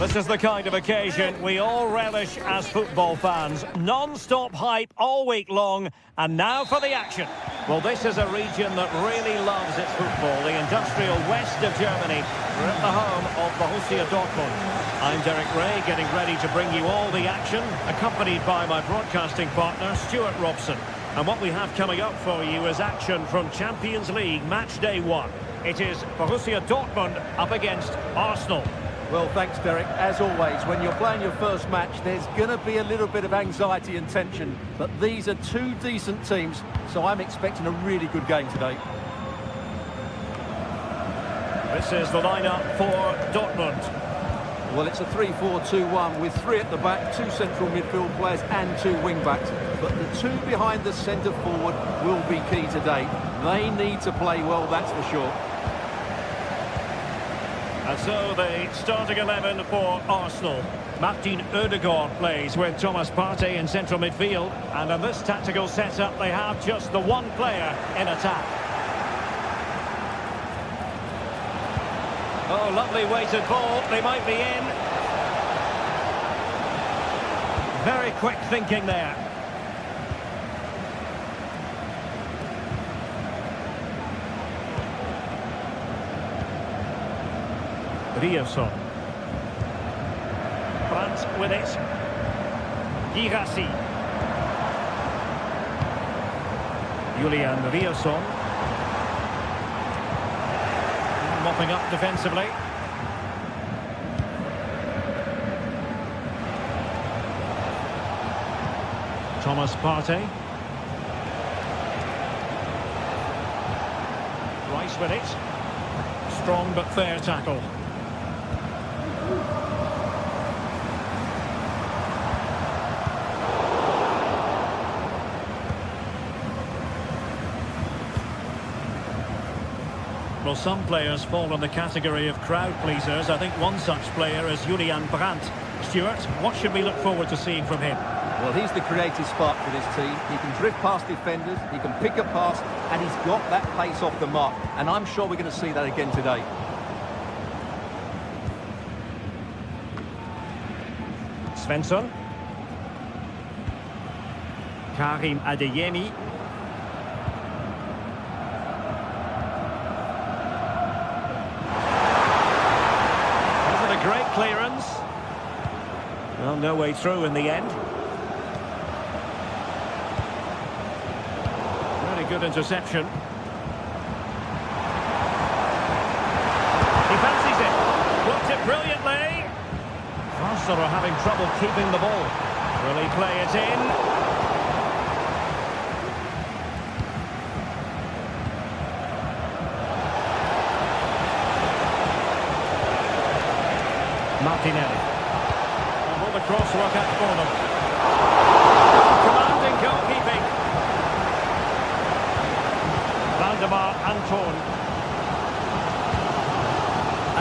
This is the kind of occasion we all relish as football fans. Non-stop hype all week long, and now for the action. Well, this is a region that really loves its football, the industrial west of Germany. We're at the home of Borussia Dortmund. I'm Derek Ray, getting ready to bring you all the action, accompanied by my broadcasting partner, Stuart Robson. And what we have coming up for you is action from Champions League match day 1. It is Borussia Dortmund up against Arsenal. Well, thanks, Derek. As always, when you're playing your first match, there's going to be a little bit of anxiety and tension. But these are two decent teams, so I'm expecting a really good game today. This is the lineup for Dortmund. Well, it's a 3-4-2-1 with 3 at the back, 2 central midfield players and 2 wing-backs. But the 2 behind the centre forward will be key today. They need to play well, that's for sure. And so the starting 11 for Arsenal. Martin Ødegaard plays with Thomas Partey in central midfield. And in this tactical setup, they have just the one player in attack. Oh, lovely weighted ball. They might be in. Very quick thinking there. Riosson. Brandt with it. Girassi. Julian Riosson. Mopping up defensively. Thomas Partey. Rice with it. Strong but fair tackle. Well, some players fall in the category of crowd pleasers. I think one such player is Julian Brandt. Stuart, what should we look forward to seeing from him? Well, he's the creative spark for this team. He can drift past defenders, he can pick a pass, and he's got that pace off the mark. And I'm sure we're going to see that again today. Svensson. Karim Adeyemi. Great clearance. Well, no way through in the end. Really good interception. He fancies it. Blocked it brilliantly. Arsenal are having trouble keeping the ball. Will he play it in? Martinelli. And will the cross work out for them? Commanding goalkeeping. Valdemar Anton.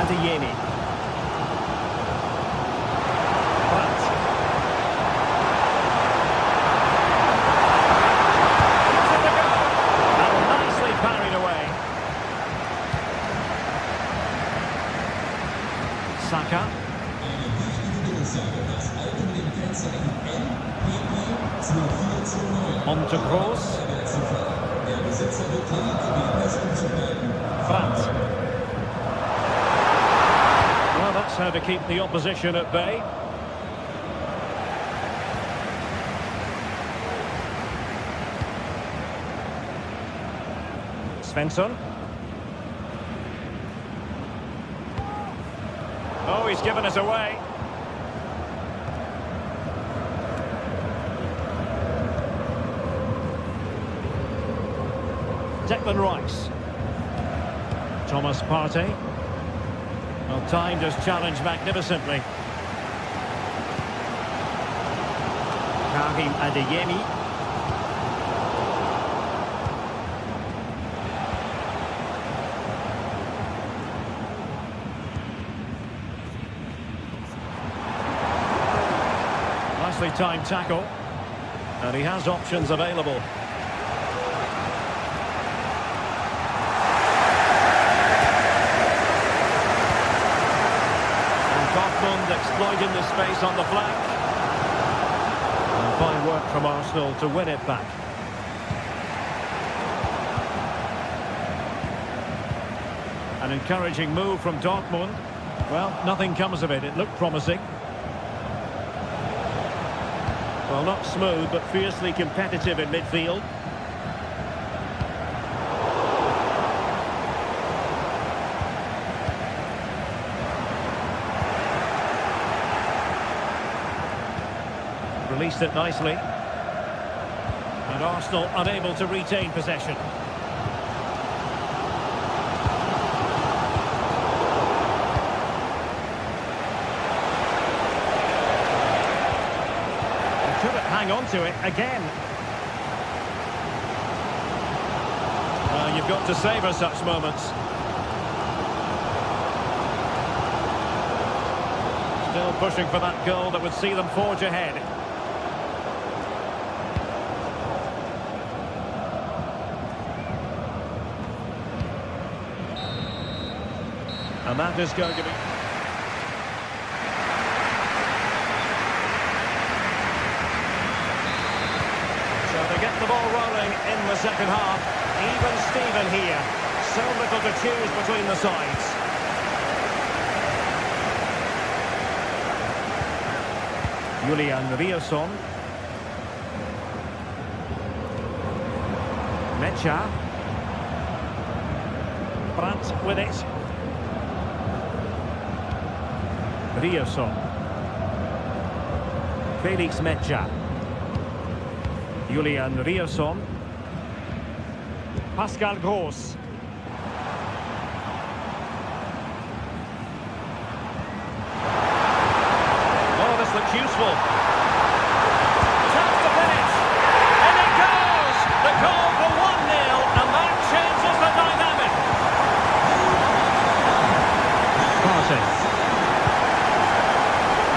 Adeyemi. Brandt. Gives it the goal. And nicely parried away. Saka. On to Gross. Brandt. Well, that's how to keep the opposition at bay. Svensson. Oh, he's given us away. Declan Rice. Thomas Partey. Well, timed his challenge magnificently. Karim Adeyemi. Nicely timed tackle. And he has options available. in the space on the flank. And fine work from Arsenal to win it back. An encouraging move from Dortmund. Well, nothing comes of it. It looked promising. Well, not smooth, but fiercely competitive in midfield. Released it nicely. And Arsenal unable to retain possession. Hang on to it again. Well, you've got to savour such moments. Still pushing for that goal that would see them forge ahead. And that is going to be... They get the ball rolling in the second half. Even Steven here. So little to choose between the sides. Julian Riosson. Mecha. Brandt with it. Riosson. Felix Mecha. Julian Riosson. Pascal Gross. Oh, this looks useful. Chance to finish. And it goes! The goal for 1-0, and that changes the dynamic. Passes.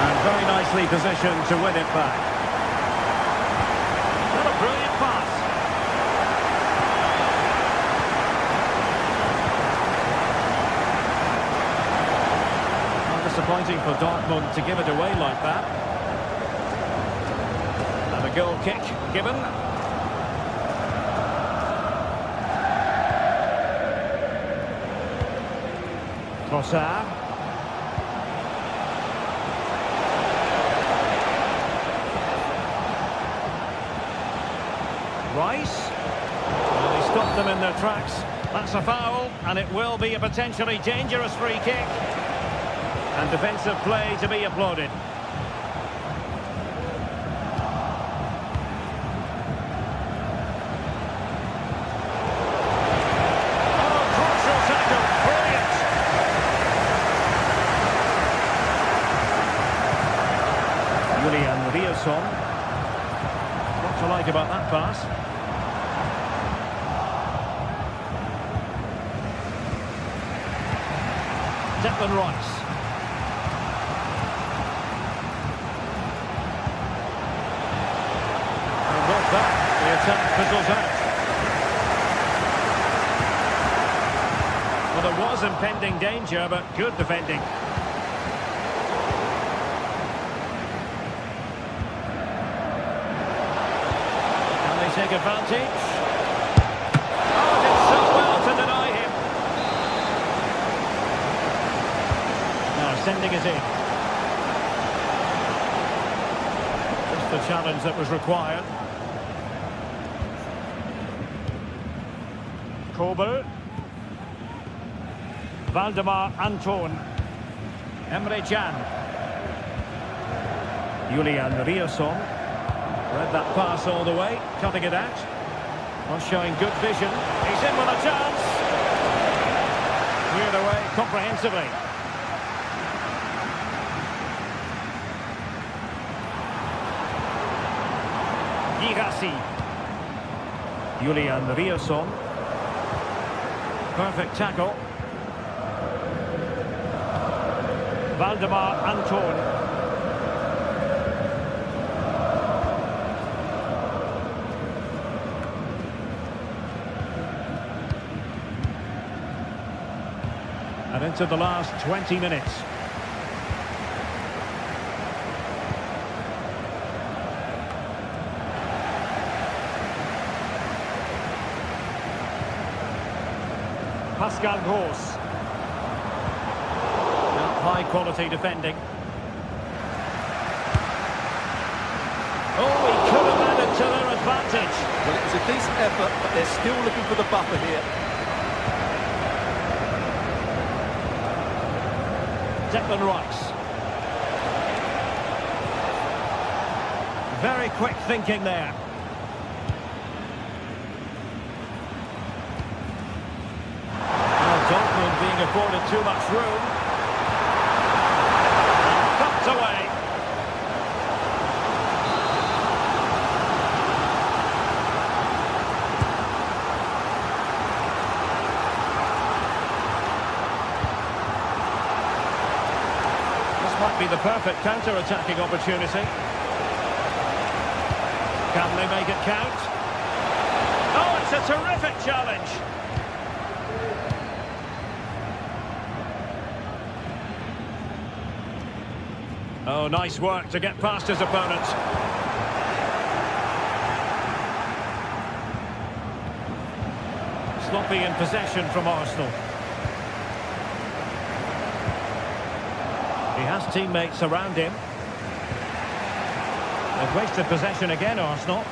And very nicely positioned to win it back. Brilliant pass. Not disappointing for Dortmund to give it away like that. And a goal kick given. Trossard. Rice. Well, he stopped them in their tracks. That's a foul, and it will be a potentially dangerous free kick. And defensive play to be applauded. Oh, crucial tackle. Brilliant. Julian Riosson. What to like about that pass? Declan Rice. And with that, the attack fizzles out. Well, there was impending danger, but good defending. Can they take advantage? Oh, did so well to deny him. Sending it in. Just the challenge that was required. Kobel. Valdemar Anton. Emre Can. Julian Riosson. Read that pass all the way, cutting it out. Not showing good vision. He's in with a chance. Cleared away comprehensively. Girassi. Julian Riosson. Perfect tackle. Valdemar Anton. And into the last 20 minutes. Pascal Gross. High quality defending. Oh, he could have added to their advantage. Well, it was a decent effort, but they're still looking for the buffer here. Declan Rice. Very quick thinking there. Well, Dortmund being afforded too much room. Thumped away. This might be the perfect counter-attacking opportunity. Can they make it count? Oh, it's a terrific challenge. Oh, nice work to get past his opponent. Sloppy in possession from Arsenal. He has teammates around him. They've wasted possession again, Arsenal.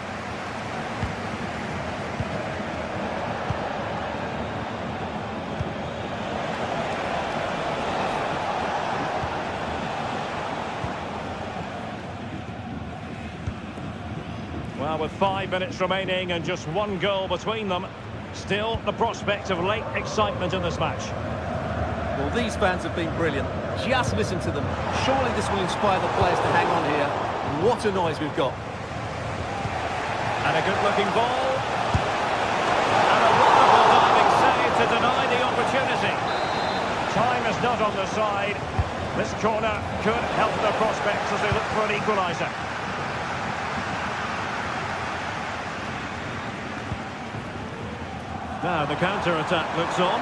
Well, with 5 minutes remaining and just one goal between them, still the prospect of late excitement in this match. Well, these fans have been brilliant. Just listen to them. Surely this will inspire the players to hang on here. What a noise we've got. And a good-looking ball. And a wonderful diving save to deny the opportunity. Time is not on their side. This corner could help their prospects as they look for an equaliser. Now the counter-attack looks on.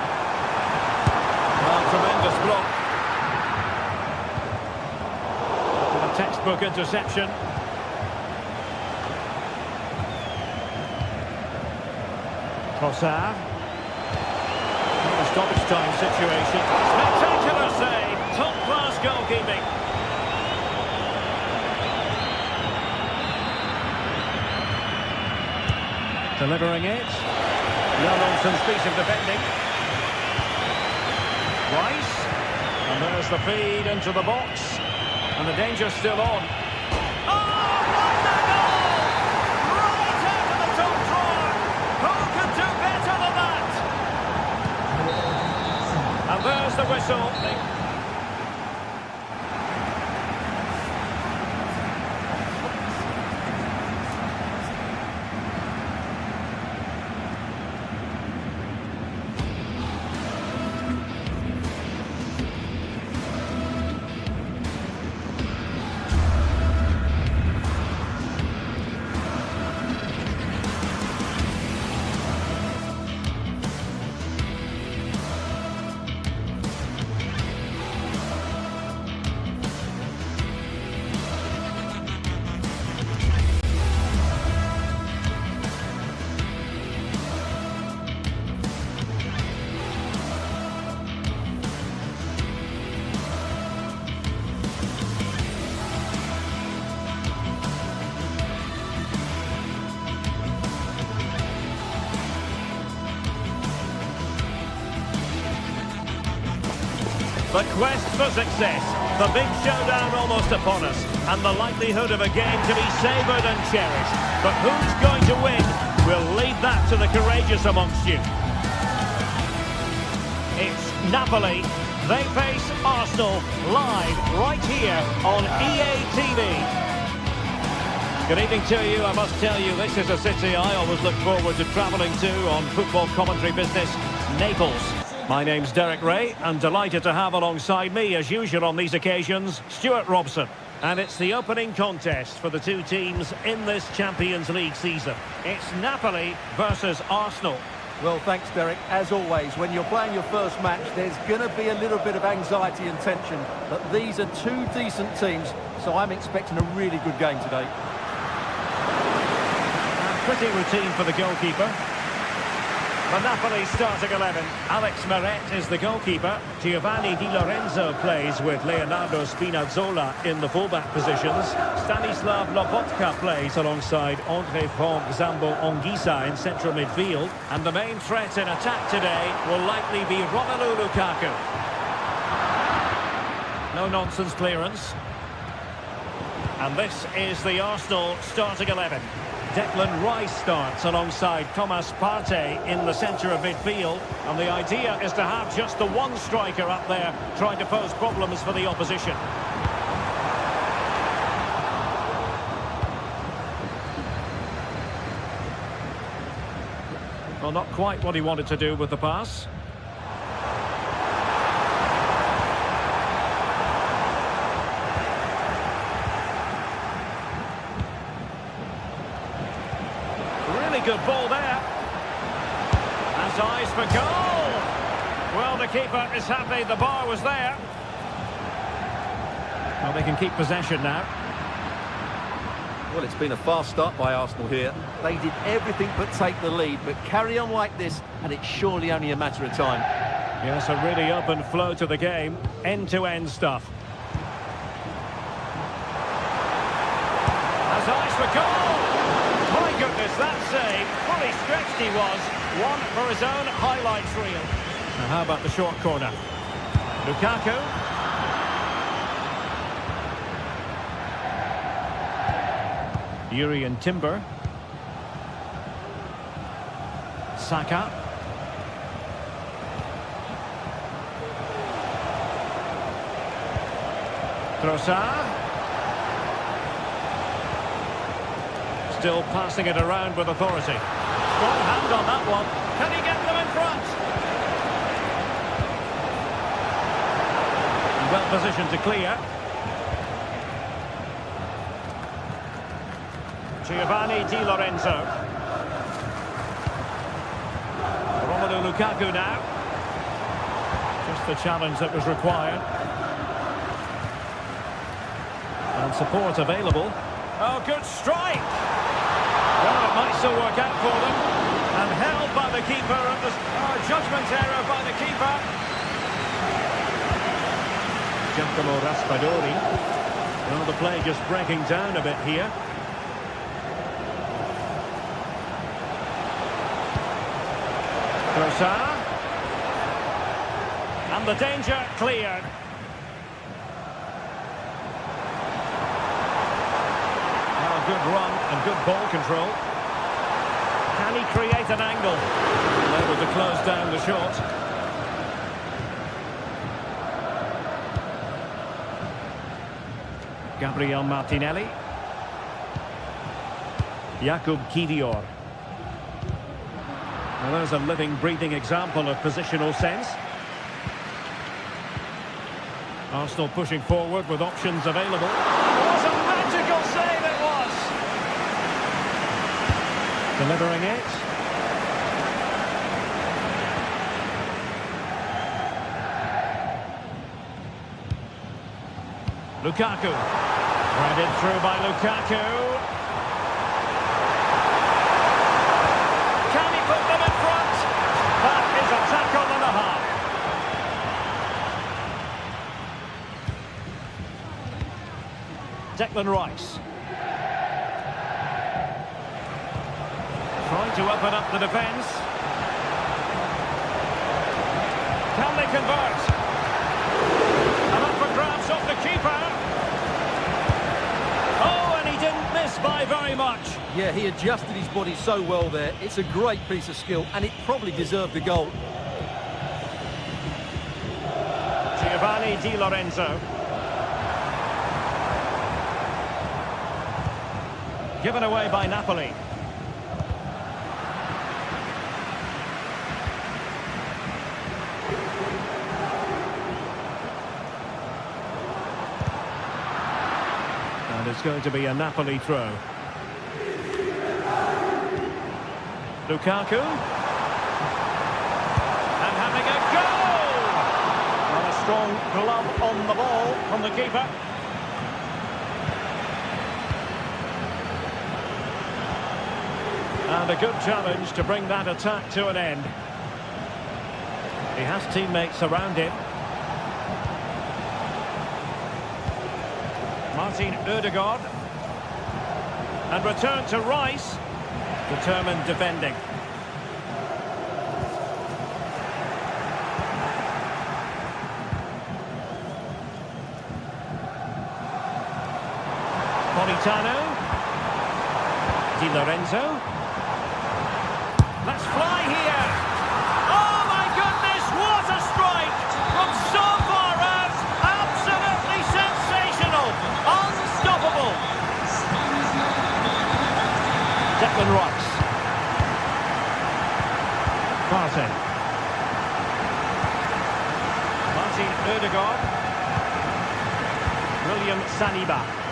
Well, tremendous block. With a textbook interception. Trossard. A stoppage time situation. Spectacular save. Top-class goalkeeping. Delivering it. Nelson's piece of defending. Rice. And there's the feed into the box. And the danger's still on. Oh, wonder goal! Right out of the top drawer. Who could do better than that? And there's the whistle. The quest for success, the big showdown almost upon us, and the likelihood of a game to be savoured and cherished. But who's going to win? We'll leave that to the courageous amongst you. It's Napoli. They face Arsenal live right here on EA TV. Good evening to you. I must tell you, this is a city I always look forward to travelling to on football commentary business, Naples. My name's Derek Ray, and delighted to have alongside me, as usual on these occasions, Stuart Robson. And it's the opening contest for the two teams in this Champions League season. It's Napoli versus Arsenal. Well, thanks, Derek. As always, when you're playing your first match, there's going to be a little bit of anxiety and tension. But these are two decent teams, so I'm expecting a really good game today. And pretty routine for the goalkeeper. The Napoli starting 11. Alex Meret is the goalkeeper. Giovanni Di Lorenzo plays with Leonardo Spinazzola in the fullback positions. Stanislav Lobotka plays alongside André Franck Zambo Anguissa in central midfield. And the main threat in attack today will likely be Romelu Lukaku. No-nonsense clearance. And this is the Arsenal starting 11. Declan Rice starts alongside Thomas Partey in the centre of midfield. And the idea is to have just the one striker up there trying to pose problems for the opposition. Well, not quite what he wanted to do with the pass. Good ball there. Has eyes for goal. Well, the keeper is happy the bar was there. Well, they can keep possession now. Well, it's been a fast start by Arsenal here. They did everything but take the lead, but carry on like this and it's surely only a matter of time. Yes, a really open flow to the game. End-to-end stuff. Has eyes for goal. My goodness, that save, fully stretched he was. One for his own highlights reel. Now how about the short corner? Lukaku. Yuri and Timber. Saka. Trossard. Still passing it around with authority. Strong hand on that one. Can he get them in front? Well positioned to clear. Giovanni Di Lorenzo. Romelu Lukaku now. Just the challenge that was required. And support available. Oh, good strike! Well, it might still work out for them. And held by the keeper at the judgment error by the keeper. Giacomo Raspadori. Well, the play just breaking down a bit here. Trossard. And the danger cleared. Good run and good ball control. Can he create an angle? Able to close down the shot. Gabriel Martinelli. Jakub Kivior. Well, there's a living, breathing example of positional sense. Arsenal pushing forward with options available. What a magical save it was! Delivering it. Lukaku. Threaded through by Lukaku. Can he put them in front? That is a tackle and a half. Declan Rice. Trying to open up the defence. Can they convert? And up for grabs off the keeper. Oh, and he didn't miss by very much. Yeah, he adjusted his body so well there. It's a great piece of skill, and it probably deserved the goal. Giovanni Di Lorenzo. Given away by Napoli. And it's going to be a Napoli throw. Lukaku. And having a goal! And a strong glove on the ball from the keeper. And And a good challenge to bring that attack to an end. He has teammates around him. Martin Ødegaard. And return to Rice. Determined defending. Politano. Di Lorenzo. Let's fly here. Oh my goodness, what a strike! From so far out, absolutely sensational. Unstoppable. Declan Rice. Partey. Martin Ødegaard. William Saliba.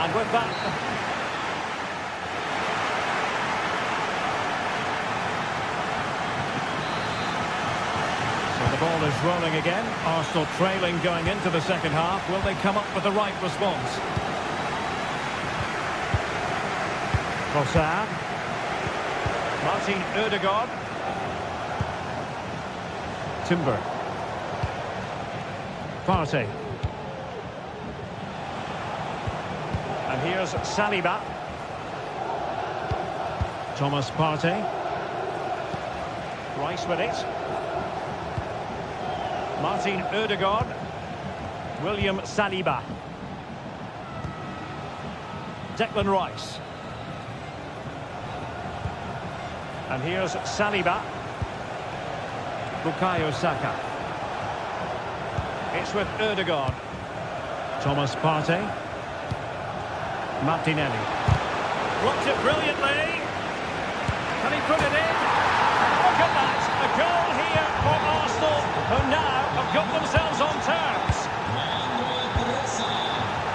And with that... So the ball is rolling again. Arsenal trailing going into the second half. Will they come up with the right response? Trossard. Martin Ødegaard. Timber. Partey. And here's Saliba. Thomas Partey. Rice with it. Martin Ødegaard. William Saliba. Declan Rice. And here's Saliba. Bukayo Saka. It's with Ødegaard. Thomas Partey. Martinelli. Blocked it brilliantly. Can he put it in? Look at that. A goal here for Arsenal, who now have got themselves on terms.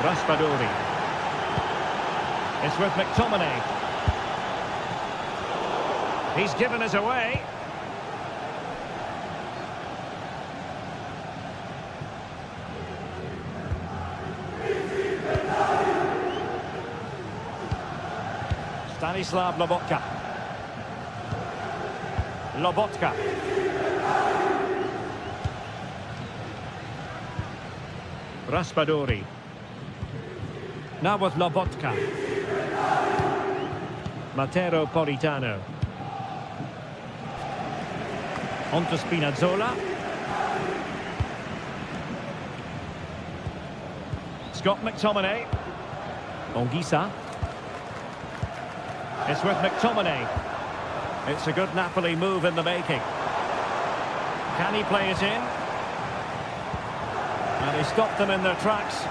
Raspadori. It's with McTominay. He's given us away. Stanislav Lobotka. Lobotka. Raspadori. Now with Lobotka. Matteo Politano. On to Spinazzola. Scott McTominay. Ongisa. It's with McTominay. It's a good Napoli move in the making. Can he play it in? And he stopped them in their tracks.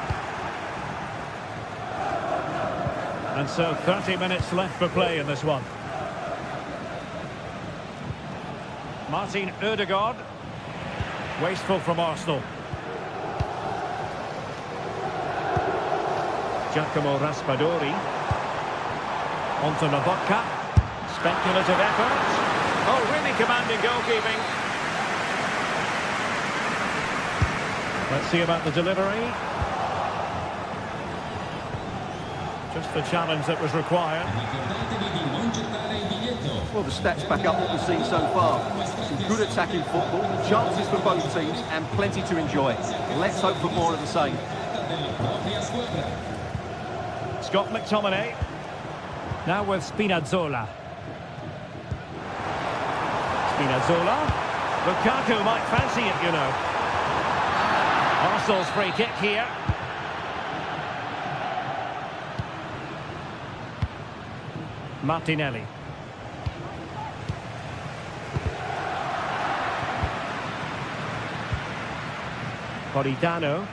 And so 30 minutes left for play in this one. Martin Ødegaard. Wasteful from Arsenal. Giacomo Raspadori. On to Lobotka. Speculative effort. Oh, really commanding goalkeeping. Let's see about the delivery. Just the challenge that was required. Well, the stats back up what we've seen so far. Some good attacking football, chances for both teams, and plenty to enjoy. Let's hope for more of the same. Scott McTominay. Now with Spinazzola. Spinazzola. Lukaku might fancy it, you know. Arsenal's free kick here. Martinelli. Politano.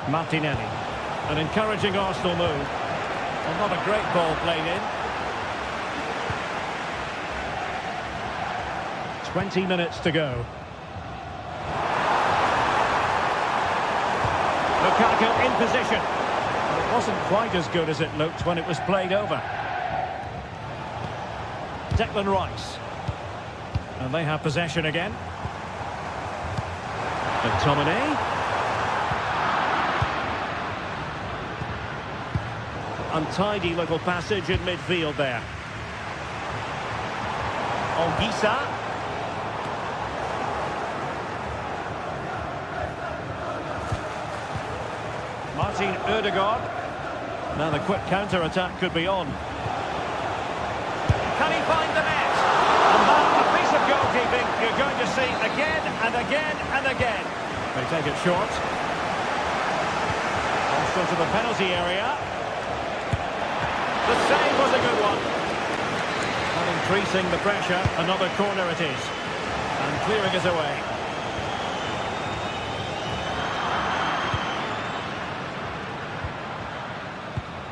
Martinelli. An encouraging Arsenal move. Well, not a great ball played in. 20 minutes to go. Lukaku in position. But it wasn't quite as good as it looked when it was played over. Declan Rice. And they have possession again. McTominay. Untidy little passage in midfield there. Ongisa. Martin Ødegaard. Now the quick counter-attack could be on. Can he find the net? And that, a piece of goalkeeping you're going to see again and again and again. They take it short. Also to the penalty area. The save was a good one. And increasing the pressure, another corner it is. And clearing us away.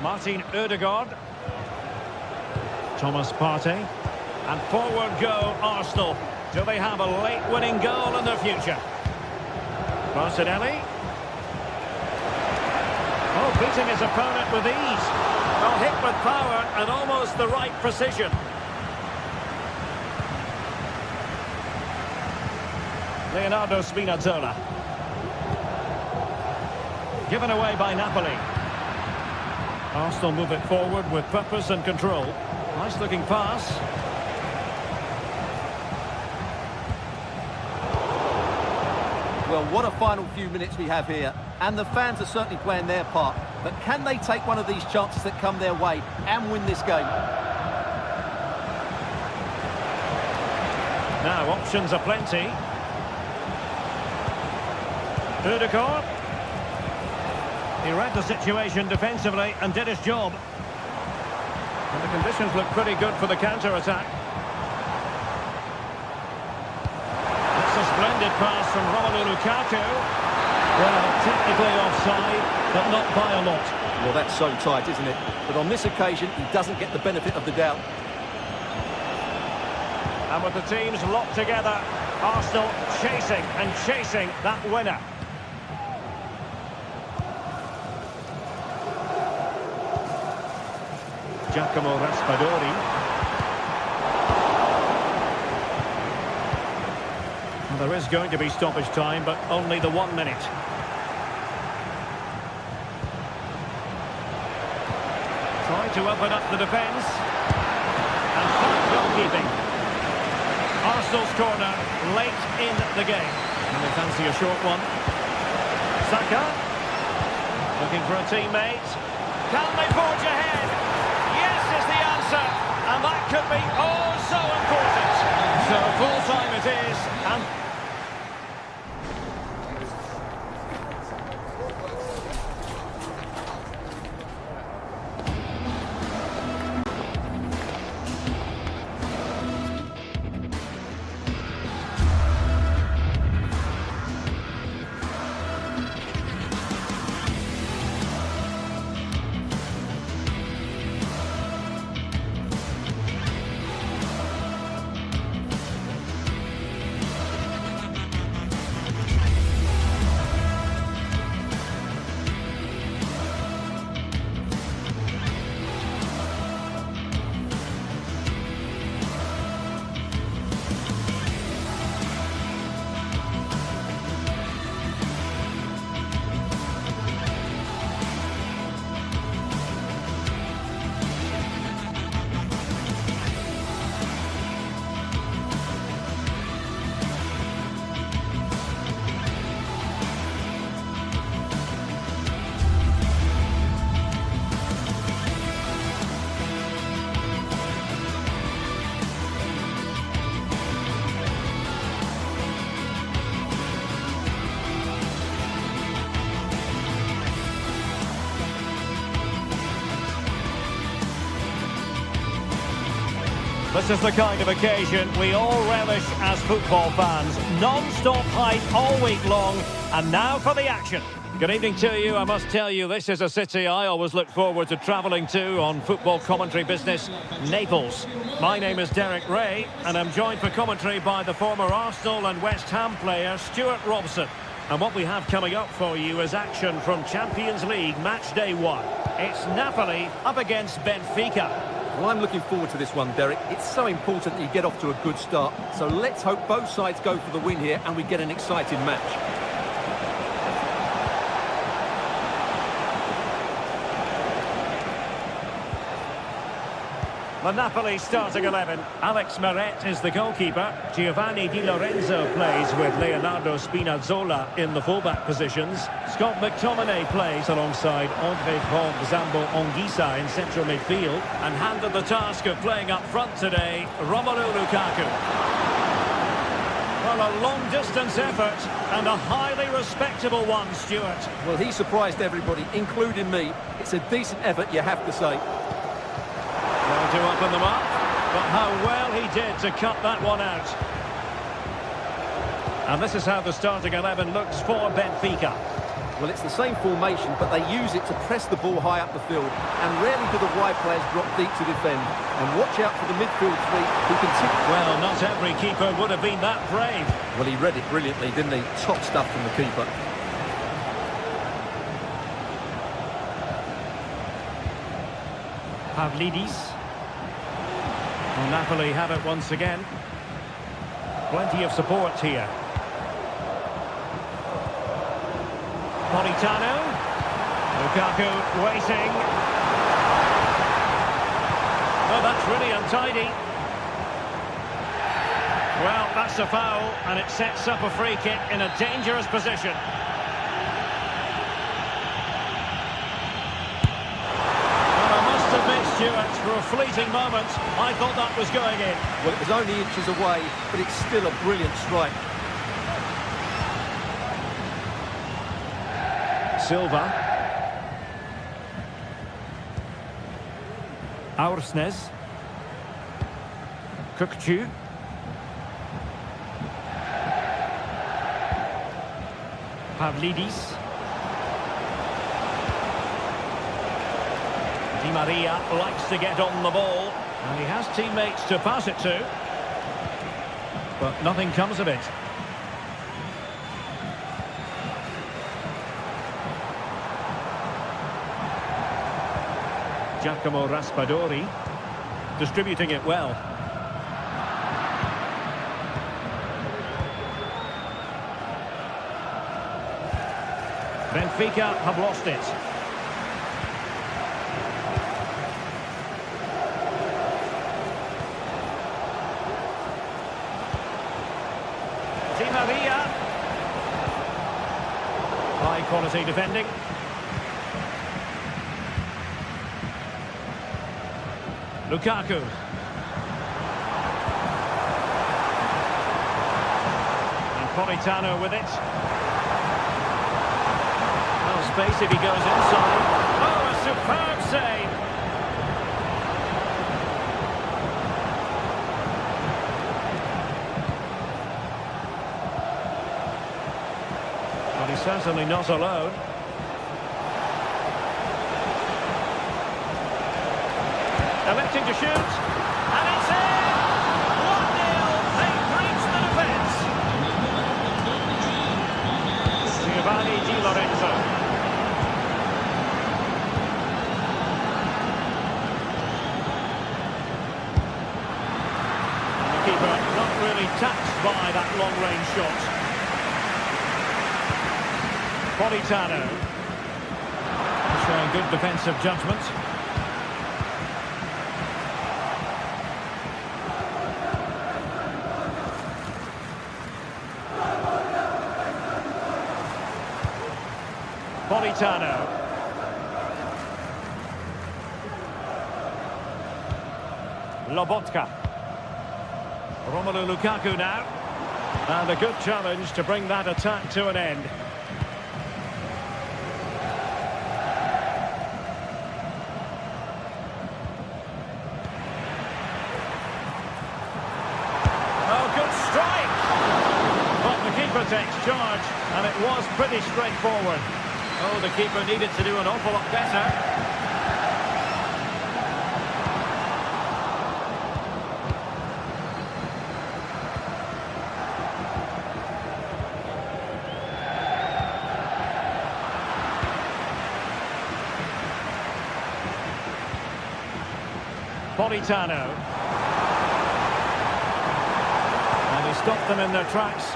Martin Ødegaard. Thomas Partey. And forward go Arsenal. Do they have a late winning goal in their future? Martinelli. Oh, beating his opponent with ease. Well, hit with power and almost the right precision. Leonardo Spinazzola. Given away by Napoli. Arsenal move it forward with purpose and control. Nice looking pass. Well, what a final few minutes we have here. And the fans are certainly playing their part. But can they take one of these chances that come their way and win this game? Now, options are plenty. Ødegaard. He read the situation defensively and did his job. And the conditions look pretty good for the counter-attack. It's a splendid pass from Romelu Lukaku. Well, technically offside, but not by a lot. Well, that's so tight, isn't it? But on this occasion, he doesn't get the benefit of the doubt. And with the teams locked together, Arsenal chasing and chasing that winner. Giacomo Raspadori. Well, there is going to be stoppage time, but only the 1 minute. Trying to open up the defence. And fine goalkeeping. Arsenal's corner late in the game. And they fancy a short one. Saka. Looking for a teammate. Can they forge ahead? Yes is the answer. And that could be oh so important. So full time it is. And this is the kind of occasion we all relish as football fans. Non-stop hype all week long, and now for the action. Good evening to you. I must tell you, this is a city I always look forward to travelling to on football commentary business, Naples. My name is Derek Ray, and I'm joined for commentary by the former Arsenal and West Ham player, Stuart Robson. And what we have coming up for you is action from Champions League match day 1. It's Napoli up against Benfica. Well, I'm looking forward to this one, Derek. It's so important that you get off to a good start. So let's hope both sides go for the win here and we get an exciting match. The Napoli starting 11. Alex Meret is the goalkeeper. Giovanni Di Lorenzo plays with Leonardo Spinazzola in the fullback positions. Scott McTominay plays alongside André Zambo-Anguissa in central midfield. And handed the task of playing up front today, Romelu Lukaku. Well, a long-distance effort and a highly respectable one, Stuart. Well, he surprised everybody, including me. It's a decent effort, you have to say. Well, to open them up, but how well he did to cut that one out. And this is how the starting 11 looks for Benfica. Well, it's the same formation, but they use it to press the ball high up the field, and rarely do the wide players drop deep to defend. And watch out for the midfield three who can tip. Well, not every keeper would have been that brave. Well, he read it brilliantly, didn't he? Top stuff from the keeper. Pavlidis. Well, Napoli have it once again. Plenty of support here. Politano. Lukaku waiting. Oh, that's really untidy. Well, that's a foul, and it sets up a free kick in a dangerous position. Well, I must admit, Stuart, for a fleeting moment, I thought that was going in. Well, it was only inches away, but it's still a brilliant strike. Silva. Aursnes. Kukcu. Pavlidis. Di Maria likes to get on the ball, and he has teammates to pass it to, but nothing comes of it. Giacomo Raspadori distributing it well. Benfica have lost it. Di Maria. High quality defending. Lukaku. And Politano with it. Oh, space if he goes inside. Oh, a superb save. But he's certainly not alone. Electing to shoot, and it's in! 1-0, they breach the defence. Giovanni Di Lorenzo. And the keeper not really touched by that long-range shot. Politano. Showing good defensive judgment. Politano. Lobotka. Romelu Lukaku now. And a good challenge to bring that attack to an end. Oh, good strike! But the keeper takes charge, and it was pretty straightforward. Oh, the keeper needed to do an awful lot better. Politano. And he stopped them in their tracks.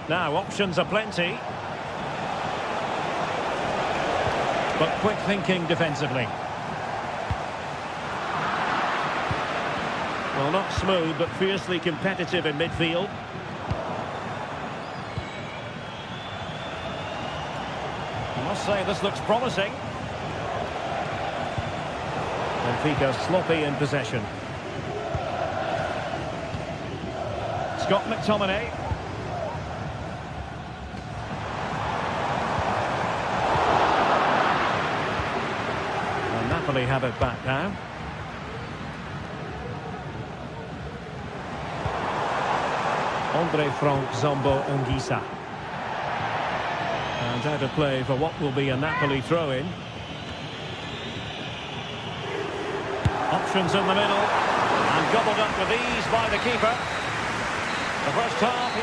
Now, options are plenty. But quick thinking defensively. Well, not smooth, but fiercely competitive in midfield. I must say, this looks promising. Benfica sloppy in possession. Scott McTominay. Well, Napoli have it back now. Andre Frank Zombo Ongisa. And out of play for what will be a Napoli throw-in. Options in the middle. And gobbled up with ease by the keeper. The first half.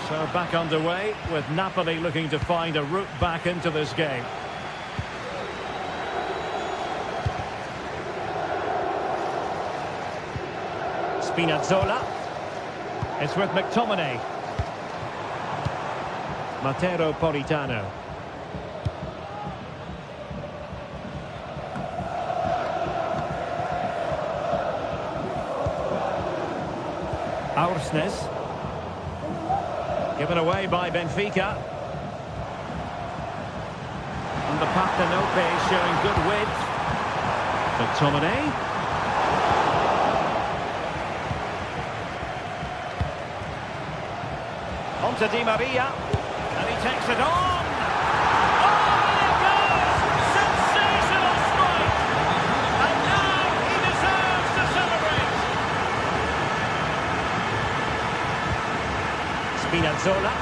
So back underway with Napoli looking to find a route back into this game. Spinazzola. It's with McTominay. Matteo Politano. Aursnes. Given away by Benfica. And the Partenope showing good width. McTominay. On to Di Maria. And he takes it on. Oh, and it goes! Sensational strike! And now he deserves to celebrate. Spinazzola.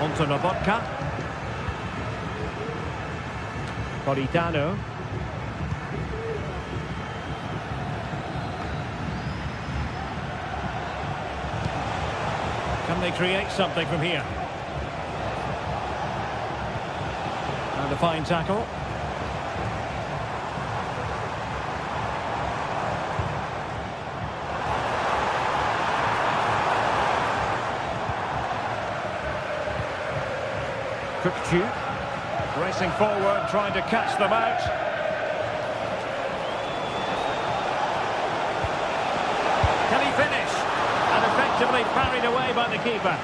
On to Lobotka. Politano. Can they create something from here? And a fine tackle. Kukcu racing forward, trying to catch them out. Can he finish? And effectively parried away by the keeper.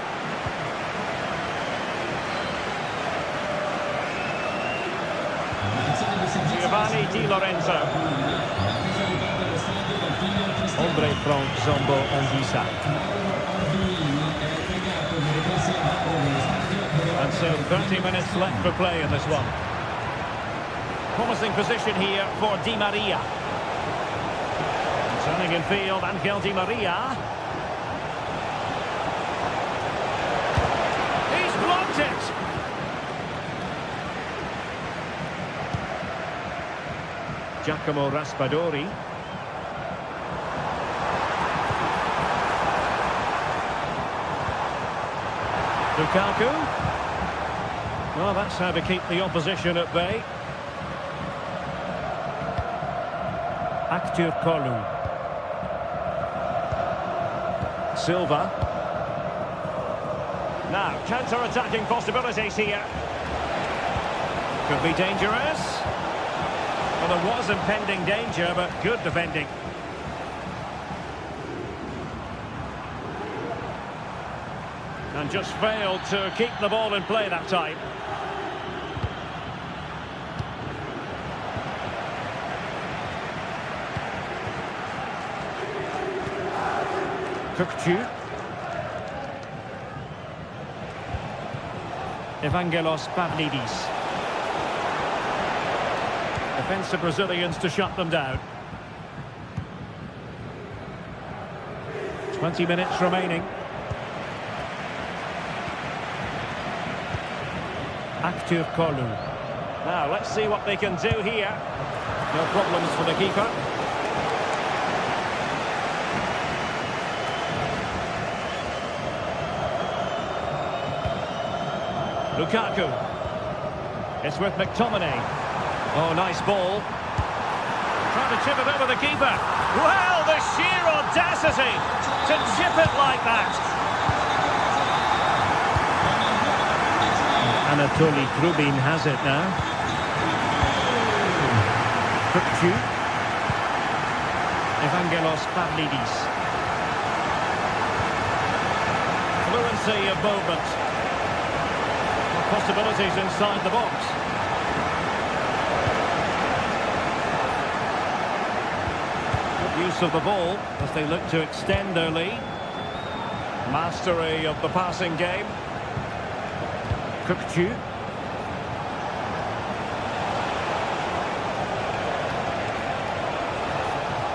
Giovanni Di Lorenzo. Andre Frank Zombo Ongisa. And so 30 minutes left for play in this one. Promising position here for Di Maria. Turning in field, Angel Di Maria. He's blocked it. Giacomo Raspadori. Lukaku. Well, that's how to keep the opposition at bay. Aktur Kolu. Silva. Now, counter-attacking possibilities here. Could be dangerous. Well, there was impending danger, but good defending. And just failed to keep the ball in play that time. Kukcu. Evangelos Pavlidis. Defensive Brazilians to shut them down. 20 minutes remaining. Aktur Kolu. Now, let's see what they can do here. No problems for the keeper. Lukaku. It's with McTominay. Oh, nice ball. Trying to chip it over the keeper. Well, the sheer audacity to chip it like that. Anatoly Trubin has it now. Kukcu. Evangelos Pavlidis. Fluency of movement. Possibilities inside the box. Good use of the ball as they look to extend their lead. Mastery of the passing game. Kukcu.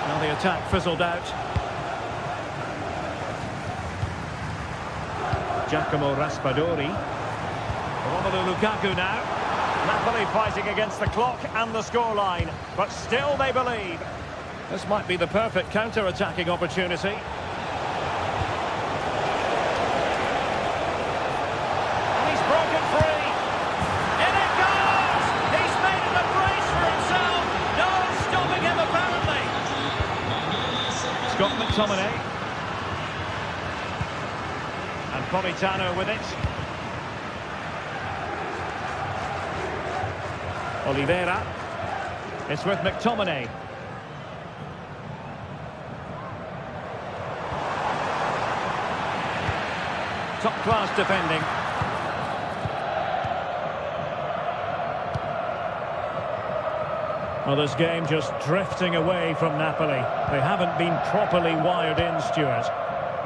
Now the attack fizzled out. Giacomo Raspadori. Romelu Lukaku now. Napoli fighting against the clock and the scoreline, but still they believe. This might be the perfect counter-attacking opportunity. And he's broken free. In it goes! He's made it a brace for himself. No stopping him apparently. Scott McTominay. And Politano with it. Oliveira. It's with McTominay. Top-class defending. Well, this game just drifting away from Napoli. They haven't been properly wired in, Stuart.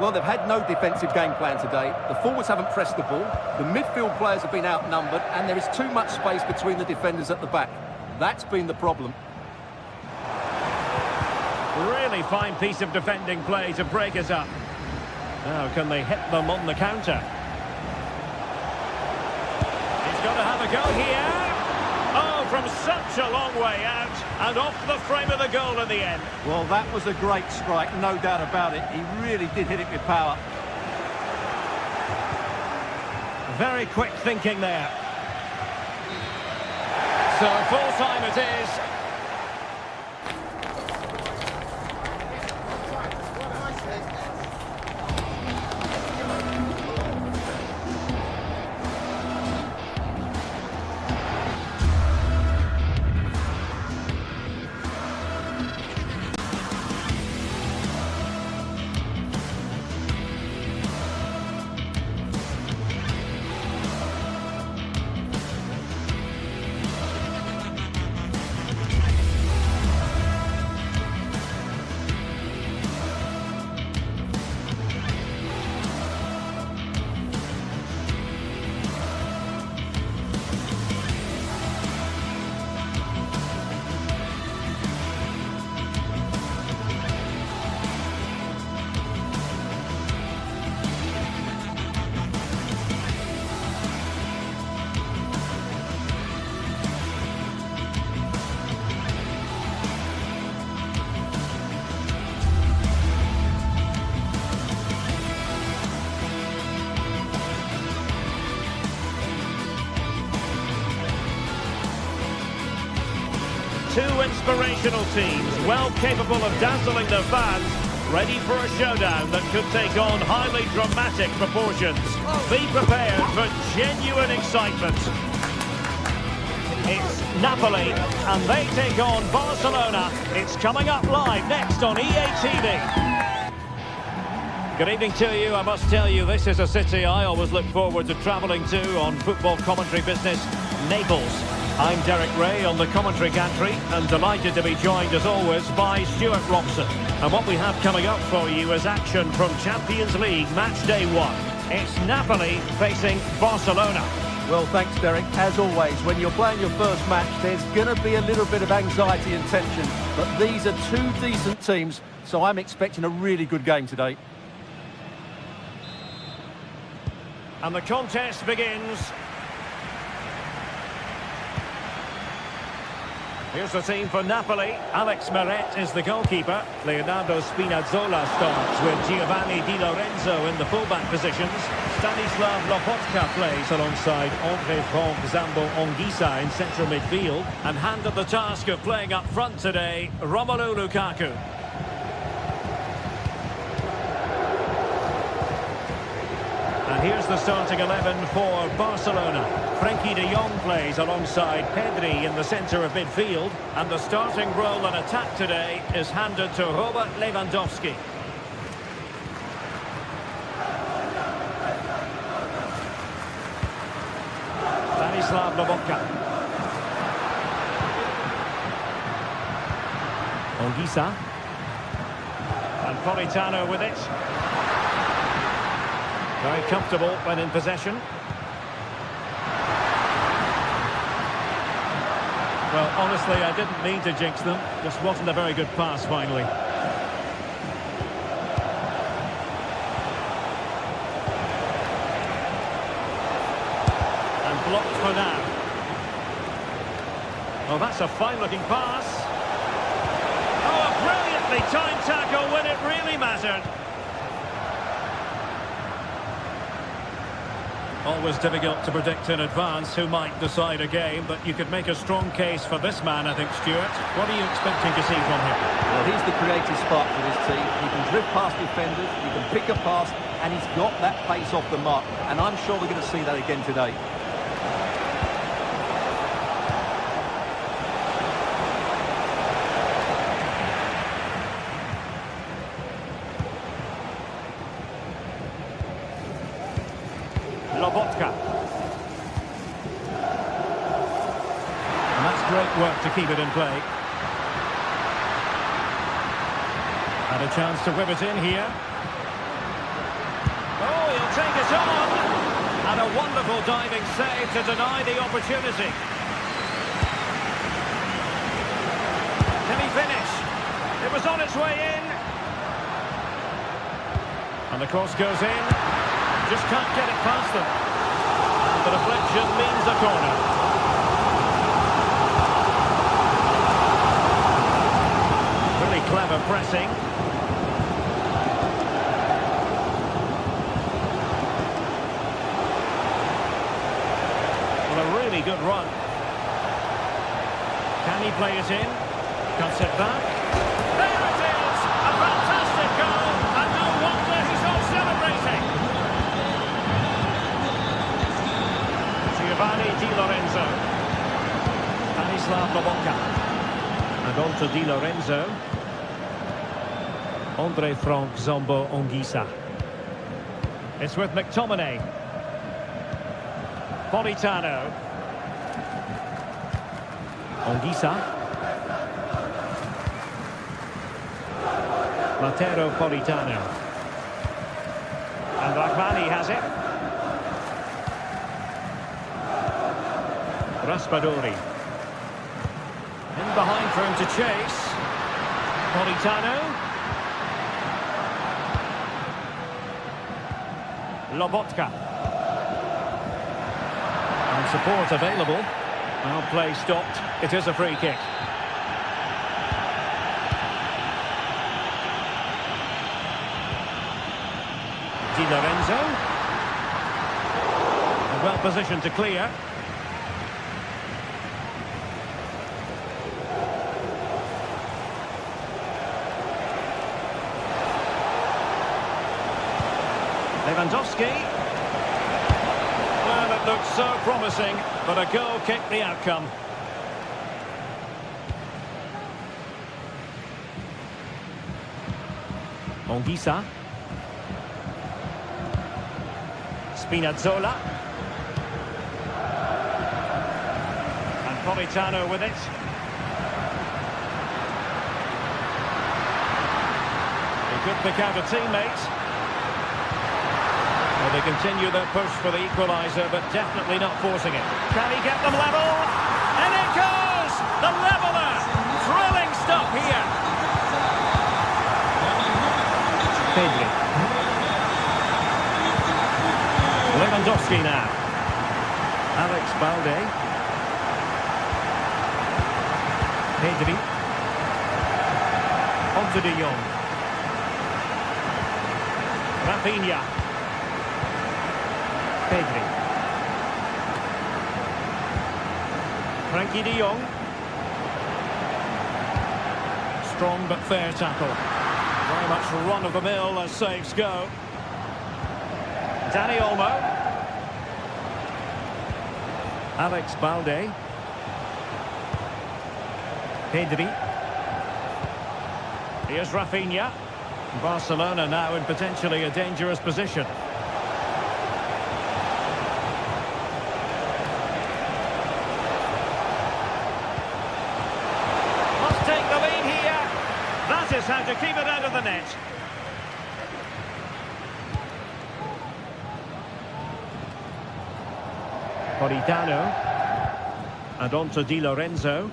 Well, they've had no defensive game plan today. The forwards haven't pressed the ball. The midfield players have been outnumbered, and there is too much space between the defenders at the back. That's been the problem. Really fine piece of defending play to break us up. Now, can they hit them on the counter? He's got to have a go here. Oh, from such a long way out, and off the frame of the goal in the end. Well, that was a great strike, no doubt about it. He really did hit it with power. Very quick thinking there. So full time it is. Two inspirational teams, well capable of dazzling their fans, ready for a showdown that could take on highly dramatic proportions. Be prepared for genuine excitement. It's Napoli, and they take on Barcelona. It's coming up live next on EA TV. Good evening to you. I must tell you, this is a city I always look forward to travelling to on football commentary business, Naples. I'm Derek Ray on the commentary gantry and delighted to be joined as always by Stuart Robson. And what we have coming up for you is action from Champions League match day 1. It's Napoli facing Barcelona. Well, thanks, Derek. As always, when you're playing your first match, there's going to be a little bit of anxiety and tension. But these are two decent teams, so I'm expecting a really good game today. And the contest begins. Here's the team for Napoli. Alex Meret is the goalkeeper. Leonardo Spinazzola starts with Giovanni Di Lorenzo in the fullback positions. Stanislav Lobotka plays alongside André Franck Zambo-Anguissa in central midfield. And handed the task of playing up front today, Romelu Lukaku. And here's the starting 11 for Barcelona. Frenkie de Jong plays alongside Pedri in the centre of midfield. And the starting role in attack today is handed to Robert Lewandowski. Lobotka. Ongisa. And Politano with it. Very comfortable when in possession. Well, honestly, I didn't mean to jinx them. Just wasn't a very good pass, finally. And blocked for now. Oh, that's a fine-looking pass. Oh, a brilliantly timed tackle when it really mattered. Always difficult to predict in advance who might decide a game, but you could make a strong case for this man, I think, Stuart. What are you expecting to see from him? Well, he's the creative spark for this team. He can drift past defenders, he can pick a pass, and he's got that pace off the mark. And I'm sure we're going to see that again today. Lobotka. And that's great work to keep it in play. And a chance to whip it in here. Oh, he'll take it on. And a wonderful diving save to deny the opportunity. Can he finish? It was on its way in. And the cross goes in. Just can't get it past them. The deflection means a corner. Really clever pressing. Well, a really good run. Can he play it in? Cuts it back. There it is! A fantastic goal! And no wonder he's all celebrating. Di Lorenzo. Lobotka. And on to Di Lorenzo. Andre Frank Zombo Ongisa. It's with McTominay. Politano. Ongisa. Matero Politano. And Rahmani has it. Raspadori. In behind for him to chase. Politano. Lobotka. And support available. Now play stopped. It is a free kick. Di Lorenzo. Well positioned to clear. Lewandowski. Well, it looked so promising, but a goal kicked the outcome. Ongisa. Spinazzola. And Politano with it. He could pick out a teammate. Well, they continue their push for the equaliser, but definitely not forcing it. Can he get them level? And it goes! The leveller! Thrilling stuff here. Pedri. Lewandowski now. Alex Balde. Pedri. On to De Jong. Rafinha. Pedri. Frenkie de Jong. Strong but fair tackle. Very much run-of-the-mill as saves go. Dani Olmo. Alex Balde. Pedri. Here's Rafinha. Barcelona now in potentially a dangerous position. Must take the lead here. That is how to keep it out of the net. Politano. And on to Di Lorenzo.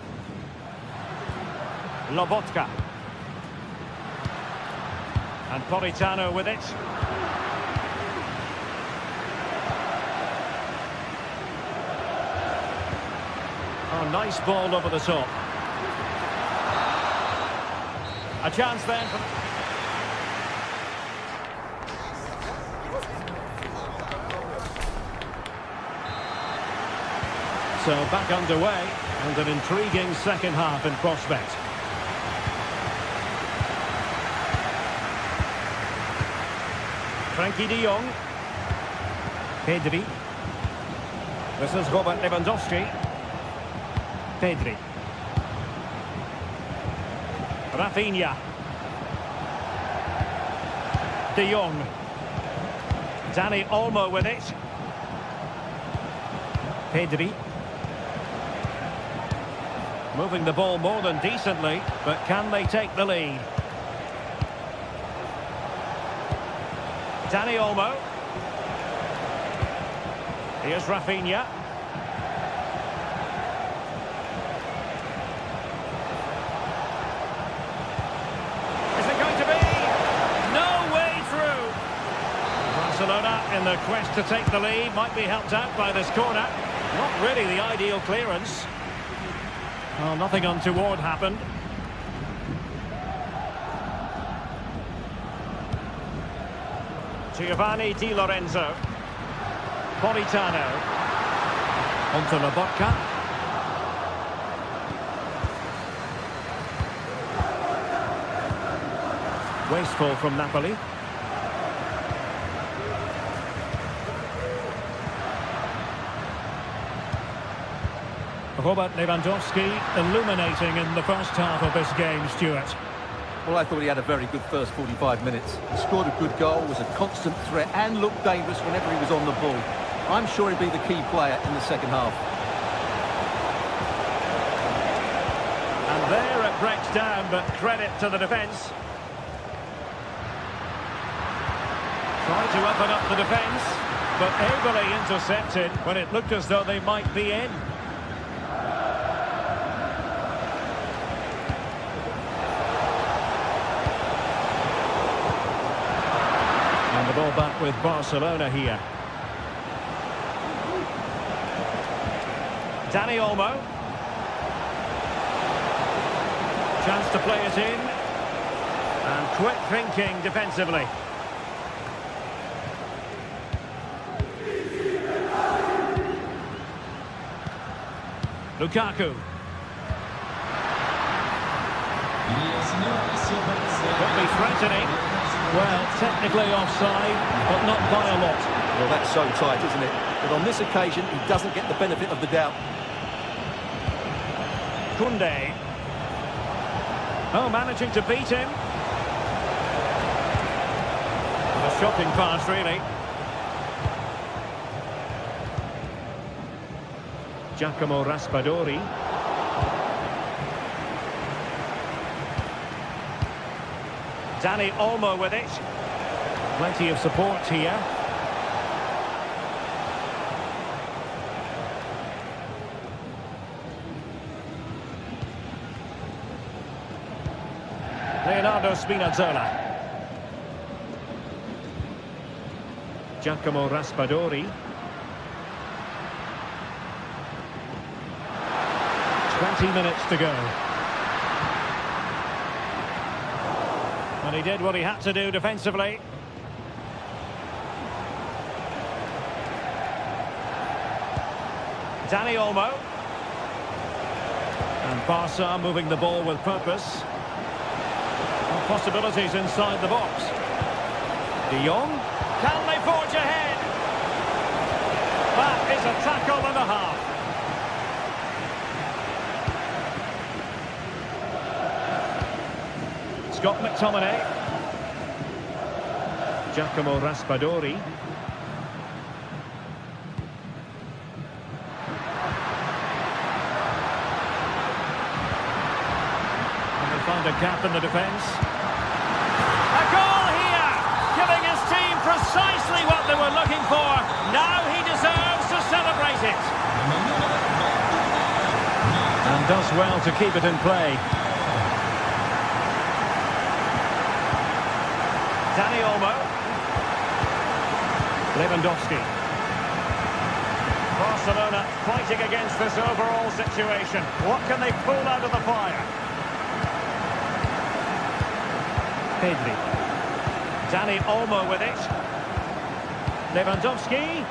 Lobotka. And Politano with it. Oh, nice ball over the top. A chance then for... So back underway, and an intriguing second half in prospect. Frankie de Jong. Pedri. This is Robert Lewandowski. Pedri. Rafinha. De Jong. Dani Olmo with it. Pedri. Moving the ball more than decently, but can they take the lead? Dani Olmo. Here's Rafinha. Is it going to be? No way through. Barcelona in the quest to take the lead might be helped out by this corner. Not really the ideal clearance. Well, nothing untoward happened. Giovanni Di Lorenzo. Politano. Onto Lobotka. Wasteful from Napoli. Robert Lewandowski illuminating in the first half of this game, Stuart. Well, I thought he had a very good first 45 minutes. He scored a good goal, was a constant threat and looked dangerous whenever he was on the ball. I'm sure he'll be the key player in the second half. And there it breaks down, but credit to the defence. Trying to open up the defence, but ably intercepted when it looked as though they might be in. The ball back with Barcelona here. Dani Olmo. Chance to play it in. And quick thinking defensively. Lukaku. Could be threatening. Well, technically offside, but not by a lot. Well, that's so tight, isn't it? But on this occasion, he doesn't get the benefit of the doubt. Koundé. Oh, managing to beat him. A shocking pass, really. Giacomo Raspadori. Dani Olmo with it. Plenty of support here. Leonardo Spinazzola. Giacomo Raspadori. 20 minutes to go. And he did what he had to do defensively. Dani Olmo. And Barca moving the ball with purpose. And possibilities inside the box. De Jong. Can they forge ahead? That is a tackle and a half. Scott McTominay. Giacomo Raspadori. And they find a gap in the defence. A goal here! Giving his team precisely what they were looking for. Now he deserves to celebrate it. And does well to keep it in play. Dani Olmo. Lewandowski. Barcelona fighting against this overall situation. What can they pull out of the fire? Pedri. Dani Olmo with it. Lewandowski.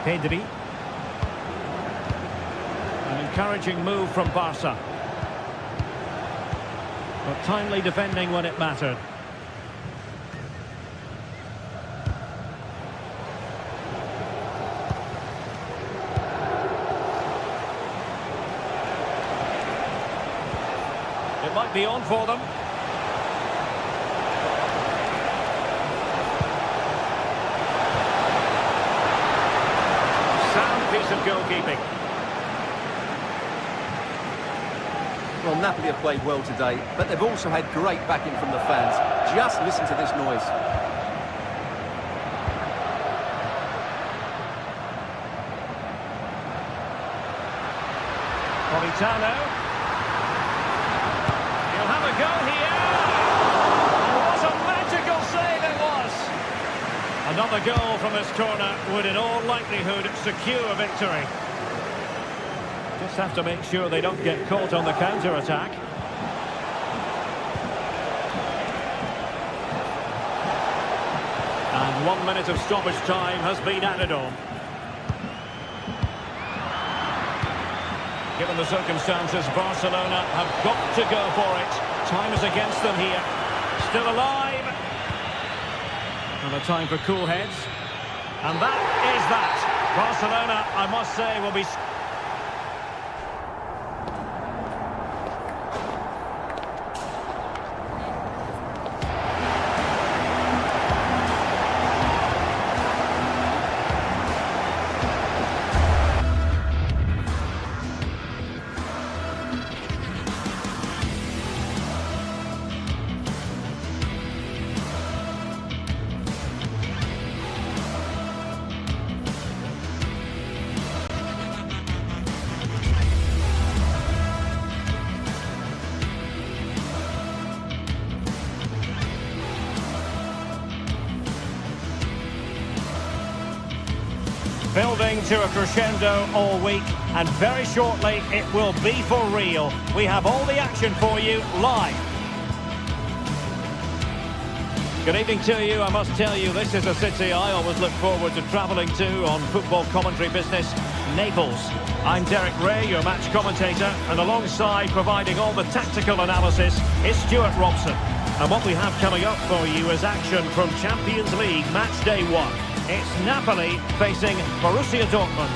Pedri. An encouraging move from Barca. But timely defending when it mattered. It might be on for them. Sound piece of goalkeeping. Well, Napoli have played well today, but they've also had great backing from the fans. Just listen to this noise. Politano. He'll have a go here. Oh, what a magical save it was. Another goal from this corner would in all likelihood secure victory. Just have to make sure they don't get caught on the counter-attack. And 1 minute of stoppage time has been added on. Given the circumstances, Barcelona have got to go for it. Time is against them here. Still alive. And a time for cool heads. And that is that. Barcelona, I must say, will be... Building to a crescendo all week, and very shortly it will be for real. We have all the action for you live. Good evening to you. I must tell you, this is a city I always look forward to travelling to on football commentary business, Naples. I'm Derek Ray, your match commentator, and alongside providing all the tactical analysis is Stuart Robson. And what we have coming up for you is action from Champions League match day 1. It's Napoli facing Borussia Dortmund.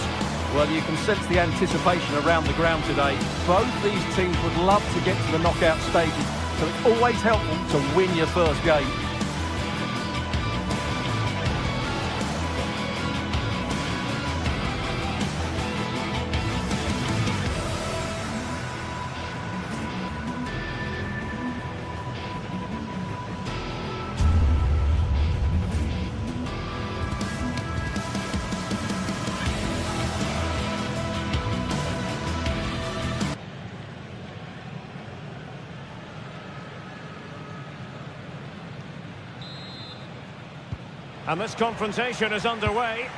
Well, you can sense the anticipation around the ground today. Both these teams would love to get to the knockout stages, so it's always helpful to win your first game. And this confrontation is underway.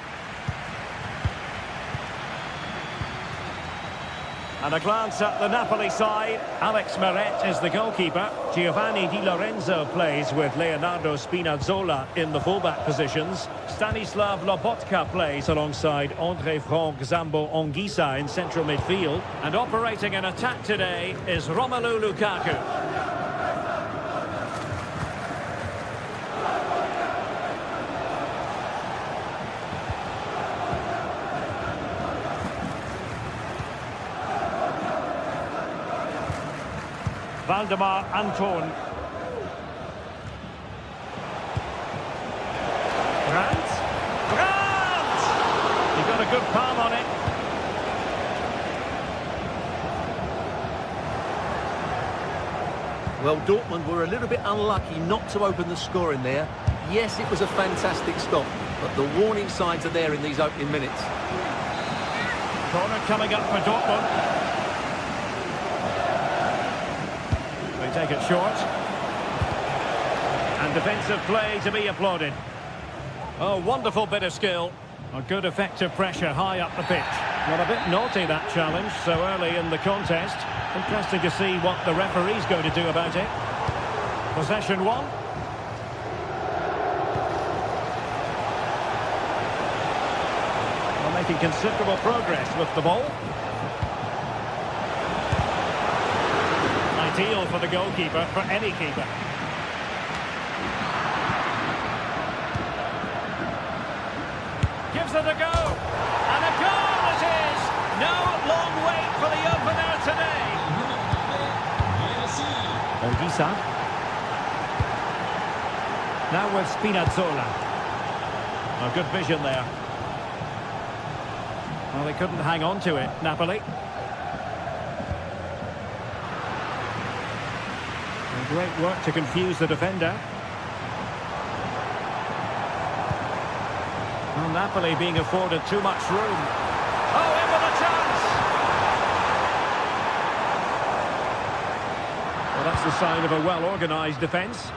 And a glance at the Napoli side. Alex Meret is the goalkeeper. Giovanni Di Lorenzo plays with Leonardo Spinazzola in the fullback positions. Stanislav Lobotka plays alongside André Franck Zambo Anguissa in central midfield. And operating in attack today is Romelu Lukaku. Valdemar Anton. Brandt. Brandt! He got a good palm on it. Well, Dortmund were a little bit unlucky not to open the scoring there. Yes, it was a fantastic stop, but the warning signs are there in these opening minutes. Corner coming up for Dortmund. They take it short. And defensive play to be applauded. Oh, wonderful bit of skill. A good effective pressure high up the pitch. Well, a bit naughty that challenge so early in the contest. Interesting to see what the referee's going to do about it. Possession one. Well, making considerable progress with the ball. Ideal for the goalkeeper, for any keeper. Gives it a go. And a goal it is! No long wait for the opener today. Olgisa. Now with Spinazzola. Oh, good vision there. Well, they couldn't hang on to it, Napoli. And great work to confuse the defender. Well, Napoli being afforded too much room. Oh, in with a chance! Well, that's the sign of a well-organised defence.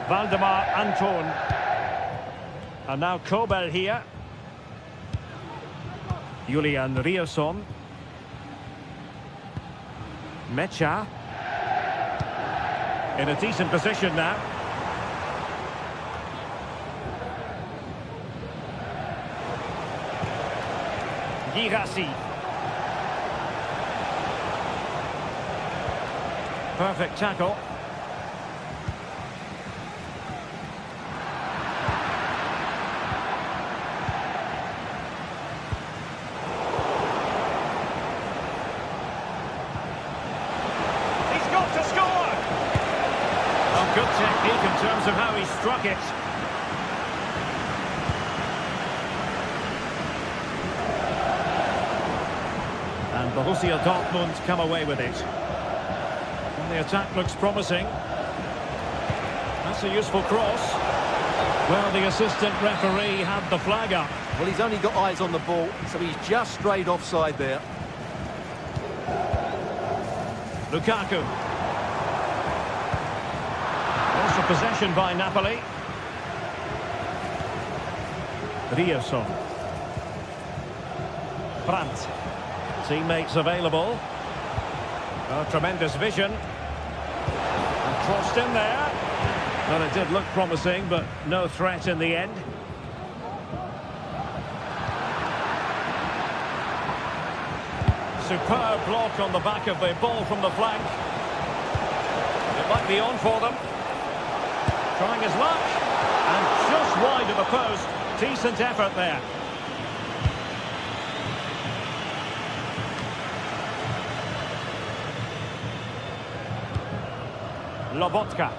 Valdemar Anton. And now Kobel here. Julian Rierson. Mecha. In a decent position now. Girassi. Perfect tackle. He's got to score! Oh, good technique in terms of how he struck it. And Borussia Dortmund come away with it. And the attack looks promising. That's a useful cross. Well, the assistant referee had the flag up. Well, he's only got eyes on the ball, so he's just strayed offside there. Lukaku. Also possession by Napoli. Rierson. Brandt. Teammates available. Oh, tremendous vision. And crossed in there. Well, it did look promising, but no threat in the end. Superb block on the back of the ball from the flank. It might be on for them. Trying his luck. And just wide of the post. Decent effort there. Lobotka.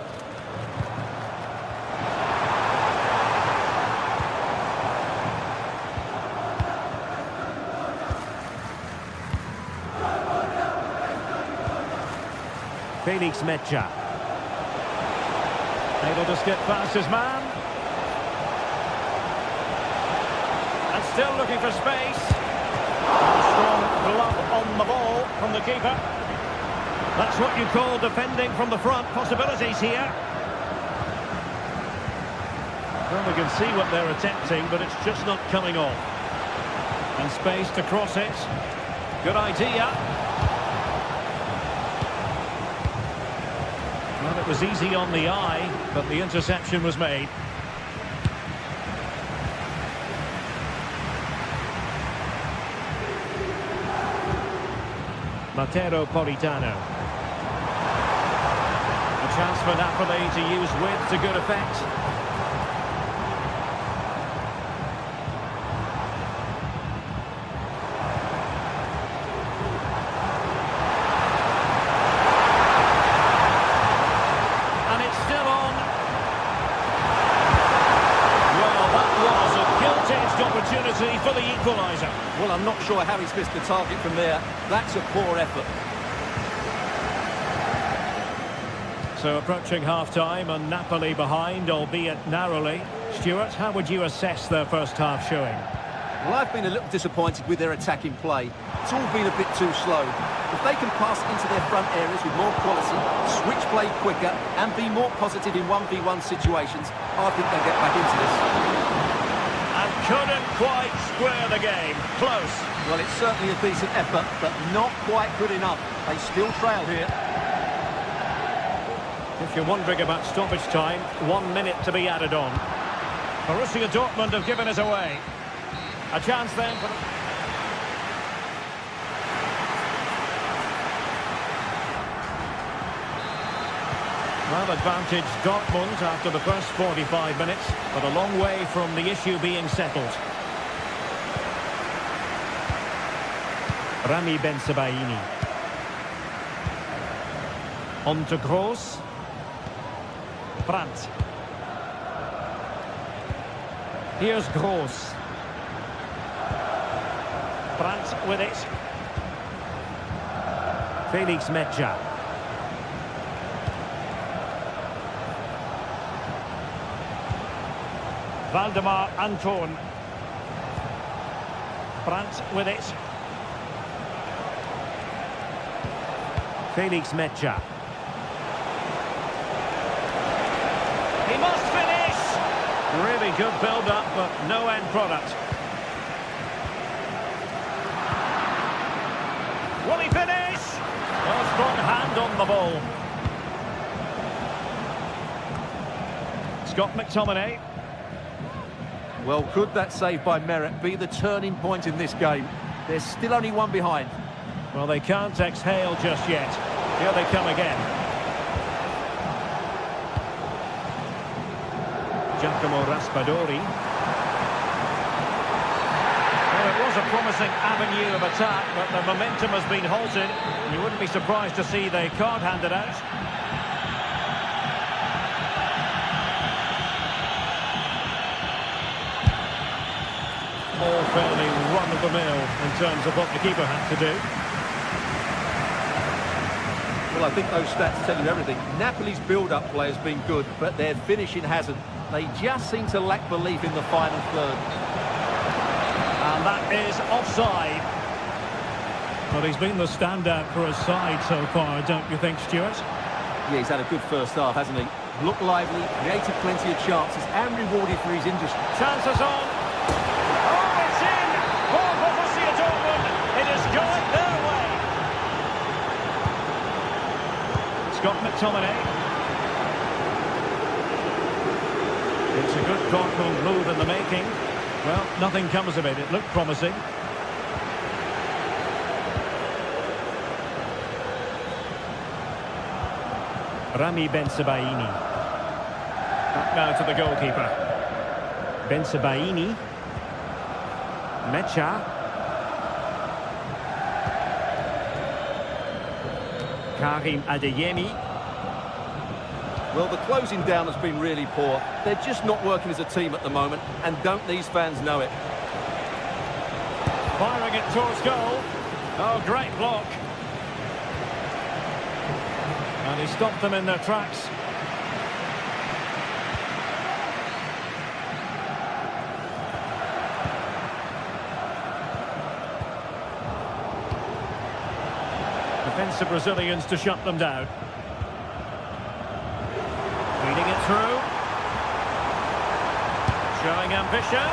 Felix Mecha. Able to skip past his man. And still looking for space. A strong glove on the ball from the keeper. That's what you call defending from the front. Possibilities here. Well, we can see what they're attempting, but it's just not coming off. And space to cross it. Good idea. Well, it was easy on the eye, but the interception was made. Matteo Politano. A chance for Napoli to use width to good effect. sure how he's missed the target from there. That's a poor effort. So approaching half-time and Napoli behind, albeit narrowly. Stuart, how would you assess their first half showing? Well, I've been a little disappointed with their attacking play. It's all been a bit too slow. If they can pass into their front areas with more quality, switch play quicker and be more positive in 1v1 situations, I think they'll get back into this. And couldn't quite square the game. Close. Well, it's certainly a decent effort, but not quite good enough. They still trail here. If you're wondering about stoppage time, 1 minute to be added on. Borussia Dortmund have given us away. A chance then for... Well, advantage Dortmund after the first 45 minutes, but a long way from the issue being settled. Rami Ben-Sebaini. On to Gross. Brandt. Here's Gross. Brandt with it. Felix Mejia. Valdemar Anton. Brandt with it. Felix Mejia. He must finish! Really good build-up, but no end product. Will he finish? Well, strong hand on the ball. Scott McTominay. Well, could that save by Merit be the turning point in this game? There's still only one behind. Well, they can't exhale just yet. Here they come again. Giacomo Raspadori. Well, it was a promising avenue of attack, but the momentum has been halted. You wouldn't be surprised to see the card handed out. All fairly run-of-the-mill in terms of what the keeper had to do. Well, I think those stats tell you everything. Napoli's build-up play has been good, but their finishing hasn't. They just seem to lack belief in the final third. And that is offside. Well, he's been the standout for his side so far, don't you think, Stuart? Yeah, he's had a good first half, hasn't he? Looked lively, created plenty of chances, and rewarded for his injuries. Chances on. Oh, it's in! For Borussia Dortmund, it is going their way. Scott McTominay. It's a good Dortmund move in the making. Well, nothing comes of it. It looked promising. Rami Ben-Sebaini. Back now to the goalkeeper. Ben-Sebaini. Mejia. Karim Adeyemi. Well, the closing down has been really poor. They're just not working as a team at the moment, and don't these fans know it? Firing it towards goal. Oh, great block. And he stopped them in their tracks. Defensive Brazilians to shut them down. Feeding it through. Showing ambition.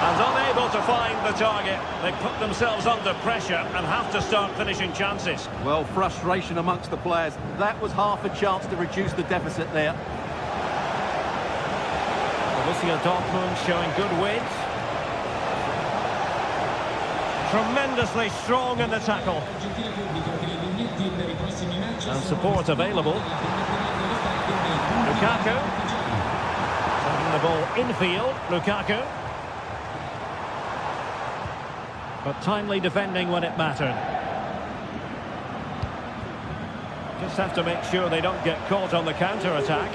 And unable to find the target. They put themselves under pressure and have to start finishing chances. Well, frustration amongst the players. That was half a chance to reduce the deficit there. Borussia Dortmund showing good width. Tremendously strong in the tackle. And support available. Lukaku. Sending the ball infield. Lukaku. But timely defending when it mattered. Just have to make sure they don't get caught on the counter-attack.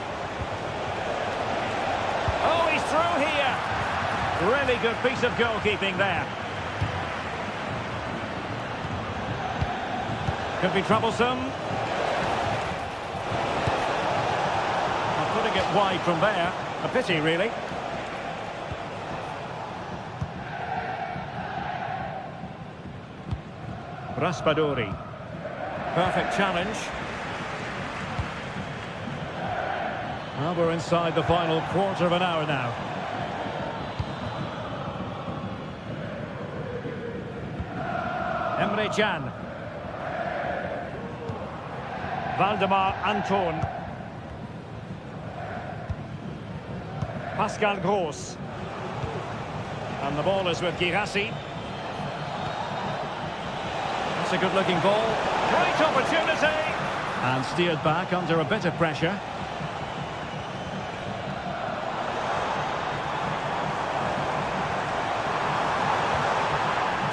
Oh, he's through here. Really good piece of goalkeeping there. Could be troublesome. Putting it wide from there. A pity, really. Raspadori. Perfect challenge. Well, we're inside the final quarter of an hour now. Emre Can. Valdemar Anton. Pascal Gross. And the ball is with Girassi. That's a good-looking ball. Great opportunity! And steered back under a bit of pressure.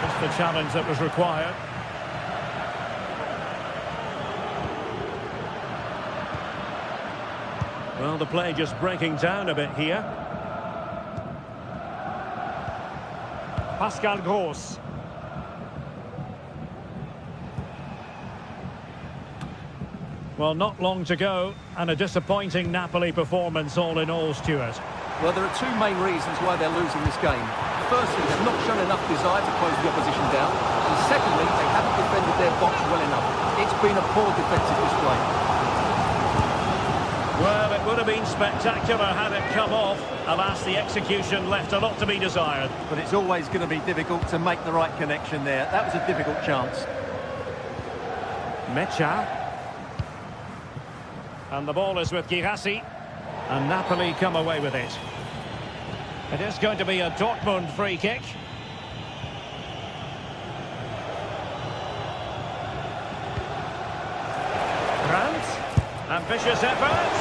Just the challenge that was required. Well, the play just breaking down a bit here. Pascal Gross. Well, not long to go, and a disappointing Napoli performance all in all, Stuart. Well, there are two main reasons why they're losing this game. Firstly, they've not shown enough desire to close the opposition down. And secondly, they haven't defended their box well enough. It's been a poor defensive display. Well, it would have been spectacular had it come off. Alas, the execution left a lot to be desired. But it's always going to be difficult to make the right connection there. That was a difficult chance. Mecha. And the ball is with Girassi. And Napoli come away with it. It is going to be a Dortmund free kick. Brandt. Ambitious effort.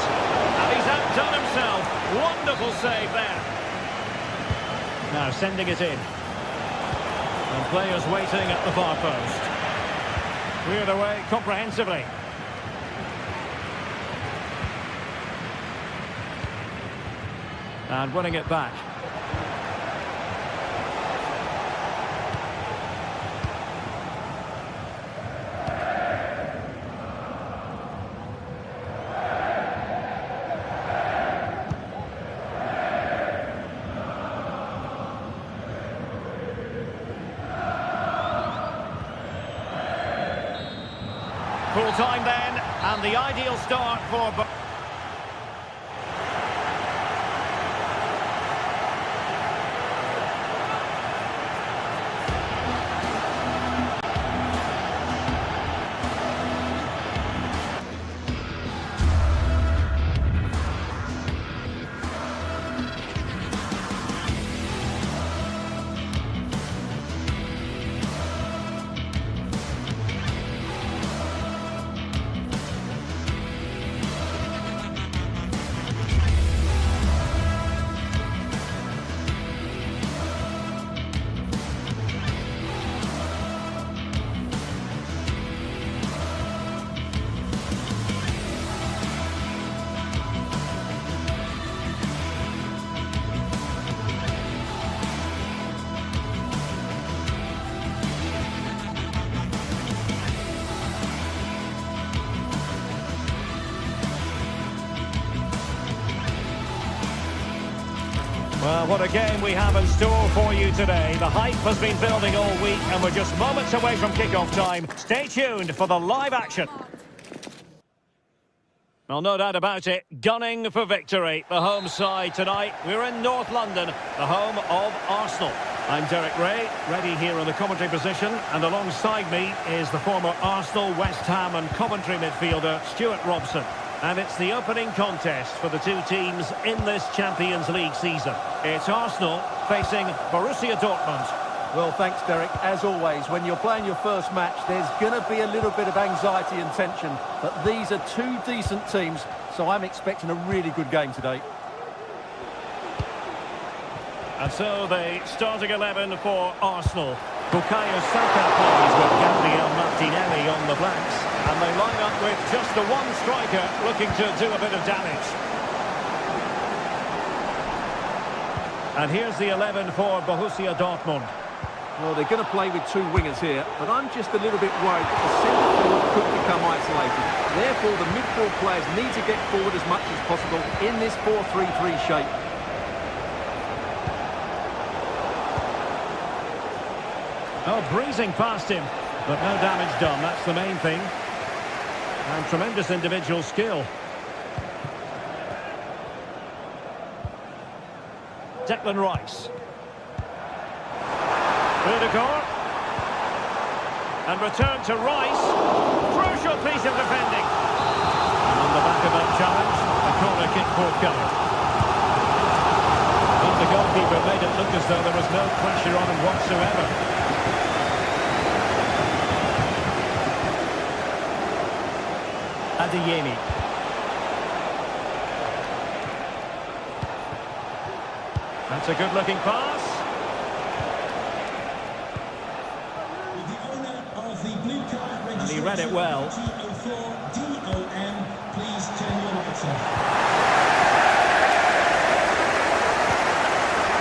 And he's outdone himself. Wonderful save there. Now sending it in. And players waiting at the far post. Cleared away comprehensively. And winning it back. Full time then, and the ideal start for... Well, what a game we have in store for you today. The hype has been building all week and we're just moments away from kick-off time. Stay tuned for the live action. Well, no doubt about it, gunning for victory. The home side tonight. We're in North London, the home of Arsenal. I'm Derek Ray, ready here in the commentary position, and alongside me is the former Arsenal, West Ham and Coventry midfielder, Stuart Robson. And it's the opening contest for the two teams in this Champions League season. It's Arsenal facing Borussia Dortmund. Well, thanks, Derek. As always, when you're playing your first match, there's going to be a little bit of anxiety and tension. But these are two decent teams, so I'm expecting a really good game today. And so the starting 11 for Arsenal. Bukayo Saka plays with Gabriel Martinelli on the flanks. And they line up with just the one striker looking to do a bit of damage. And here's the 11 for Borussia Dortmund. Well, they're going to play with two wingers here, but I'm just a little bit worried that the centre forward could become isolated. Therefore, the midfield players need to get forward as much as possible in this 4-3-3 shape. Oh, breezing past him, but no damage done. That's the main thing. And tremendous individual skill. Declan Rice. Odegaard. And return to Rice. Crucial piece of defending. And on the back of that challenge, a corner kick forthcoming. But the goalkeeper made it look as though there was no pressure on him whatsoever. Adeyemi. That's a good-looking pass. And he read it well.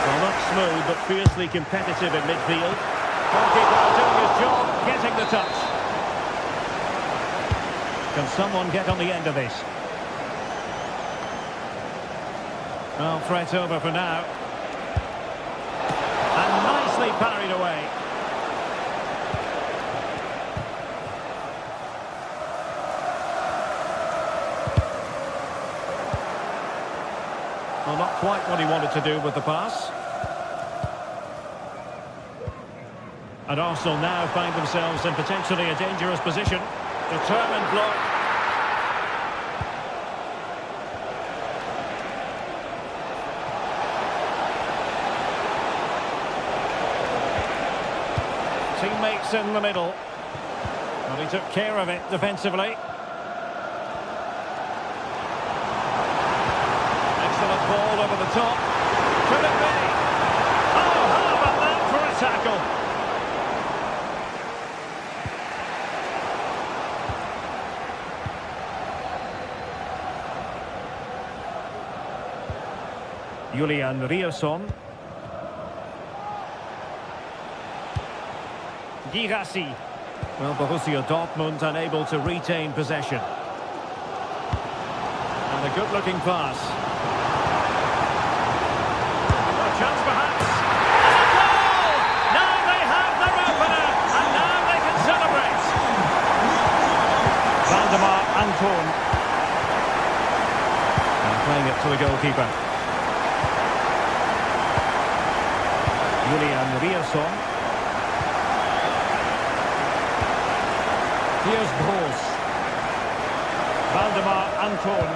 Well, not smooth, but fiercely competitive in midfield. Goalkeeper doing his job, getting the touch. Can someone get on the end of this? Well, threat over for now. And nicely parried away. Well, not quite what he wanted to do with the pass. And Arsenal now find themselves in potentially a dangerous position. Determined block. Teammates in the middle. Well, he took care of it defensively. Excellent ball over the top. Could it be? Oh, how about that for a tackle? Julian Rierson. Girassi. Well, Borussia Dortmund unable to retain possession. And a good-looking pass. A chance perhaps. And a goal! Now they have their opener, and now they can celebrate. Valdemar Anton. And playing it to the goalkeeper. Julian Rierson. Here's Bros. Valdemar Anton.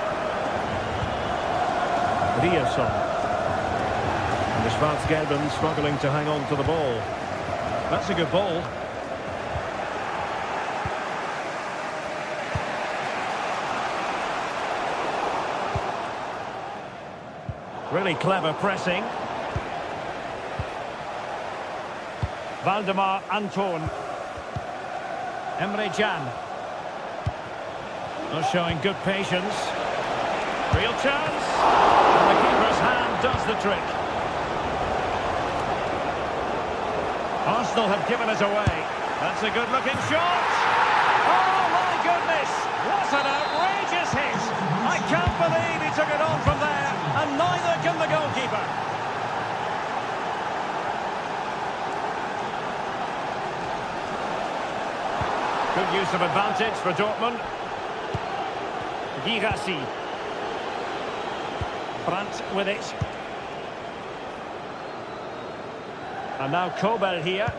Rierson. And the Schwarz-Gelben struggling to hang on to the ball. That's a good ball. Really clever pressing. Valdemar Anton. Emre Can. Showing good patience. Real chance. And the keeper's hand does the trick. Arsenal have given it away. That's a good-looking shot. Oh, my goodness. What an outrageous hit. I can't believe he took it on from there. And neither can the goalkeeper. Good use of advantage for Dortmund. Girassi. Brandt with it. And now Kobel here.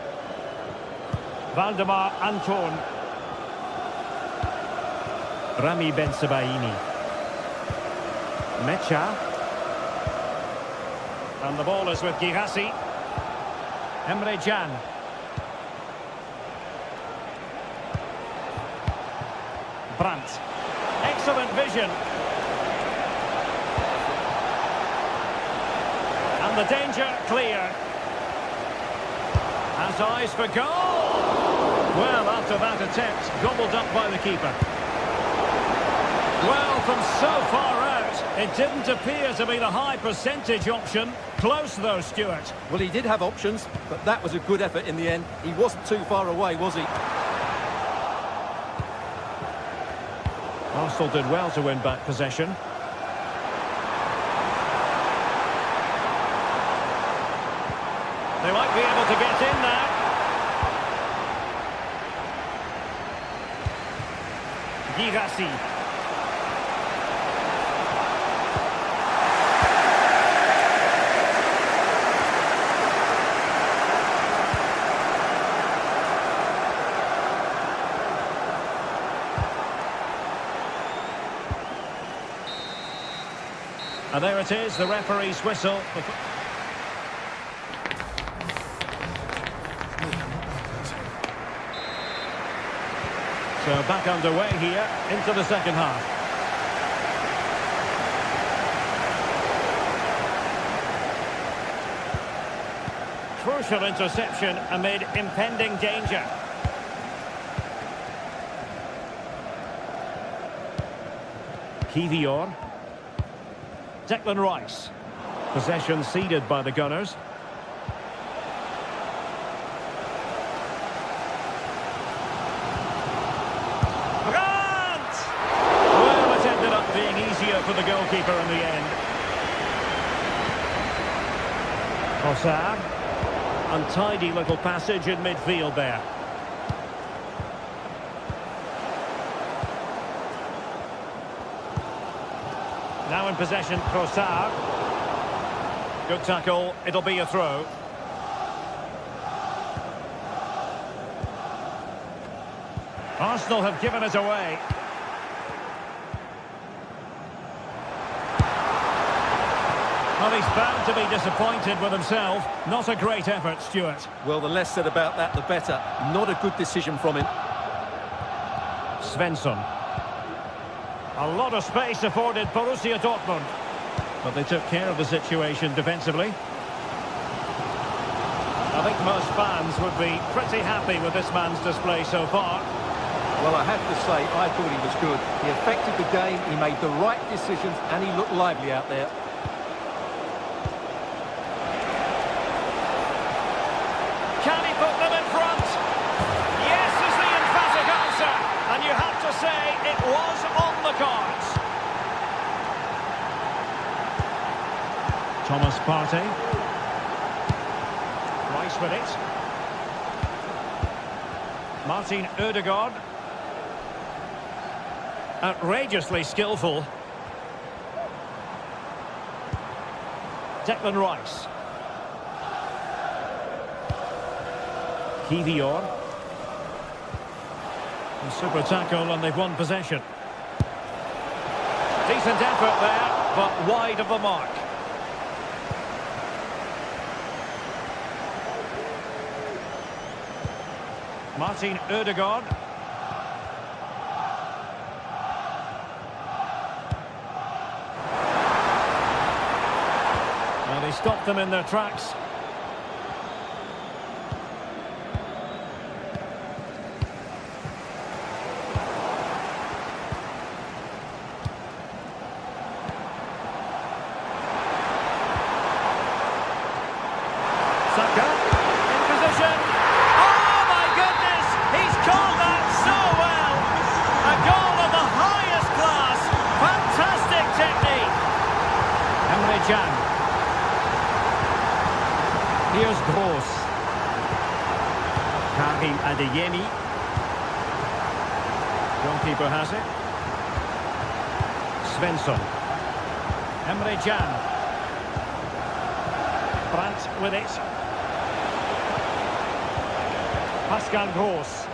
Valdemar Anton. Rami Bensebaini. Mecha. And the ball is with Girassi. Emre Can. Brandt. Excellent vision. And the danger clear. Has eyes for goal. Well, after that attempt, gobbled up by the keeper. Well, from so far out, It didn't appear to be the high percentage option. Close though, Stuart. Well, he did have options, but that was a good effort in the end. He wasn't too far away, was he? Arsenal did well to win back possession. They might be able to get in now. Girassi. And there it is, the referee's whistle. So back underway here into the second half. Crucial interception amid impending danger. Kivior. Declan Rice. Possession ceded by the Gunners. Well, it ended up being easier for the goalkeeper in the end. Trossard. Untidy little passage in midfield there. Now in possession, Trossard. Good tackle, it'll be a throw. Arsenal have given it away. Well, he's bound to be disappointed with himself. Not a great effort, Stuart. Well, the less said about that, the better. Not a good decision from him. Svensson. A lot of space afforded Borussia Dortmund. But they took care of the situation defensively. I think most fans would be pretty happy with this man's display so far. Well, I have to say, I thought he was good. He affected the game, he made the right decisions, and he looked lively out there. Can he put them in front? Yes is the emphatic answer. And you have to say it was on the cards. Thomas Partey. Rice with it. Martin Ødegaard. Outrageously skillful. Declan Rice. Kivior. A super tackle and they've won possession. Decent effort there, but wide of the mark. Martin Ødegaard. Well, they stopped them in their tracks. Saka in position. Oh my goodness! He's called that so well. A goal of the highest class. Fantastic technique. Emre Can. Here's Gross. Karim Adeyemi. Goalkeeper has it. Svensson. Emre Can. Brandt with it. Pascal Gross.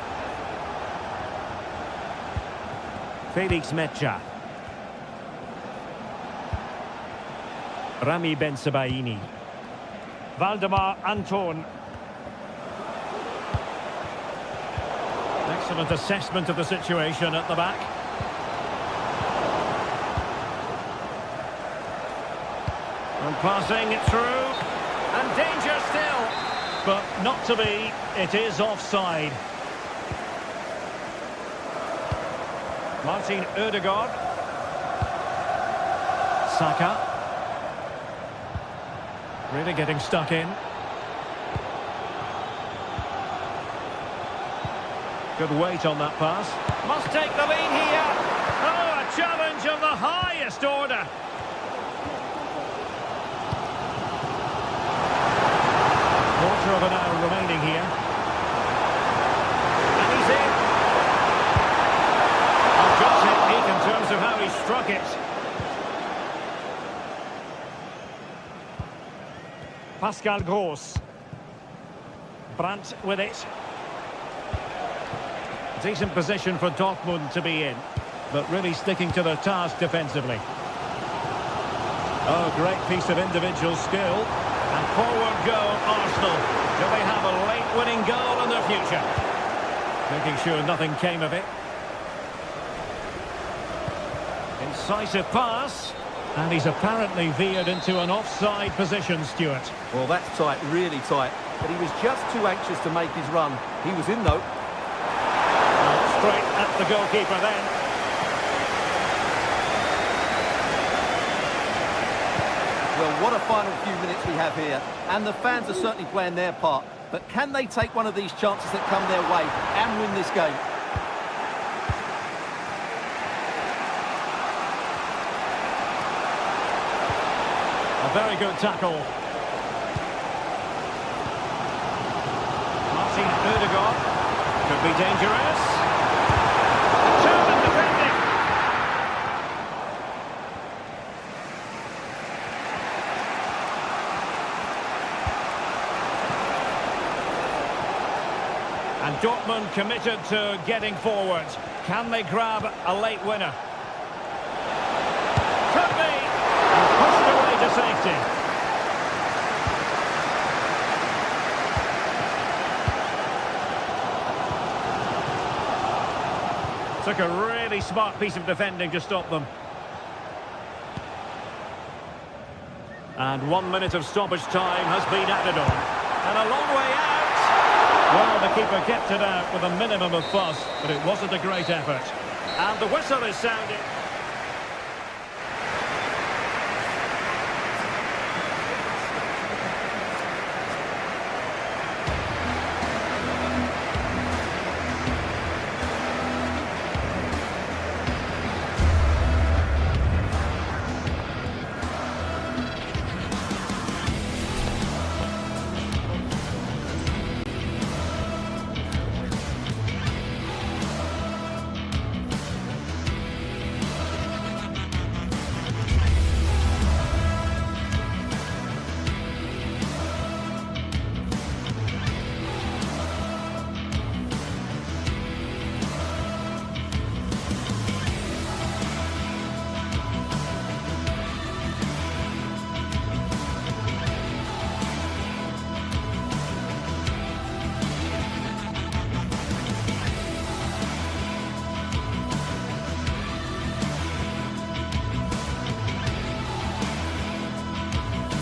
Felix Metja. Rami Bensebaini. Valdemar Anton. Excellent assessment of the situation at the back. And passing it through. And danger still. But not to be. It is offside. Martin Ødegaard. Saka. Really getting stuck in. Good weight on that pass. Must take the lead here. Oh, a challenge of the highest order. Quarter of an hour remaining here. And he's in. A good technique in terms of how he struck it. Pascal Gross. Brandt with it. Decent position for Dortmund to be in, but really sticking to their task defensively. Oh, great piece of individual skill. And forward go Arsenal. Do they have a late winning goal in their future? Making sure nothing came of it. Incisive pass. And he's apparently veered into an offside position, Stuart. Well, that's tight, really tight. But he was just too anxious to make his run. He was in, though. Straight at the goalkeeper then. Well, what a final few minutes we have here. And the fans are certainly playing their part. But can they take one of these chances that come their way and win this game? A very good tackle. Martin Ødegaard. Could be dangerous. German defending. And Dortmund committed to getting forward. Can they grab a late winner? Could be. And pushed away to safety. Took a really smart piece of defending to stop them. And 1 minute of stoppage time has been added on. And a long way out. Well, the keeper kept it out with a minimum of fuss, but it wasn't a great effort. And the whistle is sounding.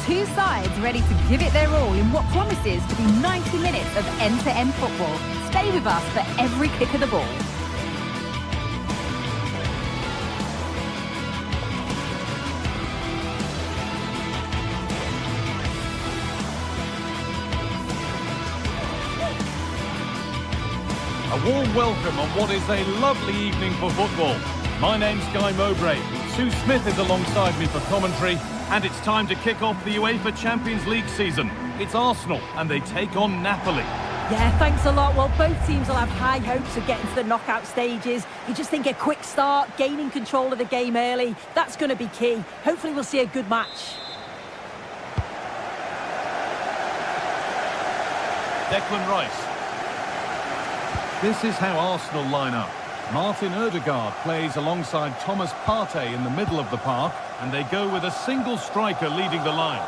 Two sides ready to give it their all in what promises to be 90 minutes of end-to-end football. Stay with us for every kick of the ball. A warm welcome on what is a lovely evening for football. My name's Guy Mowbray. Sue Smith is alongside me for commentary, and it's time to kick off the UEFA Champions League season. It's Arsenal, and they take on Napoli. Yeah, thanks a lot. Well, both teams will have high hopes of getting to the knockout stages. You just think a quick start, gaining control of the game early, that's going to be key. Hopefully we'll see a good match. Declan Rice. This is how Arsenal line up. Martin Ødegaard plays alongside Thomas Partey in the middle of the park, and they go with a single striker leading the line.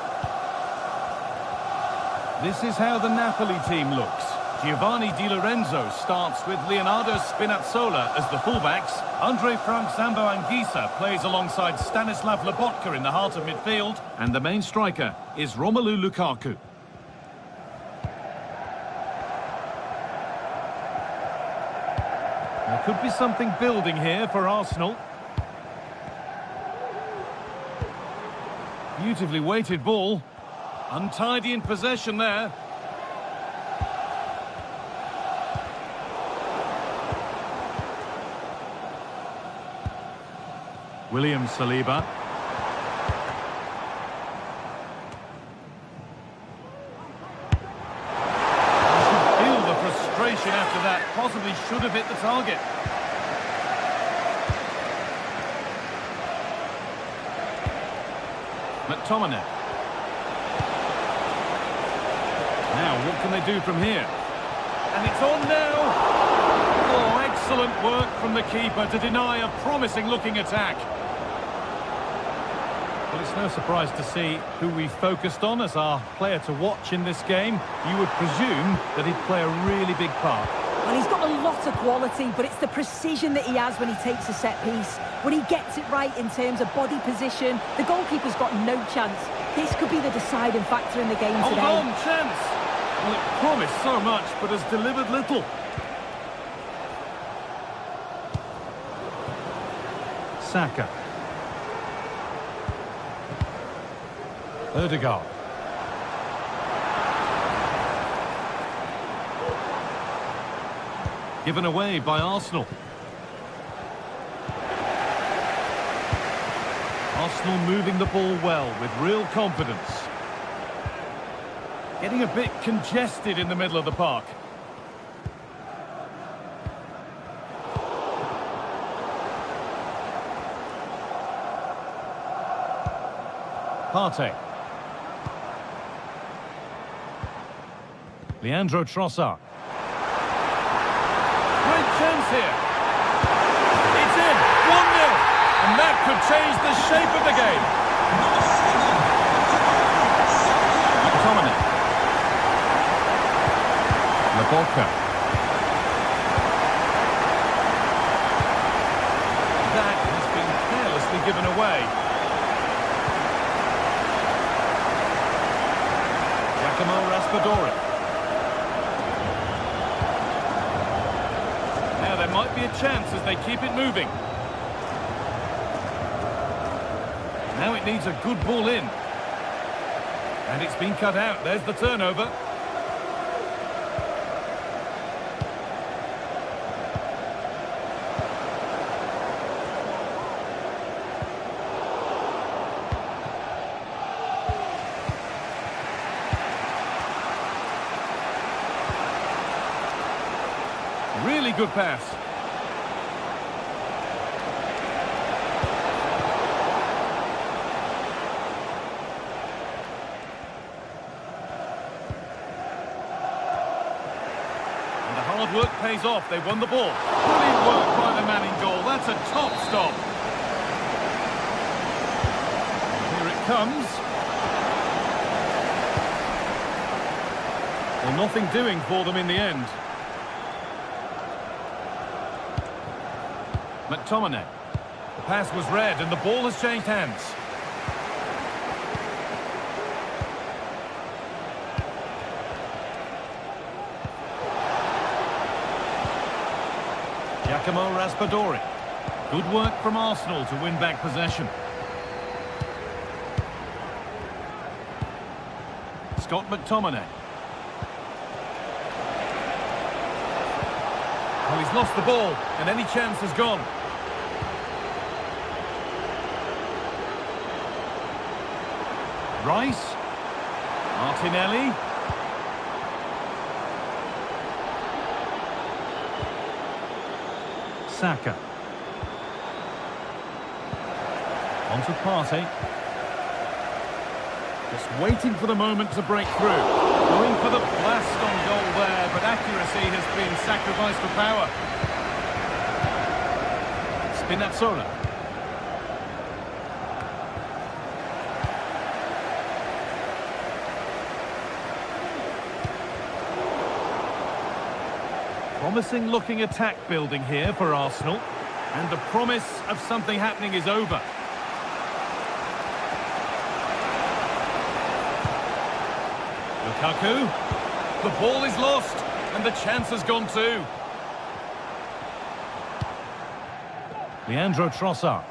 This is how the Napoli team looks. Giovanni Di Lorenzo starts with Leonardo Spinazzola as the fullbacks. Andre Frank Zambo Anguissa plays alongside Stanislav Lobotka in the heart of midfield, and the main striker is Romelu Lukaku. There could be something building here for Arsenal. Beautifully weighted ball. Untidy in possession there. William Saliba. After that, possibly should have hit the target. McTominay. Now, what can they do from here? And it's on now! Oh, excellent work from the keeper to deny a promising-looking attack. Well, it's no surprise to see who we focused on as our player to watch in this game. You would presume that he'd play a really big part. Well, he's got a lot of quality, but it's the precision that he has when he takes a set piece. When he gets it right in terms of body position, the goalkeeper's got no chance. This could be the deciding factor in the game today. Hold on, chance! Well, it promised so much, but has delivered little. Saka. Ødegaard. Given away by Arsenal. Arsenal moving the ball well with real confidence. Getting a bit congested in the middle of the park. Partey. Leandro Trossard. Great chance here. It's in. 1-0. And that could change the shape of the game. McTominay. Labotka. That has been carelessly given away. Raspadori. Now there might be a chance as they keep it moving. Now it needs a good ball in. And it's been cut out. There's the turnover. Really good pass. And the hard work pays off. They won the ball. Brilliant work by the man in goal. That's a top stop. Here it comes. Well, nothing doing for them in the end. McTominay. The pass was read and the ball has changed hands. Giacomo Raspadori. Good work from Arsenal to win back possession. Scott McTominay. Well, he's lost the ball, and any chance has gone. Rice. Martinelli. Saka. On to Partey. Just waiting for the moment to break through. Going for the blast on goal there, but accuracy has been sacrificed for power. Spinazzola. Promising looking attack building here for Arsenal, and the promise of something happening is over. Lukaku. The ball is lost, and the chance has gone too. Leandro Trossard.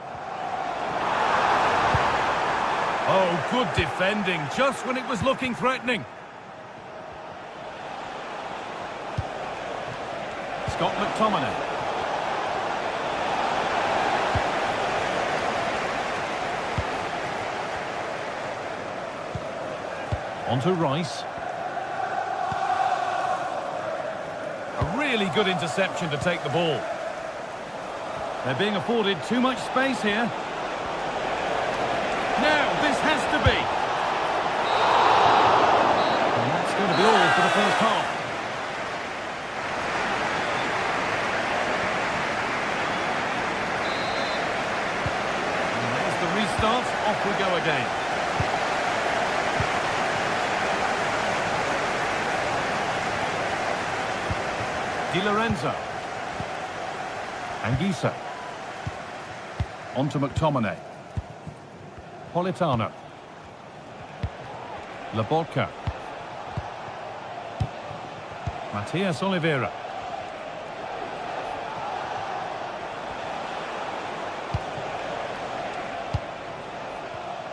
Oh, good defending, just when it was looking threatening. Scott McTominay. On to Rice. A really good interception to take the ball. They're being afforded too much space here. Now, this has to be. And that's going to be all for the first half. And there's the restart. Off we go again. Di Lorenzo. Anguissa. On to McTominay. Politano. Lobotka. Matias Oliveira.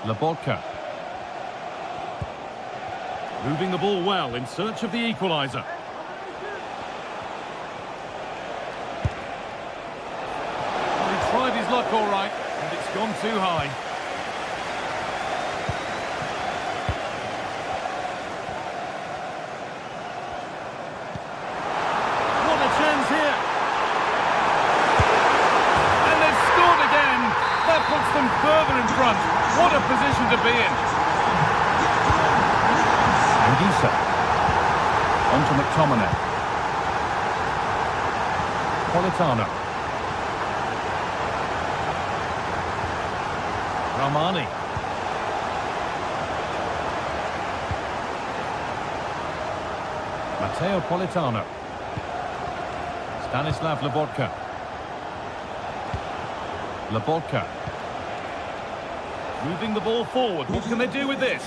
Lobotka. Moving the ball well in search of the equaliser. Tried his luck all right, and it's gone too high. What a chance here! And they've scored again! That puts them further in front. What a position to be in! Anguissa. On to McTominay. Politano. Ramani. Matteo Politano. Stanislav Lobotka. Lobotka. Moving the ball forward. What can they do with this?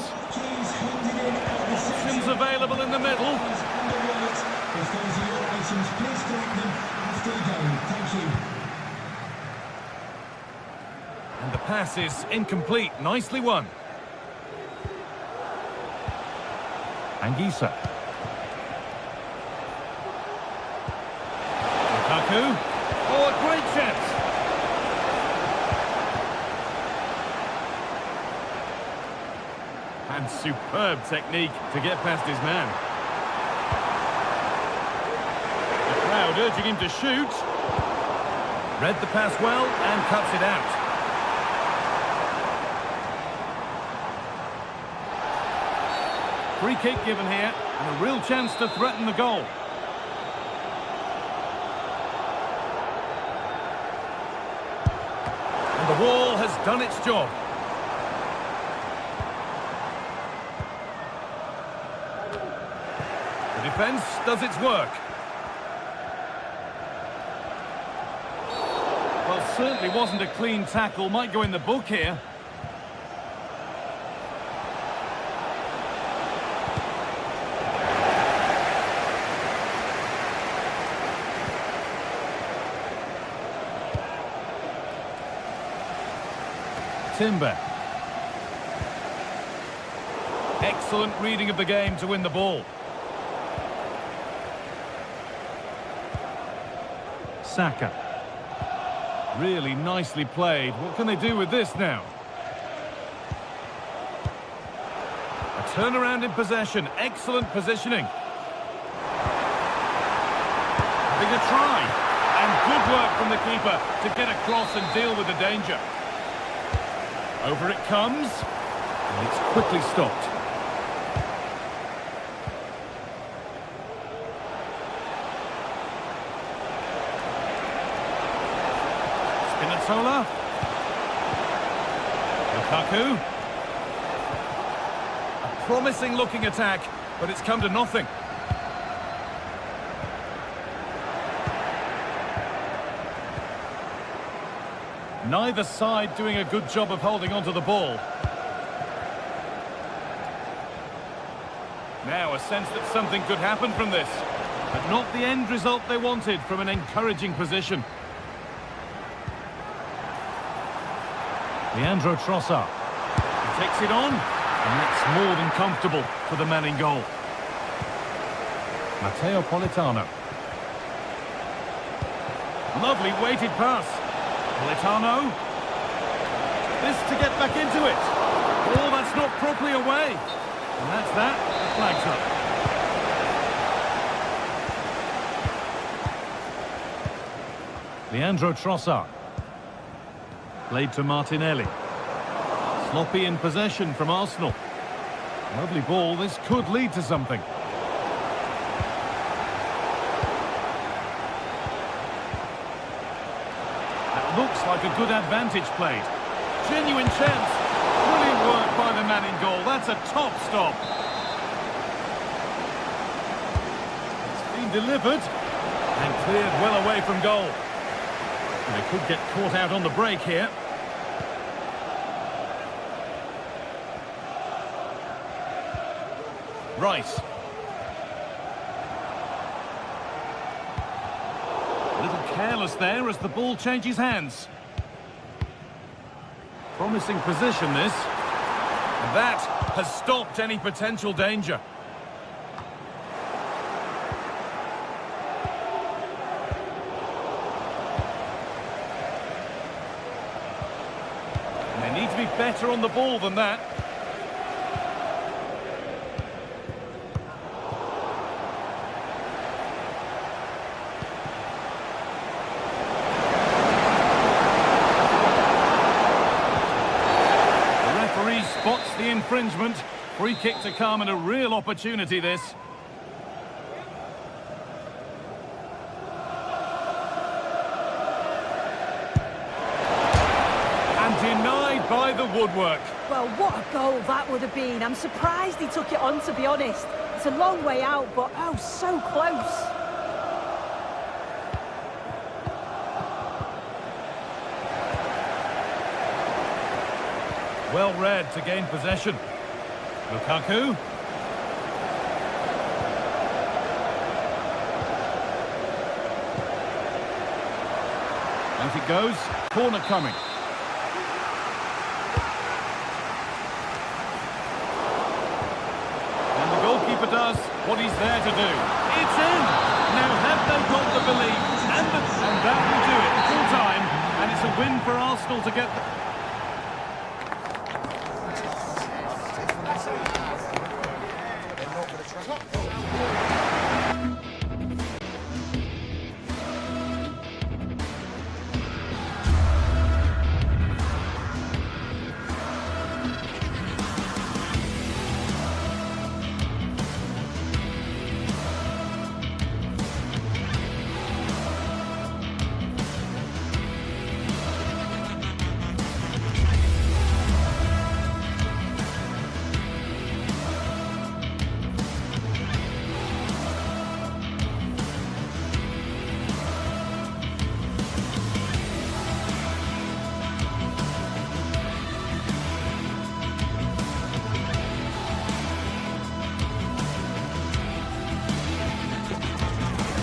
Options available in the middle. If those are your items, please collect them after the game. Thank you. And the pass is incomplete. Nicely won. Anguissa. Lukaku. Oh, a great chance. And superb technique to get past his man. The crowd urging him to shoot. Read the pass well and cuts it out. Free kick given here, and a real chance to threaten the goal. And the wall has done its job. The defence does its work. Well, certainly wasn't a clean tackle, might go in the book here. Timber. Excellent reading of the game to win the ball. Saka. Really nicely played. What can they do with this now? A turnaround in possession. Excellent positioning. Having a try. And good work from the keeper to get across and deal with the danger. Over it comes, and it's quickly stopped. Spinazzola. Lukaku. A promising looking attack, but it's come to nothing. Neither side doing a good job of holding onto the ball. Now a sense that something could happen from this, but not the end result they wanted from an encouraging position. Leandro Trossard. Takes it on, and that's more than comfortable for the man in goal. Matteo Politano. Lovely weighted pass. Politano. This to get back into it. Oh, that's not properly away. And that's that. The flag's up. Leandro Trossard. Played to Martinelli. Sloppy in possession from Arsenal. Lovely ball. This could lead to something. That looks like a good advantage played. Genuine chance. Brilliant work by the man in goal. That's a top stop. It's been delivered and cleared well away from goal. They could get caught out on the break here. Rice. A little careless there as the ball changes hands. Promising position this. And that has stopped any potential danger. And they need to be better on the ball than that. Spots the infringement. Free kick to come and a real opportunity this. And denied by the woodwork. Well, what a goal that would have been. I'm surprised he took it on, to be honest. It's a long way out, but oh, so close. Well read to gain possession. Lukaku. Out it goes. Corner coming. And the goalkeeper does what he's there to do. It's in! Now have they got the belief? And that will do it. Full time. And it's a win for Arsenal to get...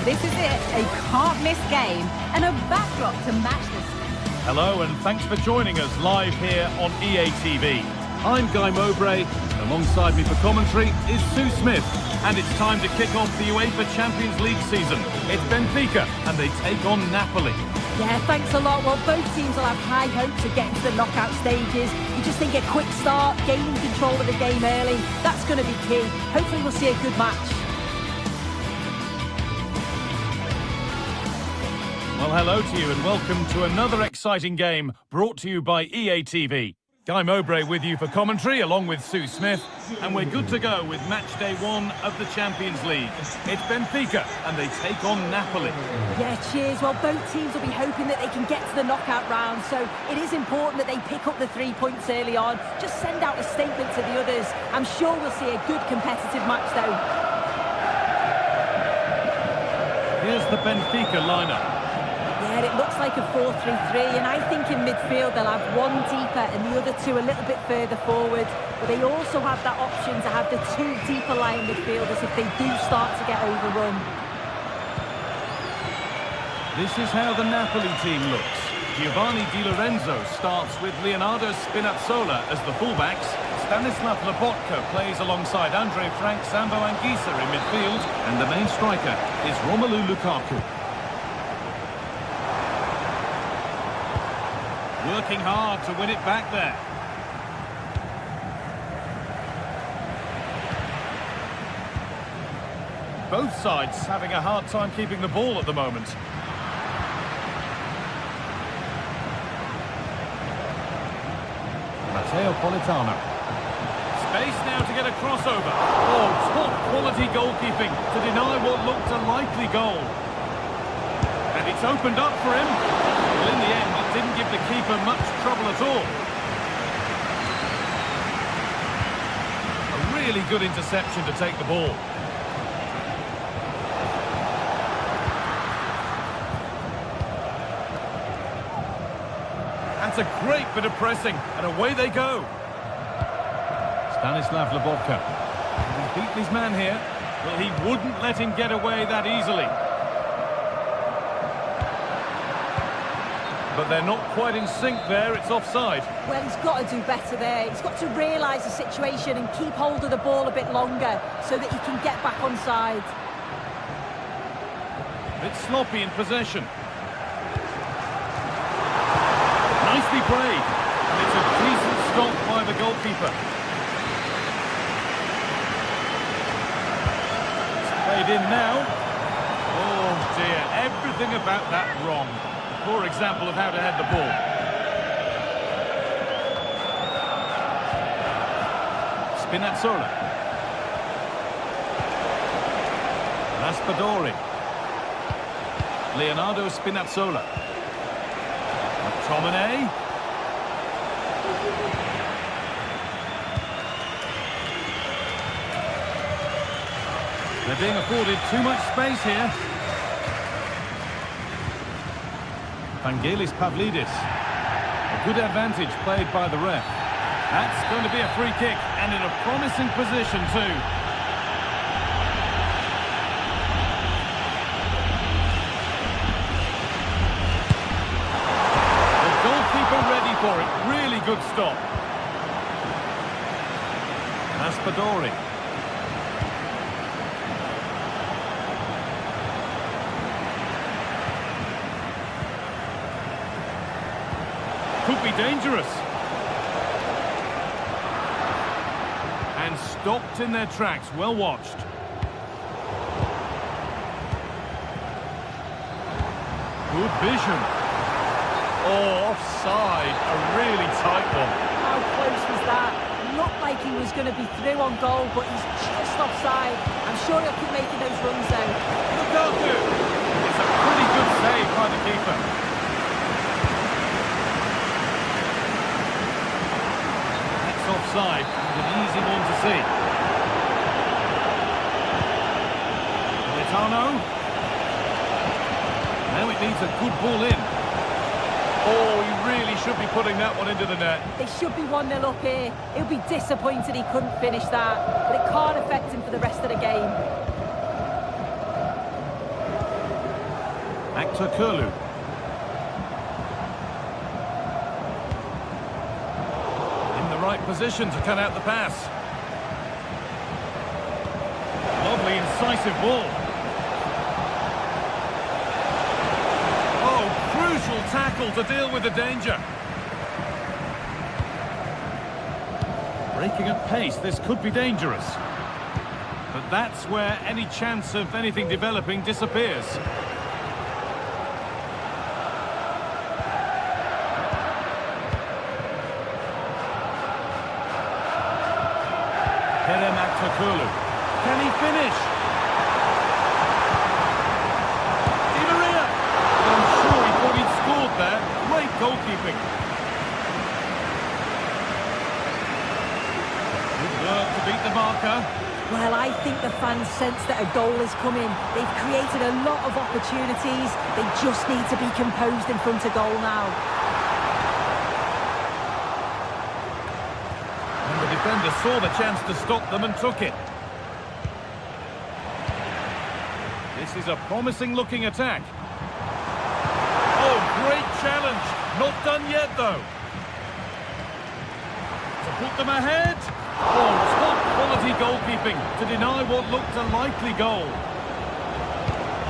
This is it, a can't-miss game and a backdrop to match this. Hello and thanks for joining us live here on EA TV. I'm Guy Mowbray, alongside me for commentary is Sue Smith, and it's time to kick off the UEFA Champions League season. It's Benfica and they take on Napoli. Yeah, thanks a lot. Well, both teams will have high hopes of getting to the knockout stages. You just think a quick start, gaining control of the game early, that's going to be key. Hopefully we'll see a good match. Well, hello to you and welcome to another exciting game brought to you by EA TV. Guy Mowbray with you for commentary along with Sue Smith, and we're good to go with match day 1 of the Champions League. It's Benfica and they take on Napoli. Yeah, cheers. Well, both teams will be hoping that they can get to the knockout round, so it is important that they pick up the 3 points early on. Just send out a statement to the others. I'm sure we'll see a good competitive match though. Here's the Benfica lineup. Yeah, it looks like a 4-3-3, and I think in midfield they'll have one deeper and the other two a little bit further forward. But they also have that option to have the 2 deeper lying midfielders if they do start to get overrun. This is how the Napoli team looks. Giovanni Di Lorenzo starts with Leonardo Spinazzola as the fullbacks. Stanislav Lobotka plays alongside Andre Frank Sambo Anguissa in midfield. And the main striker is Romelu Lukaku. Working hard to win it back there. Both sides having a hard time keeping the ball at the moment. Matteo Politano. Space now to get a crossover. Oh, top quality goalkeeping to deny what looked a likely goal. And it's opened up for him. Well, in the end, it didn't give the keeper much trouble at all. A really good interception to take the ball. That's a great bit of pressing, and away they go. Stanislav Lobotka. He's beaten his man here. Well, he wouldn't let him get away that easily. But they're not quite in sync there. It's offside. Well, he's got to do better there. He's got to realise the situation and keep hold of the ball a bit longer so that he can get back on side. Bit sloppy in possession. Nicely played. And it's a decent stop by the goalkeeper. It's played in now. Oh dear, everything about that wrong. Poor example of how to head the ball. Spinazzola. Raspadori. Leonardo Spinazzola. McTominay. They're being afforded too much space here. Vangelis Pavlidis. A good advantage played by the ref. That's going to be a free kick, and in a promising position too. The goalkeeper ready for it. Really good stop. Raspadori. Could be dangerous. And stopped in their tracks. Well watched. Good vision. Oh, offside. A really tight one. How close was that? Looked like he was going to be through on goal, but he's just offside. I'm sure he'll keep making those runs though. Lukaku. It's a pretty good save by the keeper. Offside, an easy one to see. Politano. Now it needs a good ball in. Oh, he really should be putting that one into the net. They should be 1-0 up here. He'll be disappointed he couldn't finish that, but it can't affect him for the rest of the game. Actor Kurlu. Right position to cut out the pass. Lovely incisive ball. Oh, crucial tackle to deal with the danger. Breaking at pace, this could be dangerous. But that's where any chance of anything developing disappears. Can he finish? Di Maria! I'm sure he thought he'd scored there. Great goalkeeping. Good work to beat the marker. Well, I think the fans sense that a goal is coming. They've created a lot of opportunities. They just need to be composed in front of goal now. Defender saw the chance to stop them and took it. This is a promising looking attack. Oh, great challenge. Not done yet, though. To put them ahead. Oh, top-quality goalkeeping to deny what looked a likely goal.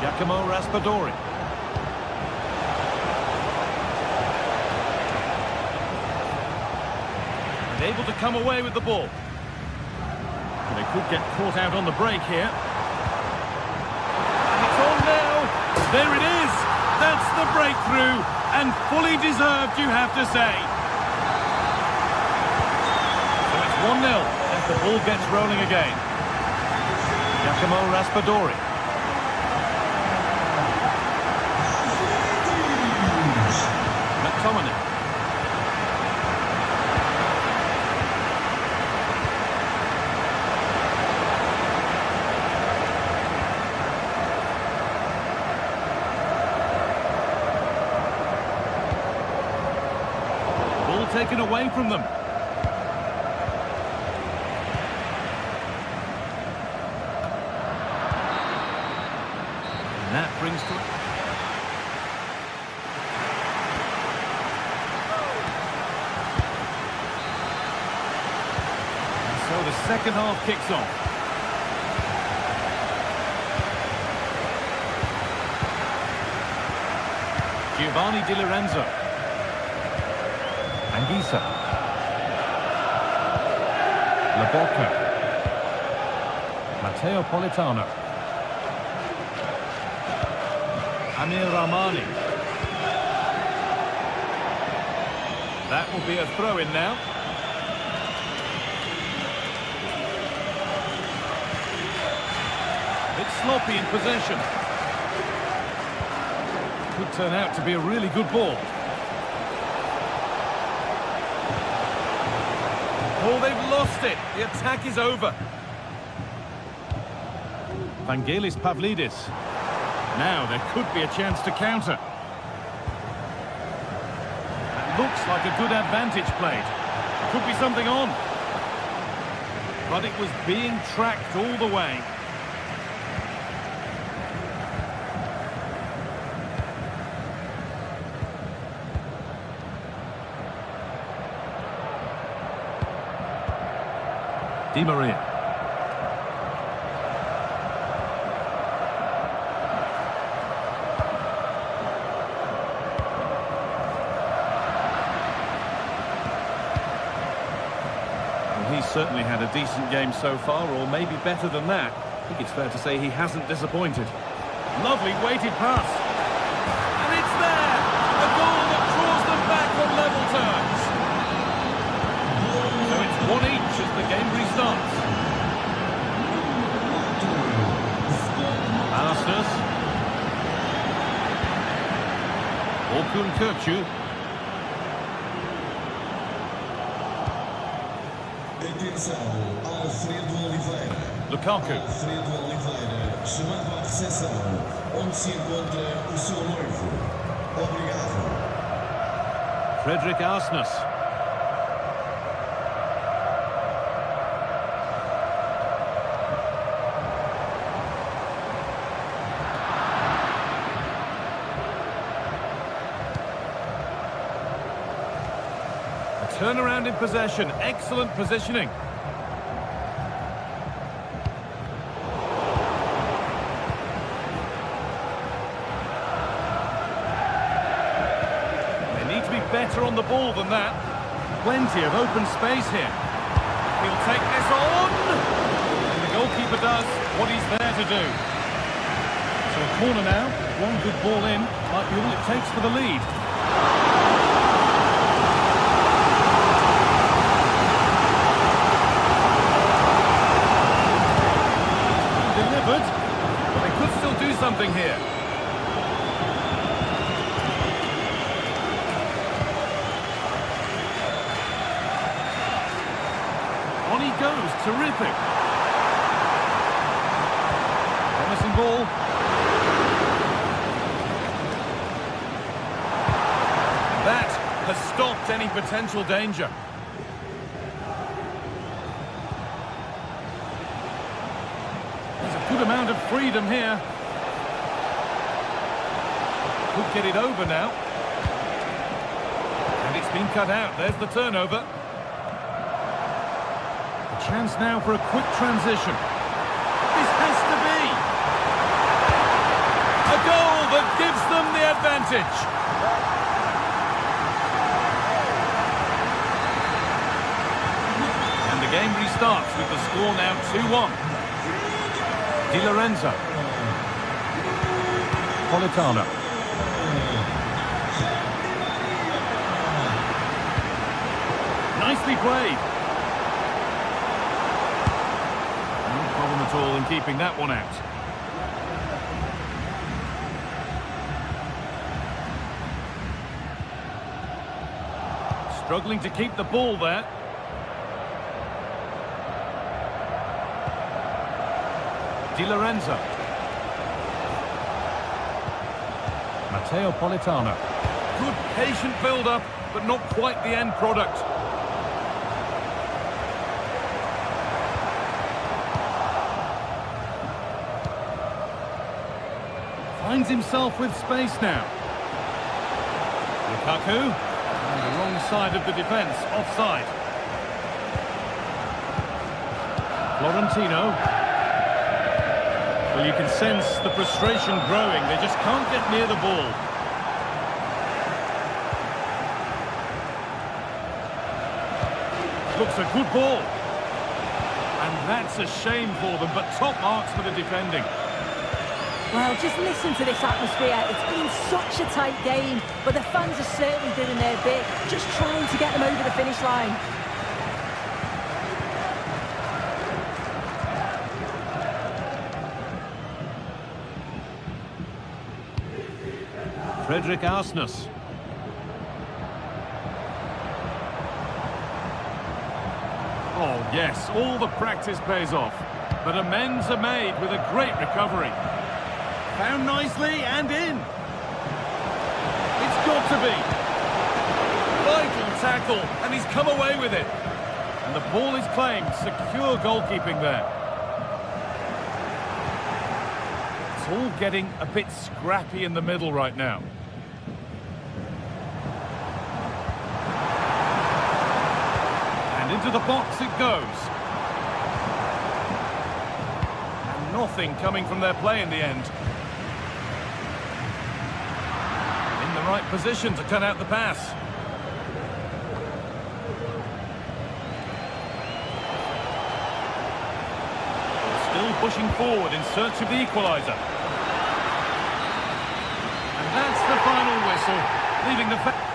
Giacomo Raspadori. And able to come away with the ball. And they could get caught out on the break here. And it's on now. There it is. That's the breakthrough. And fully deserved, you have to say. So it's 1-0 as the ball gets rolling again. Giacomo Raspadori. McTominay. Ball taken away from them. And that brings to... So the second half kicks off. Giovanni Di Lorenzo. Anguissa. Laborca. Matteo Politano. Amir Rahmani. That will be a throw-in now. Sloppy in possession. Could turn out to be a really good ball. Oh, they've lost it. The attack is over. Vangelis Pavlidis. Now there could be a chance to counter. That looks like a good advantage played. Could be something on. But it was being tracked all the way. Di Maria. Well, he's certainly had a decent game so far, or maybe better than that. I think it's fair to say he hasn't disappointed. Lovely weighted pass. And it's there! A goal that draws them back on level terms. So it's 1-1 as the game restarts. Masters. Orkun Kökçü. Atenção, Alfredo Oliveira. Lukaku. Alfredo Oliveira, chamado à recepção, onde se encontra o seu noivo. Obrigado. Fredrik Arsnes. Turnaround in possession, excellent positioning. They need to be better on the ball than that. Plenty of open space here. He'll take this on! And the goalkeeper does what he's there to do. So a corner now, one good ball in, might be all it takes for the lead. But they could still do something here. On he goes, terrific. Promising ball. That has stopped any potential danger. Good amount of freedom here. Could get it over now. Been cut out. There's the turnover. A chance now for a quick transition. This has to be a goal that gives them the advantage. And the game restarts with the score now 2-1. Di Lorenzo. Politano. Nicely played. No problem at all in keeping that one out. Struggling to keep the ball there. Di Lorenzo. Matteo Politano. Good patient build-up, but not quite the end product. Finds himself with space now. Lukaku. On the wrong side of the defence, offside. Florentino. Well, you can sense the frustration growing. They just can't get near the ball. Looks a good ball. And that's a shame for them, but top marks for the defending. Well, just listen to this atmosphere. It's been such a tight game, but the fans are certainly doing their bit, just trying to get them over the finish line. Frederick Arsness. Oh, yes, all the practice pays off. But amends are made with a great recovery. Found nicely and in. It's got to be. Vital tackle, and he's come away with it. And the ball is claimed. Secure goalkeeping there. It's all getting a bit scrappy in the middle right now. And into the box it goes. And nothing coming from their play in the end. Right position to cut out the pass. Still pushing forward in search of the equaliser. And that's the final whistle, leaving the...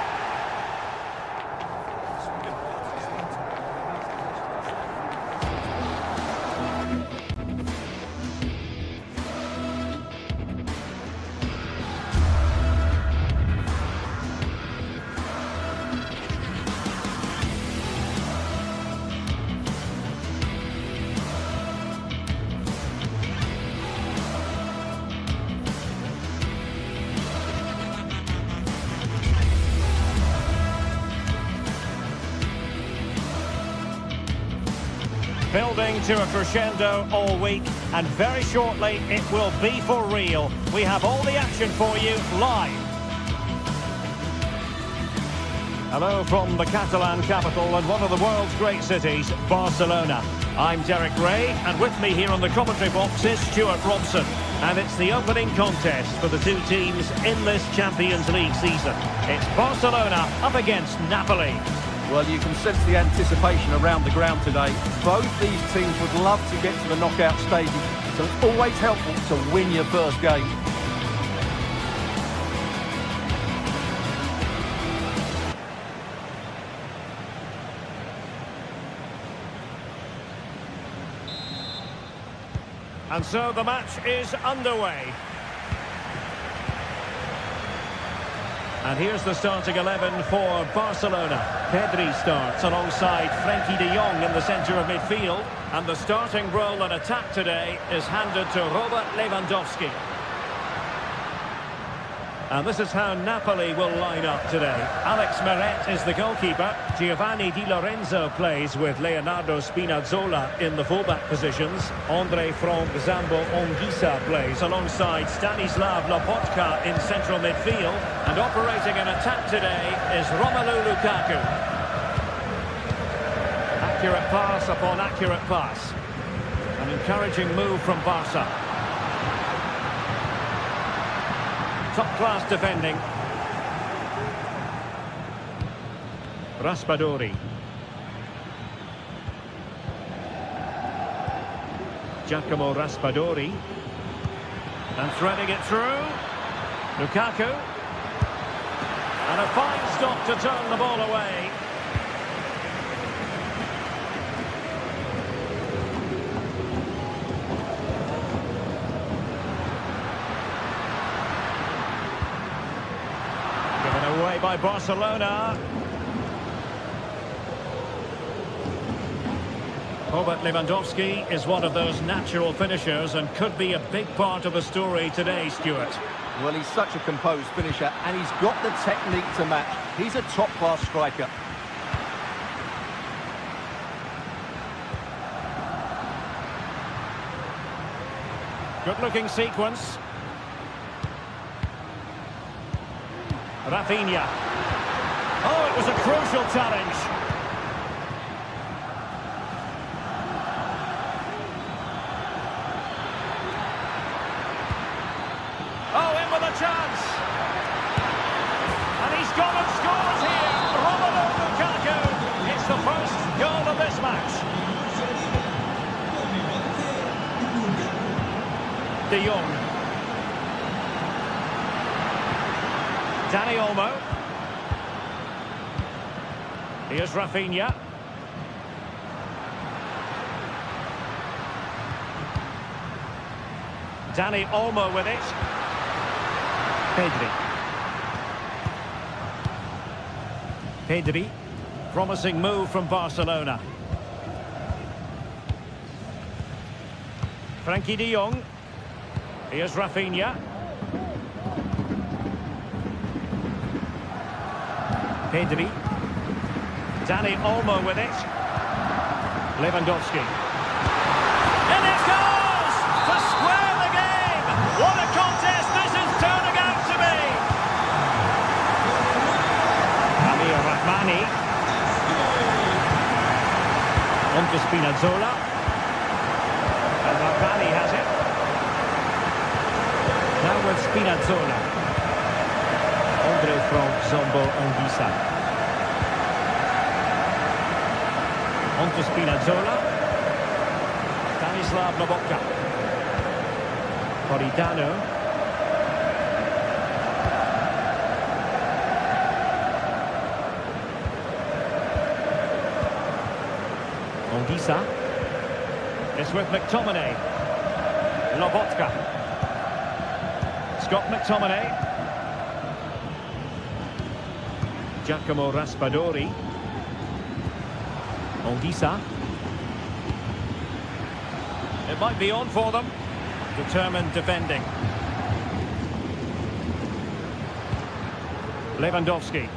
Building to a crescendo all week, and very shortly it will be for real. We have all the action for you live. Hello from the Catalan capital and one of the world's great cities, Barcelona. I'm Derek Ray, and with me here on the commentary box is Stuart Robson. And it's the opening contest for the two teams in this Champions League season. It's Barcelona up against Napoli. Well, you can sense the anticipation around the ground today. Both these teams would love to get to the knockout stages, so it's always helpful to win your first game. And so the match is underway. And here's the starting 11 for Barcelona. Pedri starts alongside Frenkie de Jong in the centre of midfield. And the starting role in attack today is handed to Robert Lewandowski. And this is how Napoli will line up today. Alex Meret is the goalkeeper. Giovanni Di Lorenzo plays with Leonardo Spinazzola in the fullback positions. Andre Frank Zambo Anguissa plays alongside Stanislav Lobotka in central midfield. And operating an attack today is Romelu Lukaku. Accurate pass upon accurate pass. An encouraging move from Barca. Top-class defending. Raspadori. Giacomo Raspadori. And threading it through. Lukaku. And a fine stop to turn the ball away. Away by Barcelona. Robert Lewandowski is one of those natural finishers and could be a big part of the story today, Stuart. Well, he's such a composed finisher and he's got the technique to match. He's a top-class striker. Good-looking sequence. Rafinha. Oh, it was a crucial challenge. Oh, in with a chance. And he's gone and scores here. Romelu Lukaku. It's the first goal of this match. De Jong. Dani Olmo. Here's Rafinha. Dani Olmo with it. Pedri. Promising move from Barcelona. Frankie de Jong. Here's Rafinha. Pedri. Dani Olmo with it. Lewandowski. And it goes! To square the game! What a contest this is turning out to be! Amir Rahmani. On to Spinazzola. And Rahmani has it. Now with Spinazzola. Andre Frank Zambo Anguissa. On to Spinazzola. Stanislav Lobotka. Politano. Anguissa. It's with McTominay. Lobotka. Scott McTominay. Giacomo Raspadori. Anguissa. It might be on for them. Determined defending. Lewandowski.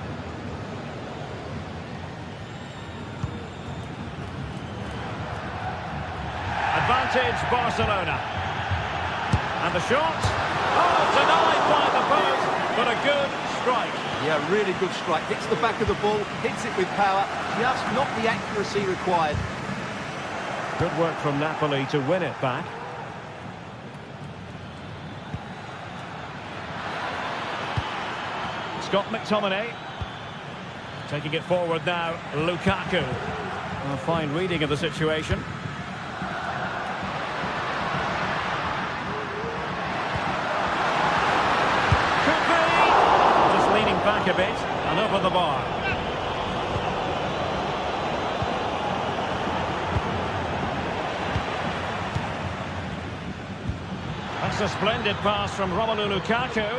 Advantage Barcelona. And the shot. Oh, denied by the post, but a good strike. Yeah, really good strike. Hits the back of the ball, hits it with power, just not the accuracy required. Good work from Napoli to win it back. Scott McTominay. Taking it forward now, Lukaku. A fine reading of the situation. Back a bit and over the bar. That's a splendid pass from Romelu Lukaku.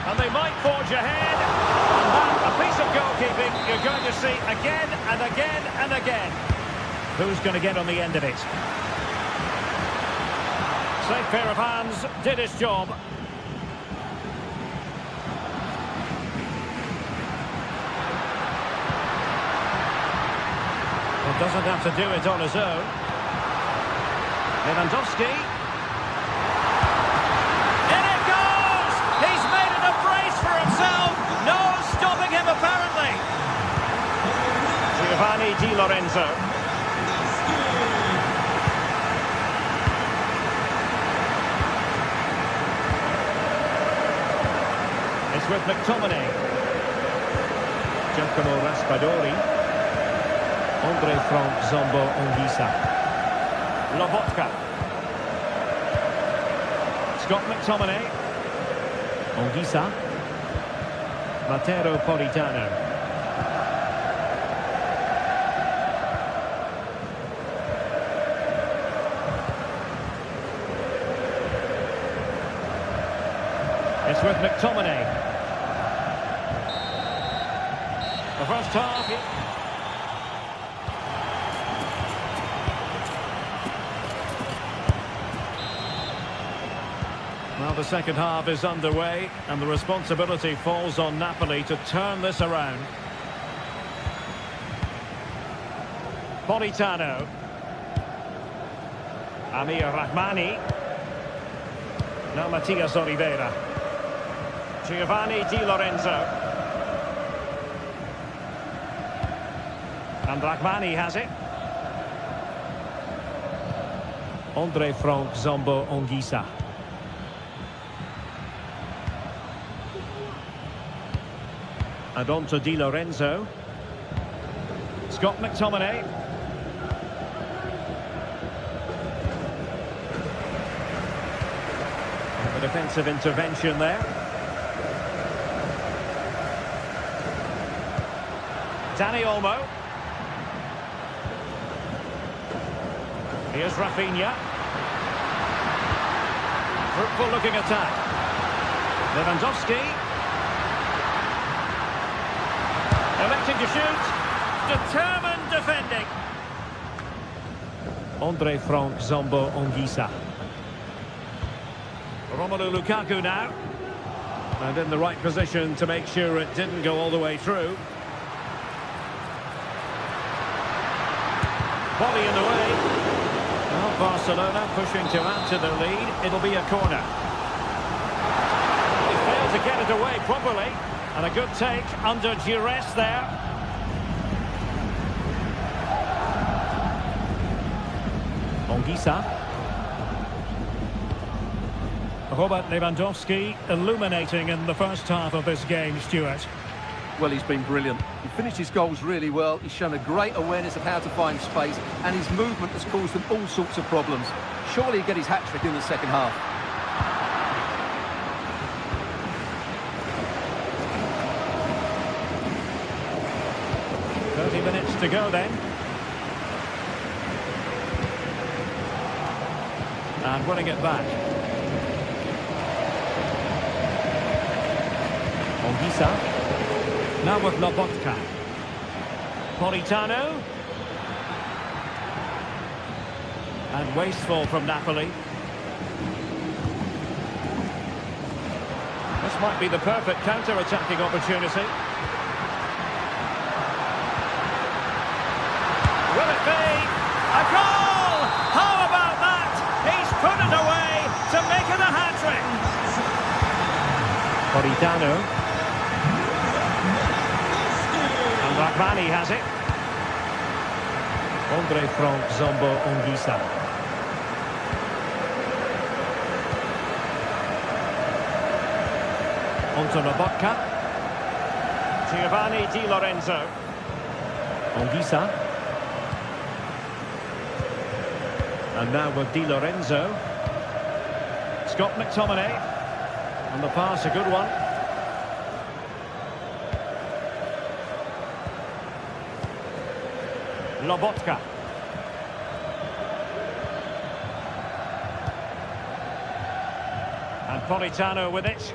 And they might forge ahead. And that, a piece of goalkeeping you're going to see again and again and again. Who's going to get on the end of it? Safe pair of hands, did his job. Doesn't have to do it on his own. Lewandowski. In it goes! He's made it a brace for himself. No stopping him, apparently. Giovanni Di Lorenzo. It's with McTominay. Giacomo Raspadori. Andre Frank Zombo Ongisa. Lobotka. Scott McTominay. Ongisa. Matteo Politano. It's with McTominay. The first half. Well, the second half is underway, and the responsibility falls on Napoli to turn this around. Politano. Amir Rahmani. Now Matias Oliveira. Giovanni Di Lorenzo. And Rahmani has it. Andre Frank Zombo Ongisa. And on to Di Lorenzo. Scott McTominay. And the defensive intervention there. Dani Olmo. Here's Rafinha. Fruitful looking attack. Lewandowski. Electing to shoot. Determined defending. Andre Frank Zombo Ongisa. Romelu Lukaku now. And in the right position to make sure it didn't go all the way through. Volley in the way. Well, Barcelona pushing to add to the lead. It'll be a corner. He failed to get it away properly. And a good take under duress there. Ongisa. Robert Lewandowski illuminating in the first half of this game, Stuart. Well, he's been brilliant. He finished his goals really well. He's shown a great awareness of how to find space, and his movement has caused them all sorts of problems. Surely he'll get his hat-trick in the second half. Minutes to go then. And winning it back. Ongisa. Now with Lobotka. Politano. And wasteful from Napoli. This might be the perfect counter-attacking opportunity. Will it be a goal? How about that? He's put it away to make it a hat-trick. Politano. And Rahmani has it. Andre Frank Zombo Ongisa. On to Lobotka. Giovanni Di Lorenzo. Ongisa. And now with Di Lorenzo. Scott McTominay. And the pass, a good one. Lobotka. And Politano with it.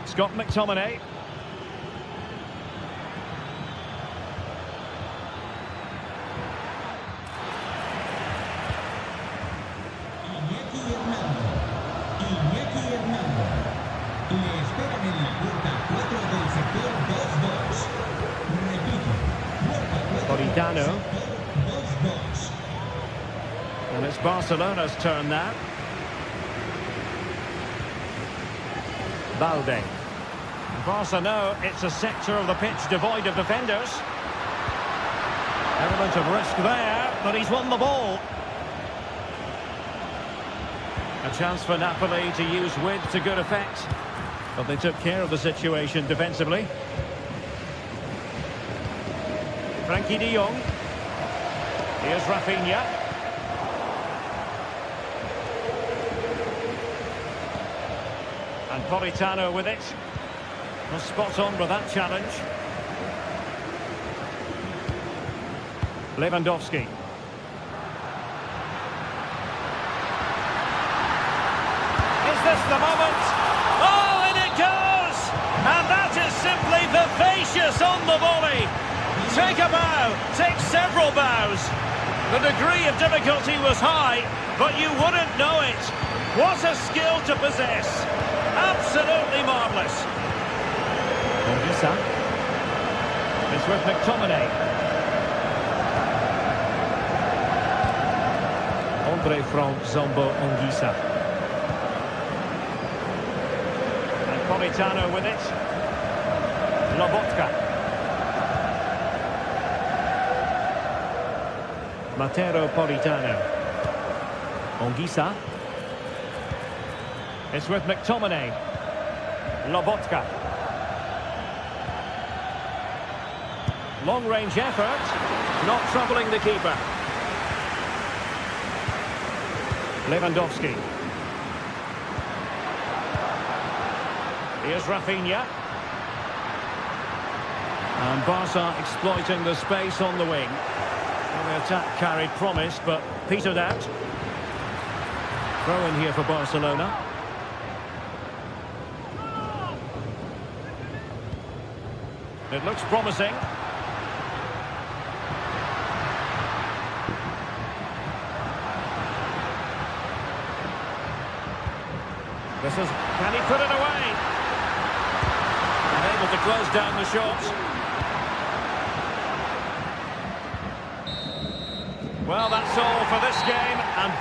Scott McTominay. Politano. And it's Barcelona's turn now. Balde. Barca know it's a sector of the pitch devoid of defenders. Element of risk there, but he's won the ball. A chance for Napoli to use width to good effect, but they took care of the situation defensively. Frankie de Jong. Here's Rafinha. And Politano with it. Well, spot on with that challenge. Lewandowski. Is this the moment? Oh, and it goes! And that is simply vivacious on the volley. Take a bow, take several bows. The degree of difficulty was high, but you wouldn't know it. What a skill to possess. Absolutely marvellous. Ongisa. It's with McTominay. Andre Frank Zombo Ongisa. And Politano with it. Lobotka. Mateo Politano. Ongisa. It's with McTominay. Lobotka. Long-range effort. Not troubling the keeper. Lewandowski. Here's Rafinha. And Barca exploiting the space on the wing. Well, the attack carried promise, but petered out. Throw in here for Barcelona. It looks promising. Can he put it away? Unable to close down the shot. Well, that's all for this game. And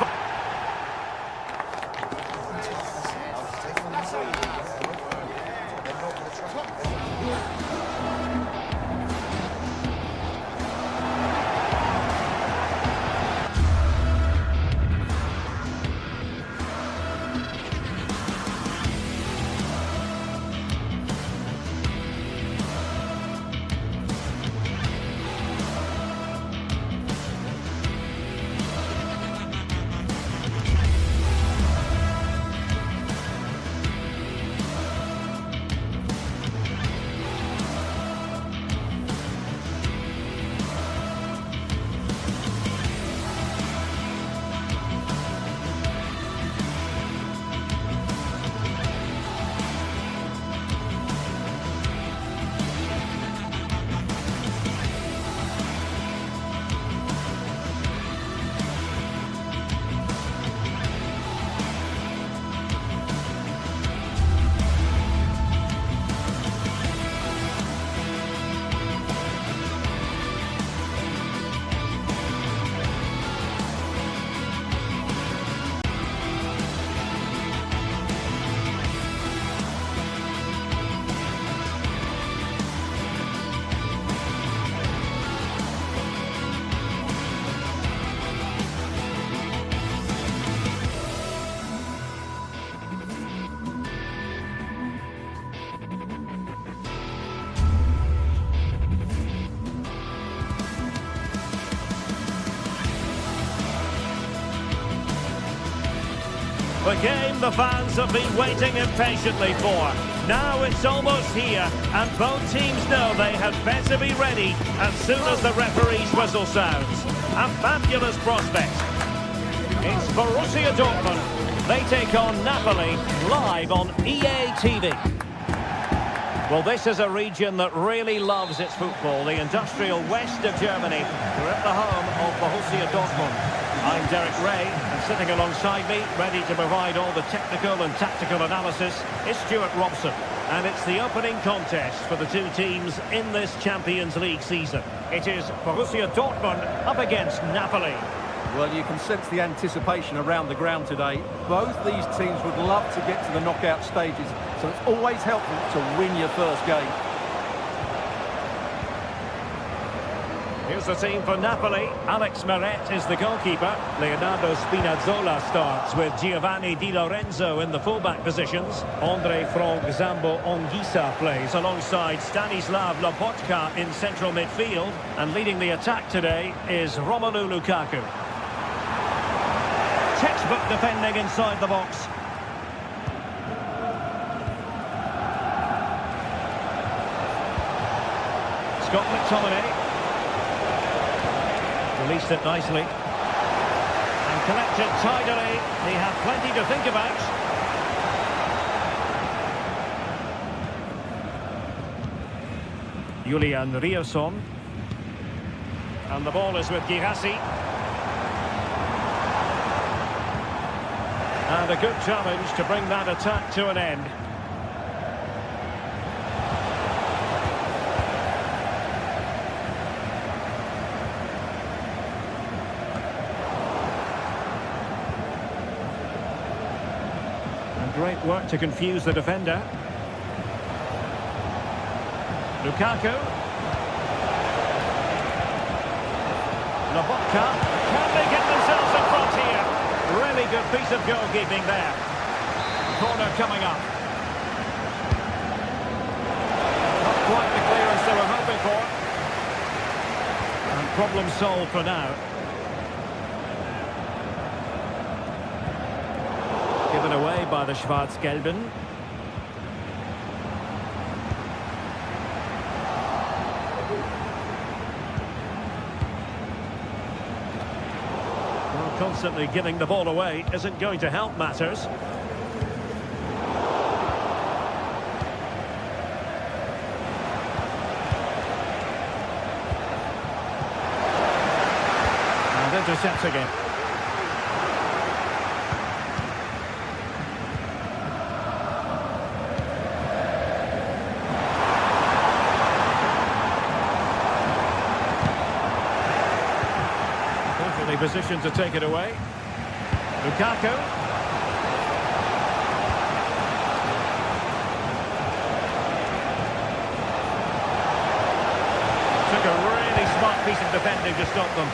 the game the fans have been waiting impatiently for. Now it's almost here, and both teams know they had better be ready as soon as the referee's whistle sounds. A fabulous prospect. It's Borussia Dortmund. They take on Napoli live on EA TV. Well, this is a region that really loves its football, the industrial west of Germany. We're at the home of Borussia Dortmund. I'm Derek Ray, and sitting alongside me, ready to provide all the technical and tactical analysis, is Stuart Robson. And it's the opening contest for the two teams in this Champions League season. It is Borussia Dortmund up against Napoli. Well, you can sense the anticipation around the ground today. Both these teams would love to get to the knockout stages, so it's always helpful to win your first game. Here's the team for Napoli. Alex Meret is the goalkeeper. Leonardo Spinazzola starts with Giovanni Di Lorenzo in the fullback positions. Andre Frank Zambo Anguissa plays alongside Stanislav Lobotka in central midfield. And leading the attack today is Romelu Lukaku. Textbook defending inside the box. Scott McTominay. Released it nicely. And collected tidily. He had plenty to think about. Julian Rierson. And the ball is with Girassi. And a good challenge to bring that attack to an end. Great work to confuse the defender. Lukaku. Lobotka. Can they get themselves in front here? Really good piece of goalkeeping there. Corner coming up. Not quite the clearance they were hoping for. And problem solved for now. Given away by the Schwarz-Gelben. Well, constantly giving the ball away isn't going to help matters. And intercepts again. Position to take it away. Lukaku. Took a really smart piece of defending to stop them.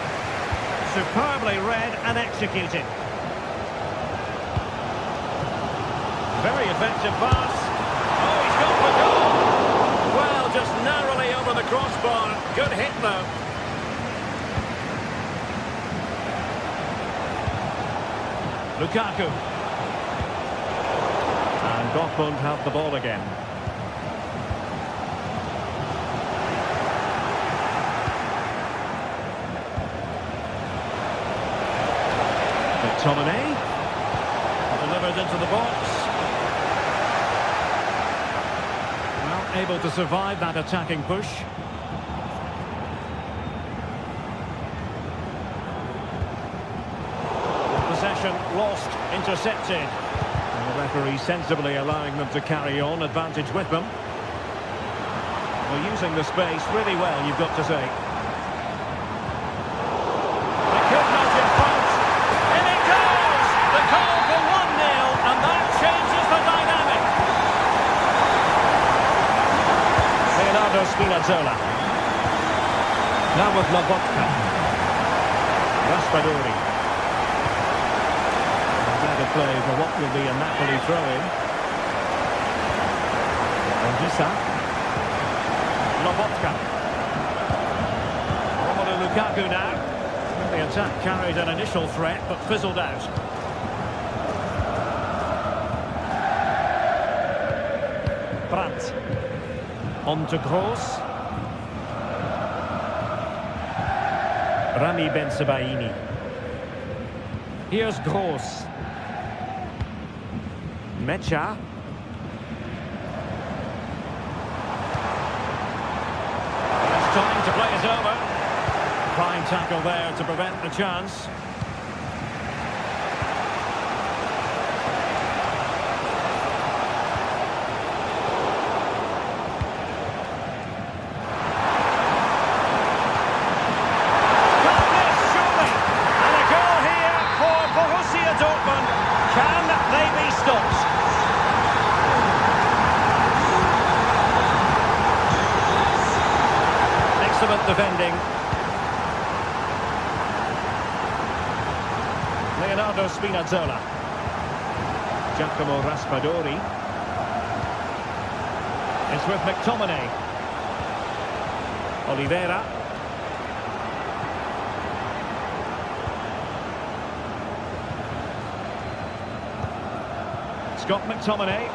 Superbly read and executed. Very effective pass. Oh, he's gone for goal. Well, just narrowly over the crossbar. Good hit though. Lukaku. And Dortmund have the ball again. McTominay. Delivered into the box. Well, able to survive that attacking push. Possession lost, intercepted. And the referee sensibly allowing them to carry on, advantage with them. Well, using the space really well, you've got to say. They could not in front. In it goes! The goal for 1-0, and that changes the dynamic. Leonardo Spinazzola. Now with Lobotka. Raspadori. Play for what will be a Napoli throw-in. Anguissa. Lobotka. Romelu Lukaku now. The attack carried an initial threat but fizzled out. Brandt. On to Gross. Rami Bensebaini. Here's Gross. Mecha. It's time to play it over. Fine tackle there to prevent the chance. Good defending. Leonardo Spinazzola. Giacomo Raspadori. It's with McTominay. Oliveira. Scott McTominay.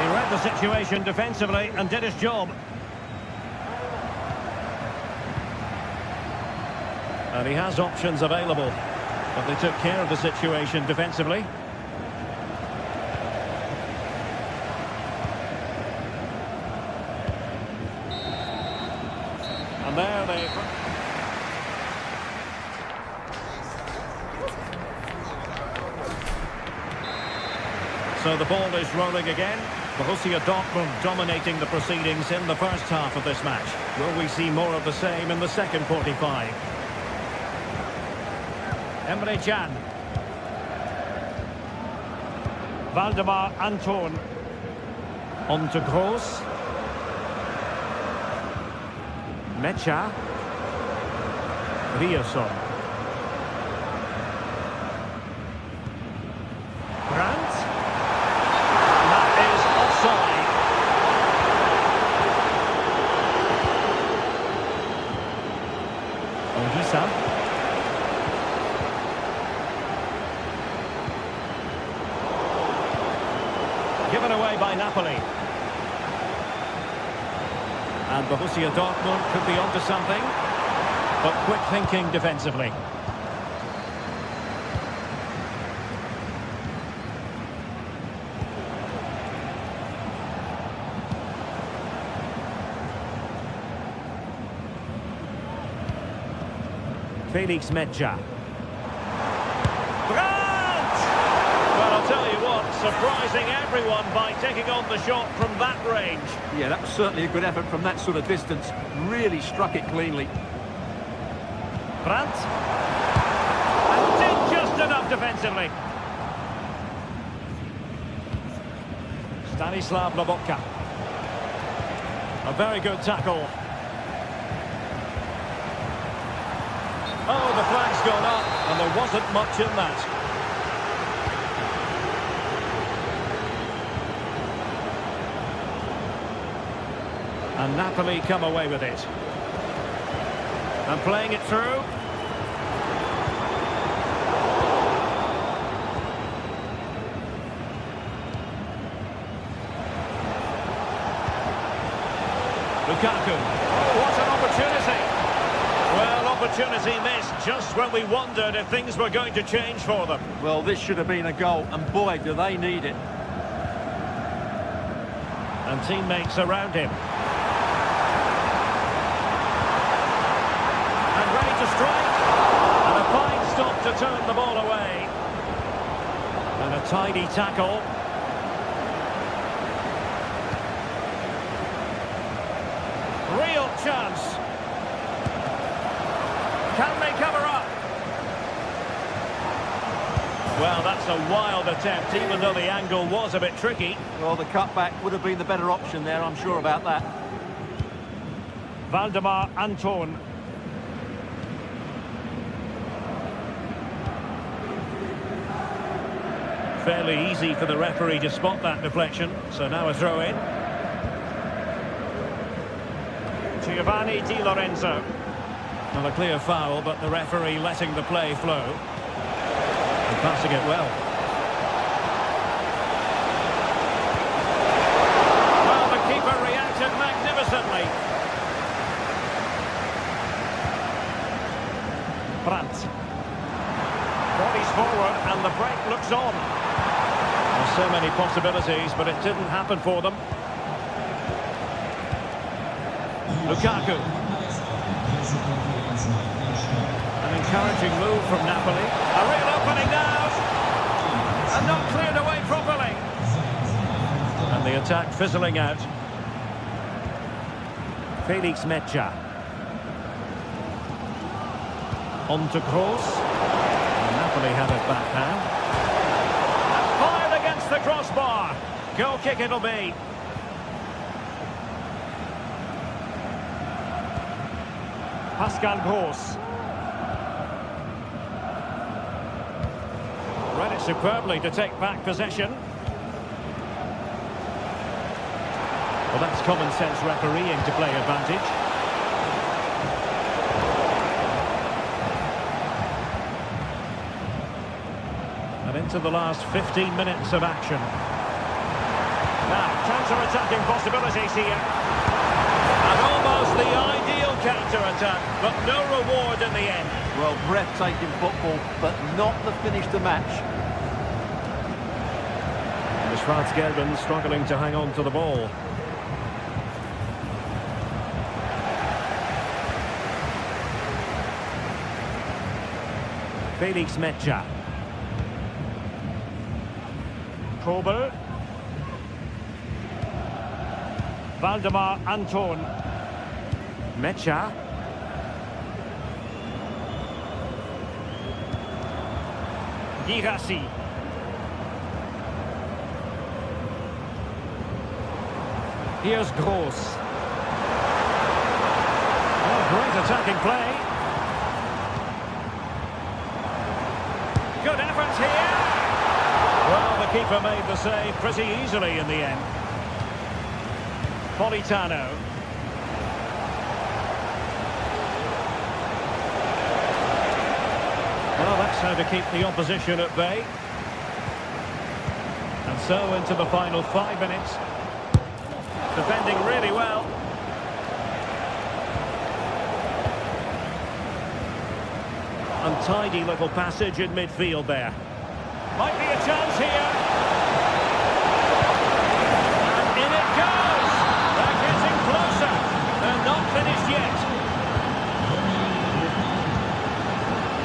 He read the situation defensively and did his job. And he has options available, but they took care of the situation defensively. And there they... So the ball is rolling again. Borussia Dortmund dominating the proceedings in the first half of this match. Will we see more of the same in the second 45? Emre Can. Valdemar Anton. On to Gross. Mecha. Riasson. Brandt. And that is offside. Ongisa. Given away by Napoli. And Borussia Dortmund could be onto something, but quick thinking defensively. Felix Mecha. Well, I'll tell you what, surprising everyone by taking on the shot from that range. Yeah, that was certainly a good effort from that sort of distance. Really struck it cleanly. Brandt. And did just enough defensively. Stanislav Lobotka. A very good tackle. Oh, the flag's gone up, and there wasn't much in that. And Napoli come away with it. And playing it through. Lukaku. Oh, what an opportunity. Well, opportunity missed just when we wondered if things were going to change for them. Well, this should have been a goal, and boy, do they need it. And teammates around him. Ready to strike, and a fine stop to turn the ball away. And a tidy tackle. Real chance. Can they cover up? Well, that's a wild attempt, even though the angle was a bit tricky. Well, the cutback would have been the better option there, I'm sure about that. Valdemar Anton. Fairly easy for the referee to spot that deflection, so now a throw-in. Giovanni Di Lorenzo. Not a clear foul, but the referee letting the play flow. And passing it well. Well, the keeper reacted magnificently. Brandt. Bodies forward, and the break looks on. There's so many possibilities, but it didn't happen for them. Lukaku. An encouraging move from Napoli. A real opening now. And not cleared away properly. And the attack fizzling out. Felix Mecha. On to Gross. Napoli have it back now. Fired against the crossbar. Goal kick it'll be. Pascal Gross. Read it superbly to take back possession. Well, that's common sense refereeing to play advantage. And into the last 15 minutes of action. Now, counter-attacking possibilities here. And almost the ideal counter-attack, but no reward in the end. Well, breathtaking football, but not the finish to match. The Schwarz-Gelben struggling to hang on to the ball. Felix Mecha. Kobel. Valdemar Anton. Mecha. Girassi. Here's Gross. Oh, great attacking play. Good effort here. Well, the keeper made the save pretty easily in the end. Politano. Well, that's how to keep the opposition at bay. And so into the final 5 minutes. Defending really well. Untidy little passage in midfield there. Might be a chance here. And in it goes. They're getting closer. They're not finished yet.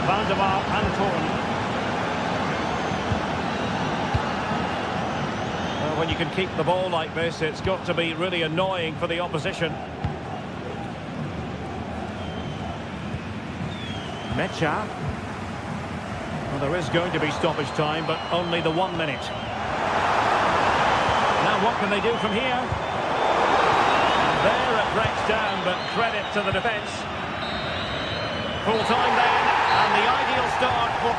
Valdemar Anton. Well, when you can keep the ball like this, it's got to be really annoying for the opposition. Mecha. Well, there is going to be stoppage time, but only the 1 minute. Now what can they do from here? And there it breaks down, but credit to the defence. Full time then, and the ideal start for...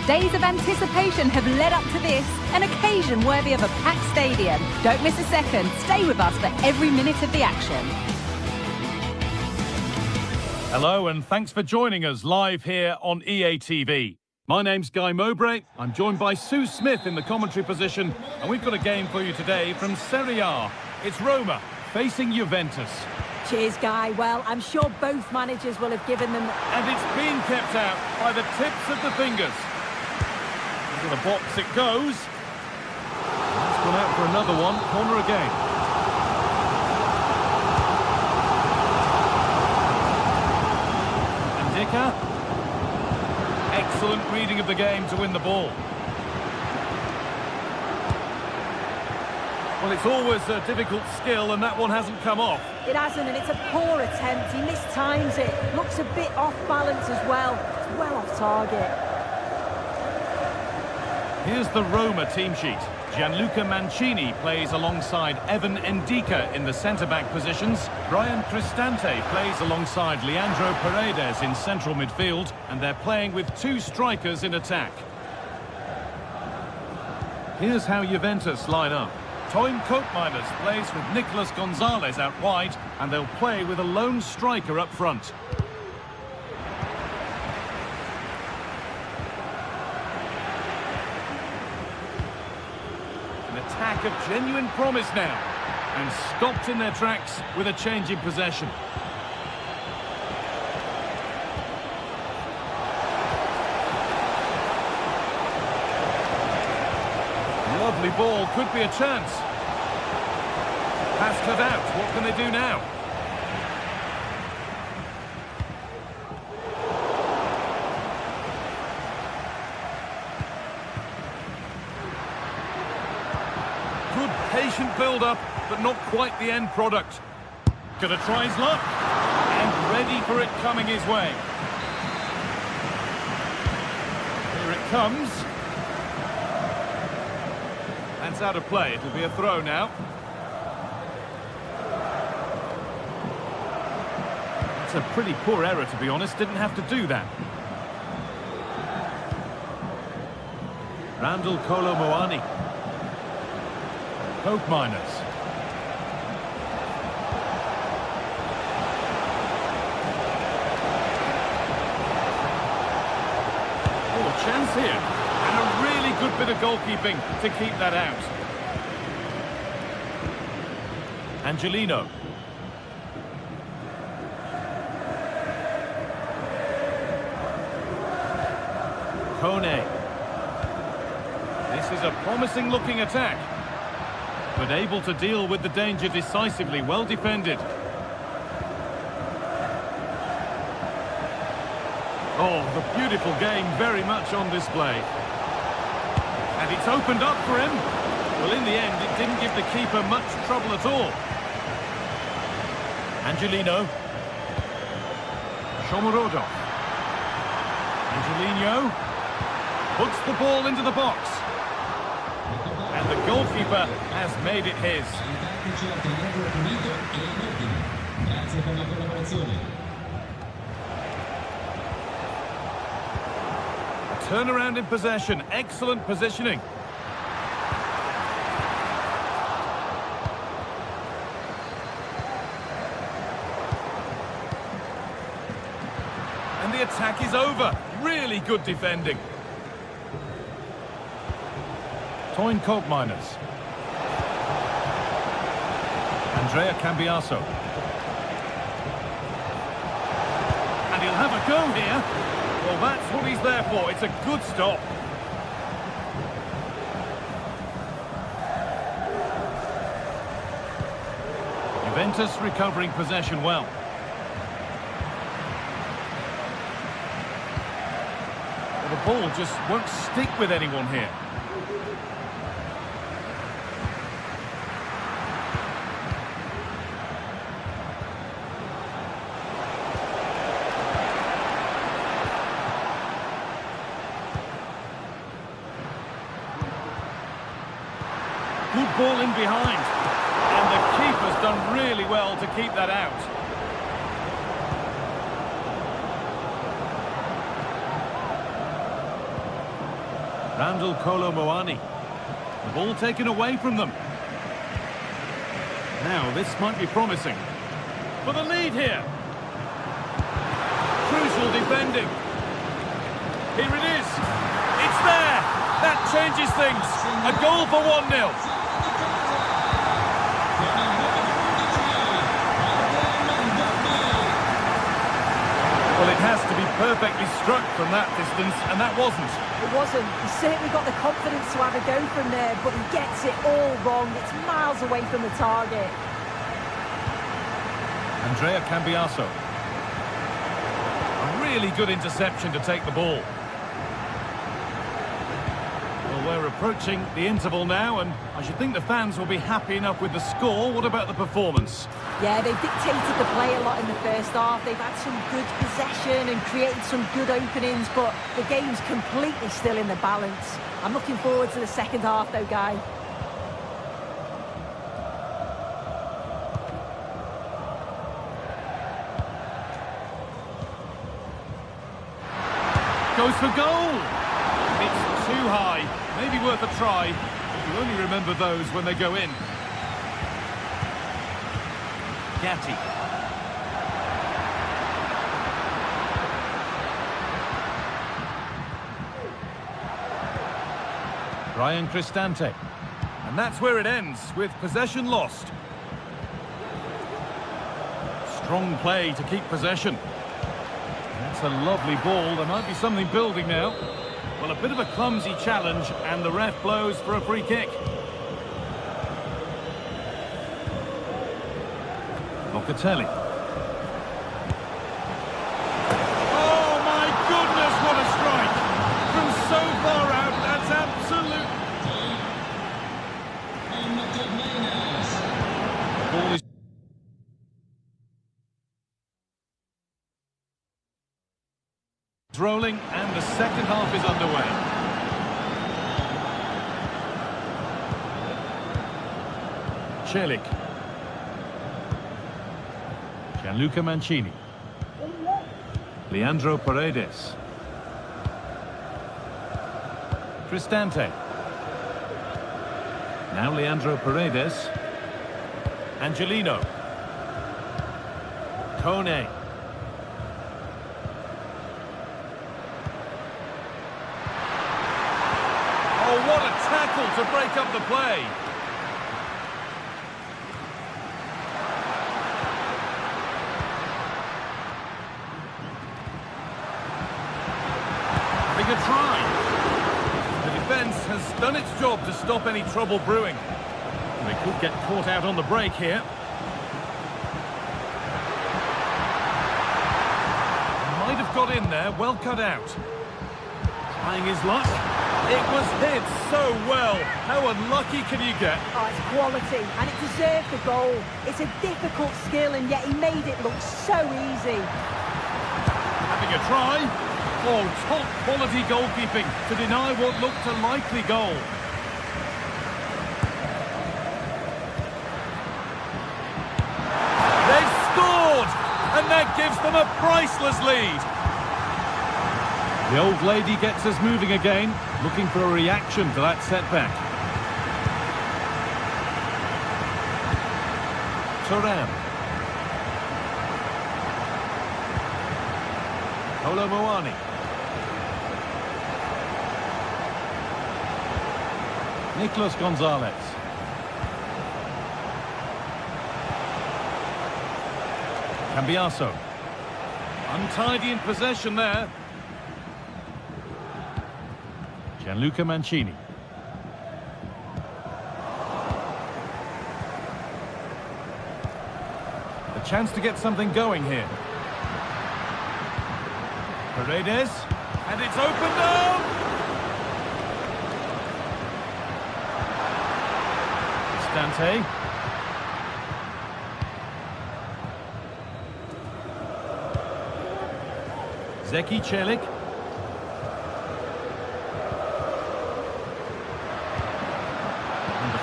Days of anticipation have led up to this, an occasion worthy of a packed stadium. Don't miss a second. Stay with us for every minute of the action. Hello and thanks for joining us live here on EA TV. My name's Guy Mowbray. I'm joined by Sue Smith in the commentary position, and we've got a game for you today from Serie A. It's Roma facing Juventus. Cheers, Guy. Well, I'm sure both managers will have given them... And it's been kept out by the tips of the fingers. Into the box it goes. It's gone out for another one. Corner again. And Dicker. Excellent reading of the game to win the ball. Well, it's always a difficult skill, and that one hasn't come off. It hasn't, and it's a poor attempt. He mistimes it. Looks a bit off balance as well. It's well off target. Here's the Roma team sheet. Gianluca Mancini plays alongside Evan Ndika in the centre-back positions. Brian Cristante plays alongside Leandro Paredes in central midfield, and they're playing with two strikers in attack. Here's how Juventus line up. Toyn Koopmeiners plays with Nicolas Gonzalez out wide, and they'll play with a lone striker up front. An attack of genuine promise now, and stopped in their tracks with a change in possession. Lovely ball, could be a chance. Pass cut out, what can they do now? Good patient build-up, but not quite the end product. Gonna try his luck, and ready for it coming his way. Here it comes. That's out of play, it'll be a throw now. That's a pretty poor error, to be honest, didn't have to do that. Randall Kolo Muani. Koopmeiners. Oh, chance here. And a really good bit of goalkeeping to keep that out. Angelino. Kone. This is a promising looking attack, but able to deal with the danger decisively, well defended. Oh, the beautiful game very much on display. And it's opened up for him. Well, in the end, it didn't give the keeper much trouble at all. Angelino. Shomorodov. Angelino puts the ball into the box. And the goalkeeper has made it his. Turnaround in possession, excellent positioning. And the attack is over. Really good defending. Toyn Koopmeiners. Andrea Cambiaso. And he'll have a go here. Well, that's what he's there for. It's a good stop. Juventus recovering possession well. Well, the ball just won't stick with anyone here. Good ball in behind, and the keeper's done really well to keep that out. Randall Kolo Muani. The ball taken away from them. Now this might be promising. For the lead here. Crucial defending. Here it is. It's there. That changes things. A goal for 1-0. Well, it has to be perfectly struck from that distance, and that wasn't. It wasn't. He certainly got the confidence to have a go from there, but he gets it all wrong. It's miles away from the target. Andrea Cambiaso. A really good interception to take the ball. Well, we're approaching the interval now, and I should think the fans will be happy enough with the score. What about the performance? Yeah, they've dictated the play a lot in the first half. They've had some good possession and created some good openings, but the game's completely still in the balance. I'm looking forward to the second half, though, Guy. Goes for goal! It's too high. Maybe worth a try. But you only remember those when they go in. Gatti. Ryan Cristante. And that's where it ends, with possession lost. Strong play to keep possession. That's a lovely ball. There might be something building now. Well, a bit of a clumsy challenge, and the ref blows for a free kick. Locatelli. Oh, my goodness, what a strike! From so far out, that's absolute... Ball is... rolling, and the second half is underway. Celik. Gianluca Mancini. Leandro Paredes. Cristante. Now Leandro Paredes. Angelino. Kone. Oh, what a tackle to break up the play. Having a try. The defence has done its job to stop any trouble brewing. They could get caught out on the break here. Might have got in there, well cut out. Trying his luck. It was hit so well. How unlucky can you get? Oh, it's quality, and it deserved the goal. It's a difficult skill, and yet he made it look so easy. Having a try. Oh, top quality goalkeeping to deny what looked a likely goal. They've scored, and that gives them a priceless lead. The old lady gets us moving again, looking for a reaction to that setback. Thuram. Kolo Muani. Nicolas Gonzalez. Cambiaso. Untidy in possession there. Gianluca Mancini. A chance to get something going here. Paredes. And it's opened up! Cristante. Zeki Celik.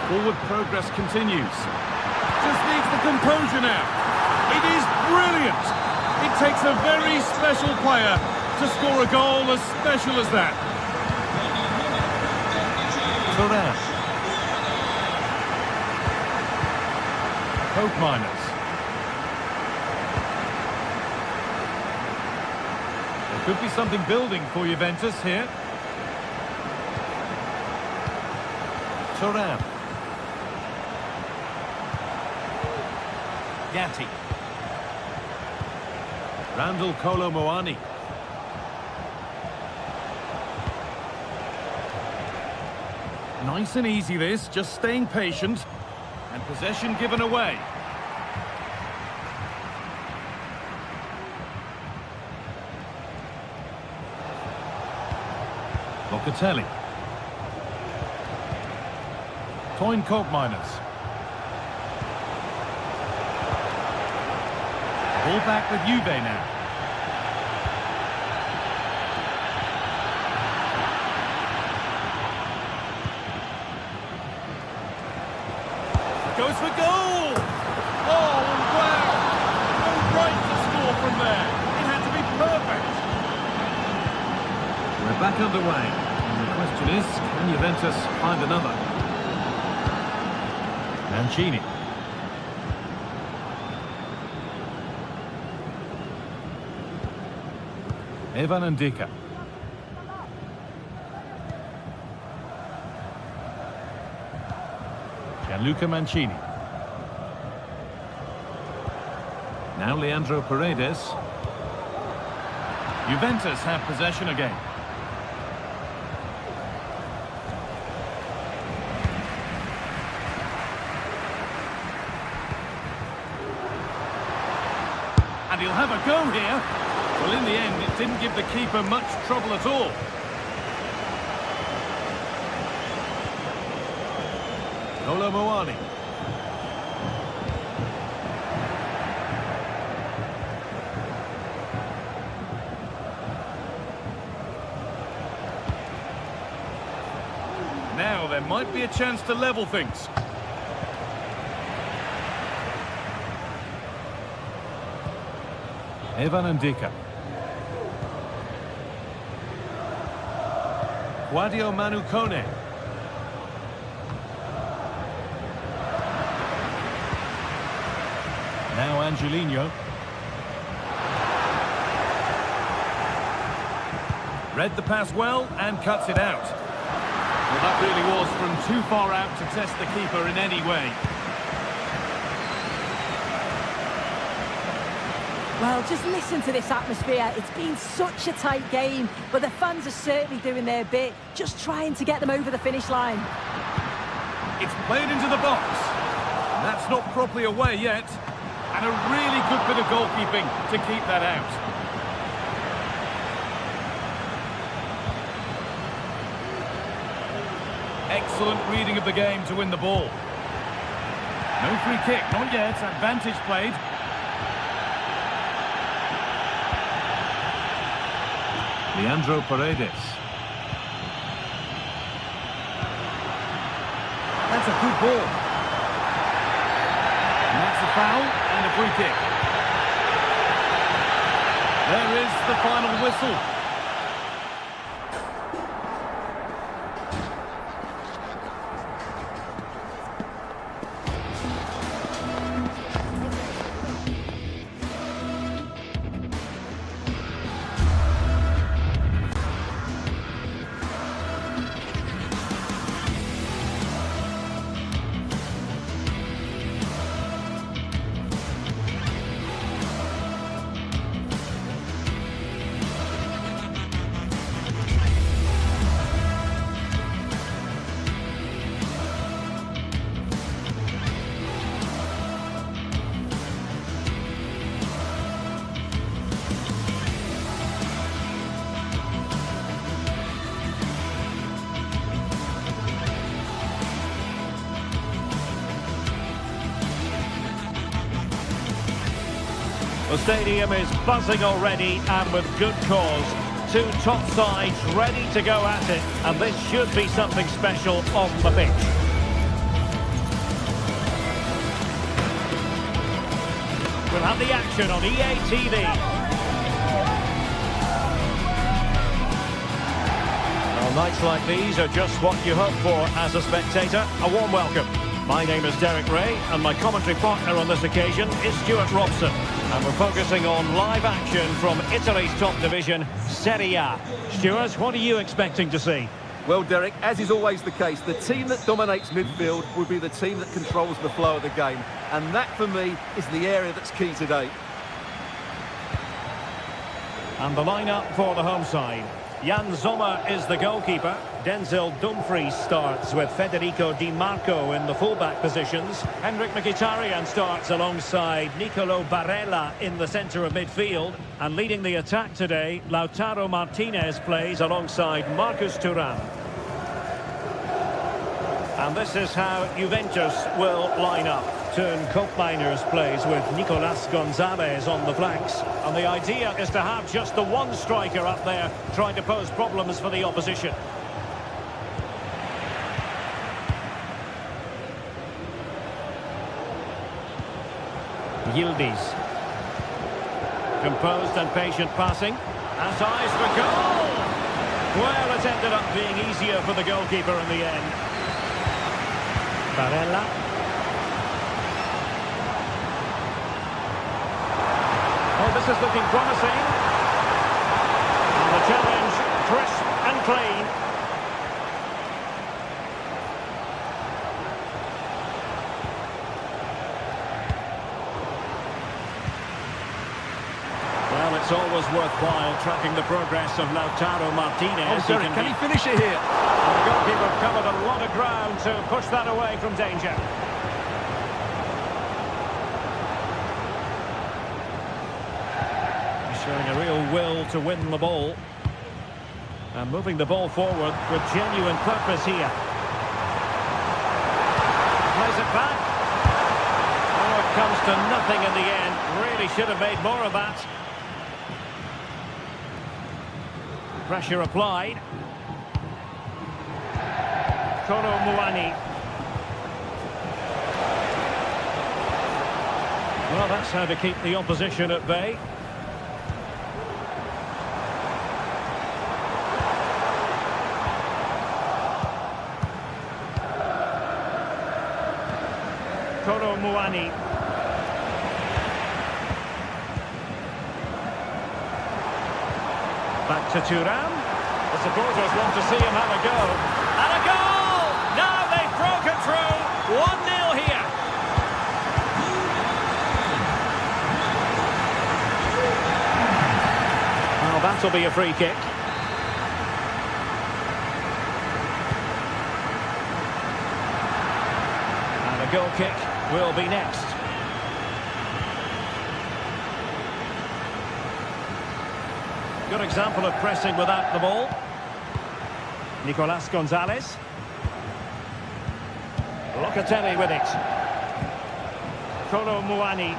Forward progress continues. Just needs the composure now. It is brilliant. It takes a very special player to score a goal as special as that. Thuram. Hope Miners. There could be something building for Juventus here. Thuram. Gatti. Randall Kolo Muani. Nice and easy this, just staying patient. And possession given away. Locatelli. Toyn Koopmeiners. Ball back with Juve now. Goes for goal! Oh, wow! No right to score from there. It had to be perfect. We're back underway. And the question is, can Juventus find another? Mancini. Evan Ndika. Gianluca Mancini. Now Leandro Paredes. Juventus have possession again. And he'll have a go here. Well, in the end, it didn't give the keeper much trouble at all. Kolo Muani. Now there might be a chance to level things. Evan Ndika. Guadio Manu Kone. Now Angelino. Read the pass well and cuts it out. Well, that really was from too far out to test the keeper in any way. Well, just listen to this atmosphere. It's been such a tight game, but the fans are certainly doing their bit, just trying to get them over the finish line. It's played into the box. And that's not properly away yet. And a really good bit of goalkeeping to keep that out. Excellent reading of the game to win the ball. No free kick, not yet. Advantage played. Leandro Paredes. That's a good ball. And that's a foul and a free kick. There is the final whistle. The stadium is buzzing already, and with good cause. Two top sides ready to go at it, and this should be something special on the pitch. We'll have the action on EA TV. Well, nights like these are just what you hope for as a spectator. A warm welcome. My name is Derek Ray, and my commentary partner on this occasion is Stuart Robson. And we're focusing on live action from Italy's top division, Serie A. Stuart, what are you expecting to see? Well, Derek, as is always the case, the team that dominates midfield will be the team that controls the flow of the game. And that, for me, is the area that's key today. And the lineup for the home side. Jan Sommer is the goalkeeper. Denzel Dumfries starts with Federico Di Marco in the fullback positions. Henrik Mkhitaryan starts alongside Nicolo Barella in the centre of midfield. And leading the attack today, Lautaro Martinez plays alongside Marcus Thuram. And this is how Juventus will line up. Turn Koopmeiners plays with Nicolas Gonzalez on the flanks. And the idea is to have just the one striker up there trying to pose problems for the opposition. Yildiz. Composed and patient passing. And eyes for goal! Well, it ended up being easier for the goalkeeper in the end. Barella. Oh, this is looking promising. And the challenge, crisp and clean. Well, it's always worthwhile tracking the progress of Lautaro Martinez. Can he finish it here? And the goalkeeper covered a lot of ground to push that away from danger. He's showing a real will to win the ball. And moving the ball forward with genuine purpose here. Plays it back. Oh, it comes to nothing in the end. Really should have made more of that. Pressure applied. Kolo Muani. Well, that's how to keep the opposition at bay. Kolo Muani. Back to Thuram. The supporters want to see him have a go. And a goal! Now they've broken through. 1-0 here. Well, that'll be a free kick. And a goal kick will be next. Good example of pressing without the ball. Nicolas Gonzalez. Locatelli with it. Kolo Muani.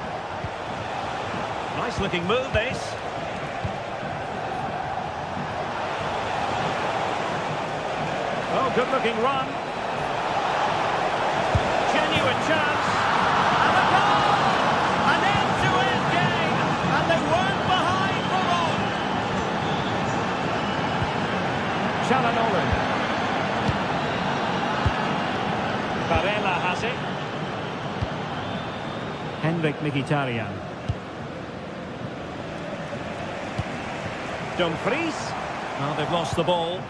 Nice looking move, this. Oh, good looking run. Genuine chance. And a goal! An end-to-end game. And they weren't behind for long. Çalhanoğlu. Barella has it. Henrik Mkhitaryan. Dumfries. Well, they've lost the ball.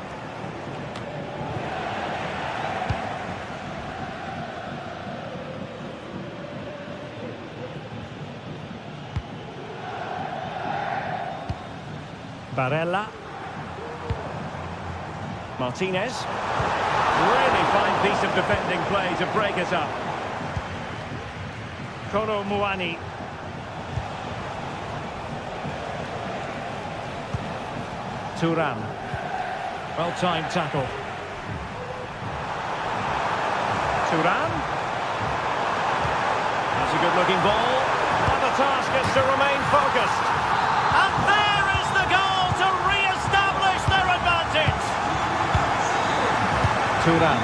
Barella. Martinez. Really fine piece of defending play to break it up. Kolo Muani. Thuram. Well-timed tackle. Thuram. That's a good-looking ball. Now the task is to remain focused. And there is the goal to re-establish their advantage. Thuram.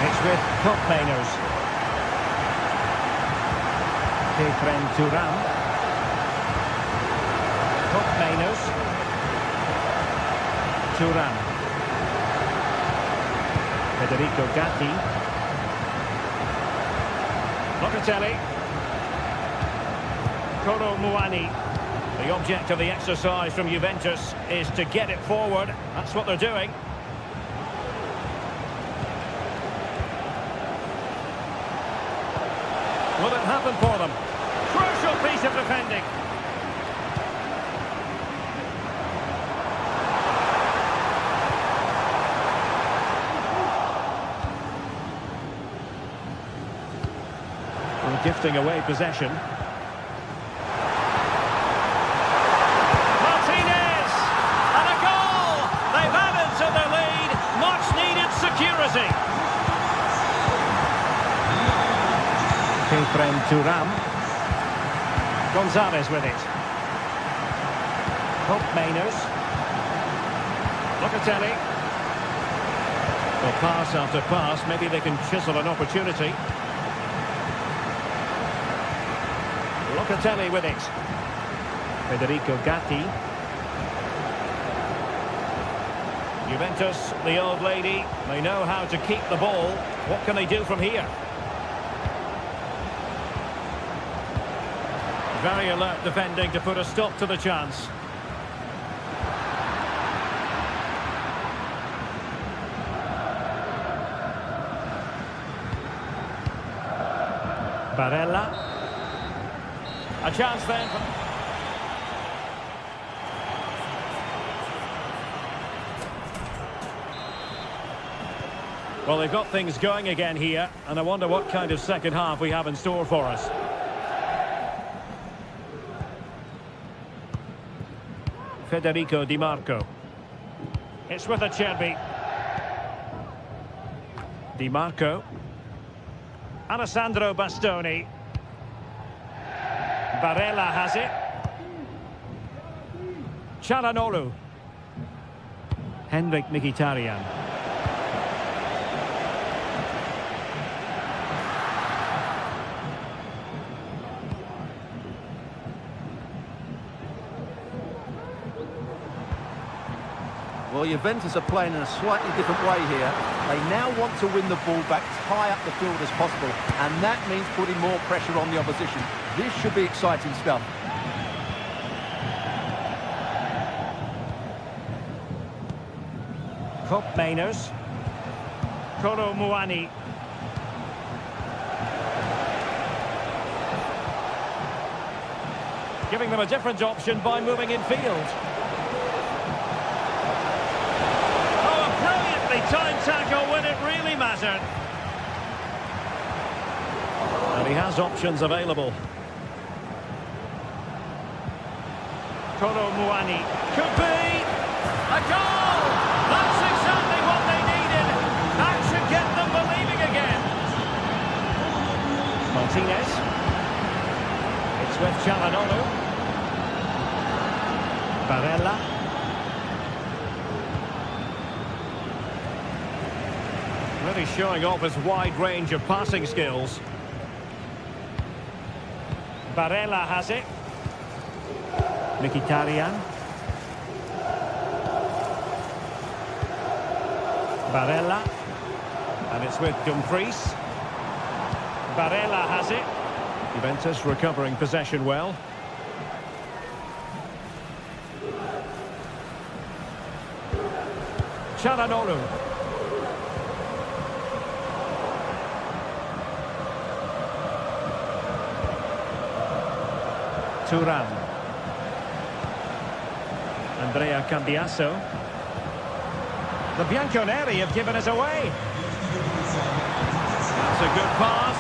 It's with Koopmeiners. Kefren Thuram. Koopmeiners. Thuram. Federico Gatti. Locatelli. Kolo Muani. The object of the exercise from Juventus is to get it forward. That's what they're doing. Will it happen for them? Crucial piece of defending. Well, gifting away possession. Martinez! And a goal! They've added to their lead. Friend Thuram. Gonzalez with it. Hope Mainers. Locatelli. Well, pass after pass, maybe they can chisel an opportunity. Locatelli with it. Federico Gatti. Juventus, the old lady, they know how to keep the ball. What can they do from here? Very alert defending to put a stop to the chance. Barella. A chance then. Well, they've got things going again here, and I wonder what kind of second half we have in store for us. Federico Di Marco. It's with Acerbi. Di Marco. Alessandro Bastoni. Barella has it. Çalhanoğlu. Henrik Mkhitaryan. Well, Juventus are playing in a slightly different way here. They now want to win the ball back as high up the field as possible, and that means putting more pressure on the opposition. This should be exciting stuff. Hope Mainers. Kolo Muani. Giving them a different option by moving in field. Time tackle when it really mattered. And he has options available. Kolo Muani. Could be a goal! That's exactly what they needed. That should get them believing again. Martinez. It's with Çalhanoğlu. Barella. Really showing off his wide range of passing skills. Barella has it. Mkhitaryan. Barella. And it's with Dumfries. Barella has it. Juventus recovering possession well. Çalhanoğlu. Thuram. Andrea Cambiasso. The Bianconeri have given us away. That's a good pass.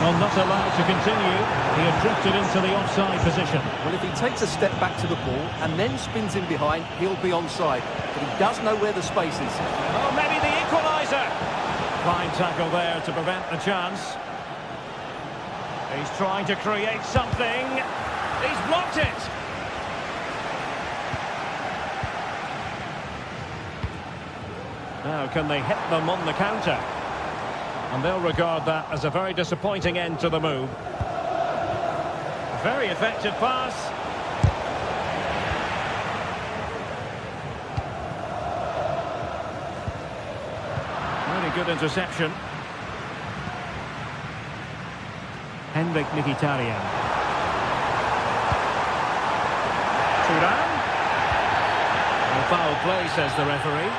Well, not allowed to continue. He had drifted into the offside position. Well, if he takes a step back to the ball and then spins in behind, he'll be onside. But he does know where the space is. Oh, maybe the equaliser. Fine tackle there to prevent the chance. He's trying to create something. He's blocked it. Now, can they hit them on the counter? And they'll regard that as a very disappointing end to the move. Very effective pass. Really good interception. Henrik Mkhitaryan. Thuram. Foul play, says the referee.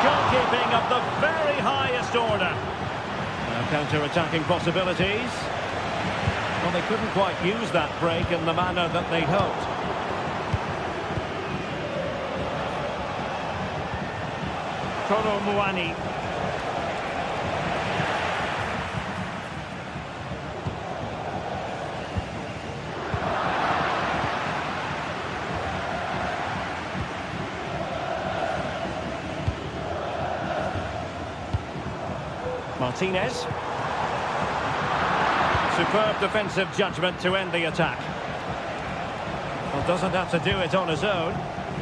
Goalkeeping of the very highest order. Now counter-attacking possibilities. Well, they couldn't quite use that break in the manner that they'd hoped. Kolo Muani. Martinez. Superb defensive judgment to end the attack. Well, doesn't have to do it on his own.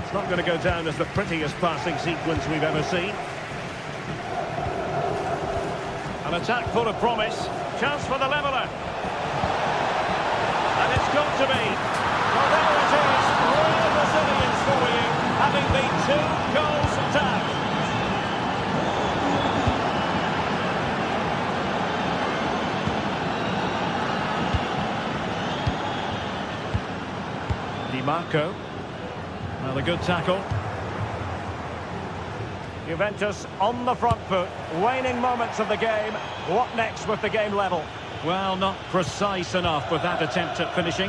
It's not going to go down as the prettiest passing sequence we've ever seen. An attack full of promise. Chance for the leveller. And it's got to be. Well, there it is. Real resilience for you, having been 2 goals down. Di Marco. Well, a good tackle. Juventus on the front foot, waning moments of the game. What next with the game level? Well, not precise enough with that attempt at finishing.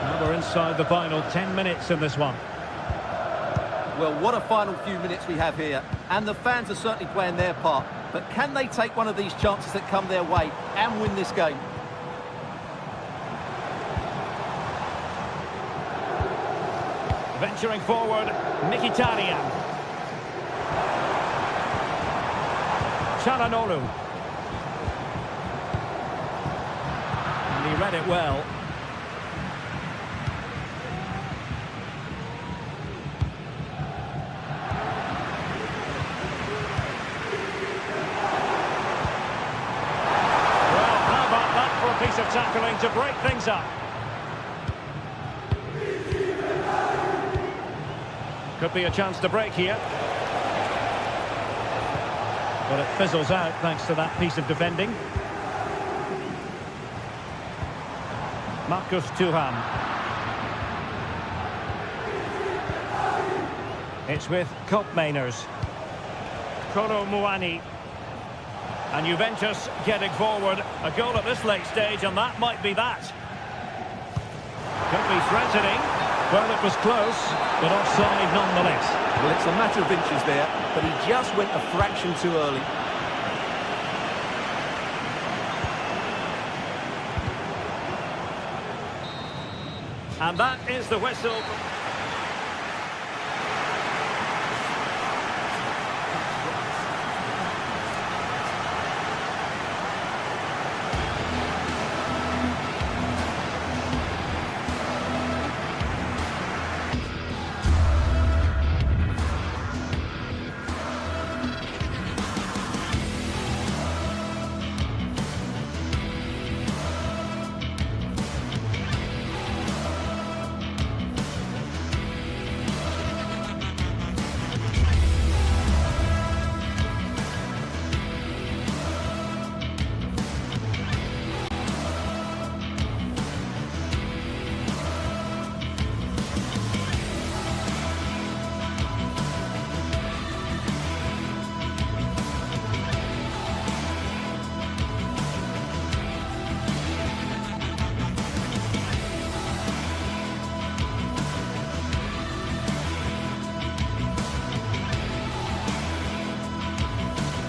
Well, we're inside the final 10 minutes in this one. Well, what a final few minutes we have here. And the fans are certainly playing their part. But can they take one of these chances that come their way and win this game? Venturing forward, Mkhitaryan. Çalhanoğlu. And he read it well. Well, how about that for a piece of tackling to break things up? Could be a chance to break here. But it fizzles out thanks to that piece of defending. Marcus Thuram. It's with Koopmeiners. Kolo Muani. And Juventus getting forward. A goal at this late stage, and that might be that. Could be threatening. Well, it was close, but offside nonetheless. Well, it's a matter of inches there, but he just went a fraction too early. And that is the whistle.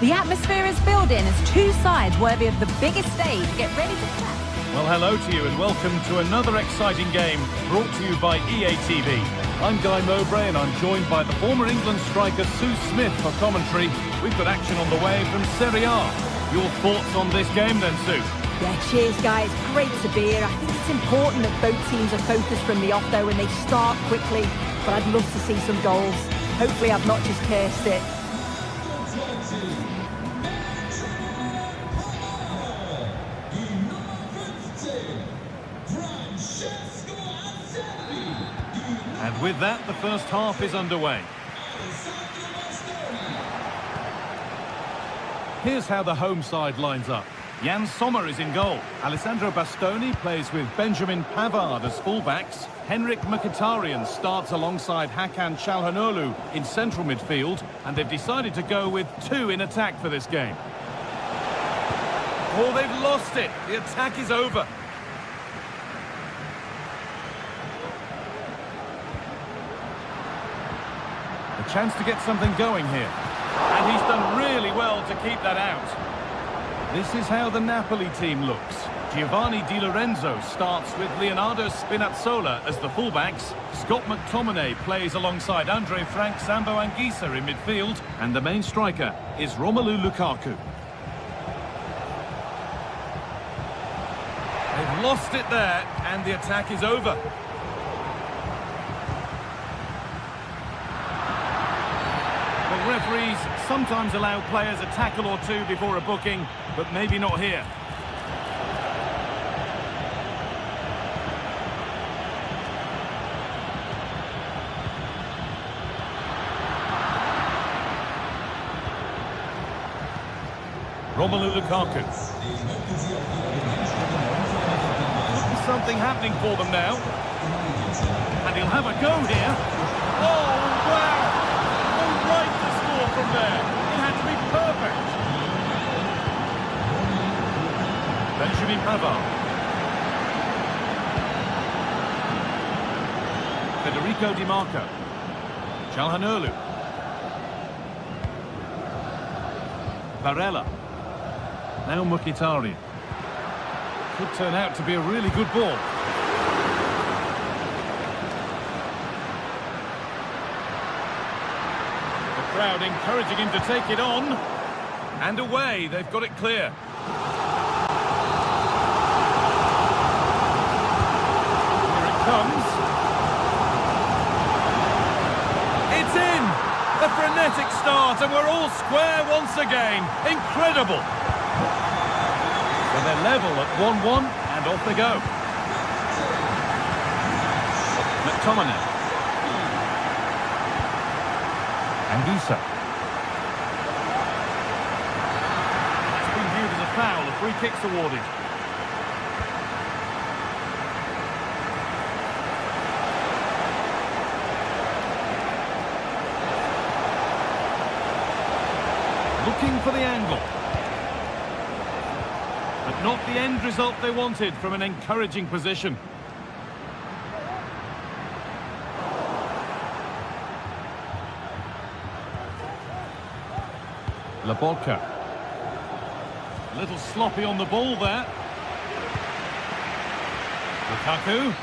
The atmosphere is building as 2 sides worthy of the biggest stage get ready to play. Well, hello to you and welcome to another exciting game brought to you by EA TV. I'm Guy Mowbray and I'm joined by the former England striker Sue Smith for commentary. We've got action on the way from Serie A. Your thoughts on this game then, Sue? Yeah, cheers, guys. Great to be here. I think it's important that both teams are focused from the off, though, and they start quickly. But I'd love to see some goals. Hopefully I've not just cursed it. And with that, the first half is underway. Here's how the home side lines up. Jan Sommer is in goal. Alessandro Bastoni plays with Benjamin Pavard as fullbacks. Henrik Mkhitaryan starts alongside Hakan Çalhanoğlu in central midfield. And they've decided to go with 2 in attack for this game. Oh, they've lost it. The attack is over. A chance to get something going here. And he's done really well to keep that out. This is how the Napoli team looks. Giovanni Di Lorenzo starts with Leonardo Spinazzola as the fullbacks. Scott McTominay plays alongside Andre Frank Sambo Anguissa in midfield. And the main striker is Romelu Lukaku. They've lost it there, and the attack is over. Well, referees sometimes allow players a tackle or two before a booking, but maybe not here. Romelu Lukaku. Could be something happening for them now. And he'll have a go here. Oh, wow! Oh, right to score from there. It had to be perfect. Benjamin Pavard. Federico Di Marco. Calhanoglu. Barella. Now Mkhitaryan. Could turn out to be a really good ball. The crowd encouraging him to take it on. And away, they've got it clear. Here it comes. It's in! A frenetic start, and we're all square once again. Incredible! So they're level at 1-1, and off they go. McTominay. Anguissa. It's been viewed as a foul. A free kick's awarded. Looking for the angle. But not the end result they wanted from an encouraging position. Laporta. A little sloppy on the ball there. Lukaku.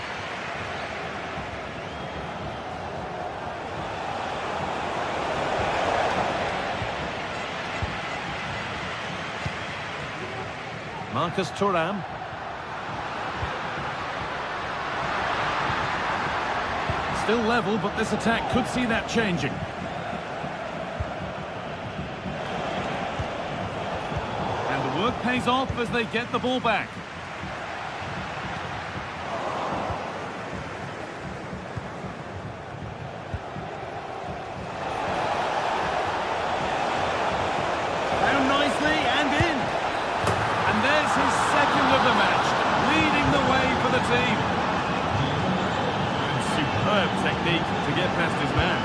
Marcus Thuram. Still level, but this attack could see that changing. And the work pays off as they get the ball back. Down nicely and in. And there's his second of the match, leading the way for the team. And superb technique to get past his man.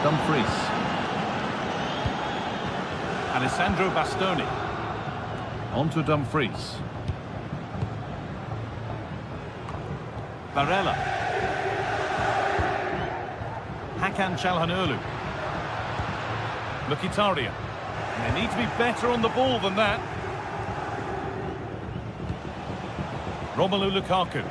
Dumfries. Alessandro Bastoni. On to Dumfries. Barella. Hakan Calhanoglu. Mkhitaryan. They need to be better on the ball than that. Romelu Lukaku.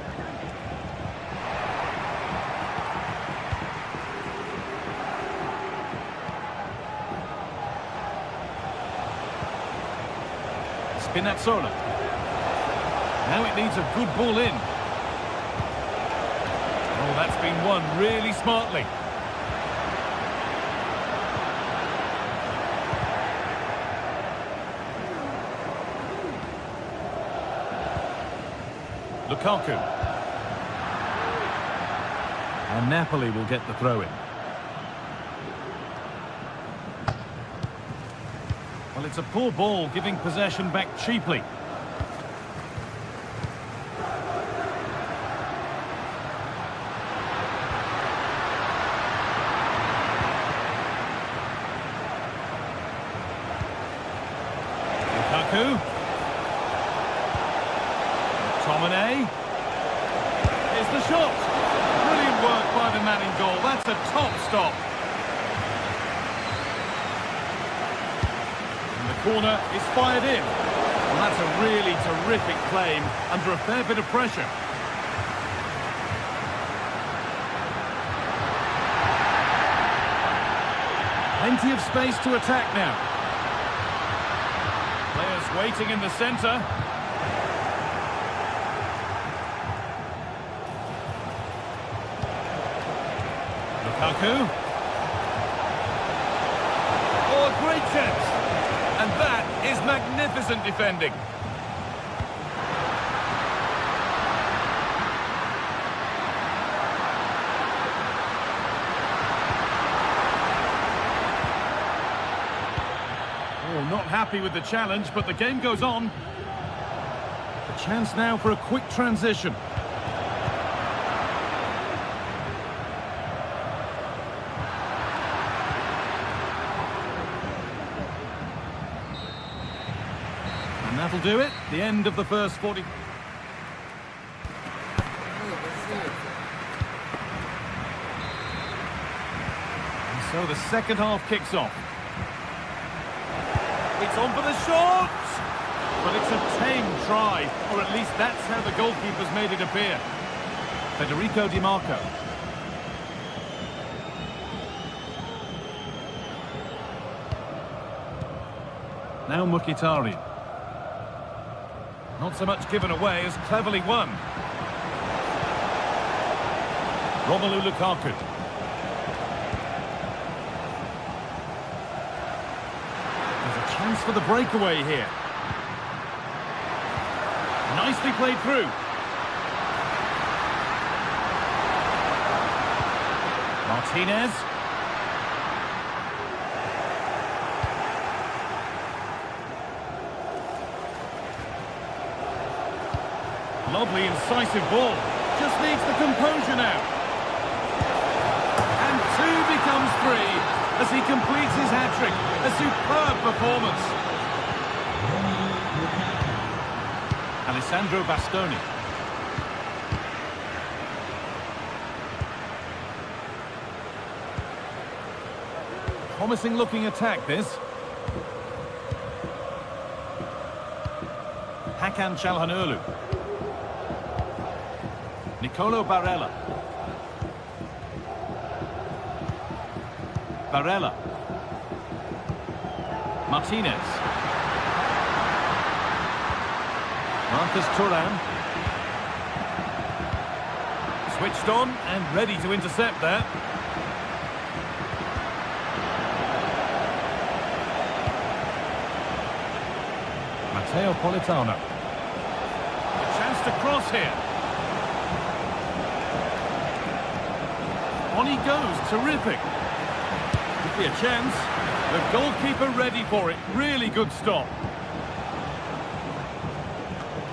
Spinazzola. Now it needs a good ball in. Oh, that's been won really smartly. Lukaku. And Napoli will get the throw-in. Well, it's a poor ball, giving possession back cheaply. Lukaku. McTominay. Here's the shot. Brilliant work by the man in goal. That's a top stop. corner is fired in. Well, that's a really terrific claim under a fair bit of pressure. Plenty of space to attack now. Players waiting in the centre. Lukaku. Oh, a great chance. And that is magnificent defending. Oh, not happy with the challenge, but the game goes on. A chance now for a quick transition. And that'll do it. The end of the first 40. And so the second half kicks off. It's on for the shot! But it's a tame try, or at least that's how the goalkeeper's made it appear. Federico Di Marco. Now Mkhitaryan. Not so much given away as cleverly won. Romelu Lukaku. There's a chance for the breakaway here. Nicely played through. Martinez. Lovely, incisive ball. Just needs the composure now. And 2 becomes 3 as he completes his hat-trick. A superb performance. Alessandro Bastoni. Promising looking attack, this. Hakan Çalhanoğlu. Nicolo Barella. Barella. Martinez. Marcus Thuram. Switched on and ready to intercept there. Matteo Politano. A chance to cross here. On he goes, terrific. Could be a chance. The goalkeeper ready for it. Really good stop.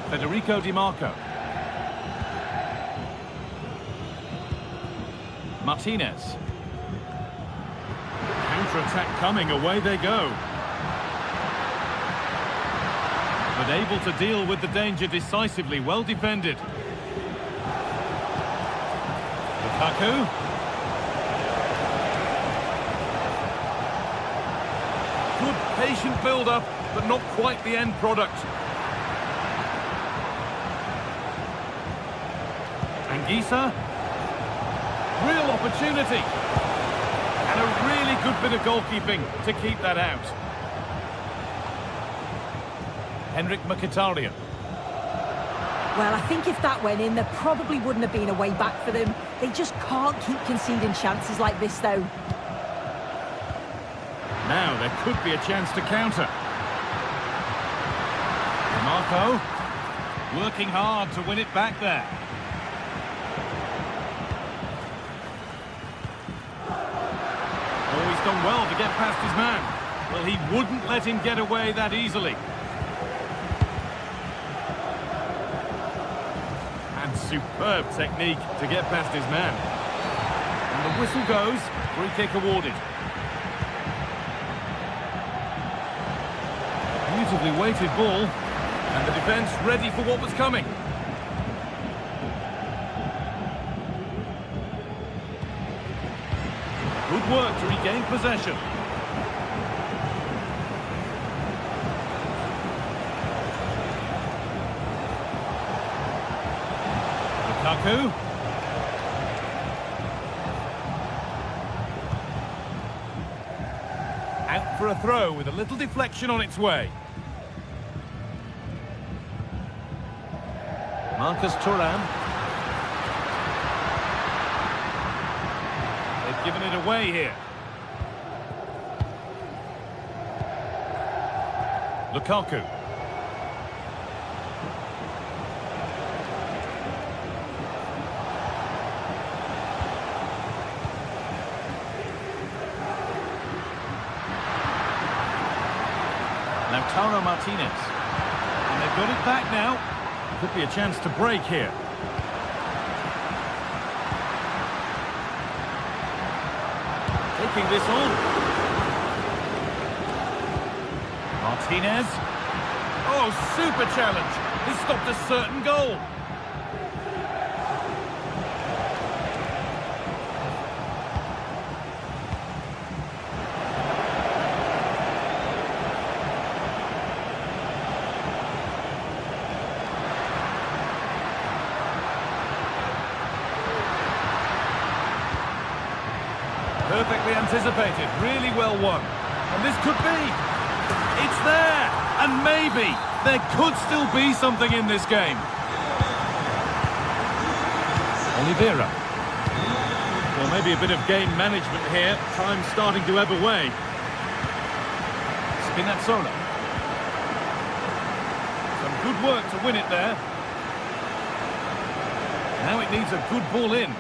Federico Di Marco. Martinez. Counter-attack coming, away they go. But able to deal with the danger decisively, well defended. Lukaku. Good patient build-up, but not quite the end product. Anguissa. Real opportunity. And a really good bit of goalkeeping to keep that out. Henrik Mkhitaryan. Well, I think if that went in, there probably wouldn't have been a way back for them. They just can't keep conceding chances like this, though. Now there could be a chance to counter. Marco working hard to win it back there. Oh, he's done well to get past his man. Well, he wouldn't let him get away that easily. And superb technique to get past his man. And the whistle goes, free kick awarded. Beautifully weighted ball, and the defence ready for what was coming. Good work to regain possession. Lukaku. Out for a throw with a little deflection on its way. Marcus Thuram. They've given it away here. Lukaku. Lautaro Martinez. And they've got it back now. Could be a chance to break here. Taking this on. Martinez. Oh, super challenge. This stopped a certain goal. Perfectly anticipated, really well won. And this could be. It's there! And maybe there could still be something in this game. Oliveira. Well, maybe a bit of game management here. Time starting to ebb away. Spinazzola. Some good work to win it there. Now it needs a good ball in.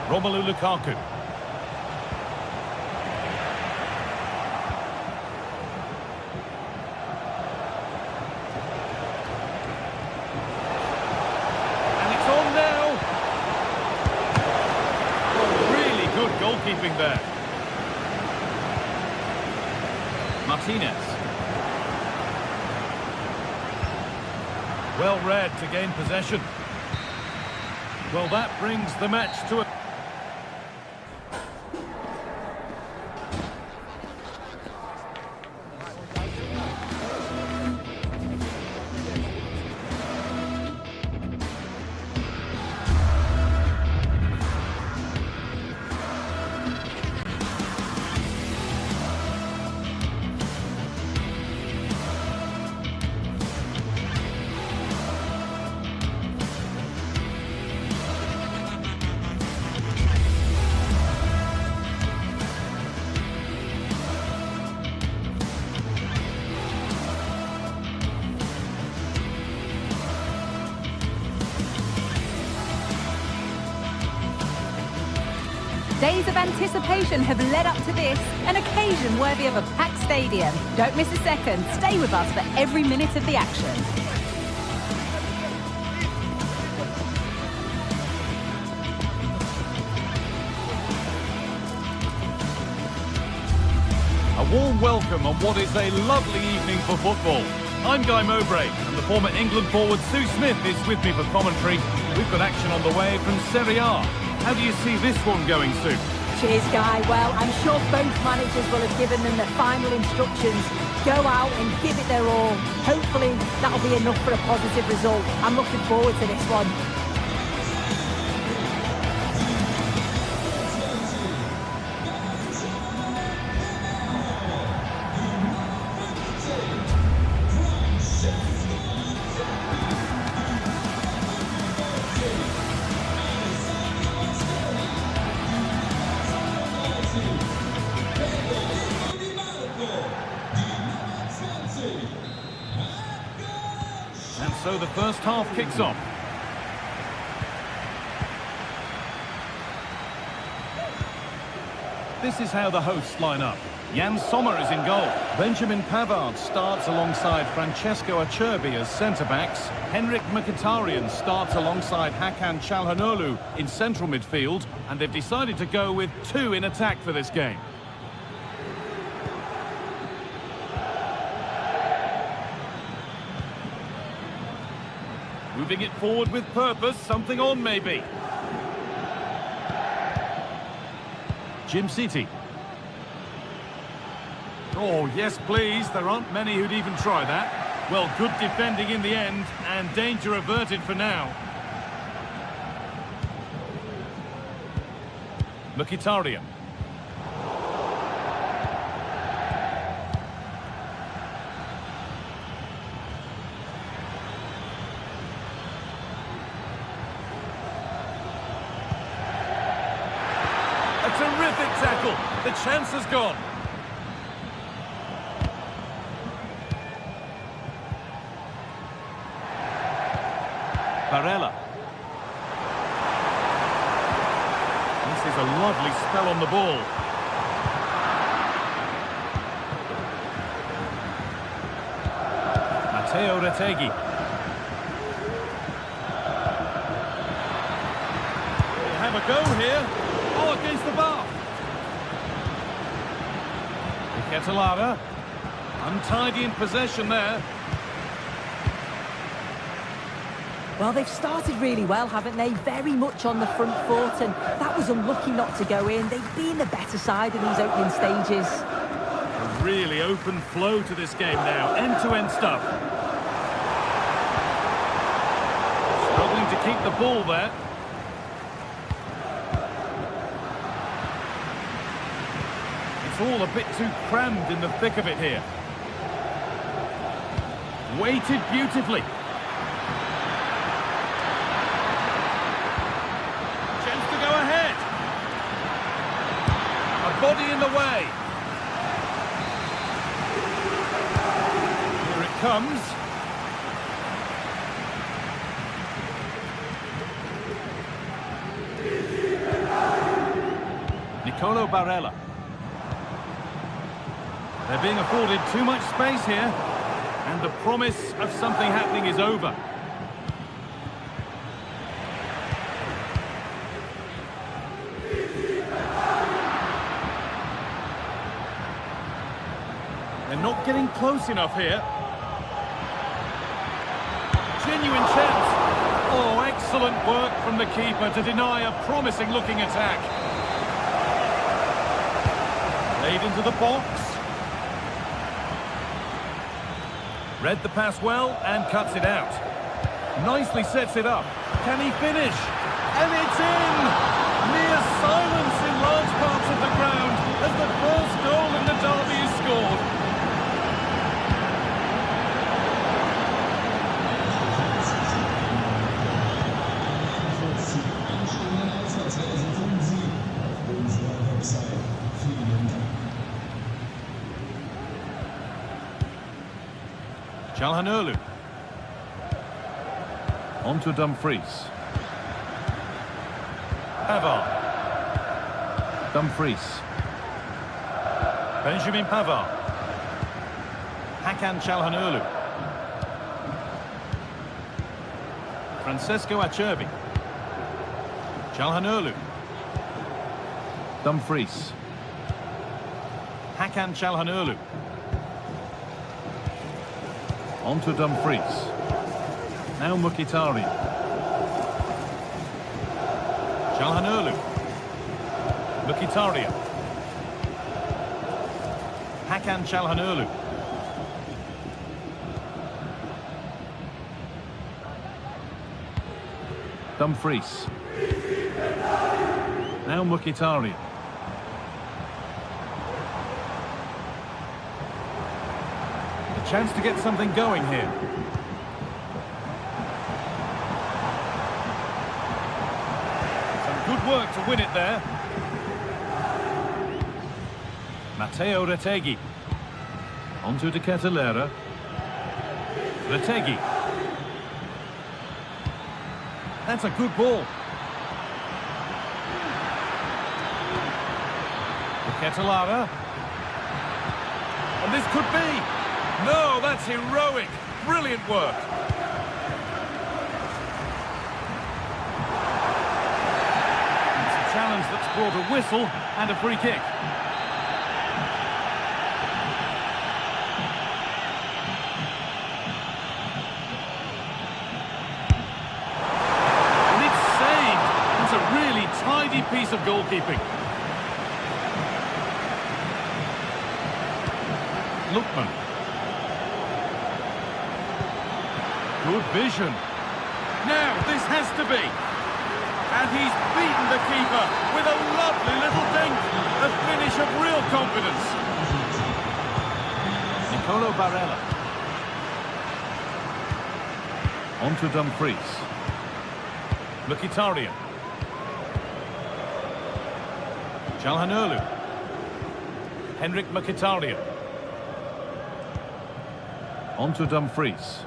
Romelu Lukaku. And it's on now. Oh, really good goalkeeping there. Martinez. Well read to gain possession. Well, that brings the match to a... Days of anticipation have led up to this, an occasion worthy of a packed stadium. Don't miss a second. Stay with us for every minute of the action. A warm welcome on what is a lovely evening for football. I'm Guy Mowbray, and the former England forward Sue Smith is with me for commentary. We've got action on the way from Serie A. How do you see this one going, Sue? Cheers, Guy. Well, I'm sure both managers will have given them the final instructions. Go out and give it their all. Hopefully, that'll be enough for a positive result. I'm looking forward to this one. And so the first half kicks off. This is how the hosts line up. Jan Sommer is in goal. Benjamin Pavard starts alongside Francesco Acerbi as centre-backs. Henrik Mkhitaryan starts alongside Hakan Çalhanoğlu in central midfield. And they've decided to go with two in attack for this game. Moving it forward with purpose, something on maybe. Jim City. Oh, yes, please. There aren't many who'd even try that. Well, good defending in the end, and danger averted for now. Mkhitaryan. A terrific tackle. The chance has gone. Barella. This is a lovely spell on the ball. Matteo Retegui. They have a go here. Oh, against the bar. Ketelada. Untidy in possession there. Well, they've started really well, haven't they? Very much on the front foot, and that was unlucky not to go in. They've been the better side in these opening stages. A really open flow to this game now. End-to-end stuff. Struggling to keep the ball there. It's all a bit too crammed in the thick of it here. Weighted beautifully. Body in the way. Here it comes. Nicolo Barella. They're being afforded too much space here, and the promise of something happening is over. They're not getting close enough here. Genuine chance. Oh, excellent work from the keeper to deny a promising-looking attack. Played into the box. Read the pass well and cuts it out. Nicely sets it up. Can he finish? And it's in! Near silence in large parts of the ground as the first goal in the derby is scored. Çalhanoğlu. On to Dumfries. Pavard. Dumfries. Benjamin Pavard. Hakan Çalhanoğlu. Francesco Acerbi. Çalhanoğlu. Dumfries. Hakan Çalhanoğlu. On to Dumfries. Now Mkhitaryan. Çalhanoğlu. Mkhitaryan. Hakan Çalhanoğlu. Dumfries. Now Mkhitaryan. Chance to get something going here. Some good work to win it there. Matteo Retegui. On to De Ketelada. Retegui. That's a good ball. De Ketelada. And this could be. No, that's heroic. Brilliant work. It's a challenge that's brought a whistle and a free kick. And it's saved. It's a really tidy piece of goalkeeping. Lookman. Good vision. Now, this has to be. And he's beaten the keeper with a lovely little dink. A finish of real confidence. Nicolo Barella. On to Dumfries. Mkhitaryan. Çalhanoğlu. Henrik Mkhitaryan. On to Dumfries.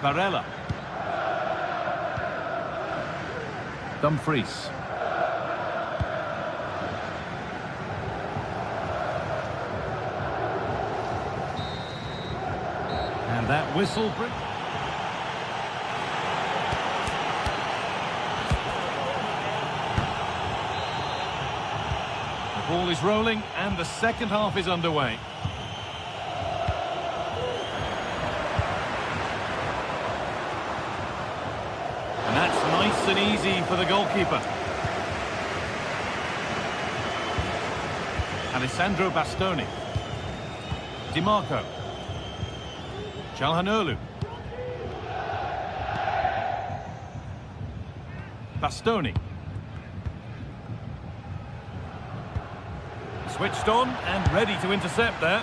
Barella. Dumfries. And that whistle... The ball is rolling and the second half is underway. And that's nice and easy for the goalkeeper. Alessandro Bastoni. Di Marco. Çalhanoğlu. Bastoni. Switched on and ready to intercept there.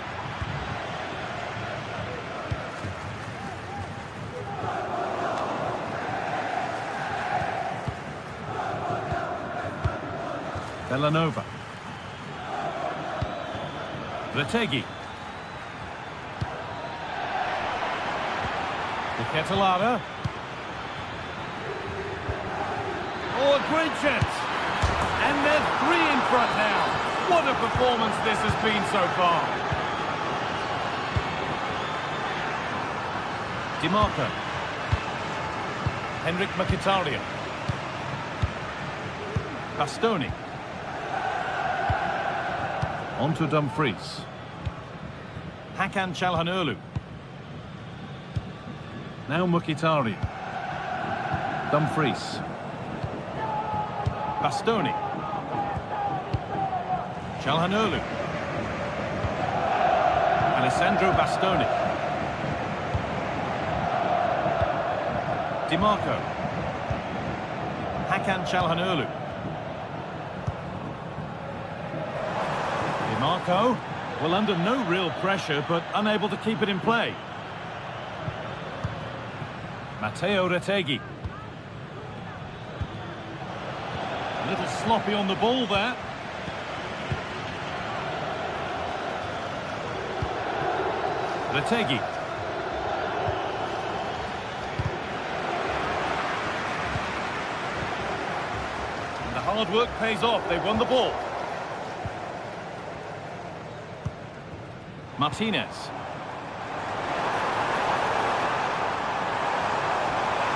Villanova. Retegi. Ketelada. Oh, a great chance. And they're 3 in front now. What a performance this has been so far. Di Marco. Henrik Mkhitaryan. Bastoni. On to Dumfries. Hakan Çalhanoğlu. Now Mkhitaryan. Dumfries. Bastoni. Çalhanoğlu. Alessandro Bastoni. Di Marco. Hakan Çalhanoğlu. Di Marco, well, under no real pressure, but unable to keep it in play. Matteo Retegi. A little sloppy on the ball there. Retegi. And the hard work pays off. They've won the ball. Martinez.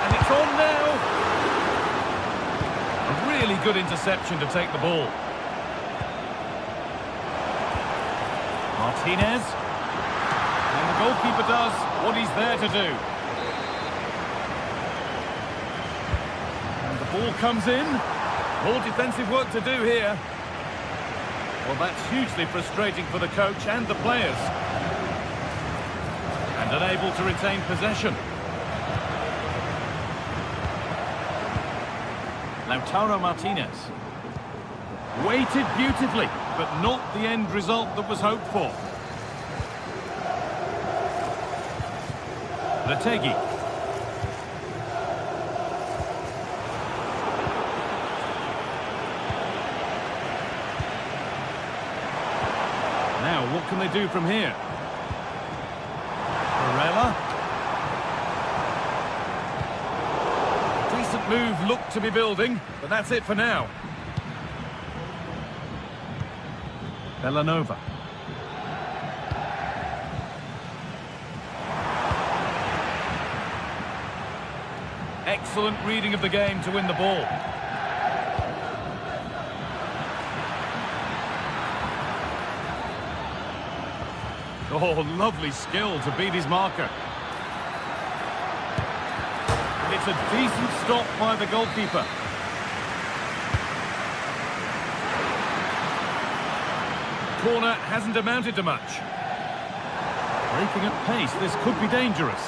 And it's on now. A really good interception to take the ball. Martinez. And the goalkeeper does what he's there to do. And the ball comes in. More defensive work to do here. Well, that's hugely frustrating for the coach and the players. And unable to retain possession. Lautaro Martinez. Waited beautifully, but not the end result that was hoped for. Retegi. Now, what can they do from here? Barella. Decent move looked to be building, but that's it for now. Villanova. Excellent reading of the game to win the ball. Oh, lovely skill to beat his marker. It's a decent stop by the goalkeeper. corner hasn't amounted to much. Breaking at pace, this could be dangerous.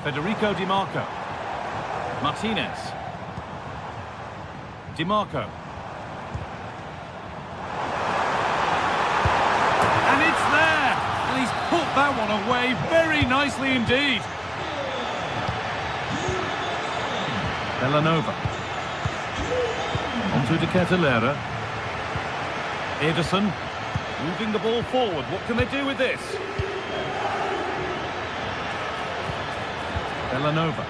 Federico Di Marco. Martinez. Di Marco. And it's there! And he's put that one away very nicely indeed. Bellanova. Onto De Ketelaere. Ederson. Moving the ball forward. What can they do with this? Bellanova.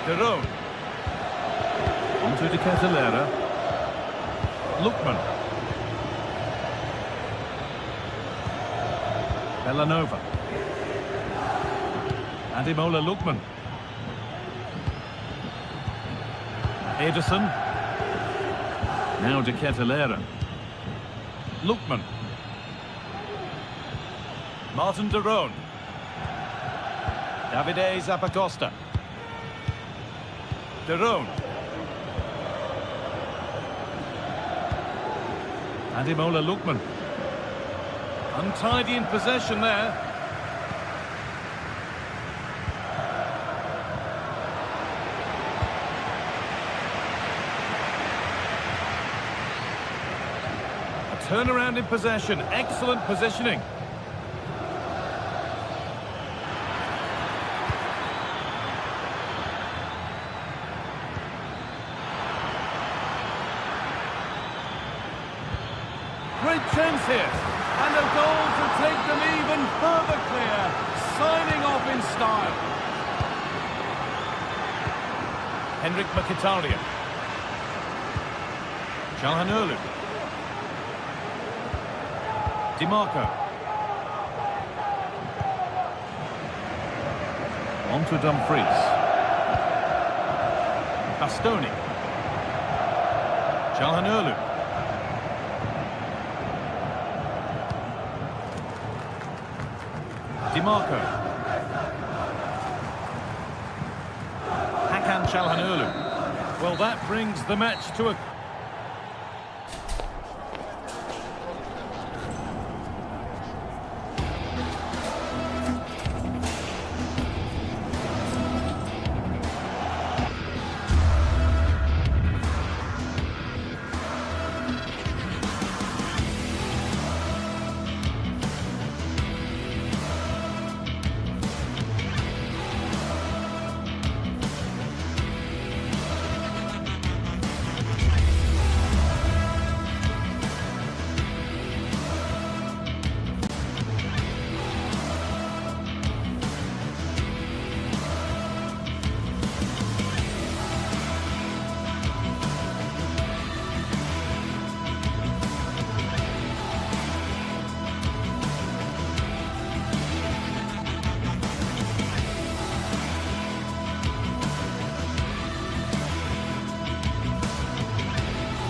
De Roon. Onto De Ketelaere. Lookman. Bellanova. Ademola Lookman. Ederson. Now De Ketelaere. Lookman. Martin de Roon. Davide Zappacosta. De Roon. Ademola Lookman. Untidy in possession there. A turnaround in possession. Excellent positioning. Great chance here, and a goal to take them even further clear, signing off in style. Henrik Mkhitaryan. Calhanoglu. Di Marco. On to Dumfries. Bastoni. Calhanoglu. Di Marco. Hakan Calhanoglu. Well, that brings the match to a...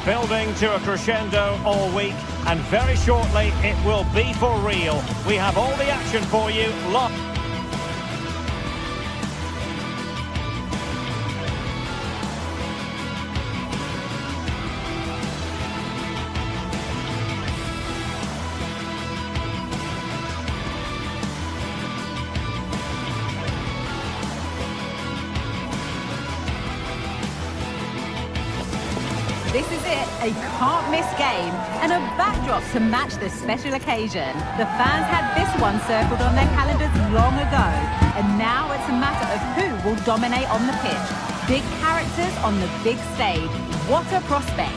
Building to a crescendo all week, and very shortly it will be for real. We have all the action for you live. This is it, a can't-miss game and a backdrop to match this special occasion. The fans had this one circled on their calendars long ago, and now it's a matter of who will dominate on the pitch. Big characters on the big stage. What a prospect.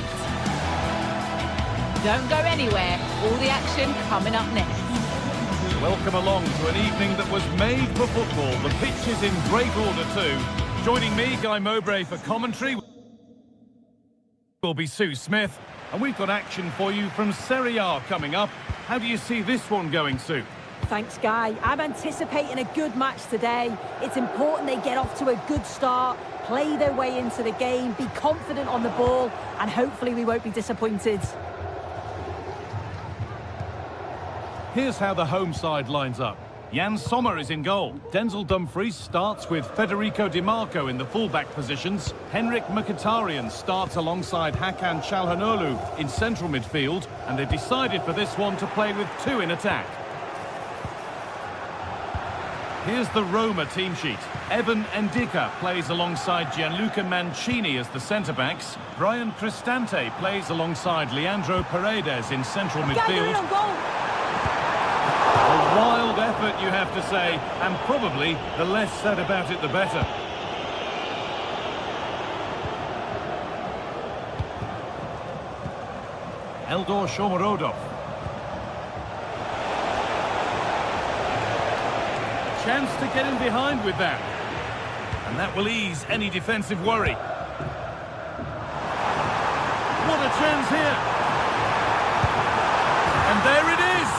Don't go anywhere, all the action coming up next. Welcome along to an evening that was made for football. The pitch is in great order too. Joining me, Guy Mowbray, for commentary will be Sue Smith, and we've got action for you from Serie A coming up. How do you see this one going, Sue? Thanks, Guy. I'm anticipating a good match today. It's important they get off to a good start, play their way into the game, be confident on the ball, and hopefully we won't be disappointed. Here's how the home side lines up. Jan Sommer is in goal. Denzel Dumfries starts with Federico Di Marco in the full-back positions. Henrik Mkhitaryan starts alongside Hakan Çalhanoğlu in central midfield. And they've decided for this one to play with two in attack. Here's the Roma team sheet. Evan Ndicka plays alongside Gianluca Mancini as the centre-backs. Brian Cristante plays alongside Leandro Paredes in central midfield. A wild effort, you have to say, and probably the less said about it, the better. Eldor Shomurodov. Chance to get in behind with that. And that will ease any defensive worry. What a chance here. And there it is.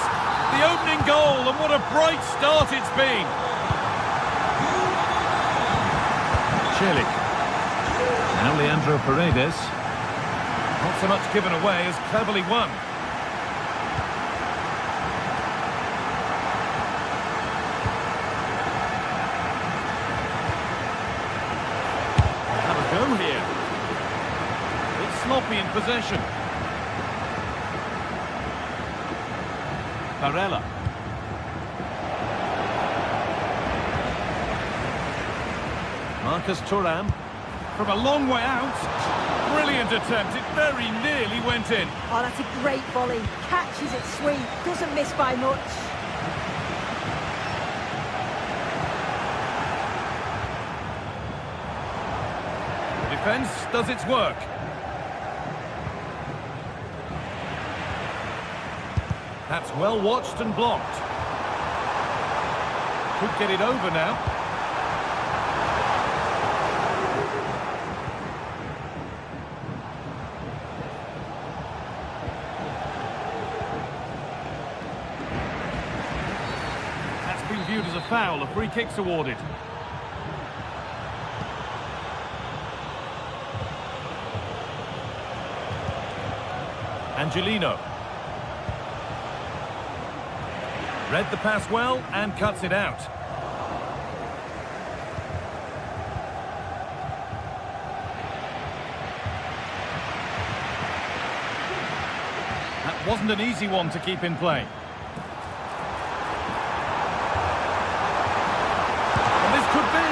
The opening goal, and what a bright start it's been. Celik. Now Leandro Paredes. Not so much given away as cleverly won. Have a go here. It's sloppy in possession. Barella. Marcus Thuram from a long way out. Brilliant attempt. It very nearly went in. Oh, that's a great volley. Catches it sweet. Doesn't miss by much. The defence does its work. That's well watched and blocked. Could get it over now. That's been viewed as a foul. A free kick's awarded. Angelino. Read the pass well and cuts it out. That wasn't an easy one to keep in play. And this could be.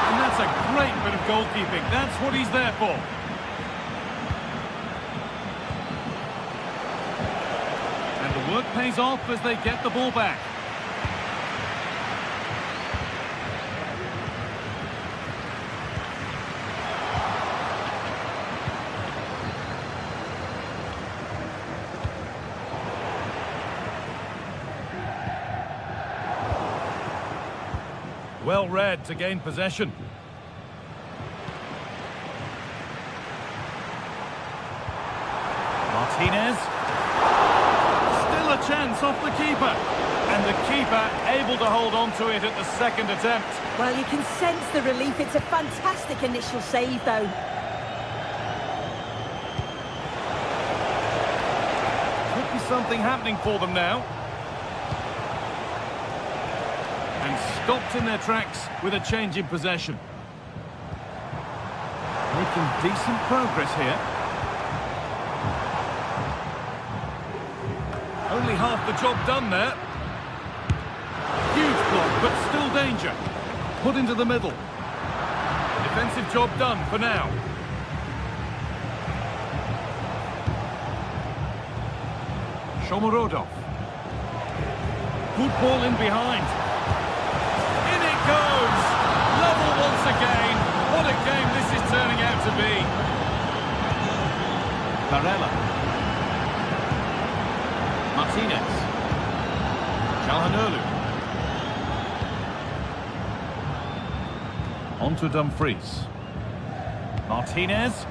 And that's a great bit of goalkeeping. That's what he's there for. Work pays off as they get the ball back. Well read to gain possession. Martinez. Chance off the keeper, and the keeper able to hold on to it at the second attempt. Well, you can sense the relief. It's a fantastic initial save, though. Could be something happening for them now. And stopped in their tracks with a change in possession. Making decent progress here. Only half the job done there. Huge block, but still danger. Put into the middle. Defensive job done for now. Shomurodov. Good ball in behind. In it goes! Level once again. What a game this is turning out to be. Barella. Martinez. Çalhanoğlu. On to Dumfries. Martinez.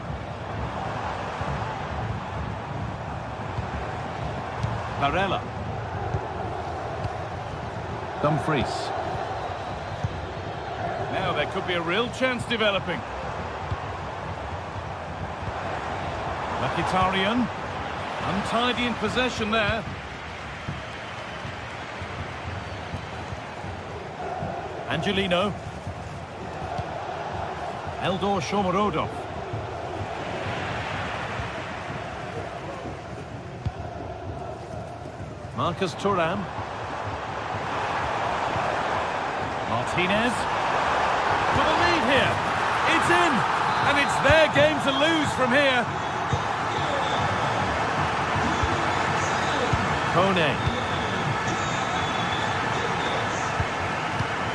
Barella. Dumfries. Now there could be a real chance developing. Mkhitaryan. Untidy in possession there. Angelino. Eldor Shomorodov. Marcus Thuram. Martinez. For the lead here. It's in. And it's their game to lose from here. Kone.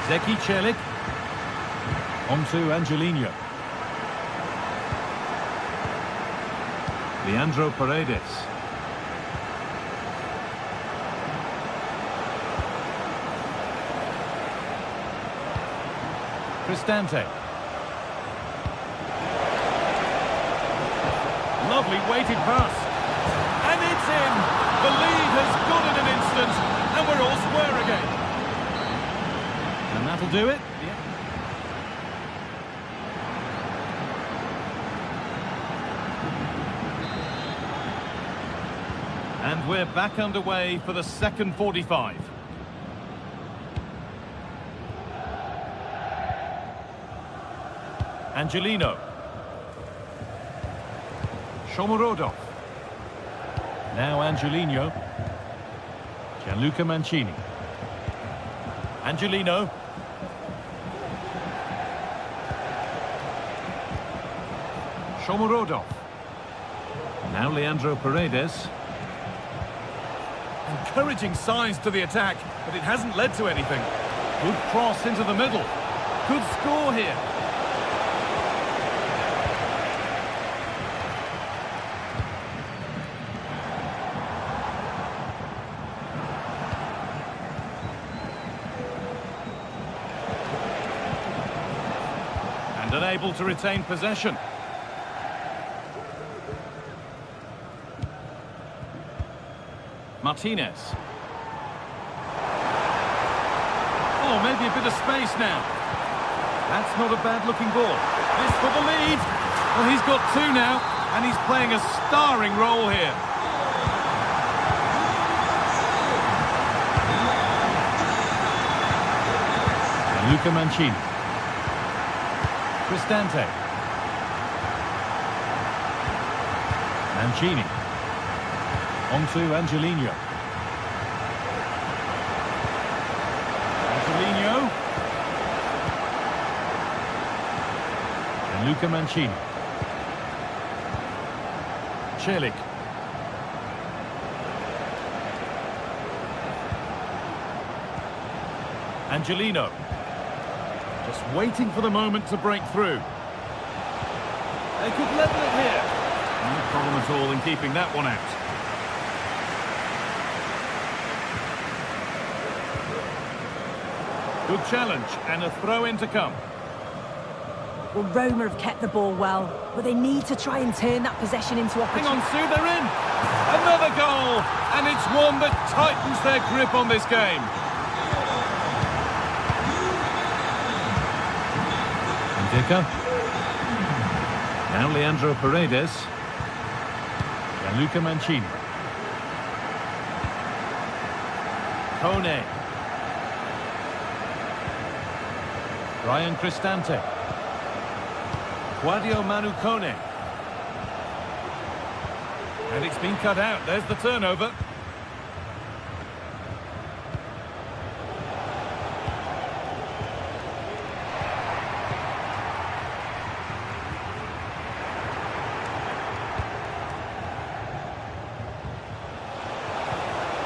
Zeki Celik. On to Angelino. Leandro Paredes. Cristante. Lovely weighted pass. And it's in. The lead has gone in an instant. And we're all square again. And that'll do it. Yeah. And we're back underway for the second 45. Angelino. Shomorodov. Now Angelino. Gianluca Mancini. Angelino. Shomorodov. Now Leandro Paredes. Encouraging signs to the attack, but it hasn't led to anything. Good cross into the middle. Good score here. And unable to retain possession. Martinez. Oh, maybe a bit of space now. That's not a bad-looking ball. This for the lead. Well, he's got two now, and he's playing a starring role here. Gianluca Mancini. Cristante. Mancini. On to Angelino. Angelino. Gianluca Mancini. Celik. Angelino. Just waiting for the moment to break through. They could level it here. No problem at all in keeping that one out. Good challenge and a throw-in to come. Well, Roma have kept the ball well, but they need to try and turn that possession into opportunity. Hang on, Sue, they're in! Another goal! And it's one that tightens their grip on this game. Ndika. Now Leandro Paredes. Gianluca Mancini. Kone. Ryan Cristante. Guadio Manu Kone. And it's been cut out. There's the turnover.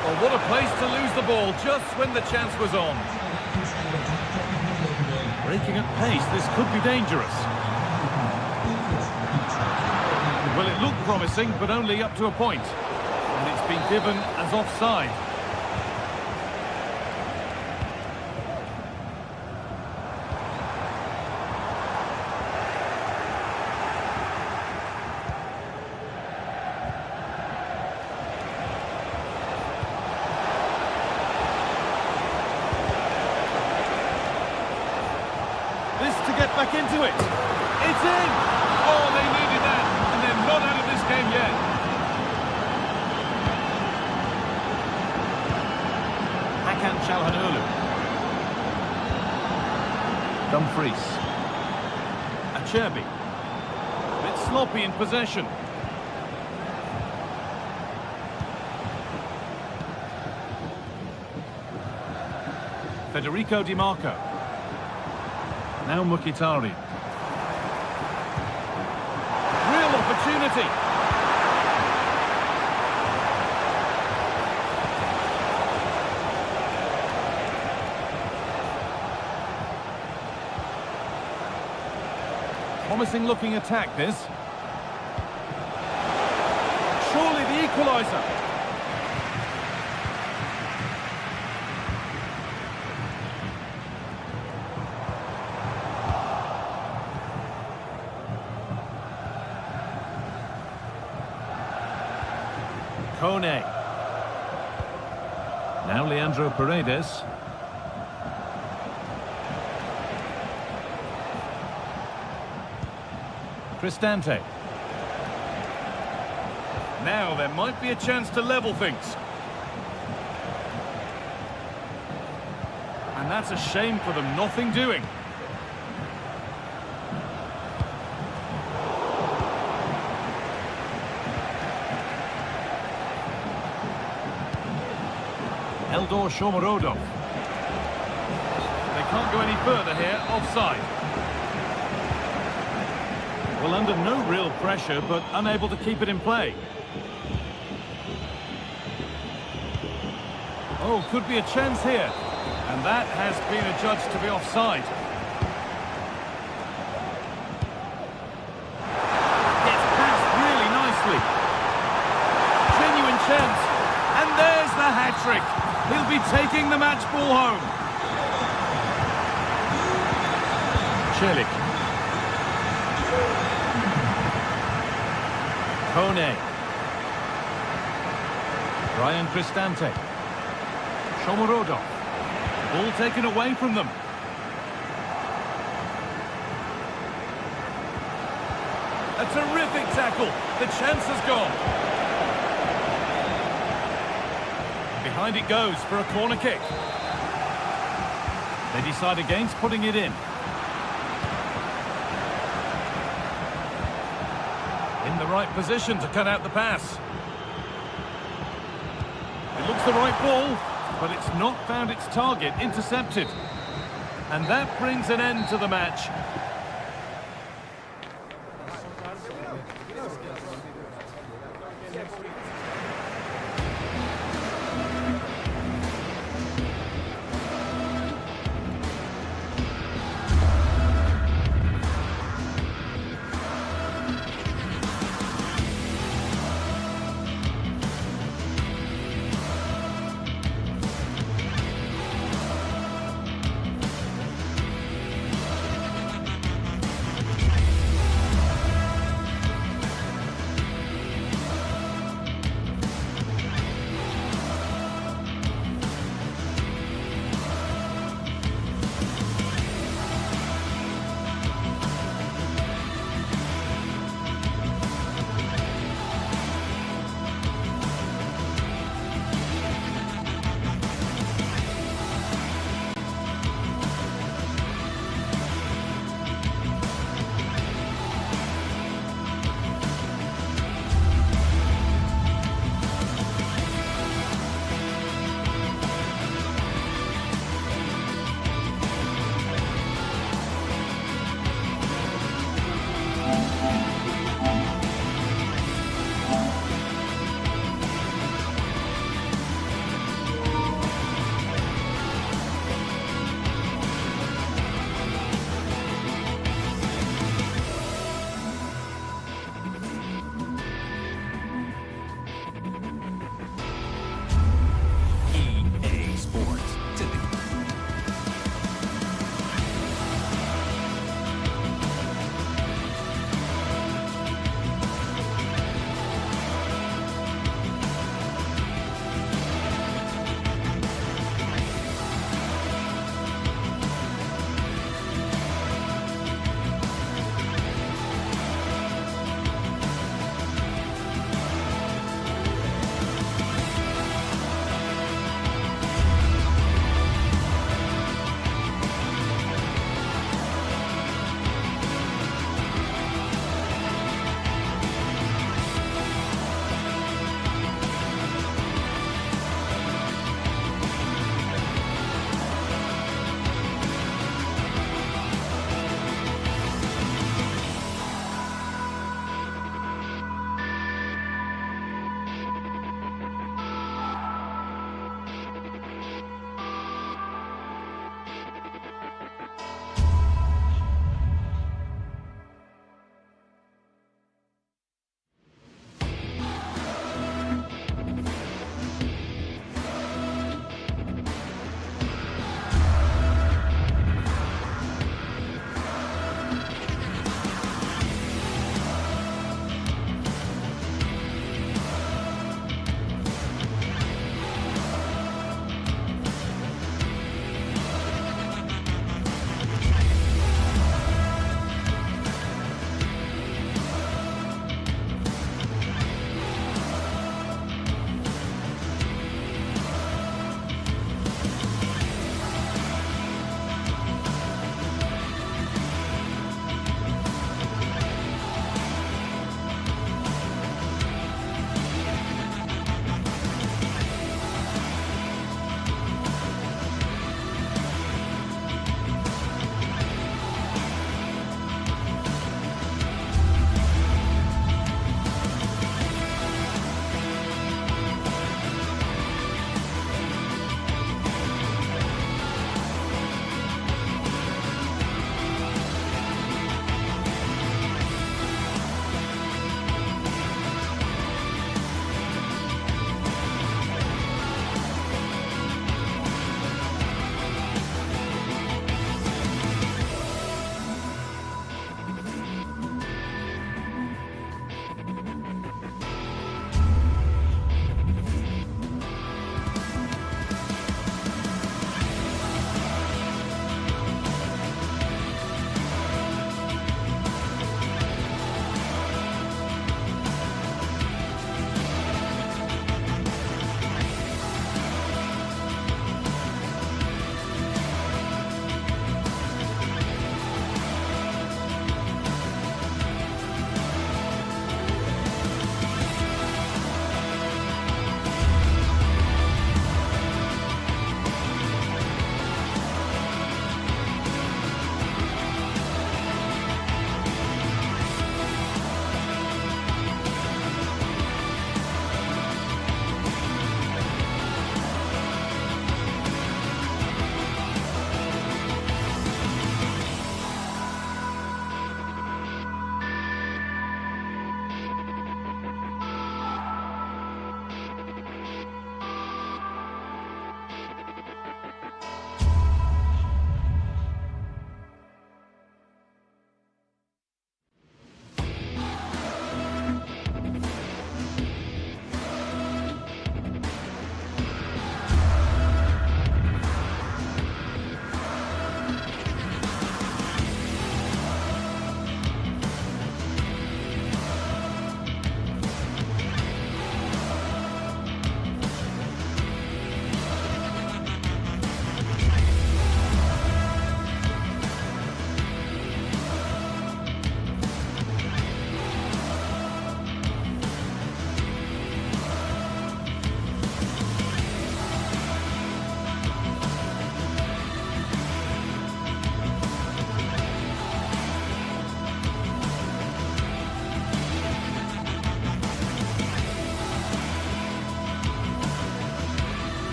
Well, what a place to lose the ball just when the chance was on. Breaking at pace, this could be dangerous. Well, it looked promising, but only up to a point. And it's been given as offside. This to get back into it. It's in! Oh, they needed that, and they're not out of this game yet. Hakan Çalhanoğlu. Dumfries. Acerbi. A bit sloppy in possession. Federico Di Marco. Now Mkhitaryan. Real opportunity. Promising looking attack, this. Surely the equaliser. Kone. Now Leandro Paredes. Cristante. Now there might be a chance to level things. And that's a shame for them, nothing doing. Eldor Shomorodov. They can't go any further here, offside. Well, under no real pressure, but unable to keep it in play. Oh, could be a chance here. And that has been adjudged to be offside. Gets passed really nicely. Genuine chance. And there's the hat-trick. He'll be taking the match ball home. Celik. Kone. Ryan Cristante. Shomorodov. Ball taken away from them. A terrific tackle. The chance has gone. Behind it goes for a corner kick. They decide against putting it in. In the right position to cut out the pass. It looks the right ball, but it's not found its target, intercepted. And that brings an end to the match.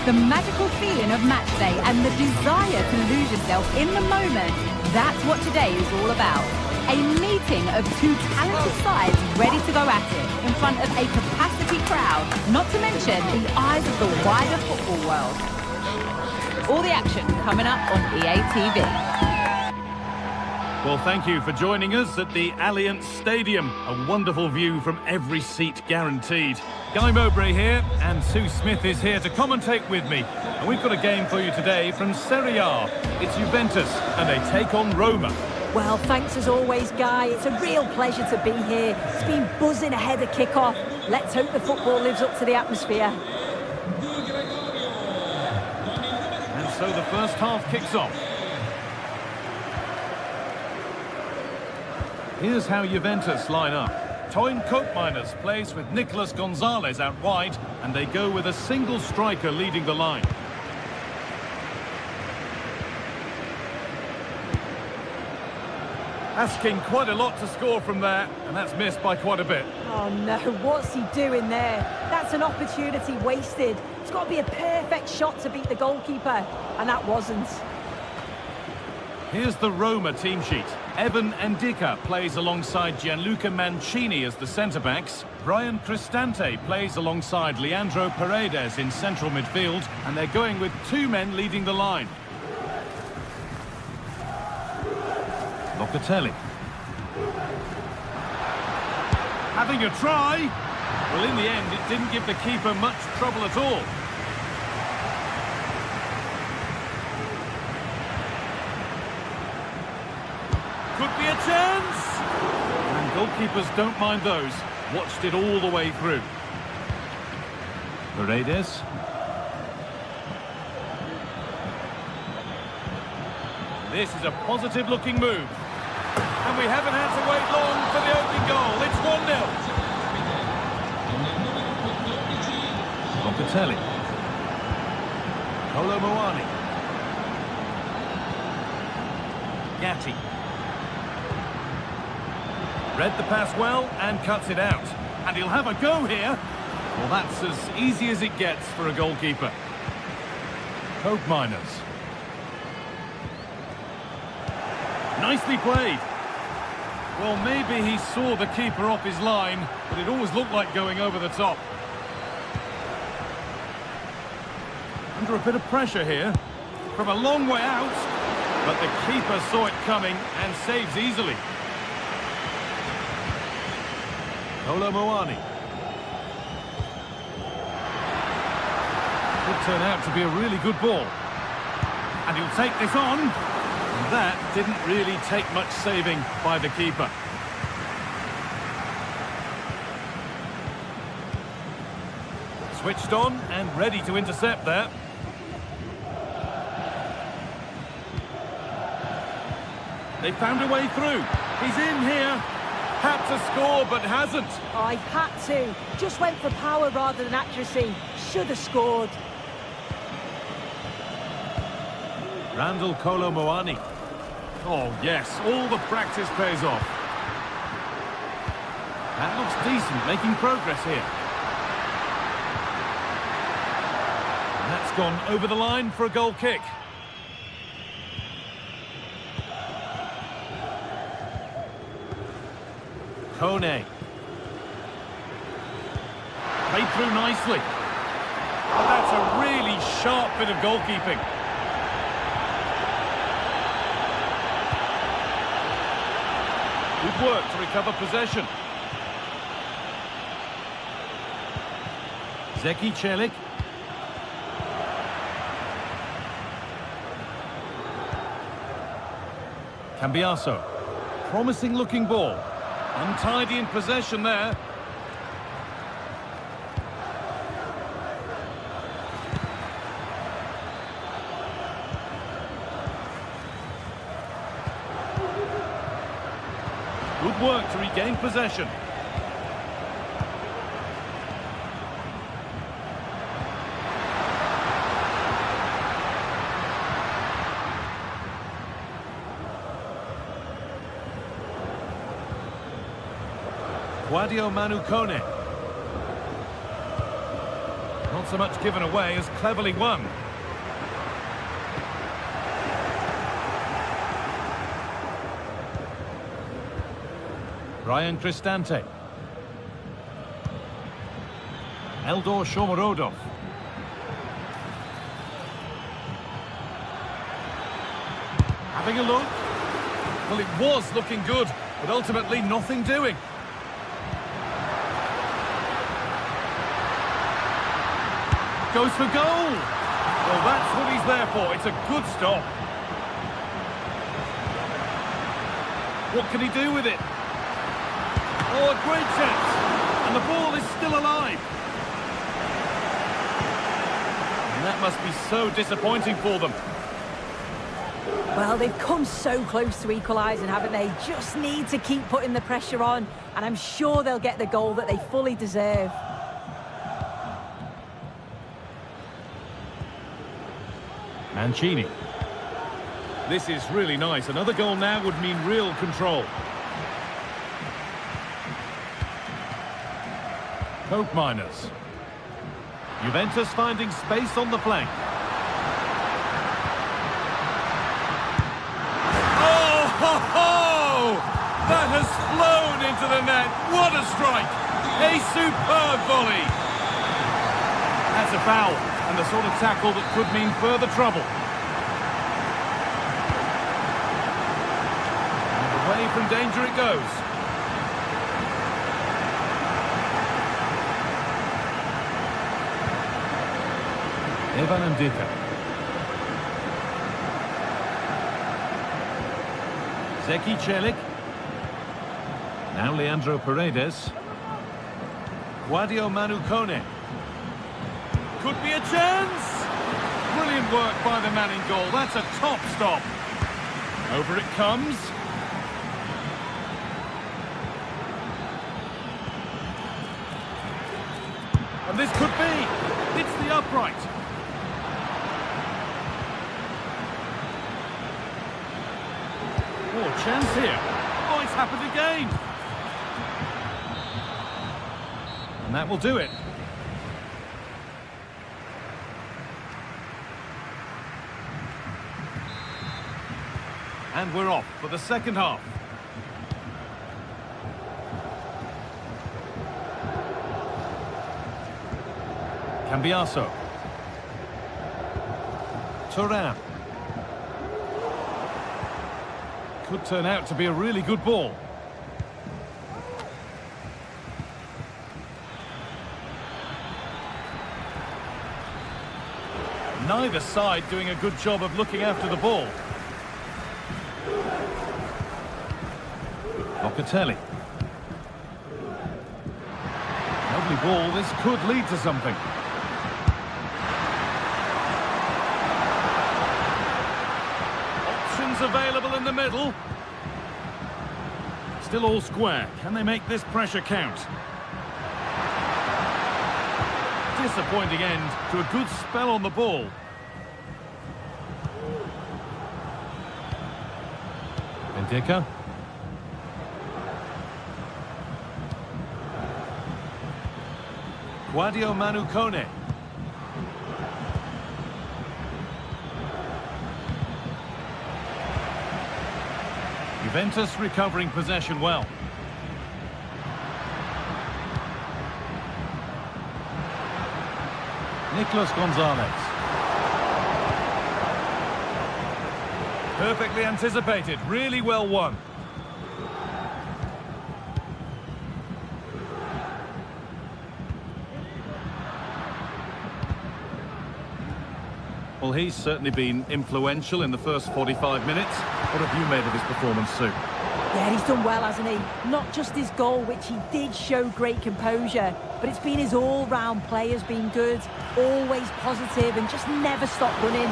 The magical feeling of match day and the desire to lose yourself in the moment, that's what today is all about. A meeting of two talented sides ready to go at it in front of a capacity crowd, not to mention the eyes of the wider football world. All the action coming up on EA TV. Well, thank you for joining us at the Allianz Stadium. A wonderful view from every seat guaranteed. Guy Mowbray here, and Sue Smith is here to commentate with me. And we've got a game for you today from Serie A. It's Juventus, and they take on Roma. Well, thanks as always, Guy. It's a real pleasure to be here. It's been buzzing ahead of kick-off. Let's hope the football lives up to the atmosphere. And so the first half kicks off. Here's how Juventus line up. Toyn Koopmeiners plays with Nicolas Gonzalez out wide, and they go with a single striker leading the line. Asking quite a lot to score from there, and that's missed by quite a bit. Oh no, what's he doing there? That's an opportunity wasted. It's got to be a perfect shot to beat the goalkeeper, and that wasn't. Here's the Roma team sheet. Evan Ndicka plays alongside Gianluca Mancini as the centre-backs. Brian Cristante plays alongside Leandro Paredes in central midfield, and they're going with two men leading the line. Locatelli. Having a try. Well, in the end, it didn't give the keeper much trouble at all. Could be a chance! And goalkeepers don't mind those. Watched it all the way through. Paredes. This is a positive-looking move. And we haven't had to wait long for the opening goal. It's 1-0. Locatelli. Kolo Muani. Gatti. Read the pass well and cuts it out. And he'll have a go here. Well, that's as easy as it gets for a goalkeeper. Koopmeiners. Nicely played. Well, maybe he saw the keeper off his line, but it always looked like going over the top. Under a bit of pressure here. From a long way out. But the keeper saw it coming and saves easily. Kolo Muani. Could turn out to be a really good ball. And he'll take this on. And that didn't really take much saving by the keeper. Switched on and ready to intercept there. They found a way through. He's in here. Had to score, but hasn't. I had to. Just went for power rather than accuracy. Should have scored. Randall Kolo Muani. Oh, yes, all the practice pays off. That looks decent, making progress here. And that's gone over the line for a goal kick. Kone. Played through nicely. But that's a really sharp bit of goalkeeping. Good work to recover possession. Zeki Celik. Cambiaso. Promising looking ball. Untidy in possession there. Good work to regain possession. Guadio Manu Kone. Not not so much given away as cleverly won. Ryan Cristante. Eldor Shomorodov. Having a look. Well, it was looking good, but ultimately nothing doing. Goes for goal. Well, that's what he's there for. It's a good stop. What can he do with it? Oh, a great chance. And the ball is still alive. And that must be so disappointing for them. Well, they've come so close to equalising, haven't they? Just need to keep putting the pressure on, and I'm sure they'll get the goal that they fully deserve. Mancini. This is really nice. Another goal now would mean real control. Coke Miners. Juventus finding space on the flank. Oh, ho, ho! That has flown into the net. What a strike! A superb volley. That's a foul, and the sort of tackle that could mean further trouble. And away from danger it goes. Evan Ndika. Zeki Celik. Now Leandro Paredes. Guadio Manu Kone. Could be a chance! Brilliant work by the man in goal. That's a top stop. Over it comes. And this could be. It's the upright. Oh, chance here. Oh, it's happened again. And that will do it. And we're off for the second half. Cambiaso. Turan. Could turn out to be a really good ball. Neither side doing a good job of looking after the ball. Locatelli. Lovely ball. This could lead to something. Options available in the middle. Still all square. Can they make this pressure count? Disappointing end to a good spell on the ball. Ndika. Guadio Manu Kone. Juventus recovering possession well. Nicolas Gonzalez. Perfectly anticipated, really well won. Well, he's certainly been influential in the first 45 minutes. What have you made of his performance, Sue? Yeah, he's done well, hasn't he? Not just his goal, which he did show great composure, but it's been his all-round play has been good, always positive and just never stopped running.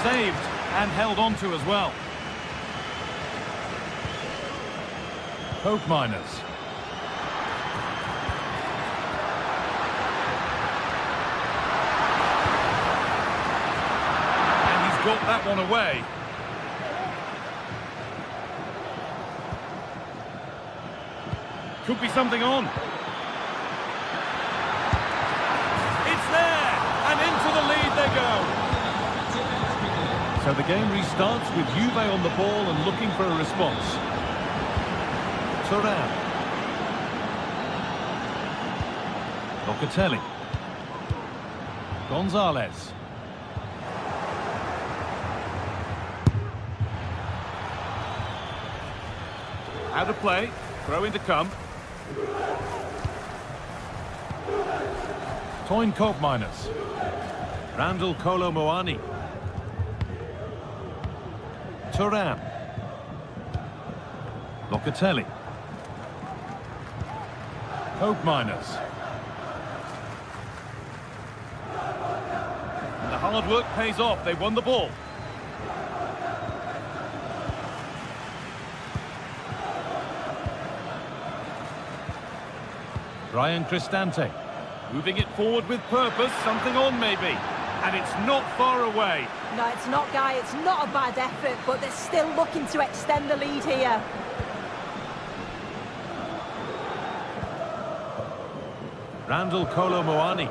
Saved and held on to as well. Coke Miners. And he's got that one away. Could be something on. So the game restarts with Juve on the ball and looking for a response. Thuram. Locatelli. Gonzalez. Out of play. Throw in to come. Toyn Koopmeiners. Randall Kolo Muani. Thuram. Locatelli. Koopmeiners. The hard work pays off. They won the ball. Ryan Cristante. Moving it forward with purpose. Something on maybe. And it's not far away. No, it's not, Guy. It's not a bad effort, but they're still looking to extend the lead here. Randall Kolo Muani.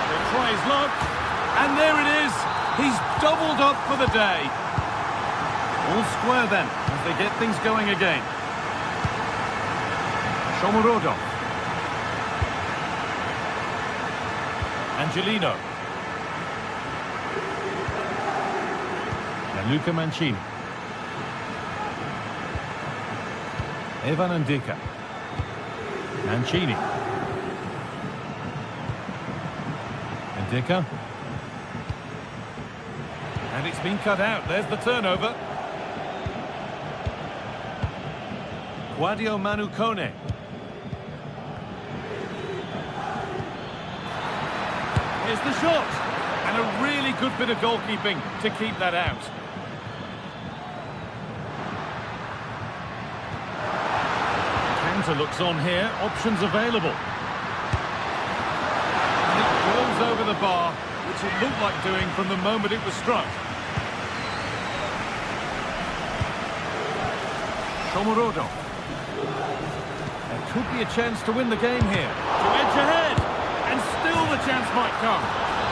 He'll try his luck. And there it is. He's doubled up for the day. All square then, as they get things going again. Shomurodov. Angelino. And Luca Mancini. Evan Ndika. Mancini. Ndika. And it's been cut out. There's the turnover. Guadio Manu Kone. Here's the shot. And a really good bit of goalkeeping to keep that out. Counter looks on here. Options available. And it goes over the bar, which it looked like doing from the moment it was struck. Shomurodov. There could be a chance to win the game here. To edge ahead. And still the chance might come.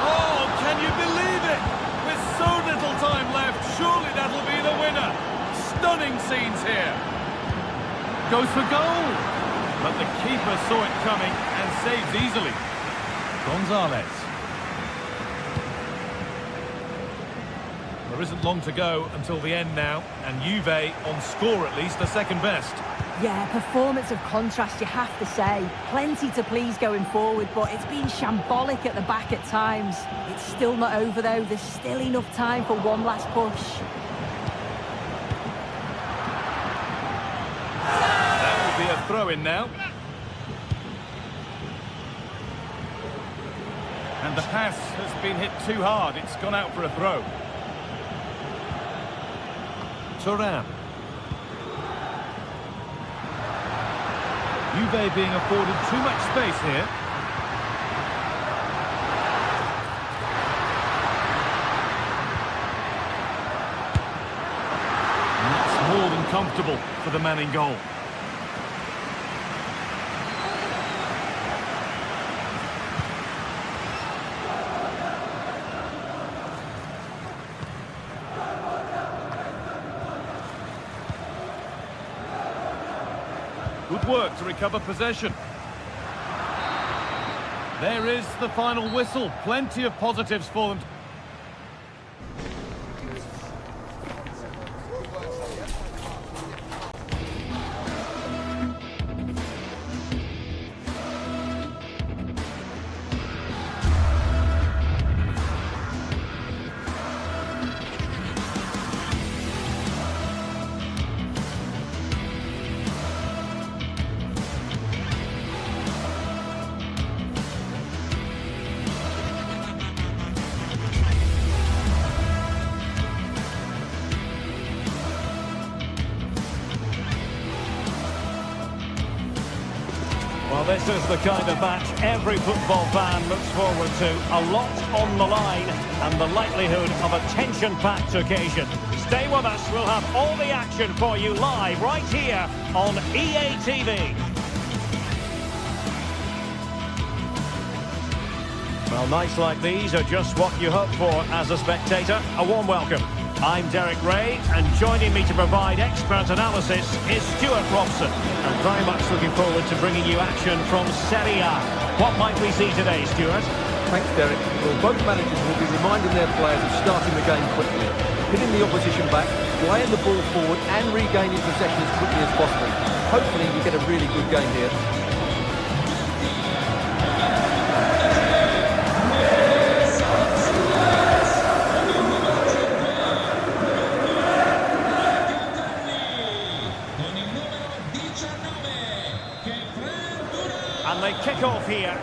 Oh, can you believe it? With so little time left, surely that'll be the winner. Stunning scenes here. Goes for goal. But the keeper saw it coming and saves easily. Gonzalez. There isn't long to go until the end now, and Juve on score at least, the second best. Yeah, performance of contrast, you have to say. Plenty to please going forward, but it's been shambolic at the back at times. It's still not over, though. There's still enough time for one last push. That will be a throw-in now. And the pass has been hit too hard. It's gone out for a throw. Thuram. Juve being afforded too much space here. And that's more than comfortable for the man in goal. Good work to recover possession. There is the final whistle. Plenty of positives for them. Well, this is the kind of match every football fan looks forward to. A lot on the line and the likelihood of a tension-packed occasion. Stay with us, we'll have all the action for you live right here on EA TV. Well, nights like these are just what you hope for as a spectator. A warm welcome. I'm Derek Ray, and joining me to provide expert analysis is Stuart Robson. I'm very much looking forward to bringing you action from Serie A. What might we see today, Stuart? Thanks, Derek. Well, both managers will be reminding their players of starting the game quickly, hitting the opposition back, playing the ball forward and regaining possession as quickly as possible. Hopefully we get a really good game here. And they kick off here.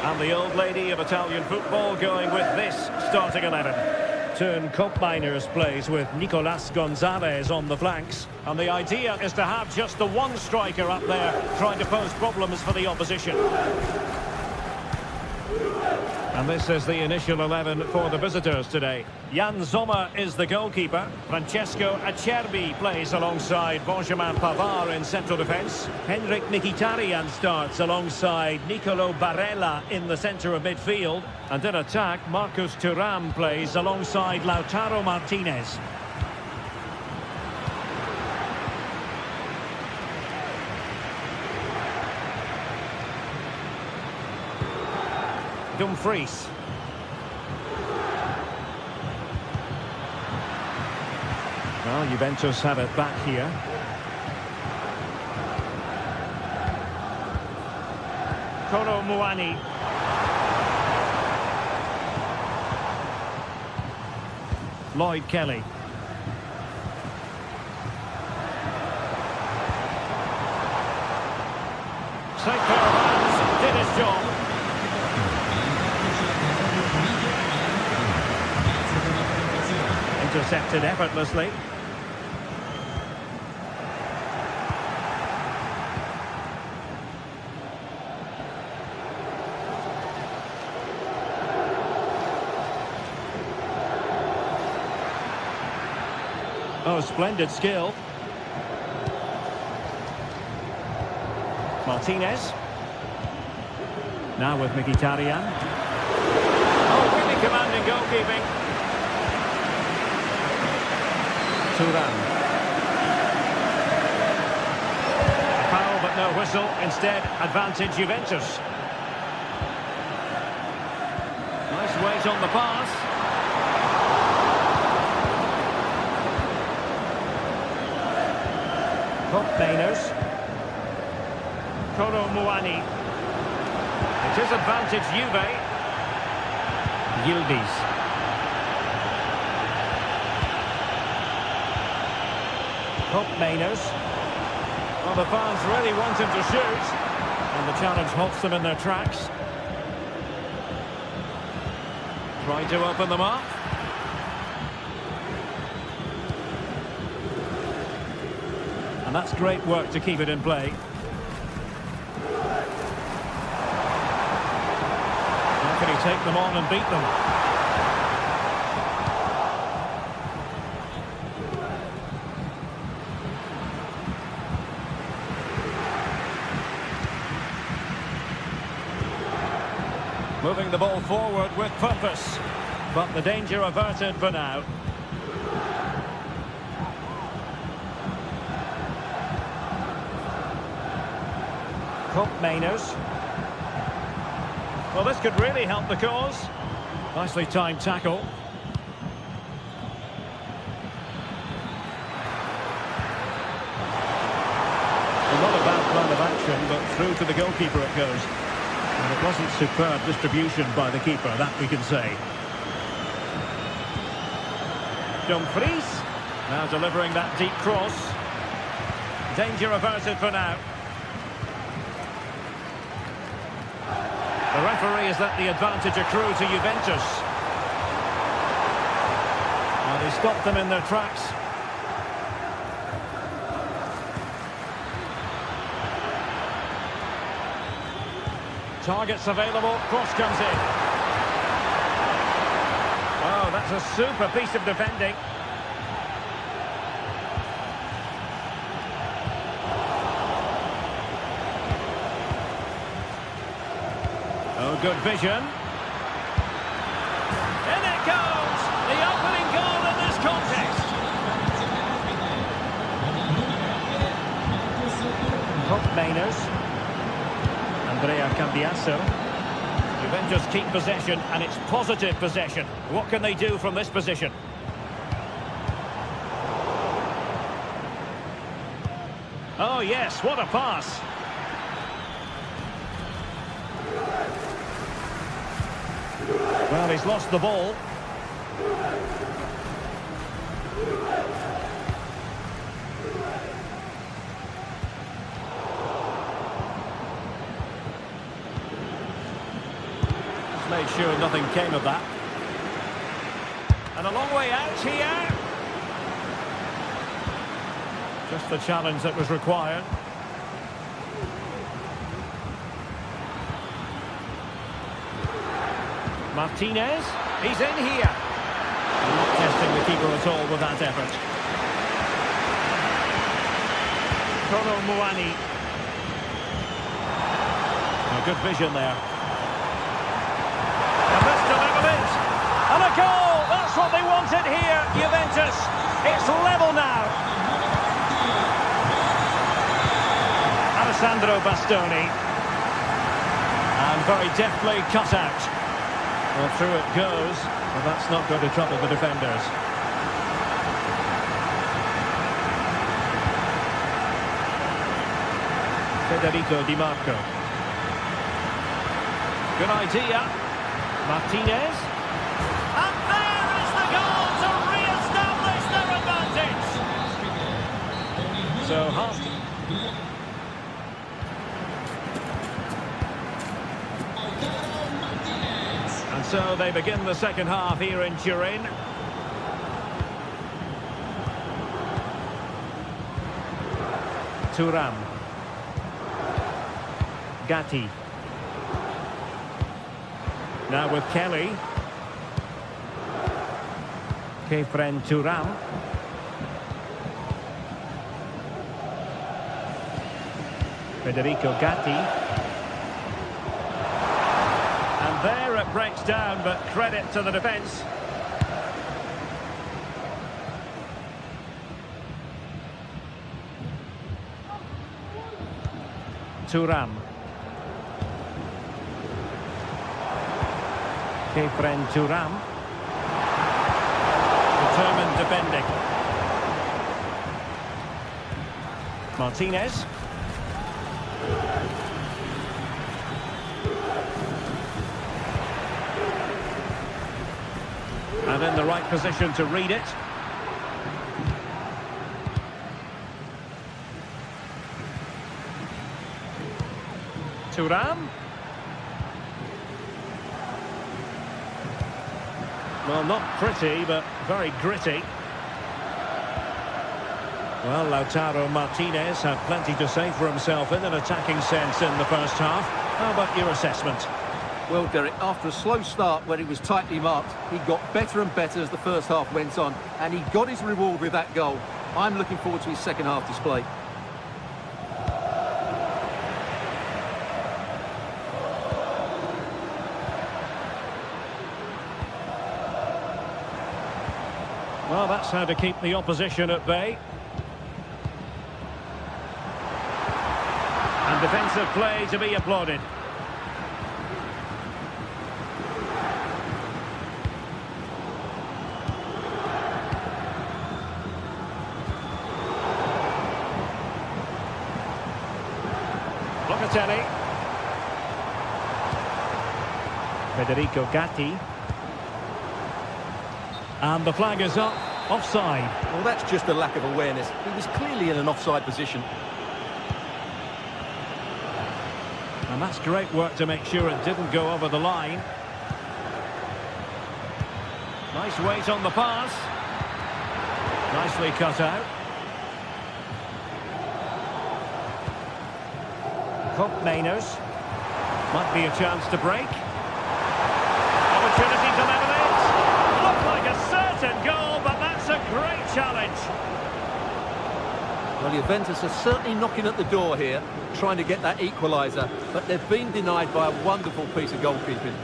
And the old lady of Italian football going with this starting 11. Turn Koopmeiners plays with Nicolas Gonzalez on the flanks. And the idea is to have just the one striker up there trying to pose problems for the opposition. And this is the initial 11 for the visitors today. Jan Sommer is the goalkeeper. Francesco Acerbi plays alongside Benjamin Pavard in central defence. Henrik Mkhitaryan starts alongside Nicolo Barella in the centre of midfield. And in attack, Marcus Thuram plays alongside Lautaro Martinez. Dumfries. Well, Juventus have it back here. Kolo Muani. Lloyd Kelly. Safe pair of hands, did his job. Intercepted effortlessly. Oh, splendid skill. Martinez. Now with Mkhitaryan. Oh, really commanding goalkeeping. Thuram. Foul but no whistle. Instead, advantage Juventus. Nice weight on the pass. Koopmeiners. Kolo Muani. It is advantage Juve. Yildiz. Koopmeiners. Well, the fans really want him to shoot, and the challenge halts them in their tracks. Try to open them up. And that's great work to keep it in play. How can he take them on and beat them? Moving the ball forward with purpose, but the danger averted for now. Koopmeiners. Well, this could really help the cause. Nicely timed tackle. Not a bad plan of action, but through to the goalkeeper it goes. And it wasn't superb distribution by the keeper, that we can say. Dumfries. Now delivering that deep cross. Danger averted for now. The referee has let the advantage accrue to Juventus. And he stopped them in their tracks. Targets available, cross comes in. Oh, that's a super piece of defending. Oh, good vision. In it goes! The opening goal in this contest. Hook Mainers. Andrea Cambiasso. Juventus keep possession, and it's positive possession. What can they do from this position? Oh yes, what a pass. Well, he's lost the ball. Just made sure nothing came of that. And a long way out here. Just the challenge that was required. Martinez, he's in here. Not testing the keeper at all with that effort. Kolo Muani. A good vision there. And this to level it. And a goal! That's what they wanted here, Juventus. It's level now. Alessandro Bastoni. And very deftly cut out. Well, through it goes, but that's not going to trouble the defenders. Federico Di Marco. Good idea. Martinez. And there is the goal to re-establish their advantage. So half. And so they begin the second half here in Turin. Thuram. Gatti. Now with Kelly. Kefren Thuram. Federico Gatti. And there it breaks down, but credit to the defence. Thuram. Kefren Thuram. Determined defending. Martinez. And in the right position to read it. Thuram. Well, not pretty, but very gritty. Well, Lautaro Martinez had plenty to say for himself in an attacking sense in the first half. How about your assessment? Well, Derek, after a slow start where he was tightly marked, he got better and better as the first half went on, and he got his reward with that goal. I'm looking forward to his second half display. Well, that's how to keep the opposition at bay. And defensive play to be applauded. Locatelli. Federico Gatti. And the flag is up, offside. Well, that's just a lack of awareness. He was clearly in an offside position. And that's great work to make sure it didn't go over the line. Nice weight on the pass. Nicely cut out. Hook Mainers. Might be a chance to break. Opportunity to level it. Looked like a certain goal, but that's a great challenge. Well, Juventus are certainly knocking at the door here, trying to get that equaliser, but they've been denied by a wonderful piece of goalkeeping.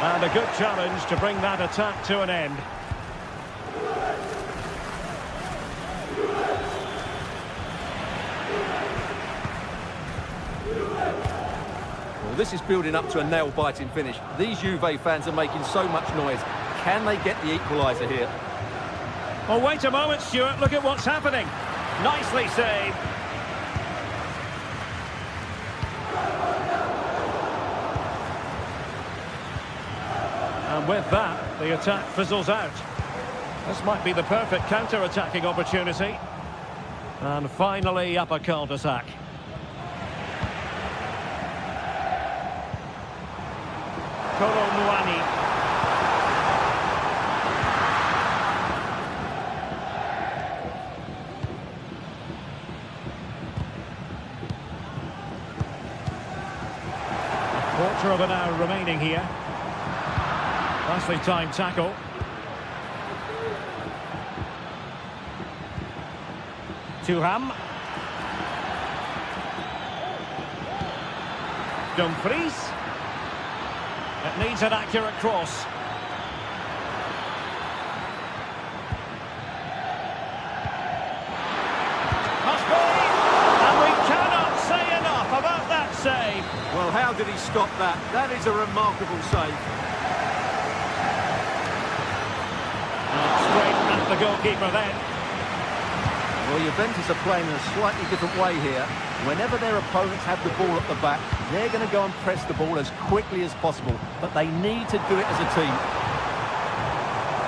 And a good challenge to bring that attack to an end. Well, this is building up to a nail-biting finish. These Juve fans are making so much noise. Can they get the equaliser here? Oh, wait a moment, Stuart. Look at what's happening. Nicely saved. And with that, the attack fizzles out. This might be the perfect counter-attacking opportunity. And finally, up a cul-de-sac. Kolo Muani. A quarter of an hour remaining here. Nicely timed tackle. Thuram. Dumfries. It needs an accurate cross. Must be! And we cannot say enough about that save. Well, how did he stop that? That is a remarkable save. Straight at the goalkeeper then. Well, Juventus are playing in a slightly different way here. Whenever their opponents have the ball at the back, they're going to go and press the ball as quickly as possible. But they need to do it as a team.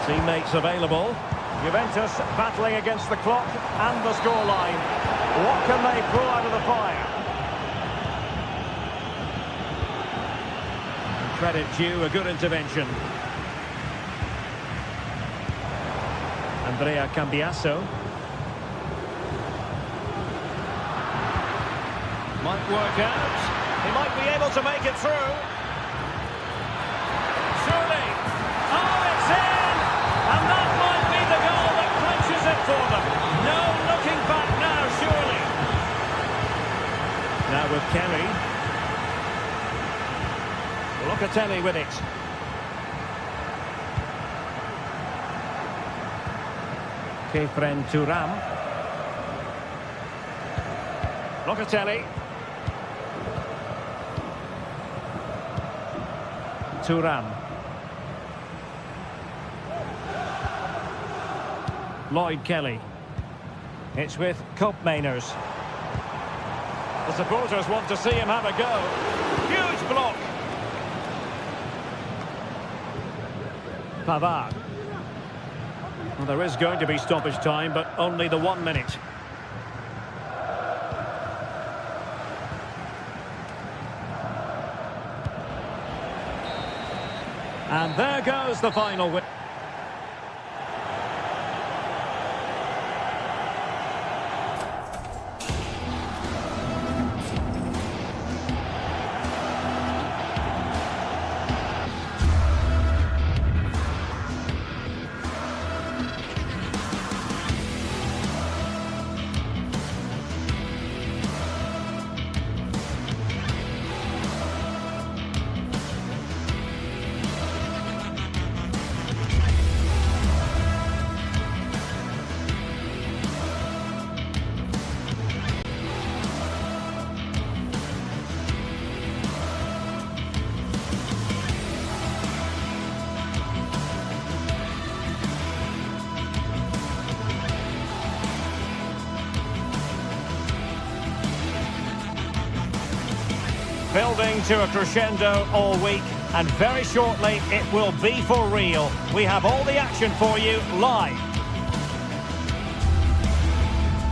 Teammates available. Juventus battling against the clock and the scoreline. What can they pull out of the fire? Credit due, a good intervention. Andrea Cambiasso. Might work out. He might be able to make it through. Surely. Oh, it's in! And that might be the goal that clinches it for them. No looking back now, surely. Now with Kelly. Locatelli with it. Kefren Thuram. Locatelli. Thuram. Lloyd Kelly. It's with Koopmeiners. The supporters want to see him have a go. Huge block. Pavard. Well, there is going to be stoppage time, but only the 1 minute. And there goes the final win. Building to a crescendo all week, and very shortly it will be for real. We have all the action for you live.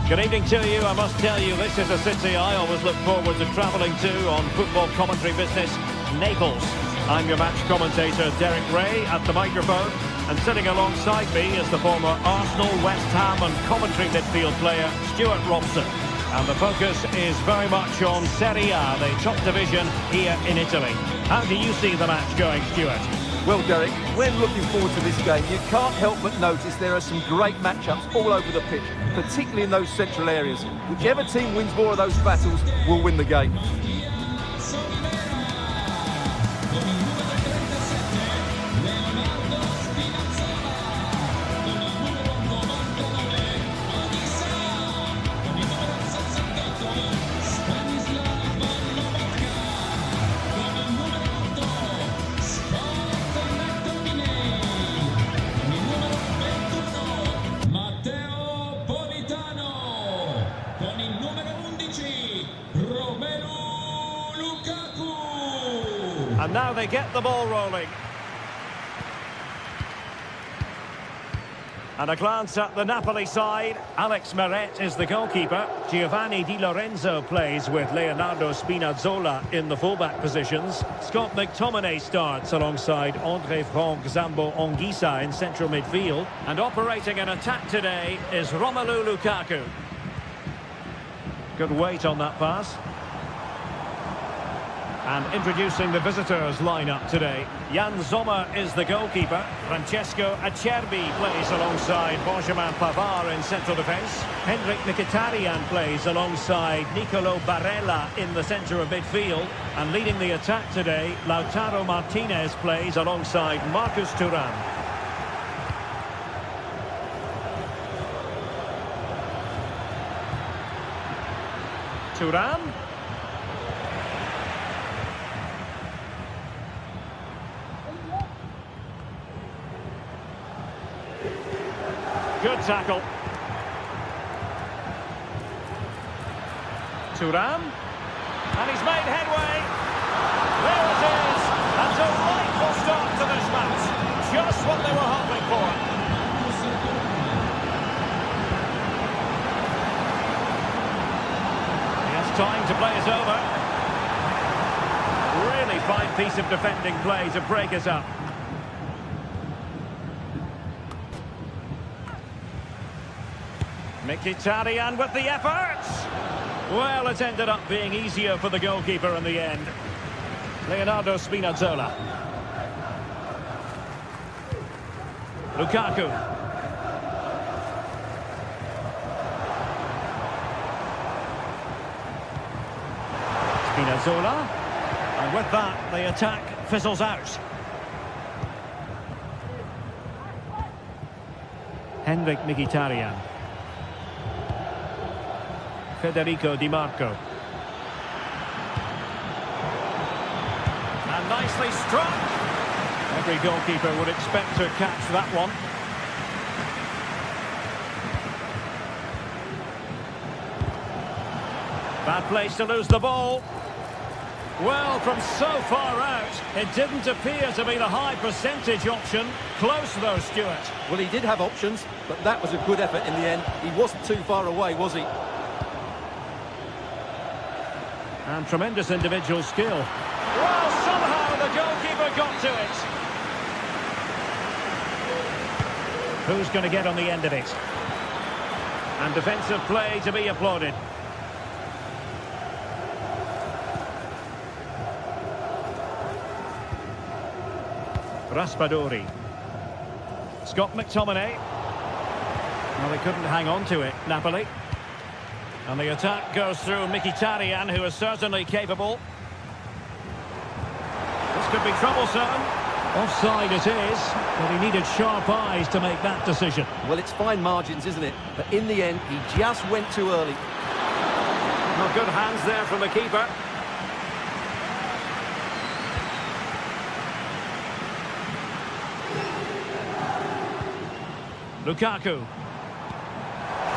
Good evening to you. I must tell you, this is a city I always look forward to travelling to on football commentary business, Naples. I'm your match commentator, Derek Ray, at the microphone, and sitting alongside me is the former Arsenal, West Ham and Coventry midfield player, Stuart Robson. And the focus is very much on Serie A, the top division here in Italy. How do you see the match going, Stuart? Well, Derek, when looking forward to this game, you can't help but notice there are some great matchups all over the pitch, particularly in those central areas. Whichever team wins more of those battles will win the game. And now they get the ball rolling. And a glance at the Napoli side. Alex Meret is the goalkeeper. Giovanni Di Lorenzo plays with Leonardo Spinazzola in the fullback positions. Scott McTominay starts alongside Andre Frank Zambo Anguissa in central midfield. And operating an attack today is Romelu Lukaku. Good weight on that pass. And introducing the visitors lineup today. Jan Sommer is the goalkeeper. Francesco Acerbi plays alongside Benjamin Pavard in central defence. Henrik Mkhitaryan plays alongside Nicolo Barella in the centre of midfield. And leading the attack today, Lautaro Martinez plays alongside Marcus Thuram. Thuram. Good tackle. Thuram. And he's made headway. There it is. And a delightful start to this match. Just what they were hoping for. He has time to play it over. Really fine piece of defending play to break us up. Mkhitaryan with the effort. Well, it ended up being easier for the goalkeeper in the end. Leonardo Spinazzola. Lukaku. Spinazzola. And with that, the attack fizzles out. Henrik Mkhitaryan. Federico Di Marco. And nicely struck. Every goalkeeper would expect to catch that one. Bad place to lose the ball. Well, from so far out, it didn't appear to be the high percentage option. Close though, Stuart. Well, he did have options, but that was a good effort in the end. He wasn't too far away, was he? And tremendous individual skill. Well, somehow the goalkeeper got to it. Who's going to get on the end of it? And defensive play to be applauded. Raspadori. Scott McTominay. Well, they couldn't hang on to it, Napoli. And the attack goes through Mkhitaryan, who is certainly capable. This could be troublesome. Offside it is, but he needed sharp eyes to make that decision. Well, it's fine margins, isn't it? But in the end, he just went too early. Well, good hands there from the keeper. Lukaku.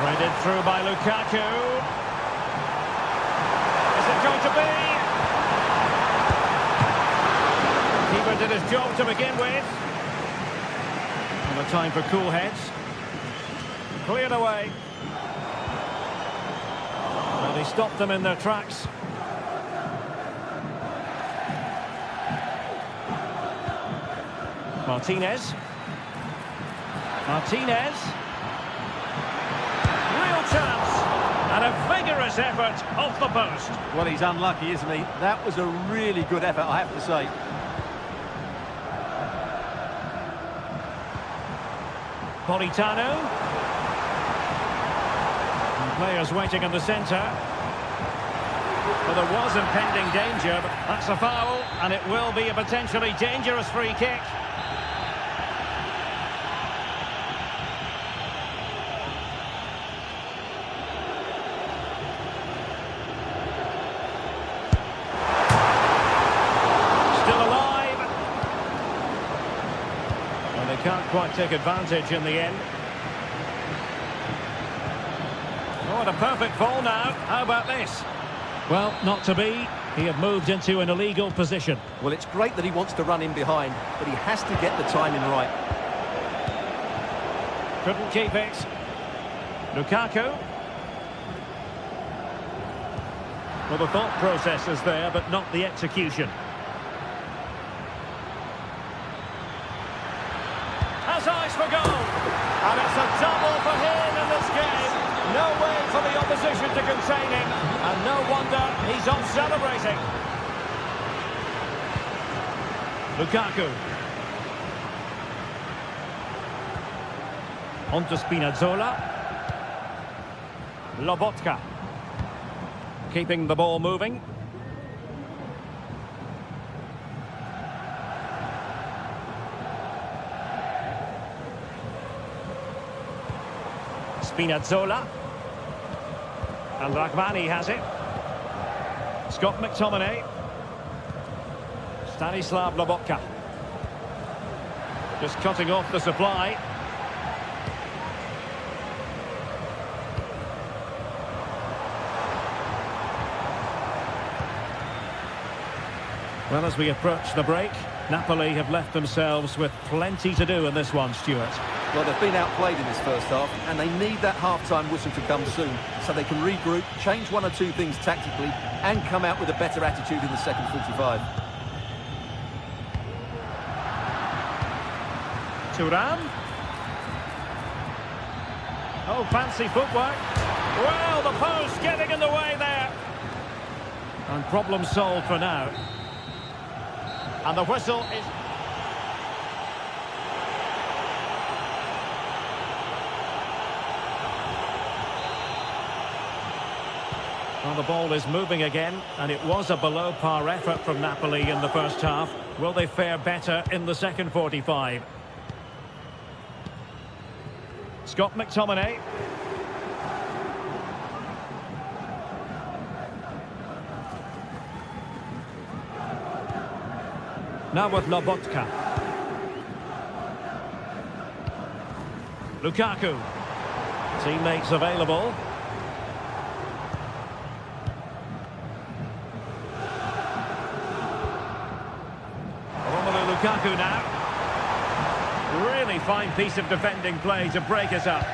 Threaded through by Lukaku. Is it going to be? Keeper did his job to begin with. And a time for cool heads. Cleared away. Well, he stopped them in their tracks. Martinez. Martinez. Real chance. And a vigorous Vigorous effort off the post. Well, he's unlucky, isn't he? That was a really good effort, I have to say. Politano. And players waiting in the centre. Well, there was impending danger, but that's a foul, and it will be a potentially dangerous free kick. Can't quite take advantage in the end. Oh, and a perfect ball now. How about this? Well, not to be. He had moved into an illegal position. Well, it's great that he wants to run in behind, but he has to get the timing right. Couldn't keep it. Lukaku. Well, the thought process is there, but not the execution. Has eyes for goal, and it's a double for him in this game. No way for the opposition to contain him, and no wonder he's off celebrating. Lukaku. On to Spinazzola. Lobotka. Keeping the ball moving. Spinazzola. And Rahmani has it. Scott McTominay. Stanislav Lobotka. Just cutting off the supply. Well, as we approach the break, Napoli have left themselves with plenty to do in this one, Stuart. Well, they've been outplayed in this first half, and they need that half-time whistle to come soon, so they can regroup, change one or two things tactically, and come out with a better attitude in the second 45. Thuram. Oh, fancy footwork. Well, the post getting in the way there. And problem solved for now. And the whistle is... Well, the ball is moving again, and it was a below-par effort from Napoli in the first half. Will they fare better in the second 45? Scott McTominay. Now with Lobotka. Lukaku. Teammates available. Lukaku now. Really fine piece of defending play to break us up.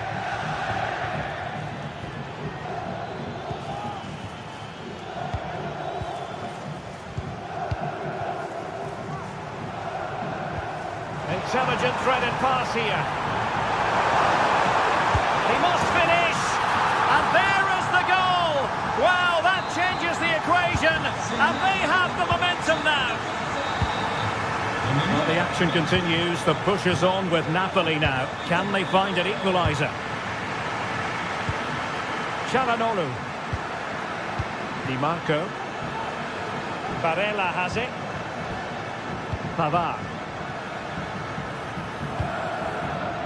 Intelligent threaded pass here. He must finish. And there is the goal. Wow, that changes the equation. And they have the momentum now. Well, the action continues. The push is on with Napoli now. Can they find an equaliser? Çalhanoğlu. Di Marco. Barella has it. Pavard.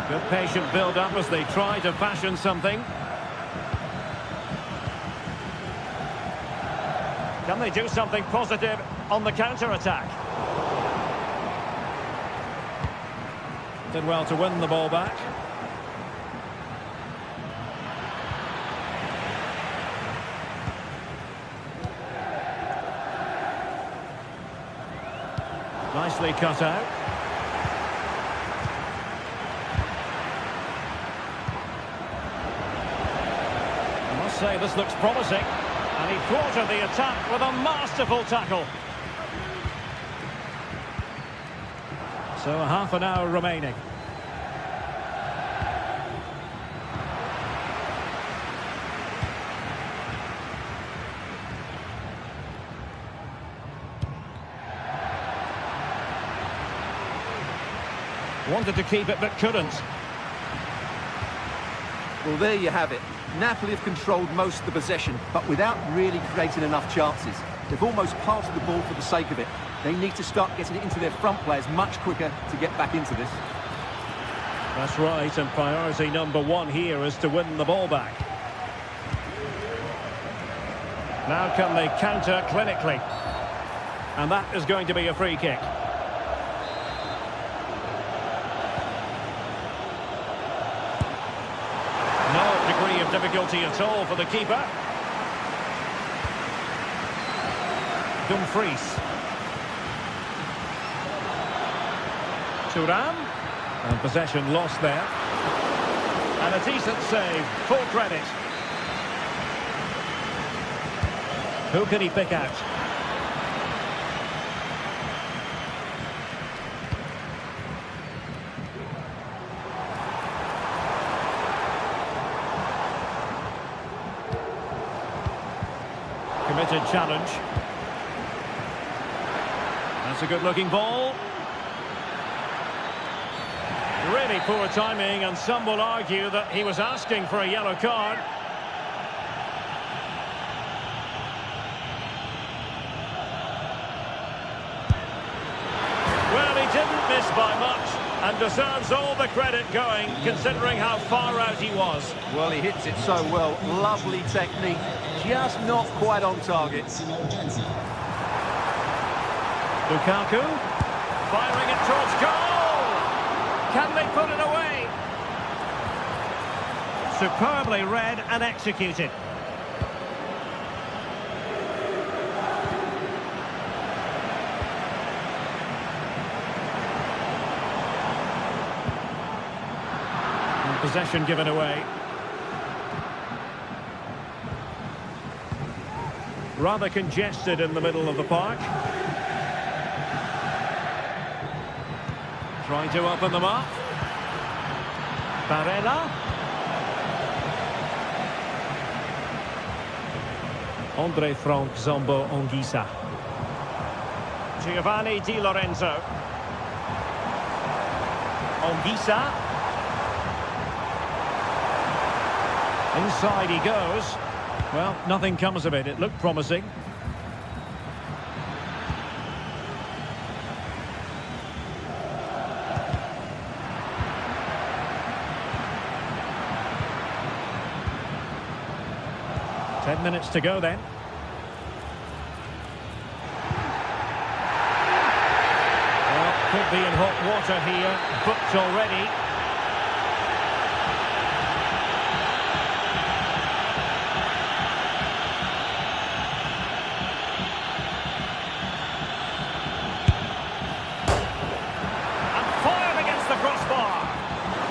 Good patient build-up as they try to fashion something. Can they do something positive on the counter-attack? Did well to win the ball back. Nicely cut out. I must say this looks promising. And he thwarted the attack with a masterful tackle. So half an hour remaining. Wanted to keep it, but couldn't. Well, there you have it. Napoli have controlled most of the possession, but without really creating enough chances. They've almost passed the ball for the sake of it. They need to start getting it into their front players much quicker to get back into this. That's right, and priority number one here is to win the ball back. Now can they counter clinically? And that is going to be a free kick. No degree of difficulty at all for the keeper. Dumfries. Thuram. And possession lost there. And a decent save. Full credit. Who can he pick out? Committed challenge. That's a good-looking ball. Really poor timing, and some will argue that he was asking for a yellow card. Well, he didn't miss by much, and deserves all the credit going, considering how far out he was. Well, he hits it so well. Lovely technique. Just not quite on target. Lukaku. Firing it towards goal. Can they put it away? Superbly read and executed. And possession given away. Rather congested in the middle of the park. Trying to open them up. Barella. Andre Frank Zambo Anguissa. Giovanni Di Lorenzo. Anguissa. Inside he goes. Well, nothing comes of it. It looked promising. Ten minutes to go then. Well, could be in hot water here. Booked already.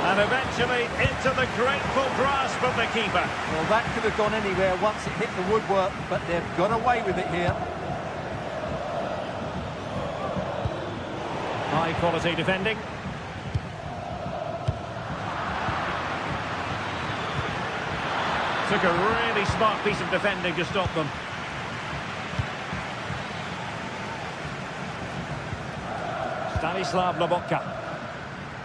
And eventually into the grateful grasp of the keeper. Well, that could have gone anywhere once it hit the woodwork, but they've got away with it here. High quality defending. Took a really smart piece of defending to stop them. Stanislav Lobotka.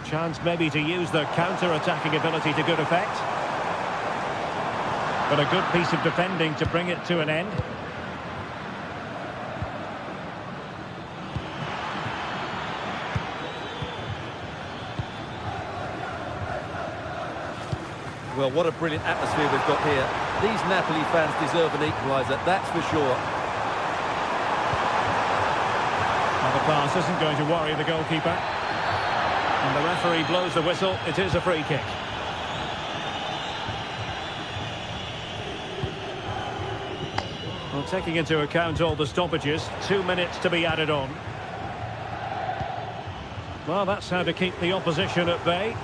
Chance maybe to use their counter-attacking ability to good effect. But a good piece of defending to bring it to an end. Well, what a brilliant atmosphere we've got here. These Napoli fans deserve an equaliser, that's for sure. Well, the pass isn't going to worry the goalkeeper. And the referee blows the whistle. It is a free kick. Well, taking into account all the stoppages, 2 minutes to be added on. Well, that's how to keep the opposition at bay.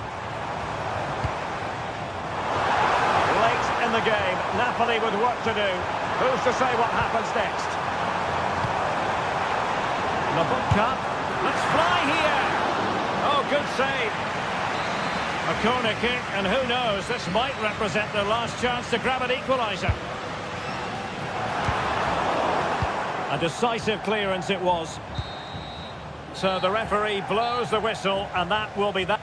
Late in the game, Napoli with work to do. Who's to say what happens next? Lobotka. Let's fly here. Oh, good save. A corner kick, and who knows, this might represent their last chance to grab an equaliser. A decisive clearance it was. So the referee blows the whistle, and that will be that.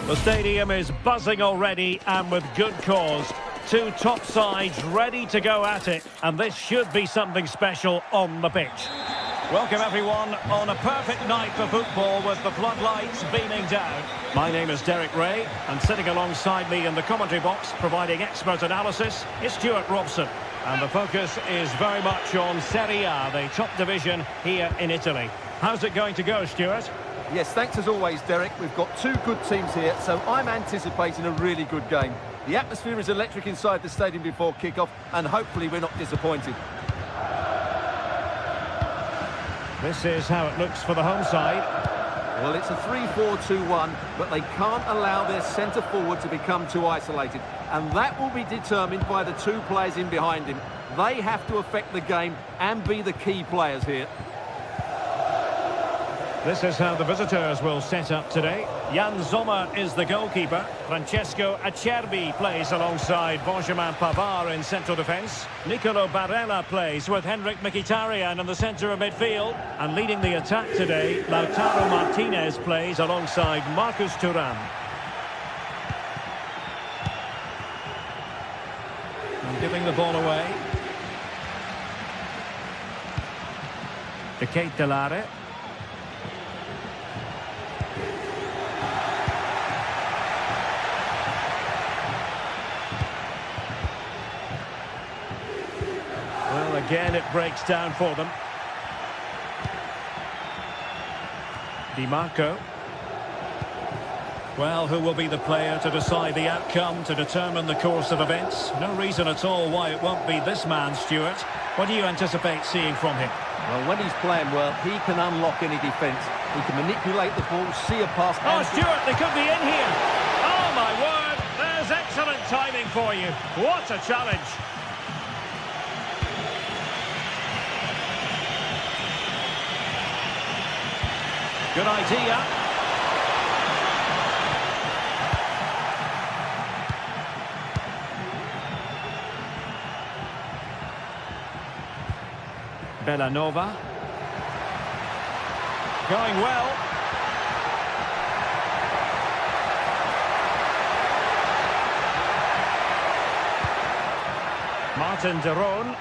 The stadium is buzzing already, and with good cause. Two top sides ready to go at it, and this should be something special on the pitch. Welcome everyone on a perfect night for football with the floodlights beaming down. My name is Derek Ray, and sitting alongside me in the commentary box providing expert analysis is Stuart Robson. And the focus is very much on Serie A, the top division here in Italy. How's it going to go, Stuart? Yes, thanks as always, Derek. We've got two good teams here, so I'm anticipating a really good game. The atmosphere is electric inside the stadium before kick-off, and hopefully we're not disappointed. This is how it looks for the home side. Well, it's a 3-4-2-1, but they can't allow their centre-forward to become too isolated, and that will be determined by the two players in behind him. They have to affect the game and be the key players here. This is how the visitors will set up today. Jan Sommer is the goalkeeper. Francesco Acerbi plays alongside Benjamin Pavard in central defence. Nicolo Barella plays with Henrik Mkhitaryan in the centre of midfield. And leading the attack today, Lautaro Martinez plays alongside Marcus Thuram. And giving the ball away. De Ketelare. Well, again, it breaks down for them. Di Marco. Well, who will be the player to decide the outcome, to determine the course of events? No reason at all why it won't be this man, Stuart. What do you anticipate seeing from him? Well, when he's playing well, he can unlock any defence. He can manipulate the ball, see a pass... Oh, Stuart, they could be in here. Oh, my word. There's excellent timing for you. What a challenge. Good idea. Bellanova. Going well. Martin de Roon.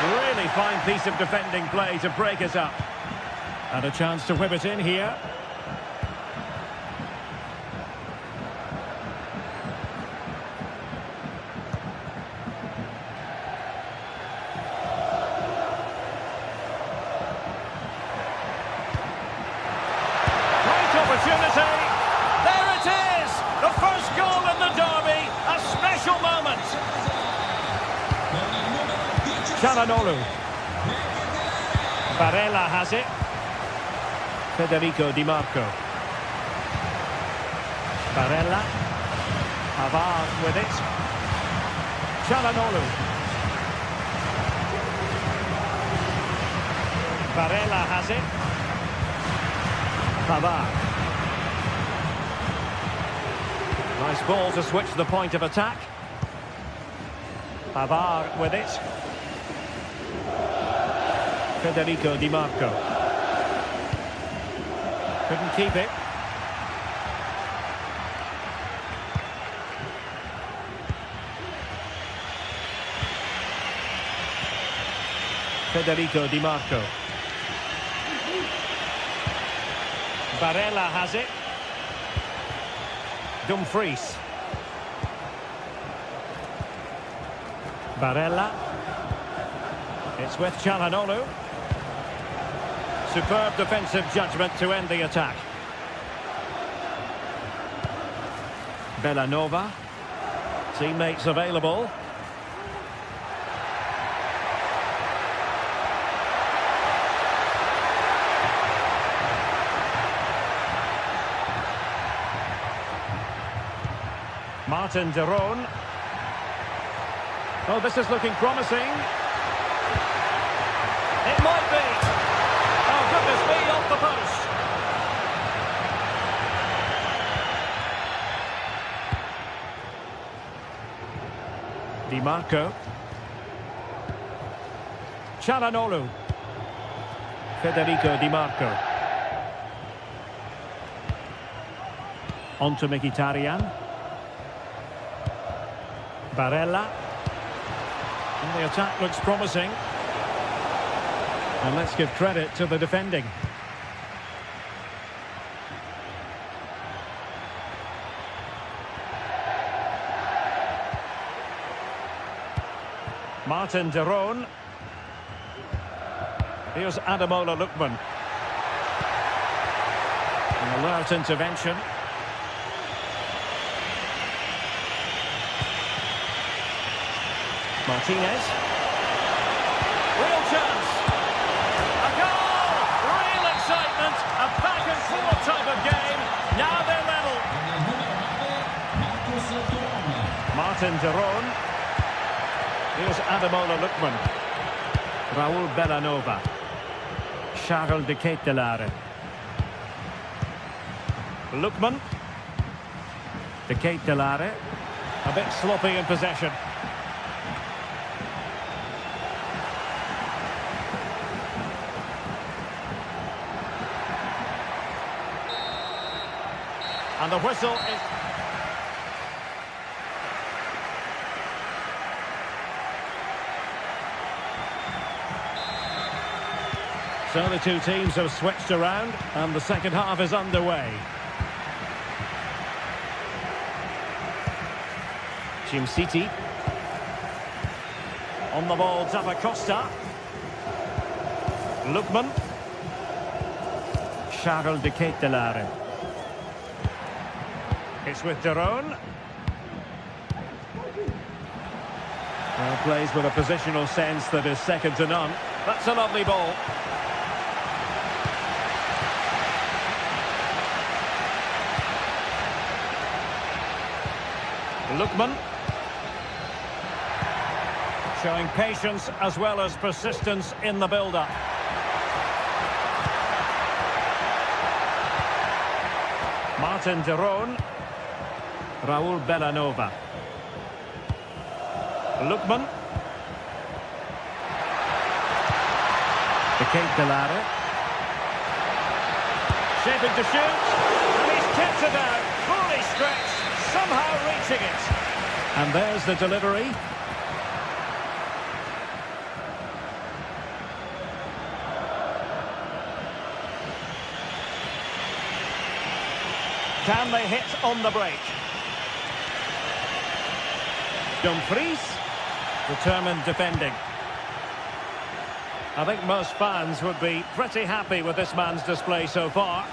Really fine piece of defending play to break it up. And a chance to whip it in here. Opportunity. There it is! The first goal in the derby. A special moment. Çalhanoğlu. Barella has it. Federico Di Marco. Barella. Pavard with it. Çalhanoğlu. Barella has it. Pavard. Nice ball to switch the point of attack. Pavard with it. Federico Di Marco. Couldn't keep it. Federico Di Marco. Barella has it. Dumfries. Barella. It's with Çalhanoğlu. Superb defensive judgment to end the attack. Bellanova. Teammates available. Martin de Roon. Oh, this is looking promising. It might be. Oh, goodness me, off the post. Di Marco. Çalhanoğlu. Federico Di Marco. On to Mkhitaryan. Barella. And the attack looks promising. And let's give credit to the defending. Martin de Roon. Here's Ademola Lookman. An alert intervention. Martinez. Real chance. A goal! Real excitement. A back and forth type of game. Now they're level. Martin de Roon. Here's Ademola Lookman. Raul Bellanova. Charles de Ketelaere. Lookman. De Ketelaere. A bit sloppy in possession. And the whistle is... So the two teams have switched around and the second half is underway. Jim City. On the ball, Zappacosta. Lookman. Charles de Ketelaere. It's with de Roon. Well, plays with a positional sense that is second to none. That's a lovely ball. Lookman. Showing patience as well as persistence in the build-up. Martin de Roon. Raul Bellanova. Lookman. De Ketelaere. Shaping to shoot. And he's kicked it out. Fully stretched. Somehow reaching it. And there's the delivery. Can they hit on the break? Dumfries, determined defending. I think most fans would be pretty happy with this man's display so far.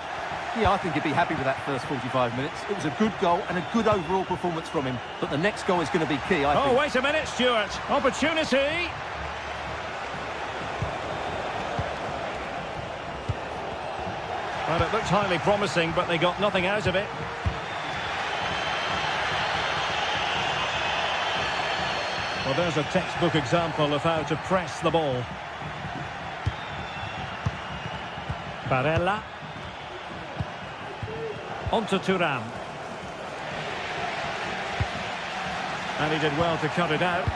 Yeah, I think he'd be happy with that first 45 minutes. It was a good goal and a good overall performance from him. But the next goal is going to be key, I think. Oh, wait a minute, Stuart. Opportunity. Well, it looked highly promising, but they got nothing out of it. Well, there's a textbook example of how to press the ball. Barella. On to Thuram. And he did well to cut it out.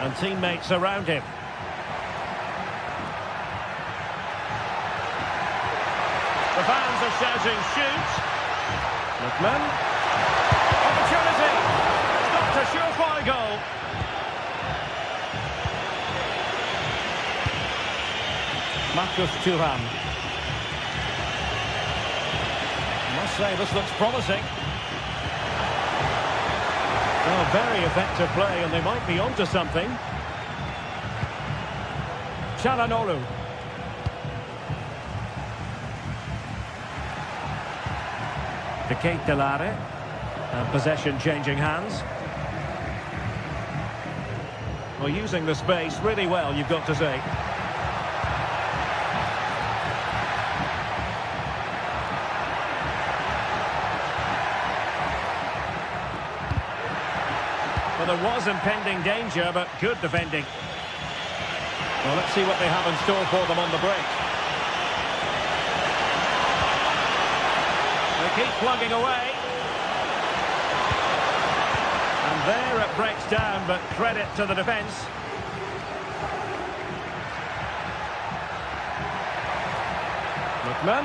And teammates around him. The fans are shouting, shoot. Lookman. Opportunity. Stopped a surefire goal. Marcus Thuram. I must say, this looks promising. Oh, very effective play, and they might be onto something. Çalhanoğlu. De Ketelare. And possession changing hands. Well, using the space really well, you've got to say. Well, there was impending danger, but good defending. Well, let's see what they have in store for them on the break. They keep plugging away. And there it breaks down, but credit to the defence. Lookman.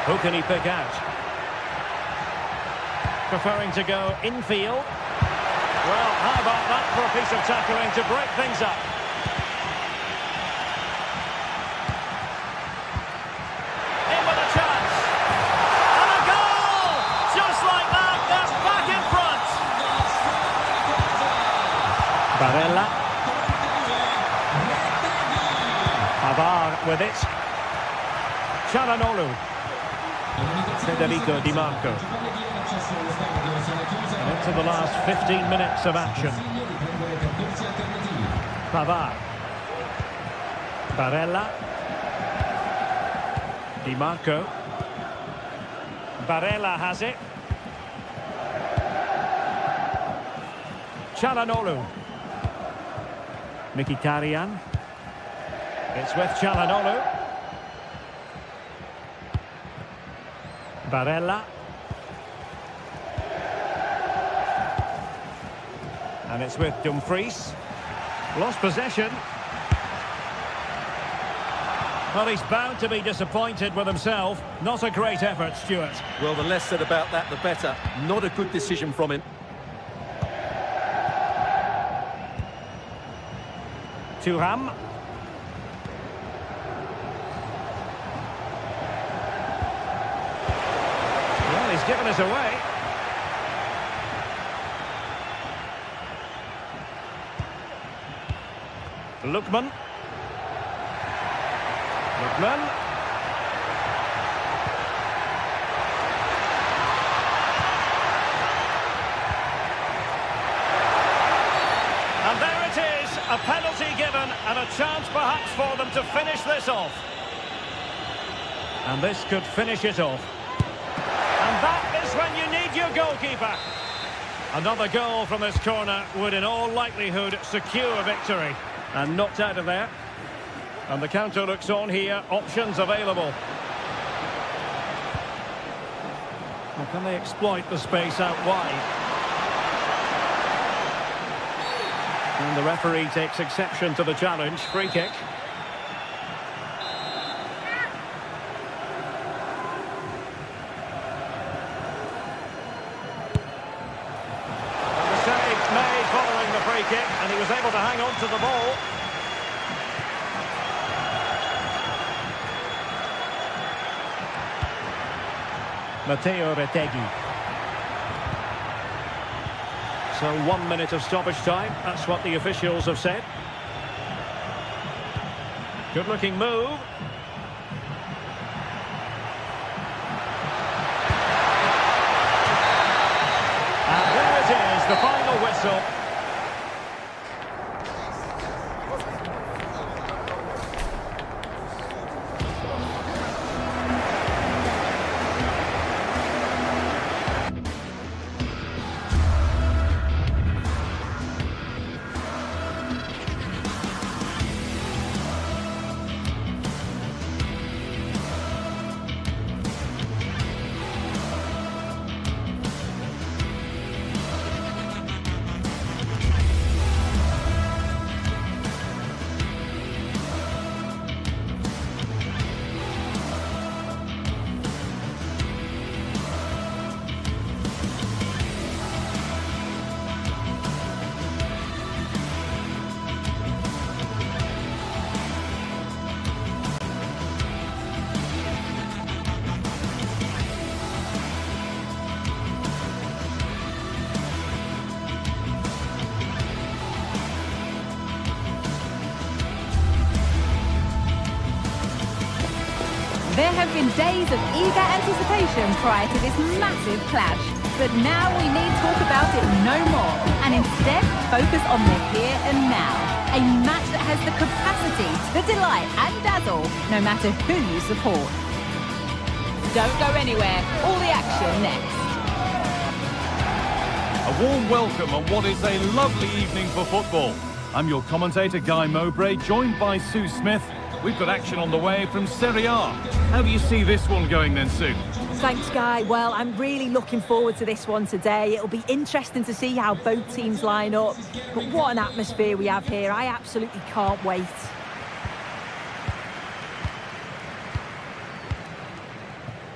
Who can he pick out? Preferring to go infield. Well, how about that for a piece of tackling to break things up? In with a chance. And a goal! Just like that, that's back in front. Barella. Pavard with it. Çalhanoğlu. Federico Di Marco. And into the last 15 minutes of action. Pavard. Barella. Di Marco. Barella has it. Çalhanoğlu. Mkhitaryan. It's with Çalhanoğlu. Barella. And it's with Dumfries. Lost possession. Well, he's bound to be disappointed with himself. Not a great effort, Stuart. Well, the less said about that, the better. Not a good decision from him. Thuram. Well, he's given us away. Lookman. Lookman. And there it is, a penalty given and a chance perhaps for them to finish this off. And this could finish it off. And that is when you need your goalkeeper. Another goal from this corner would in all likelihood secure victory. And knocked out of there. And the counter looks on here. Options available. Well, can they exploit the space out wide? And the referee takes exception to the challenge. Free kick. And the save made following the free kick, and he was able to hang on to the ball. Matteo Retegui. So 1 minute of stoppage time. That's what the officials have said. Good looking move. And there it is, the final whistle. days of eager anticipation prior to this massive clash. But now we need talk about it no more, and instead focus on the here and now. A match that has the capacity to delight and dazzle, no matter who you support. Don't go anywhere. All the action next. A warm welcome on what is a lovely evening for football. I'm your commentator, Guy Mowbray, joined by Sue Smith. We've got action on the way from Serie A. How do you see this one going then, Sue? Thanks, Guy. Well, I'm really looking forward to this one today. It'll be interesting to see how both teams line up. But what an atmosphere we have here. I absolutely can't wait.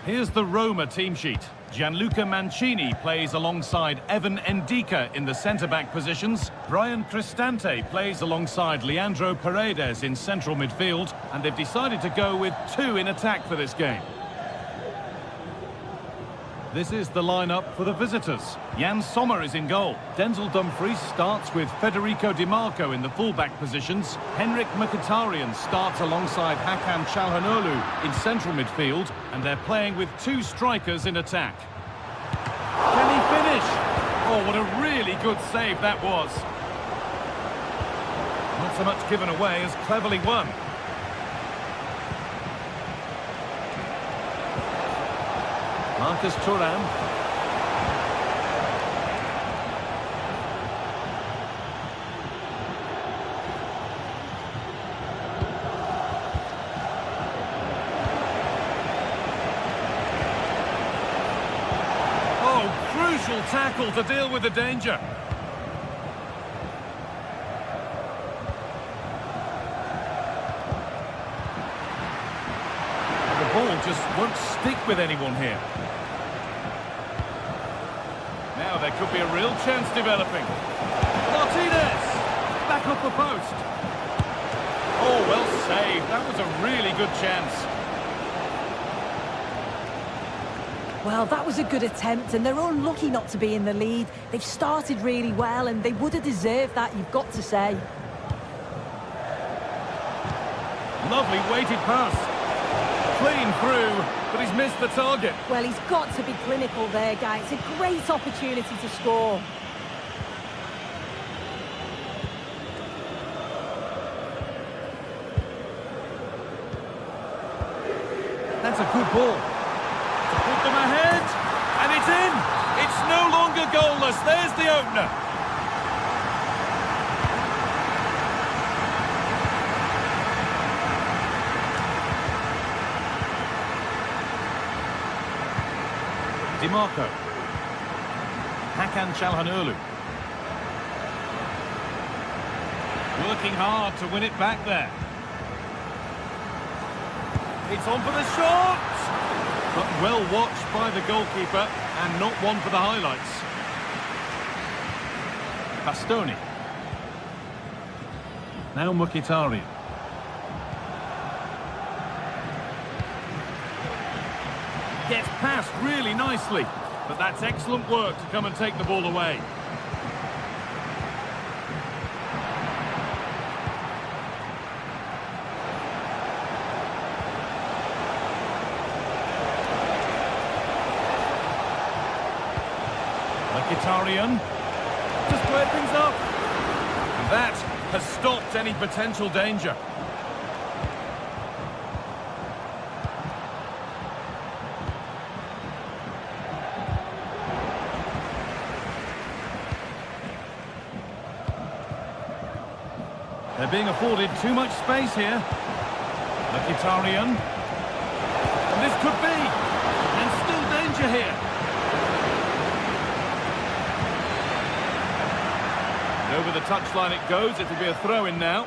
Here's the Roma team sheet. Gianluca Mancini plays alongside Evan Ndika in the centre-back positions. Brian Cristante plays alongside Leandro Paredes in central midfield. And they've decided to go with two in attack for this game. This is the lineup for the visitors. Jan Sommer is in goal. Denzel Dumfries starts with Federico Di Marco in the full-back positions. Henrik Mkhitaryan starts alongside Hakan Çalhanoğlu in central midfield. And they're playing with two strikers in attack. Can he finish? Oh, what a really good save that was. Not so much given away as cleverly won. Marcus Thuram. Oh, crucial tackle to deal with the danger. The ball just won't stick with anyone here. Now there could be a real chance developing. Martinez! Back up the post. Oh, well saved. That was a really good chance. Well, that was a good attempt, and they're unlucky not to be in the lead. They've started really well, and they would have deserved that, you've got to say. Lovely weighted pass. Clean through, but he's missed the target. Well, he's got to be clinical there, Guy. It's a great opportunity to score. That's a good ball. To put them ahead, and it's in. It's no longer goalless. There's the opener. Di Marco. Hakan Çalhanoğlu. Working hard to win it back there. It's on for the shot! But well watched by the goalkeeper and not one for the highlights. Pastoni. Now Mkhitaryan. Gets past really nicely, but that's excellent work to come and take the ball away. Mkhitaryan to square things up. And that has stopped any potential danger. They're being afforded too much space here. Mkhitaryan. And this could be. And still danger here. And over the touchline it goes. It'll be a throw-in now.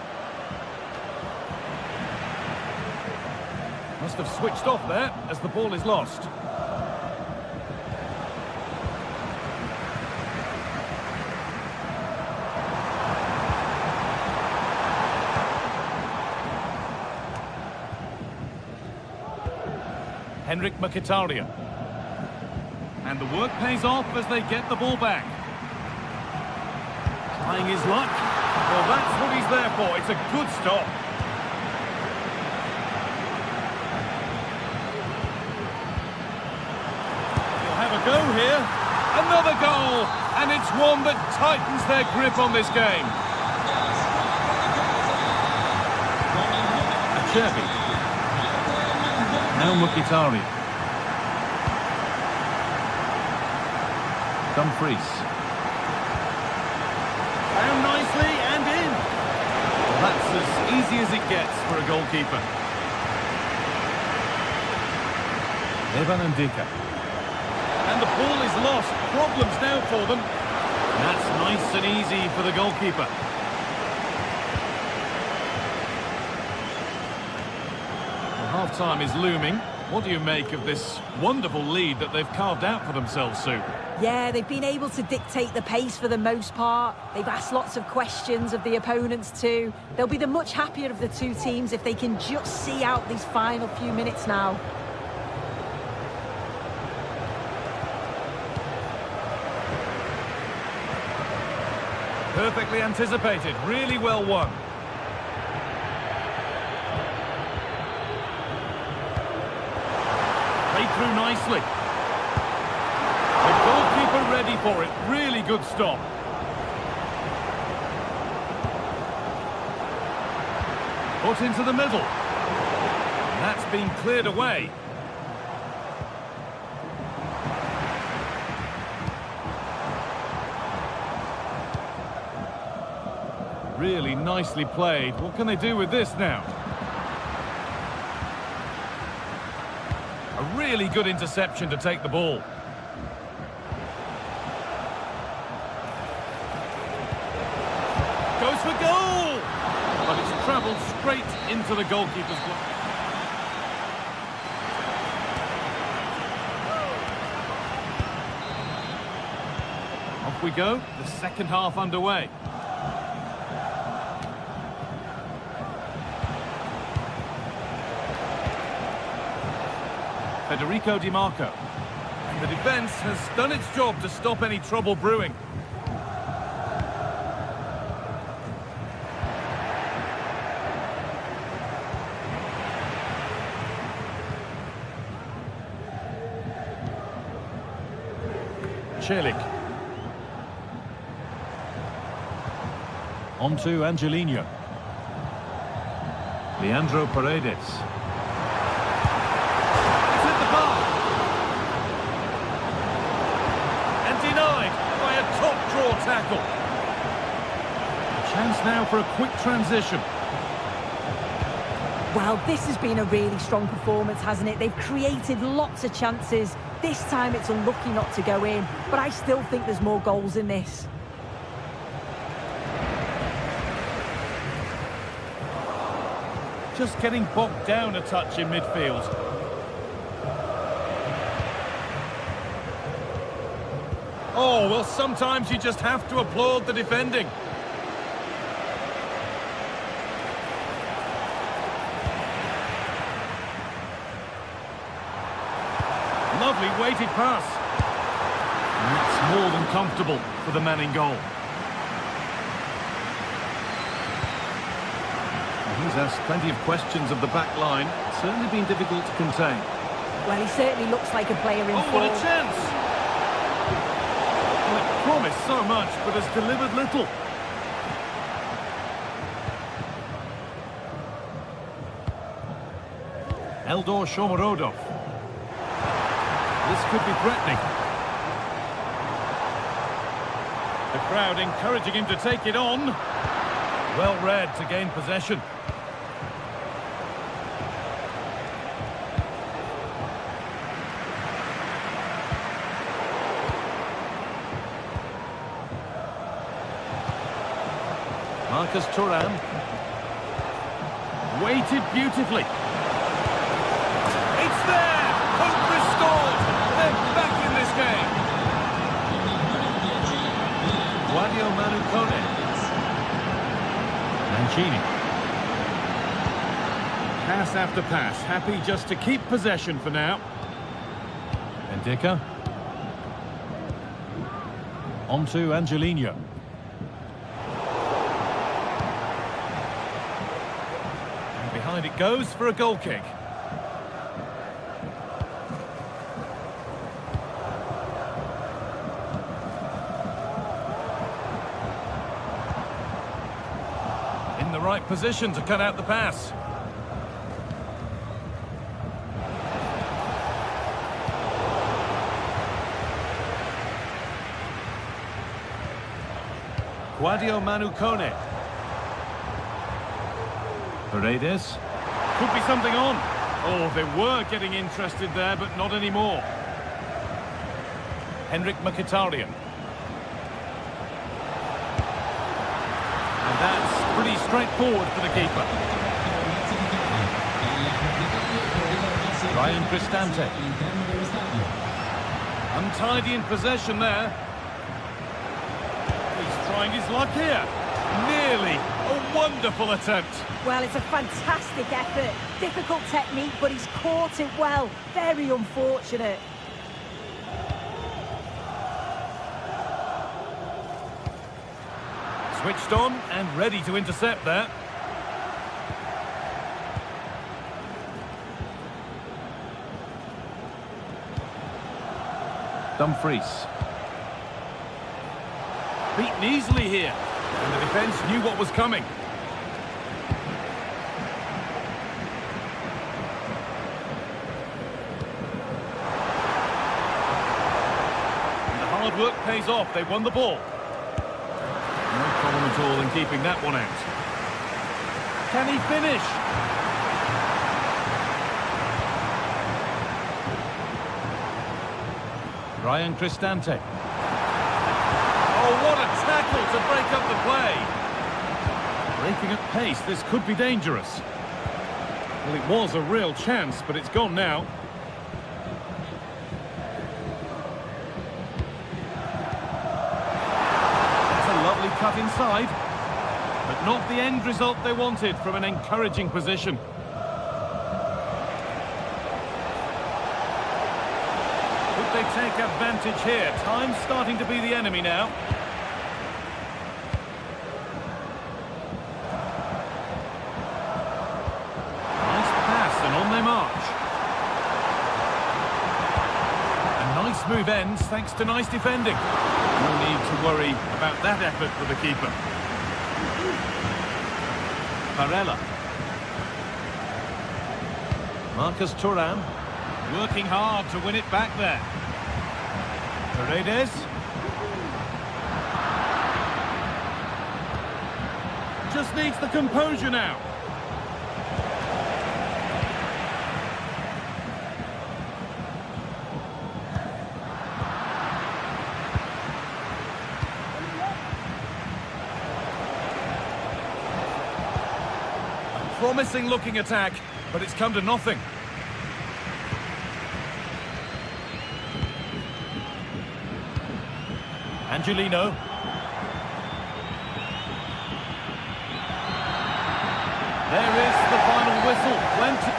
Must have switched off there as the ball is lost. Henrik Mkhitaryan. And the work pays off as they get the ball back. Trying his luck. Well, that's what he's there for. It's a good stop. go here. Another goal, and it's one that tightens their grip on this game. Acerbi. Now Mkhitaryan. Dumfries. Found nicely and in. Well, that's as easy as it gets for a goalkeeper. Evan Ndika. And the ball is lost. Problems now for them. That's nice and easy for the goalkeeper. Well, half-time is looming. What do you make of this wonderful lead that they've carved out for themselves, Sue? Yeah, they've been able to dictate the pace for the most part. They've asked lots of questions of the opponents too. They'll be the much happier of the two teams if they can just see out these final few minutes now. Perfectly anticipated, really well won. Played through nicely. The goalkeeper ready for it, really good stop. Put into the middle. And that's been cleared away. Really nicely played. What can they do with this now? A really good interception to take the ball. Goes for goal! But it's travelled straight into the goalkeeper's block. Off we go, the second half underway. Federico Di Marco. And the defence has done its job to stop any trouble brewing. Celik. On to Angelino. Leandro Paredes. Top-draw tackle. Chance now for a quick transition. Well, this has been a really strong performance, hasn't it? They've created lots of chances. This time it's unlucky not to go in, but I still think there's more goals in this. Just getting bogged down a touch in midfield. Oh, well, sometimes you just have to applaud the defending. Lovely weighted pass. And that's more than comfortable for the man in goal. He's asked plenty of questions of the back line. It's certainly been difficult to contain. Well, he certainly looks like a player in form. Oh, what a chance! Promised so much, but has delivered little. Eldor Shomorodov. This could be threatening. The crowd encouraging him to take it on. Well read to gain possession. Marcus Thuram. Weighted beautifully. It's there! Hope restored! They're back in this game! Guadio Manucone. Mancini. Pass after pass. Happy just to keep possession for now. Ndika. On to Angelino. And it goes for a goal kick. right position to cut out the pass. Guadio Manukone. Paredes. Could be something on. Oh, they were getting interested there, but not anymore. Henrik Mkhitaryan. And that's pretty straightforward for the keeper. Ryan Cristante. Untidy in possession there. He's trying his luck here. Nearly. A wonderful attempt. Well, it's a fantastic effort. Difficult technique, but he's caught it well. Very unfortunate. Switched on and ready to intercept there. Dumfries. Beaten easily here. And the defence knew what was coming. And the hard work pays off. They won the ball. No problem at all in keeping that one out. Can he finish? Ryan Cristante. Oh, what a tackle to break up the play. Breaking at pace, this could be dangerous. Well, it was a real chance, but it's gone now. That's a lovely cut inside, but not the end result they wanted from an encouraging position. Could they take advantage here? Time's starting to be the enemy now. Nice pass and on they march. A nice move ends thanks to nice defending. No need to worry about that effort for the keeper. Barella. Marcus Thuram. Working hard to win it back there. Paredes. Just needs the composure now. A promising looking attack, but it's come to nothing. Angelino. There is the final whistle. Plenty.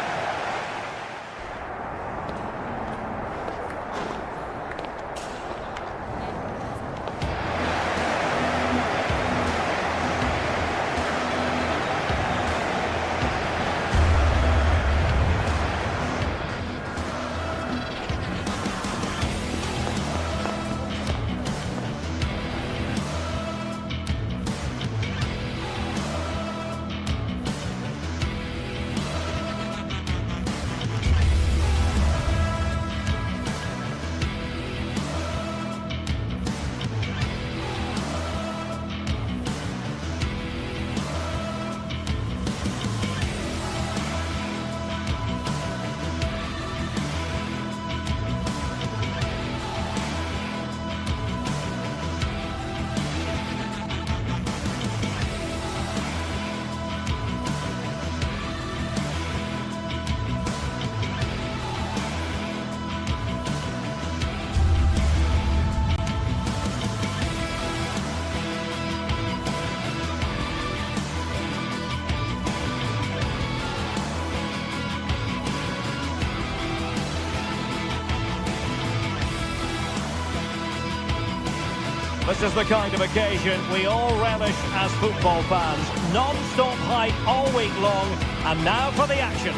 This is the kind of occasion we all relish as football fans. Non-stop hype all week long, and now for the action.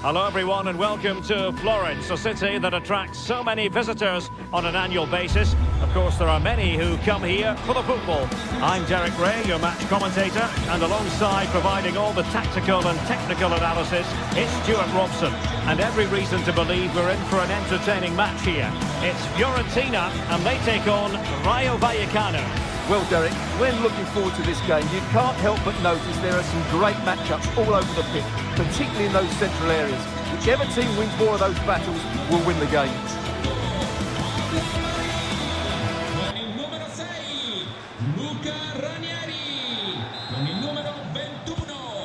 Hello everyone and welcome to Florence, a city that attracts so many visitors on an annual basis. Of course, there are many who come here for the football. I'm Derek Ray, your match commentator, and alongside providing all the tactical and technical analysis, it's Stuart Robson. And every reason to believe we're in for an entertaining match here. It's Fiorentina, and they take on Rayo Vallecano. Well, Derek, when looking forward to this game, you can't help but notice there are some great matchups all over the pitch, particularly in those central areas. Whichever team wins more of those battles will win the game.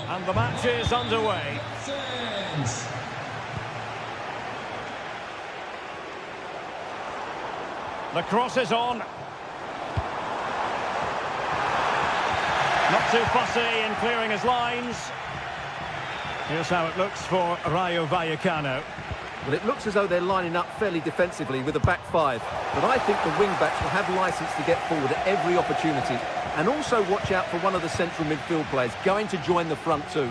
And the match is underway. The cross is on. Not too fussy in clearing his lines. Here's how it looks for Rayo Vallecano. Well, it looks as though they're lining up fairly defensively with a back five. But I think the wing-backs will have licence to get forward at every opportunity. And also watch out for one of the central midfield players going to join the front two.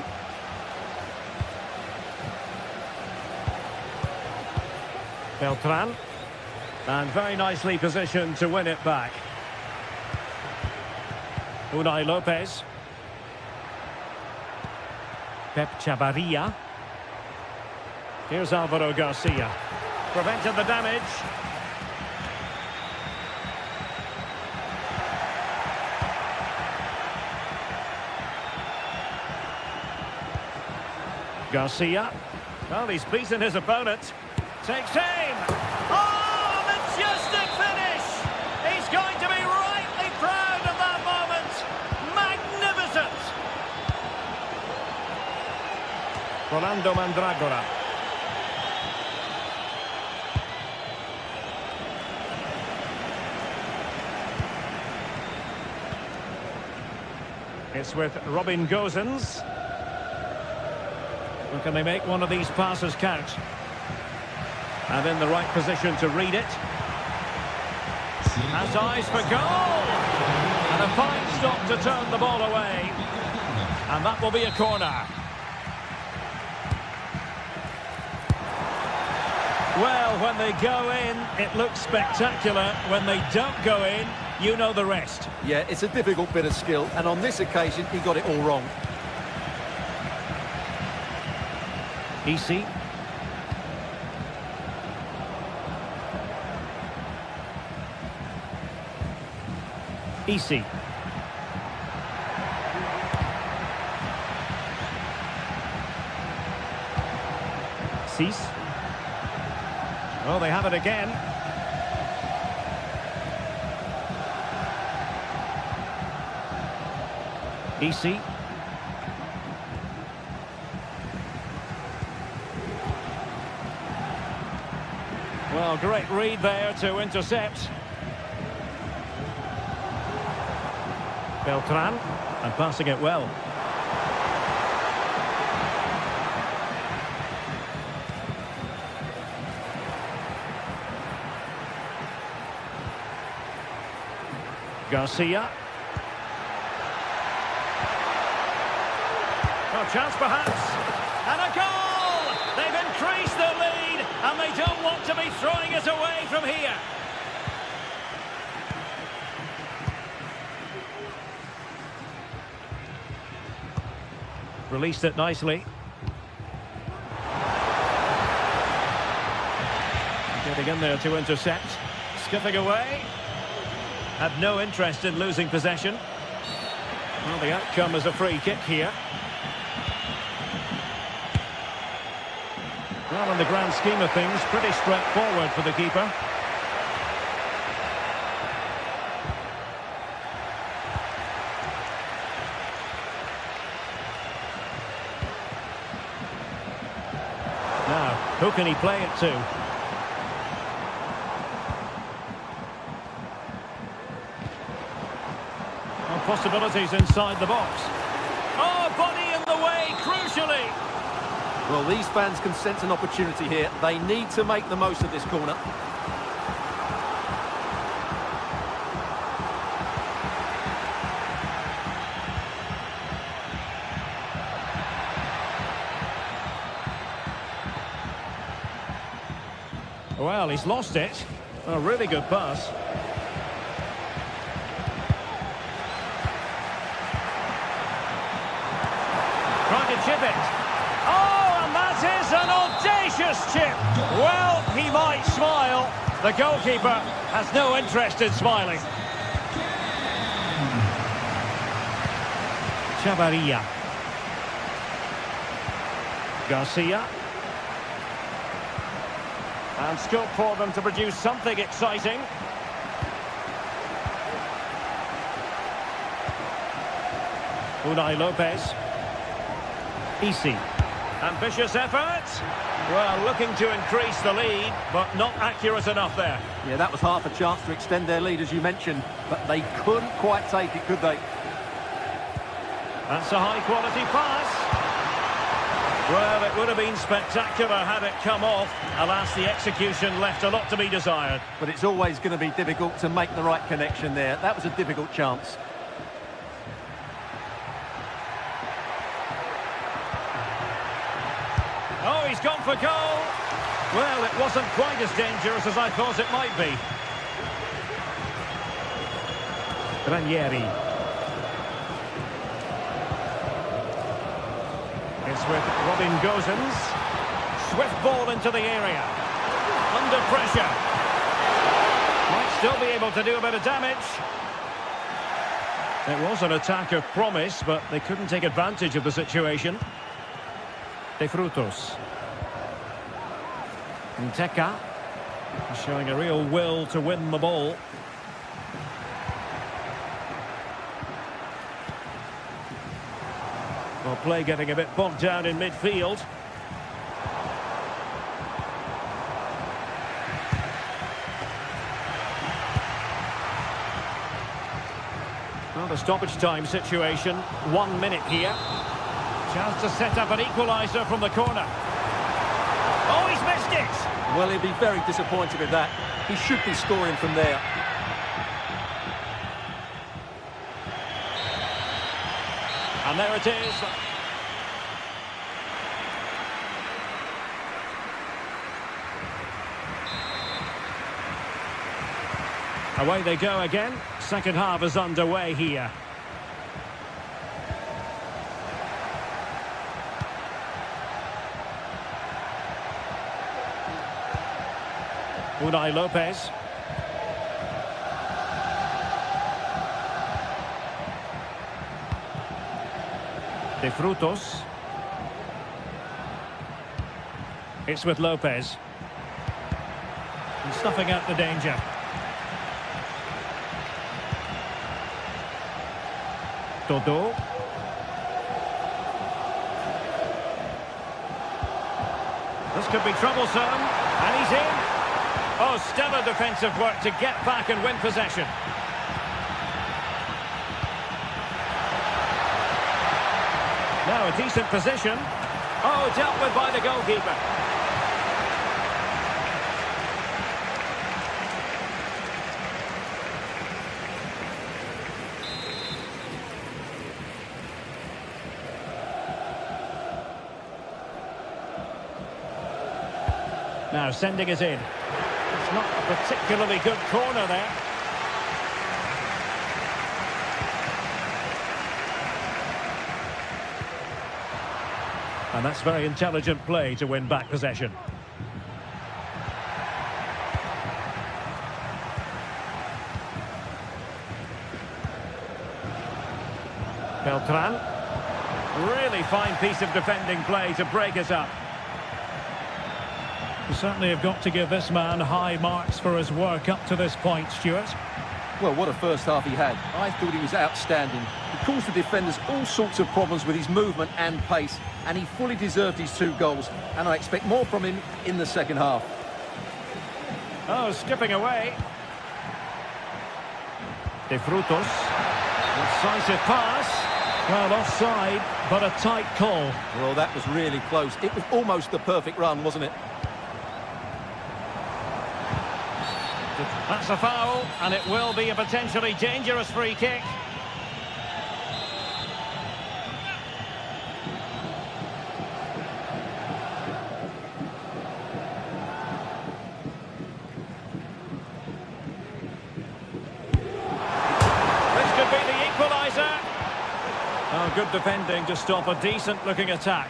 Beltran. And very nicely positioned to win it back. Unai Lopez. Pep Chavarria. Here's Alvaro Garcia. Prevented the damage. Garcia. Well, he's beaten his opponent. Takes aim. Oh, majestic finish! He's going to be rightly proud of that moment. Magnificent! Rolando Mandragora. It's with Robin Gosens. Or can they make one of these passes count? And in the right position to read it. Has eyes for goal! And a fine stop to turn the ball away. And that will be a corner. Well, when they go in, it looks spectacular. When they don't go in, you know the rest. Yeah, it's a difficult bit of skill. And on this occasion, he got it all wrong. Easy. Easy. Cease. Oh, they have it again. Easy. Well, great read there to intercept. Beltran, and passing it well. Garcia. Oh, chance perhaps. And a goal! They've increased their lead, and they don't want to be throwing it away from here. Released it nicely. Getting in there to intercept. Skipping away. Had no interest in losing possession. Well, the outcome is a free kick here. Well, in the grand scheme of things, pretty straightforward for the keeper. Now, who can he play it to? Well, possibilities inside the box. Oh, body in the way, crucially. Well, these fans can sense an opportunity here. They need to make the most of this corner. Well, he's lost it. A really good pass. it. Oh, and that is an audacious chip. Well, he might smile. The goalkeeper has no interest in smiling. Chavarria. Garcia. And scope for them to produce something exciting. Unai Lopez. Easy. Ambitious effort. Well, looking to increase the lead, but not accurate enough there. Yeah, that was half a chance to extend their lead, as you mentioned, but they couldn't quite take it, could they? That's a high-quality pass. Well, it would have been spectacular had it come off. Alas, the execution left a lot to be desired. But it's always going to be difficult to make the right connection there. That was a difficult chance. Oh, he's gone for goal. Well, it wasn't quite as dangerous as I thought it might be. Ranieri. It's with Robin Gosens. Swift ball into the area. Under pressure. Might still be able to do a bit of damage. It was an attack of promise, but they couldn't take advantage of the situation. De Frutos. Nteka. Showing a real will to win the ball. Well, play getting a bit bogged down in midfield. Well, the stoppage time situation. 1 minute here. Chance to set up an equaliser from the corner. Oh, he's missed it! Well, he'll be very disappointed with that. He should be scoring from there. And there it is. Away they go again. Second half is underway here. Unai Lopez. De Frutos. It's with Lopez. He's snuffing out the danger. Todo. This could be troublesome. And he's in. Oh, stellar defensive work to get back and win possession. Now a decent position. Oh, dealt with by the goalkeeper. Now sending it in. It's not a particularly good corner there. And that's very intelligent play to win back possession. Beltran. Really fine piece of defending play to break it up. You certainly have got to give this man high marks for his work up to this point, Stuart. Well, what a first half he had. I thought he was outstanding. He caused the defenders all sorts of problems with his movement and pace, and he fully deserved his 2 goals, and I expect more from him in the second half. Oh, skipping away. De Frutos. Decisive pass. Well, offside, but a tight call. Well, that was really close. It was almost the perfect run, wasn't it? That's a foul, and it will be a potentially dangerous free kick. This could be the equaliser. Oh, good defending to stop a decent-looking attack.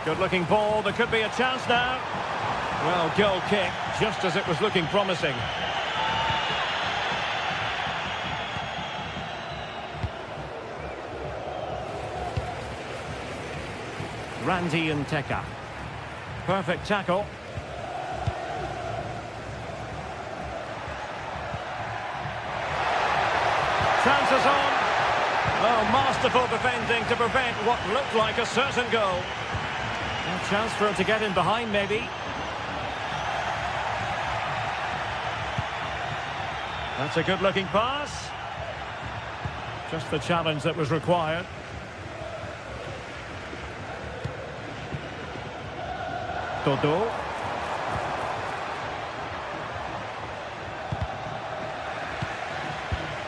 Good-looking ball. There could be a chance now. Well, goal kick, just as it was looking promising. Randy and Teka. Perfect tackle. Chances on. Oh, masterful defending to prevent what looked like a certain goal. A chance for him to get in behind, maybe. That's a good-looking pass. Just the challenge that was required. Dodo.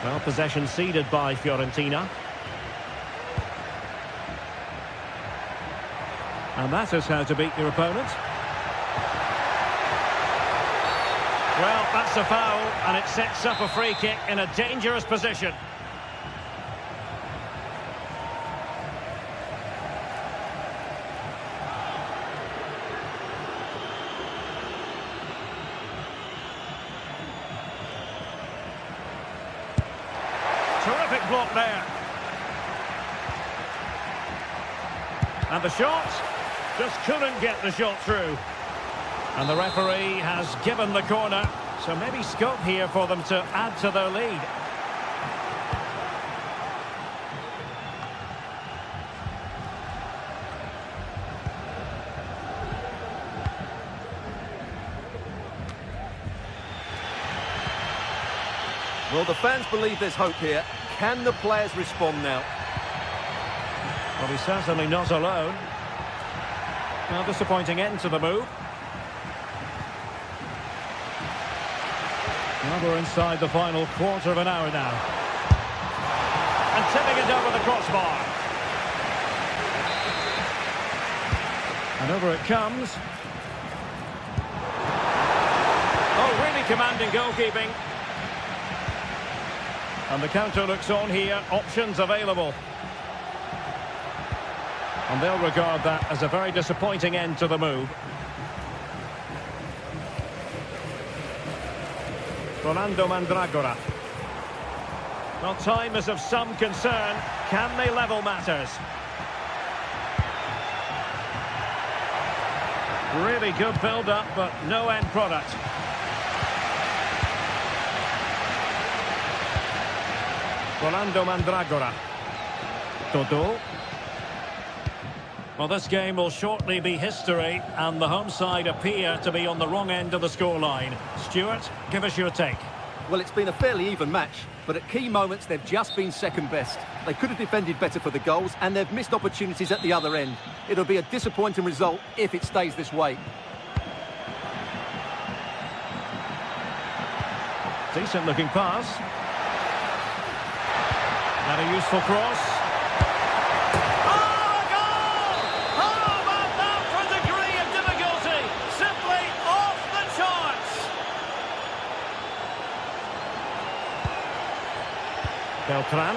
Well, possession ceded by Fiorentina. And that is how to beat your opponent. Well, that's a foul, and it sets up a free kick in a dangerous position. Terrific block there. And the shot, just couldn't get the shot through. And the referee has given the corner, so maybe scope here for them to add to their lead. Well, the fans believe there's hope here. Can the players respond now? Well, he's certainly not alone. Well, disappointing end to the move. Well, we're inside the final quarter of an hour now. And tipping it over the crossbar. And over it comes. Oh, really commanding goalkeeping. And the counter looks on here. Options available. And they'll regard that as a very disappointing end to the move. Rolando Mandragora. Well, time is of some concern. Can they level matters? Really good build-up, but no end product. Rolando Mandragora. Dodo. Well, this game will shortly be history, and the home side appear to be on the wrong end of the scoreline. Stuart, give us your take. Well, it's been a fairly even match, but at key moments they've just been second best. They could have defended better for the goals, and they've missed opportunities at the other end. It'll be a disappointing result if it stays this way. Decent looking pass. And a useful cross. Oh, a goal! How about that for a degree of difficulty? Simply off the charts. Beltran.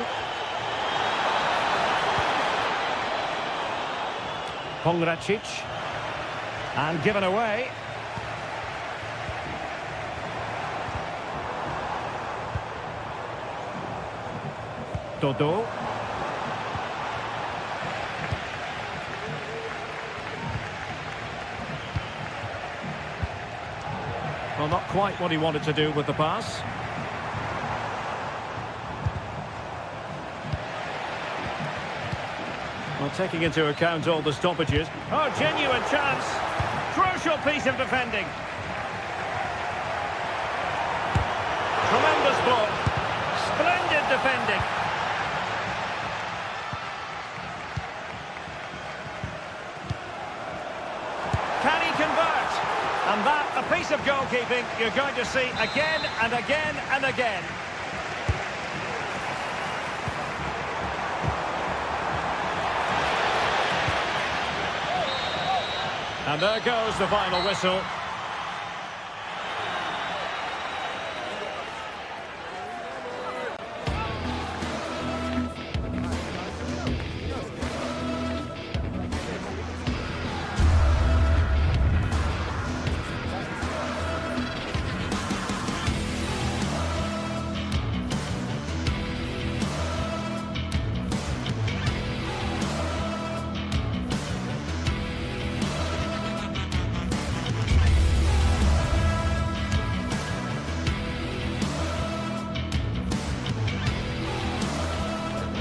Pongracic. And given away. Dodo. Well, not quite what he wanted to do with the pass. Well, taking into account all the stoppages. Oh, genuine chance. Crucial piece of defending. Tremendous block. Splendid defending. Can he convert? And that, a piece of goalkeeping you're going to see again and again and again. And there goes the final whistle.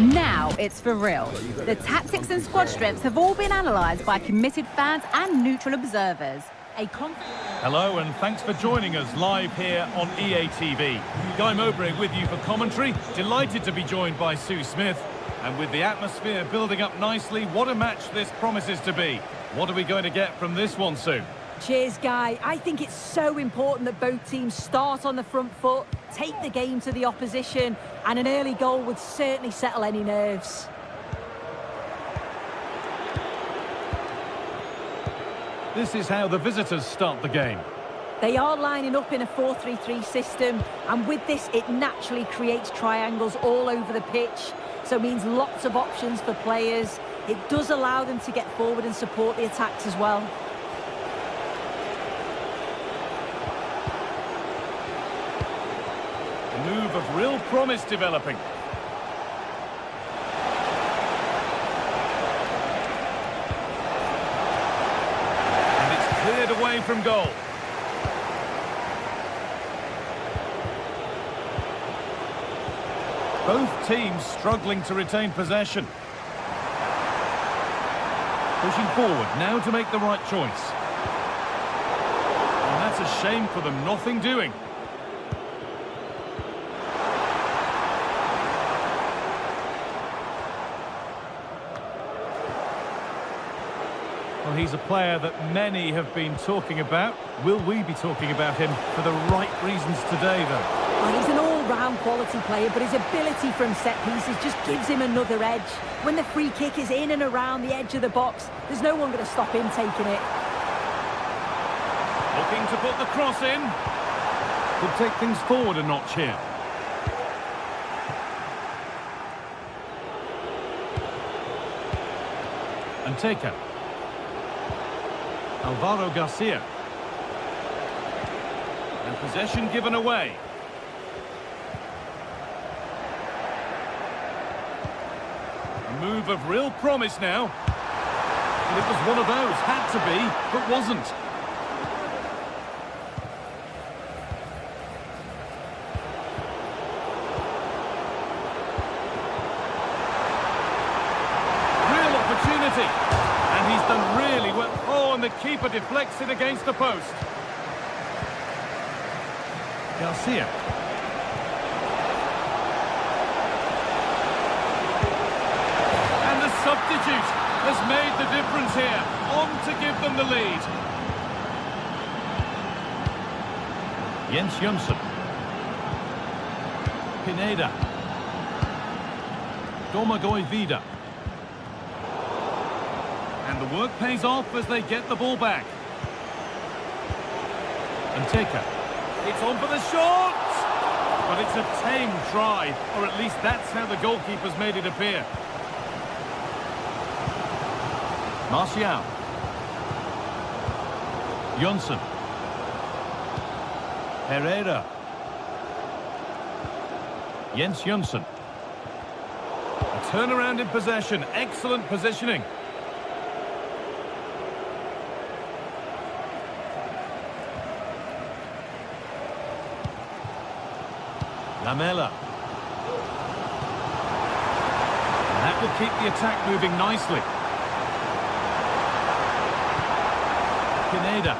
Now it's for real. The tactics and squad strengths have all been analysed by committed fans and neutral observers. Hello and thanks for joining us live here on EA TV. Guy Mowbray with you for commentary. Delighted to be joined by Sue Smith. And with the atmosphere building up nicely, what a match this promises to be. What are we going to get from this one, Sue? Cheers, Guy. I think it's so important that both teams start on the front foot, take the game to the opposition, and an early goal would certainly settle any nerves. This is how the visitors start the game. They are lining up in a 4-3-3 system, and with this, it naturally creates triangles all over the pitch, so it means lots of options for players. It does allow them to get forward and support the attacks as well. A move of real promise developing. And it's cleared away from goal. Both teams struggling to retain possession. Pushing forward now to make the right choice. And that's a shame for them, nothing doing. Well, he's a player that many have been talking about. Will we be talking about him for the right reasons today, though? Well, he's an all-round quality player, but his ability from set pieces just gives him another edge. When the free kick is in and around the edge of the box, there's no one going to stop him taking it. Looking to put the cross in. Could take things forward a notch here. And Taker. Alvaro Garcia. And possession given away. A move of real promise now. And it was one of those, had to be, but wasn't. Real opportunity. And he's done really well. Oh, and the keeper deflects it against the post. Garcia. And the substitute has made the difference here. On to give them the lead. Jens Jönsson. Pineda. Domagoj Vida. And the work pays off as they get the ball back. And Taker. It's on for the shot! But it's a tame try, or at least that's how the goalkeeper's made it appear. Martial. Jönsson. Herrera. Jens Jönsson. A turnaround in possession, excellent positioning. Lamela. And that will keep the attack moving nicely. Pineda.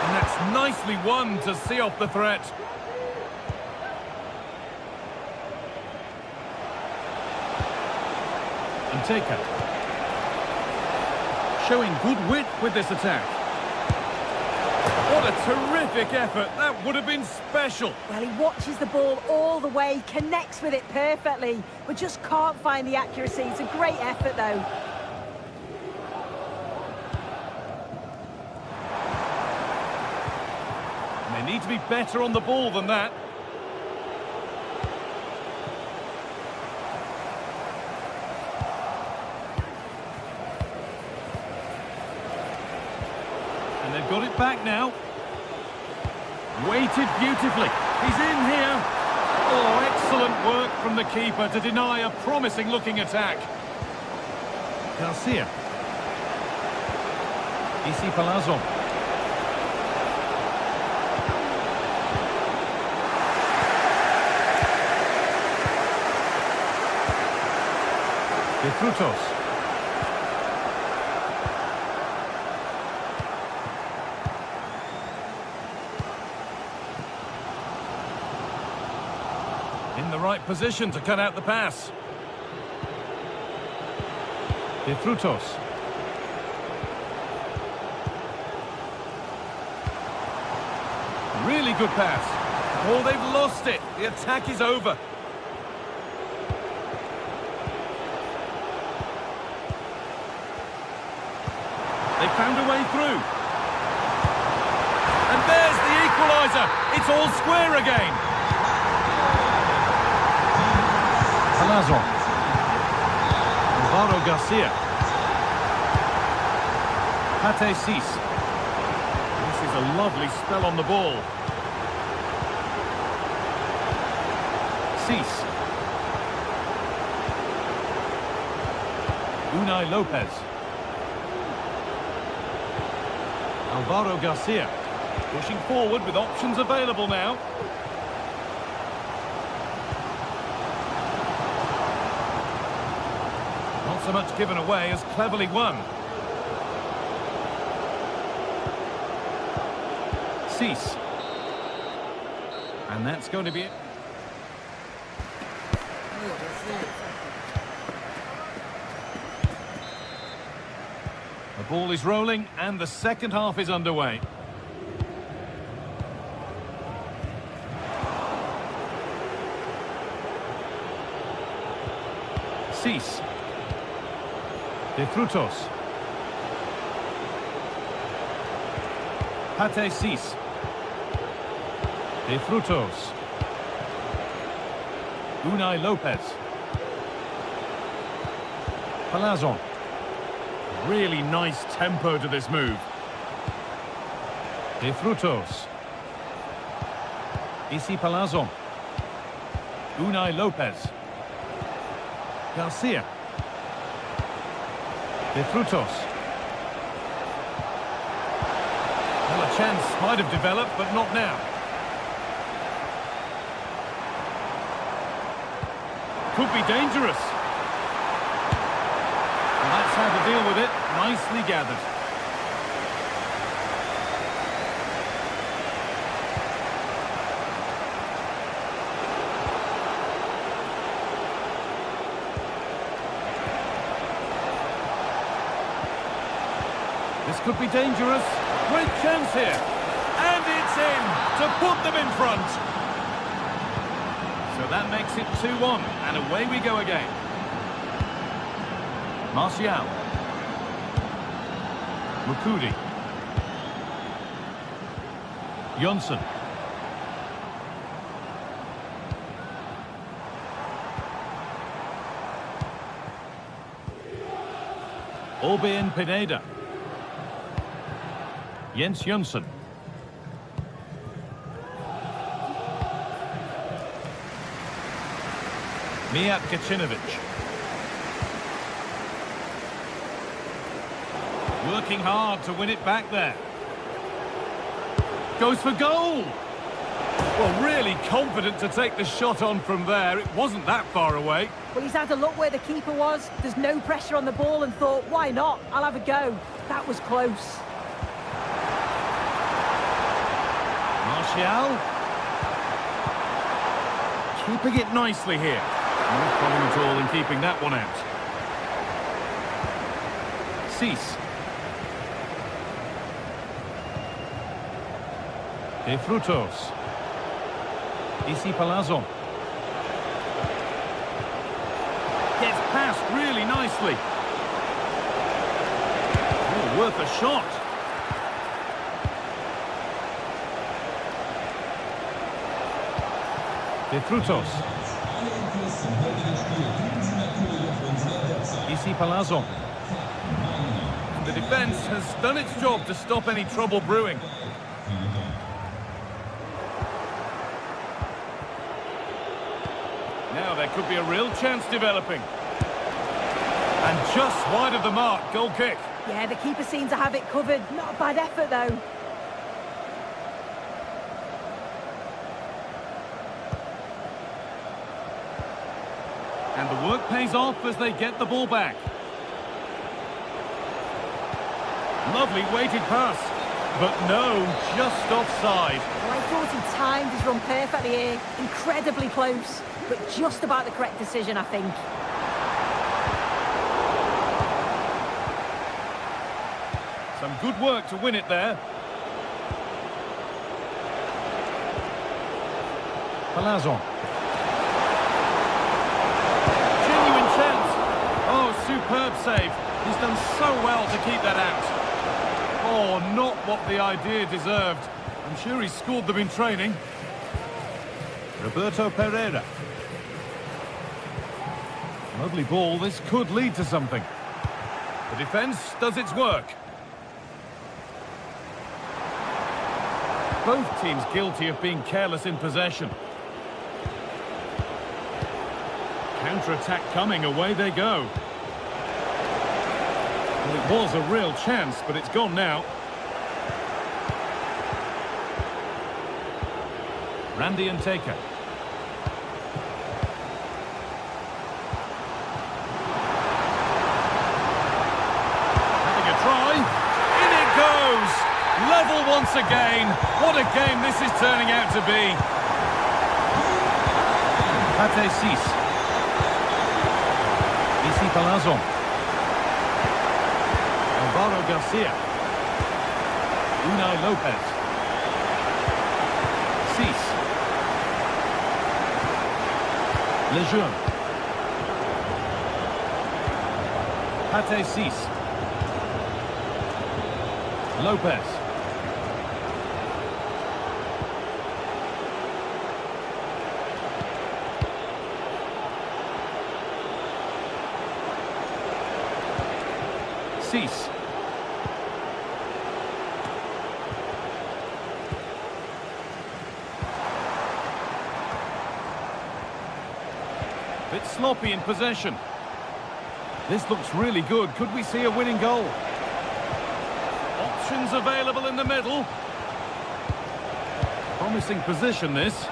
And that's nicely won to see off the threat. And Taker. Showing good wit with this attack. What a terrific effort. That would have been special. Well, he watches the ball all the way, connects with it perfectly, but just can't find the accuracy. It's a great effort, though. They need to be better on the ball than that. And they've got it back now. Weighted beautifully. He's in here. Oh, excellent work from the keeper to deny a promising-looking attack. Garcia. Isi Palazzo. De Frutos. In the right position to cut out the pass. De Frutos. Really good pass. Oh, they've lost it. The attack is over. They found a way through. And there's the equaliser. It's all square again. Palazzo. Alvaro Garcia. Pate Cis. This is a lovely spell on the ball. Cis. Unai Lopez. Alvaro Garcia. Pushing forward with options available now. Not so much given away as cleverly won. Cis. And that's going to be it. The ball is rolling and the second half is underway. Cis. De Frutos. Pate Cis. De Frutos. Unai Lopez. Palazzo. Really nice tempo to this move. De Frutos. Isi Palazzo. Unai Lopez. Garcia. De Frutos. Well, a chance might have developed, but not now. Could be dangerous. And that's how to deal with it. Nicely gathered. This could be dangerous. Great chance here. And it's in to put them in front. So that makes it 2-1. And away we go again. Martial. Mukudi. Jonsson. Orbén Pineda. Jens Jonsson. Mijat Kacinovic. Working hard to win it back there. Goes for goal! Well, really confident to take the shot on from there. It wasn't that far away. Well, he's had a look where the keeper was. There's no pressure on the ball and thought, why not? I'll have a go. That was close. Martial. Keeping it nicely here. No problem at all in keeping that one out. Cis. De Frutos. Isi Palazzo. Gets past really nicely. Oh, worth a shot. De Frutos. Isi Palazzo. The defence has done its job to stop any trouble brewing. Now there could be a real chance developing. And just wide of the mark, goal kick. Yeah, the keeper seemed to have it covered. Not a bad effort, though. And the work pays off as they get the ball back. Lovely weighted pass. But no, just offside. Well, I thought he timed his run perfectly here. Incredibly close. But just about the correct decision, I think. Some good work to win it there. Palazzo. Genuine chance. Oh, superb save. He's done so well to keep that out. Oh, not what the idea deserved. I'm sure he scored them in training. Roberto Pereira. Lovely ball. This could lead to something. The defence does its work. Both teams guilty of being careless in possession. Counter-attack coming, away they go. Well, it was a real chance, but it's gone now. Randy and Taker. Having a try. In it goes! Level once again. What a game this is turning out to be. Pate Cis. Isi Palazzo. Alvaro Garcia. Unai Lopez. Cis. Lejeune. Pate Cis. Lopez. Cis. Bit sloppy in possession. This looks really good. Could we see a winning goal? Options available in the middle. Promising position, this.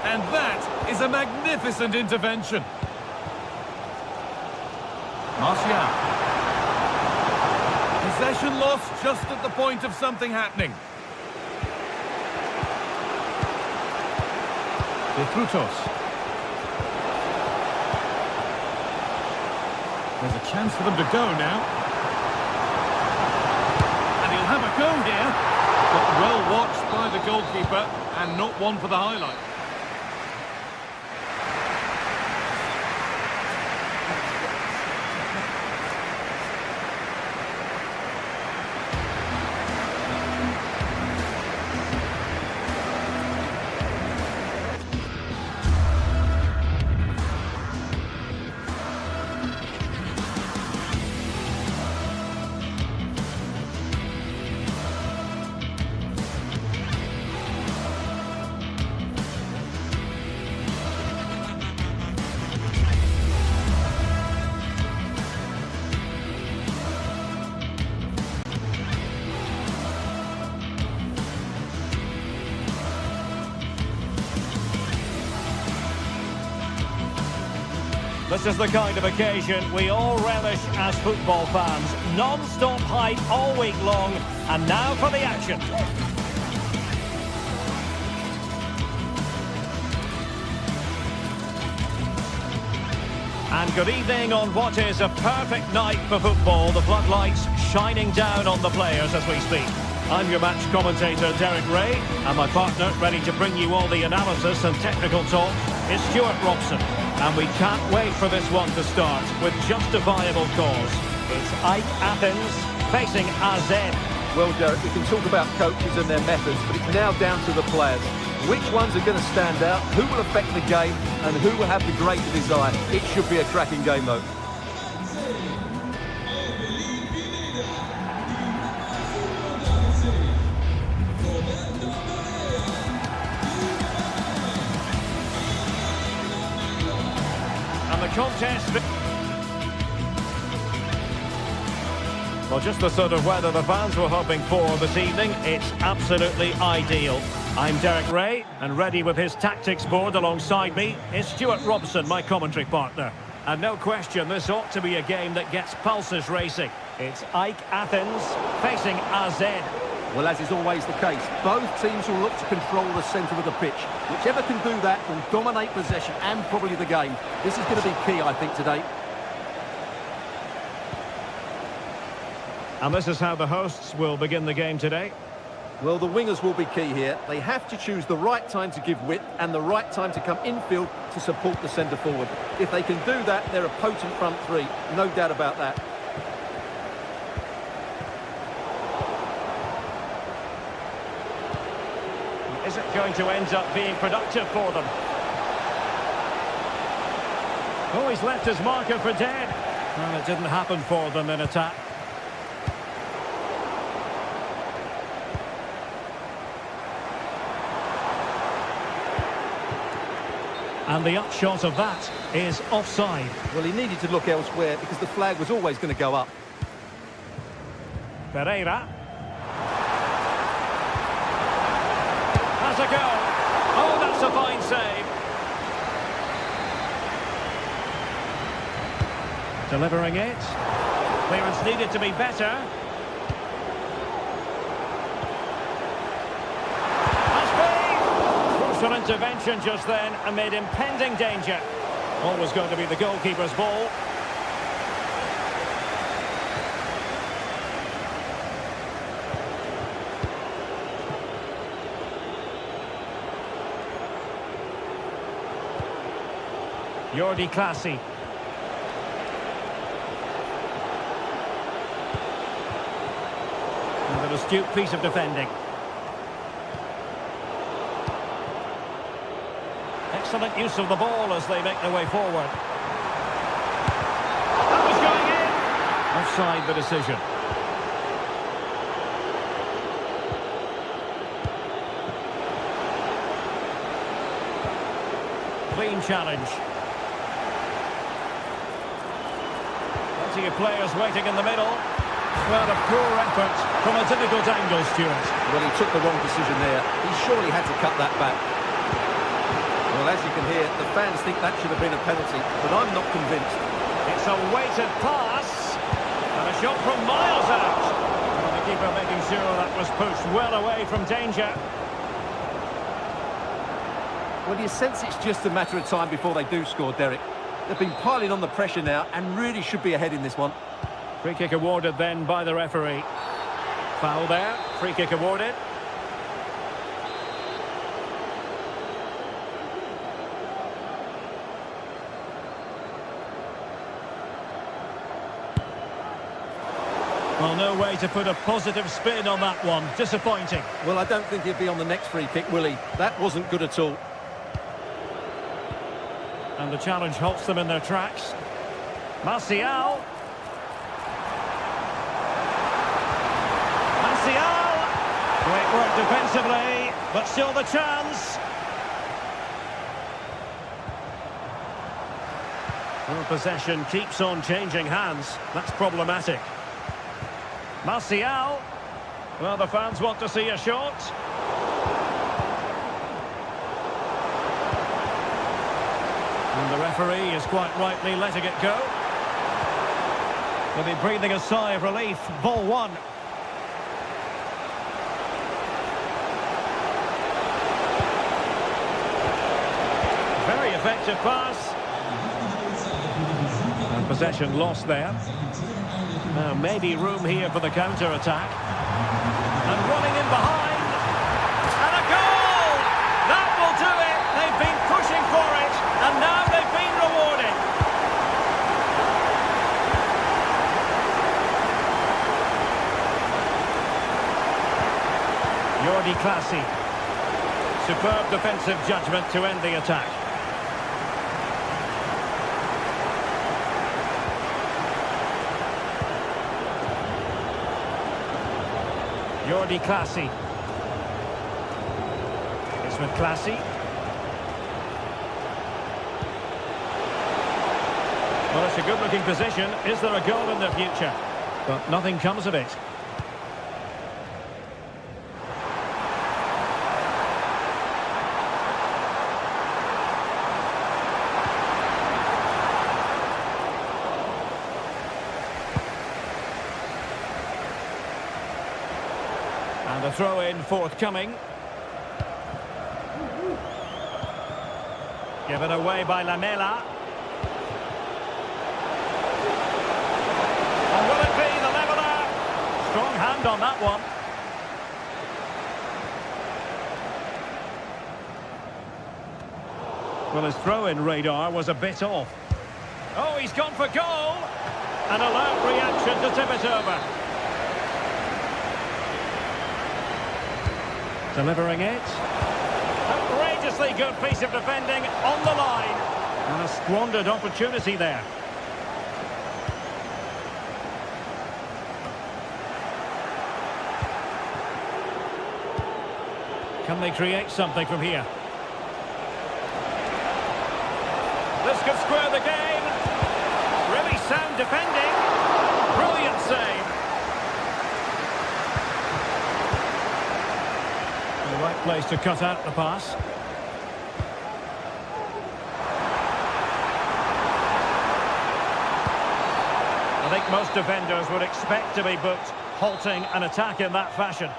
And that is a magnificent intervention. Martial. Possession lost just at the point of something happening. De Frutos. There's a chance for them to go now. And he'll have a go here. But well watched by the goalkeeper and not one for the highlight. This is the kind of occasion we all relish as football fans. Non-stop hype all week long, and now for the action. And good evening on what is a perfect night for football. The floodlights shining down on the players as we speak. I'm your match commentator, Derek Ray, and my partner, ready to bring you all the analysis and technical talk, is Stuart Robson. And we can't wait for this one to start with justifiable cause. It's AEK Athens facing AZ. Well, Derek, we can talk about coaches and their methods, but it's now down to the players. Which ones are going to stand out, who will affect the game, and who will have the greater desire? It should be a cracking game, though. And the contest... Well, just the sort of weather the fans were hoping for this evening. It's absolutely ideal. I'm Derek Ray, and ready with his tactics board alongside me is Stuart Robson, my commentary partner. And no question, this ought to be a game that gets pulses racing. It's AEK Athens facing AZ. Well, as is always the case, both teams will look to control the centre of the pitch. Whichever can do that will dominate possession and probably the game. This is going to be key, I think, today. And this is how the hosts will begin the game today. Well, the wingers will be key here. They have to choose the right time to give width and the right time to come infield to support the centre forward. If they can do that, they're a potent front three. No doubt about that. Is it going to end up being productive for them? Oh, he's left his marker for dead. Well, it didn't happen for them in attack. And the upshot of that is offside. Well, he needed to look elsewhere because the flag was always going to go up. Pereira. Has a go. Oh, that's a fine save. Delivering it. Clearance needed to be better. Crucial intervention just then amid impending danger. Always going to be the goalkeeper's ball. Jordi Clasie. And an astute piece of defending. Excellent use of the ball as they make their way forward. That was going in. Offside the decision. Clean challenge. Plenty of players waiting in the middle. Well, a poor effort from a difficult angle, Stuart. Well, he took the wrong decision there. He surely had to cut that back. Well, as you can hear, the fans think that should have been a penalty, but I'm not convinced. It's a weighted pass, and a shot from miles out. And the keeper making sure that was pushed well away from danger. Well, you sense it's just a matter of time before they do score, Derek. They've been piling on the pressure now and really should be ahead in this one. Free kick awarded then by the referee. Foul there, free kick awarded. Well, no way to put a positive spin on that one. Disappointing. Well, I don't think he'll be on the next free kick, will he? That wasn't good at all. And the challenge halts them in their tracks. Martial. Martial. Great work defensively, but still the chance. Well, possession keeps on changing hands. That's problematic. Martial. Well, the fans want to see a shot. And the referee is quite rightly letting it go. They'll be breathing a sigh of relief. Ball one. Very effective pass. And possession lost there. Now maybe room here for the counter-attack. And running in behind. And a goal! That will do it! They've been pushing for it, and now they've been rewarded. Jordi Clasie. Superb defensive judgment to end the attack. Jordi Clasie. It's with Clasie. Well, it's a good-looking position. Is there a goal in the future? But nothing comes of it. And a throw-in forthcoming. Given away by Lamela. And will it be the leveller? Strong hand on that one. Well, his throw-in radar was a bit off. Oh, he's gone for goal! An alert reaction to tip it over. Delivering it. Outrageously good piece of defending on the line. And a squandered opportunity there. Can they create something from here? This could square the game. Really sound defending. Brilliant save. The right place to cut out the pass. I think most defenders would expect to be booked halting an attack in that fashion.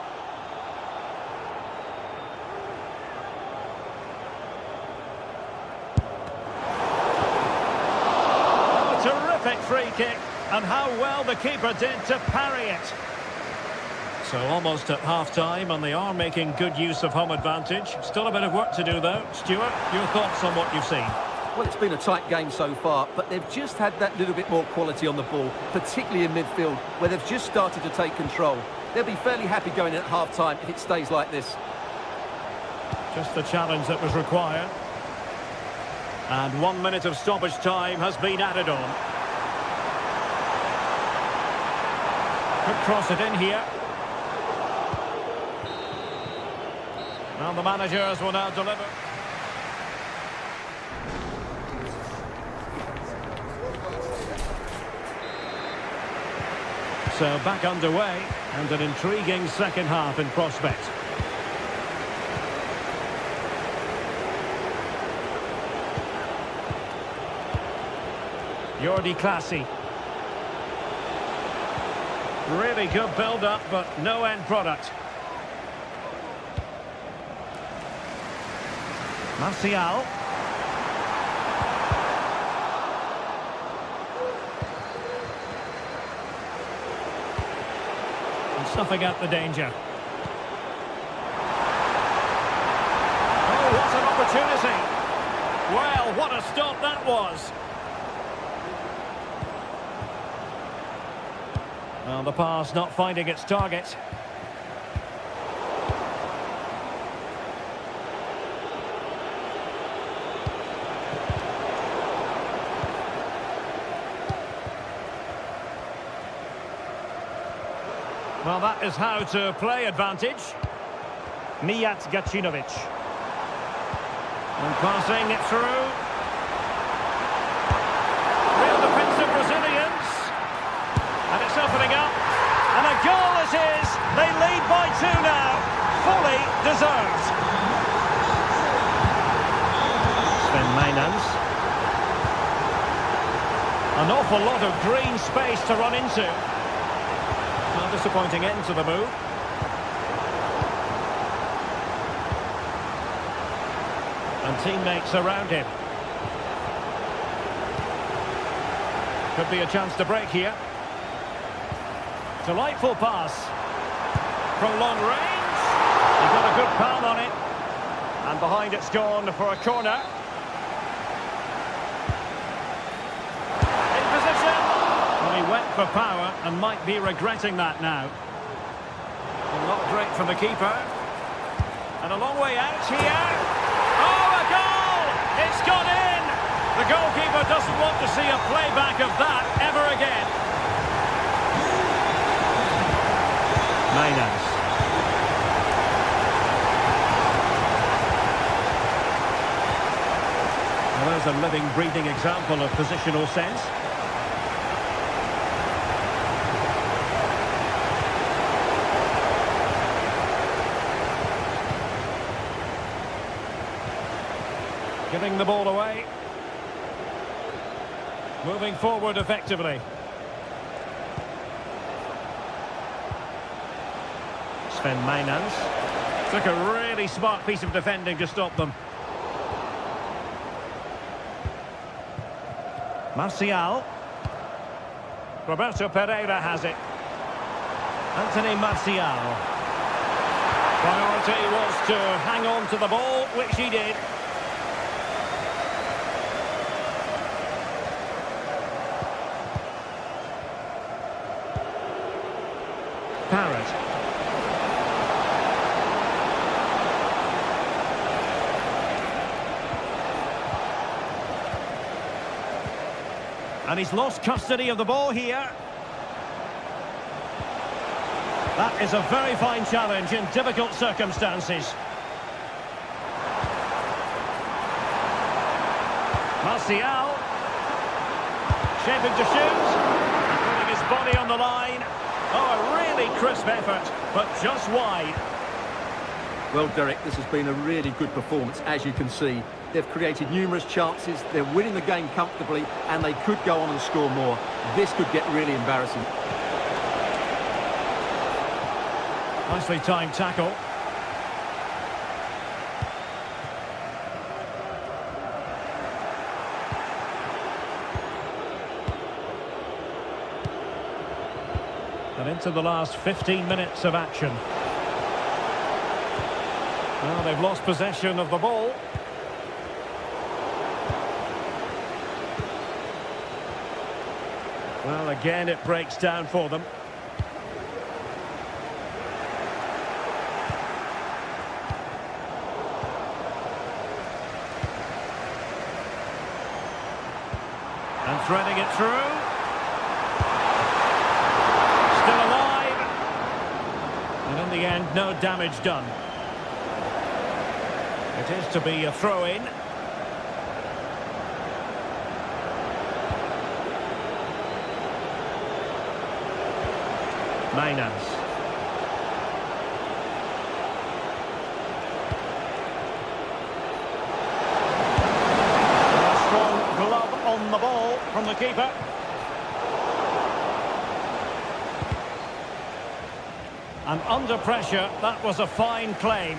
Terrific free kick, and how well the keeper did to parry it. So almost at half-time, and they are making good use of home advantage. Still a bit of work to do, though. Stuart, your thoughts on what you've seen? Well, it's been a tight game so far, but they've just had that little bit more quality on the ball, particularly in midfield, where they've just started to take control. They'll be fairly happy going in at half-time if it stays like this. Just the challenge that was required. And 1 minute of stoppage time has been added on. Could cross it in here. And the managers will now deliver. So back underway, and an intriguing second half in prospect. Jordi Clasie. Really good build-up, but no end product. Martial. And snuffing out the danger. Oh, what an opportunity. Well, what a stop that was. Well, the pass not finding its target. Well, that is how to play advantage. Mijat Gacinovic. And passing it through. Real defensive Brazilians. And it's opening up. And a goal it is. They lead by 2 now. Fully deserved. Sven Mainans. An awful lot of green space to run into. Well, disappointing end to the move. And teammates around him. Could be a chance to break here. Delightful pass. From long range. He got a good palm on it. And behind it's gone for a corner. In position. Well, he went for power and might be regretting that now. Well, not great from the keeper. And a long way out here. Oh, a goal! It's gone in! The goalkeeper doesn't want to see a playback of that ever again. Mainans. Well, there's a living, breathing example of positional sense. Giving the ball away. Moving forward effectively. Sven Mainans. Took a really smart piece of defending to stop them. Martial. Roberto Pereira has it. Anthony Martial. Priority was to hang on to the ball, which he did. Parrott. And he's lost custody of the ball here. That is a very fine challenge in difficult circumstances. Martial. Shaping to shoot. Putting his body on the line. Oh, a really crisp effort, but just wide. Well, Derek, this has been a really good performance, as you can see. They've created numerous chances, they're winning the game comfortably, and they could go on and score more. This could get really embarrassing. Nicely timed tackle. And into the last 15 minutes of action. Well, they've lost possession of the ball. Well, again, it breaks down for them. And threading it through. Still alive. And in the end, no damage done. It is to be a throw-in. Mainans. A strong glove on the ball from the keeper. And under pressure, that was a fine claim.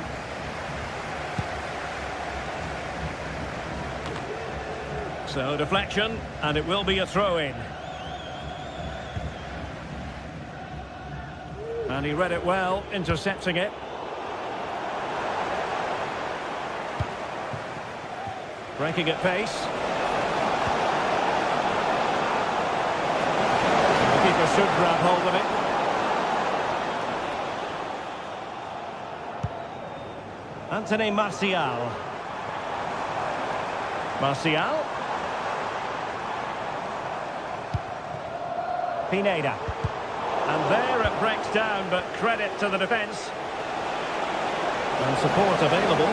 So deflection, and it will be a throw-in. And he read it well, intercepting it. Breaking at pace. The keeper should grab hold of it. Anthony Martial. Martial. Pineda. And there it breaks down, but credit to the defence. And support available.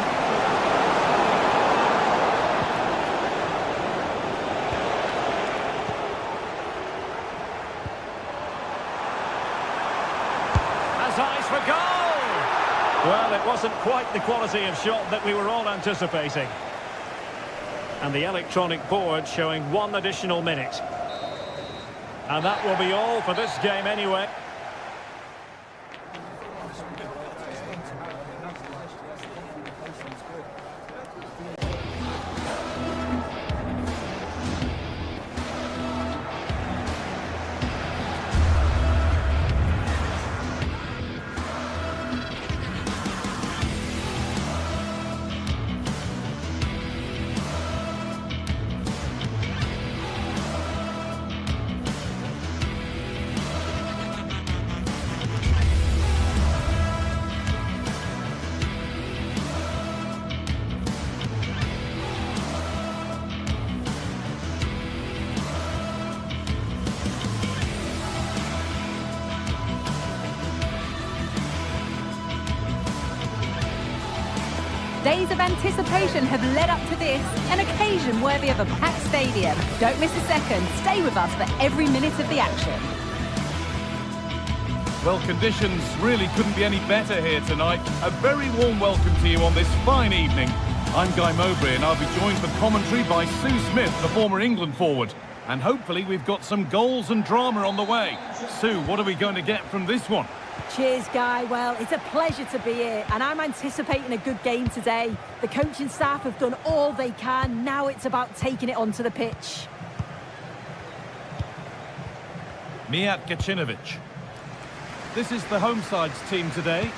Has eyes for goal! Well, it wasn't quite the quality of shot that we were all anticipating. And the electronic board showing 1 additional minute. And that will be all for this game anyway. Days of anticipation have led up to this, an occasion worthy of a packed stadium. Don't miss a second. Stay with us for every minute of the action. Well, conditions really couldn't be any better here tonight. A very warm welcome to you on this fine evening. I'm Guy Mowbray and I'll be joined for commentary by Sue Smith, the former England forward. And hopefully we've got some goals and drama on the way. Sue, what are we going to get from this one? Cheers, Guy. Well, it's a pleasure to be here, and I'm anticipating a good game today. The coaching staff have done all they can. Now it's about taking it onto the pitch. Mijat Gacinovic. This is the home side's team today.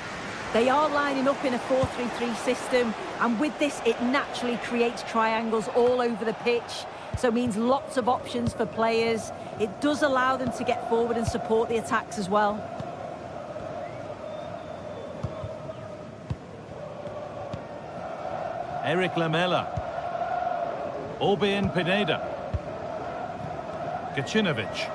They are lining up in a 4-3-3 system, and with this, it naturally creates triangles all over the pitch. So it means lots of options for players. It does allow them to get forward and support the attacks as well. Eric Lamela. Orbien Pineda. Gacinovic.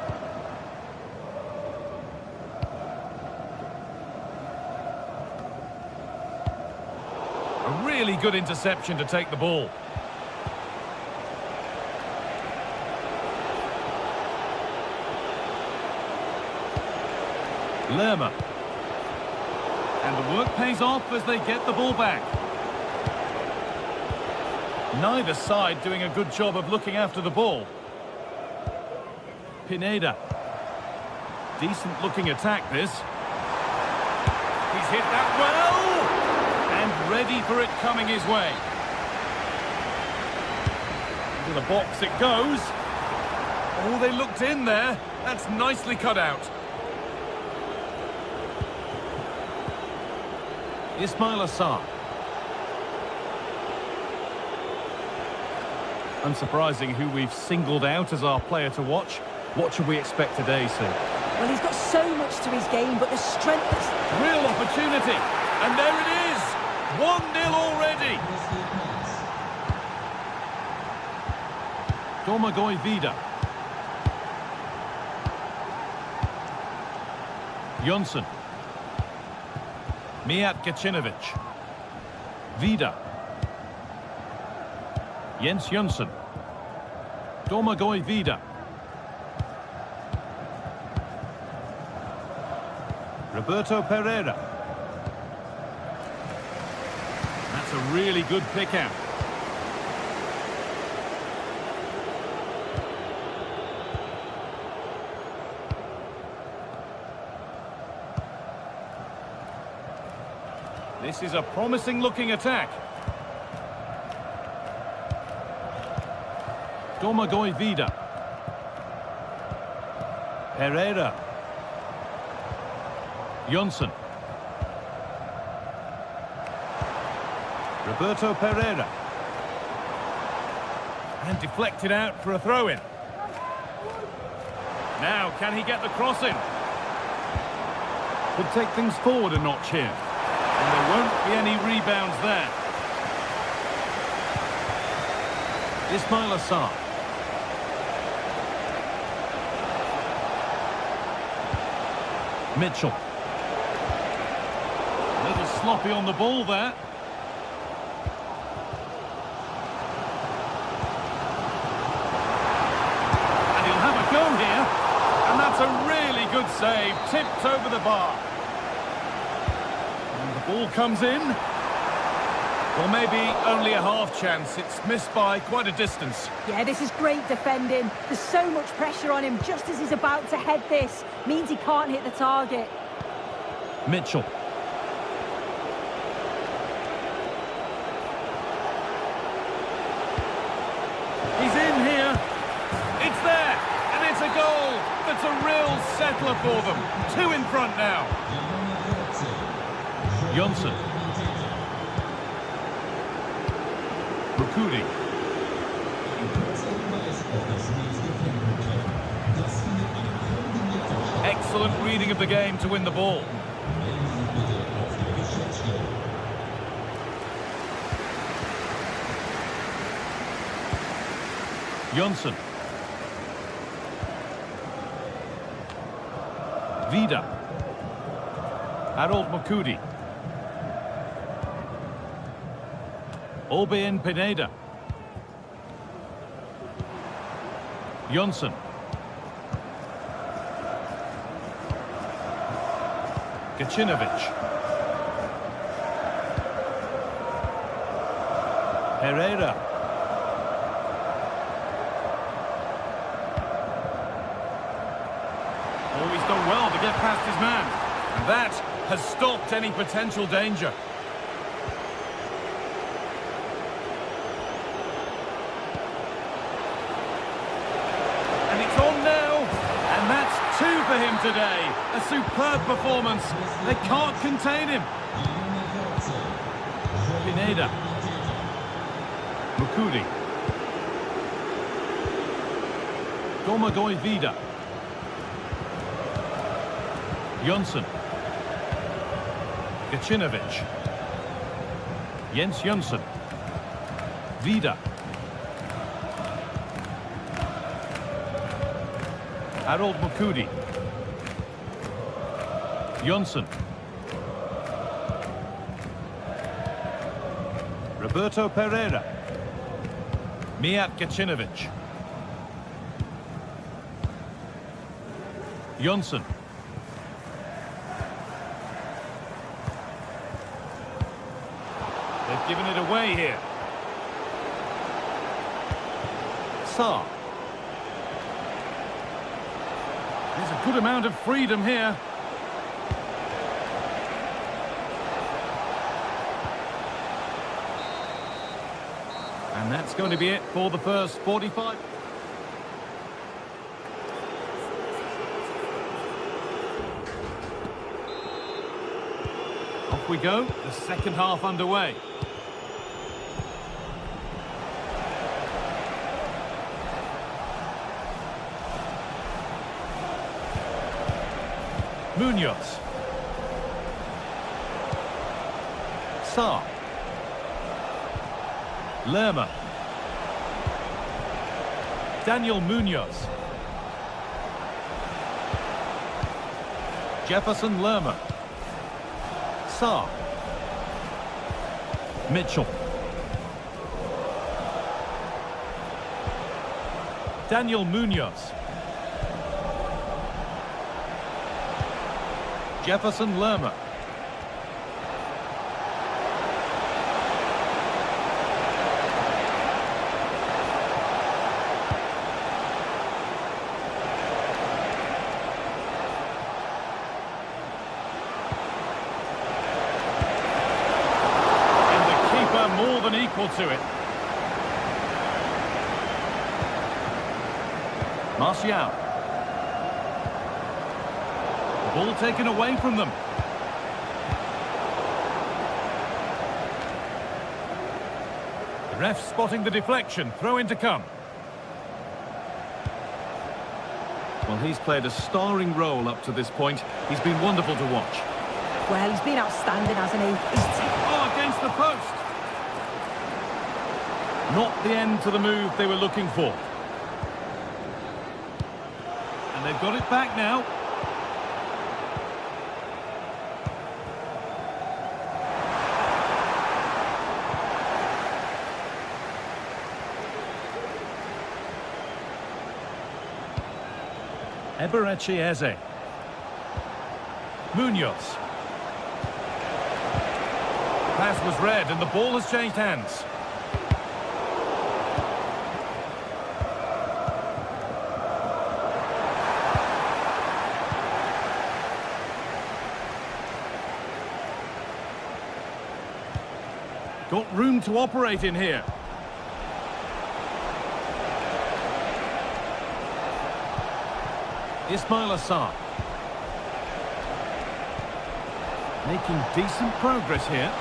A really good interception to take the ball. Lerma. And the work pays off as they get the ball back. Neither side doing a good job of looking after the ball. Pineda. Decent looking attack this. He's hit that well! And ready for it coming his way. Into the box it goes. Oh, they looked in there. That's nicely cut out. Ismail Assar. Unsurprising who we've singled out as our player to watch. What should we expect today, Sue? Well, he's got so much to his game, but the strength is... Real opportunity. And there it is. 1-0 already. Domagoj Vida. Jönsson. Mijat Gacinovic. Vida. Jens Jönsson. Domagoj Vida. Roberto Pereira. That's a really good pick out. This is a promising looking attack. Domagoj Vida. Pereira. Jönsson. Roberto Pereira. And deflected out for a throw-in. Now, can he get the cross in? Could take things forward a notch here. And there won't be any rebounds there. Ismail Assar. Mitchell. A little sloppy on the ball there. And he'll have a go here. And that's a really good save. Tipped over the bar. And the ball comes in. Well, maybe only a half chance. It's missed by quite a distance. Yeah, this is great defending. There's so much pressure on him just as he's about to head this. Means he can't hit the target. Mitchell. He's in here. It's there. And it's a goal. That's a real settler for them. 2 in front now. Jönsson. Rukudi. Excellent reading of the game to win the ball. Jönsson. Vida. Harold Mukudi. Albin Pineda. Jonsson. Gacinovic. Herrera. Oh, he's done well to get past his man. And that has stopped any potential danger. And it's on now. And that's 2 for him today. A superb performance. They can't contain him. Pineda. Mukudi. Domagoj Vida. Jonsson. Gacinovic. Jens Jonsson. Vida. Harold Mukudi. Jonsson. Roberto Pereira. Mijat Gacinovic. Jonsson. They've given it away here. Saar. There's a good amount of freedom here. And that's going to be it for the first 45. Off we go, the second half underway. Munoz. Saar. Lerma. Daniel Munoz. Jefferson Lerma. Saar. Mitchell. Daniel Munoz. Jefferson Lerma. More than equal to it. Martial. The ball taken away from them. The ref spotting the deflection. Throw in to come. Well, he's played a starring role up to this point. He's been wonderful to watch. Well, he's been outstanding, hasn't he? Oh, against the post. Not the end to the move they were looking for. And they've got it back now. Eberechi Eze. Munoz. Pass was read and the ball has changed hands. Got room to operate in here. Ismail Assar. Making decent progress here.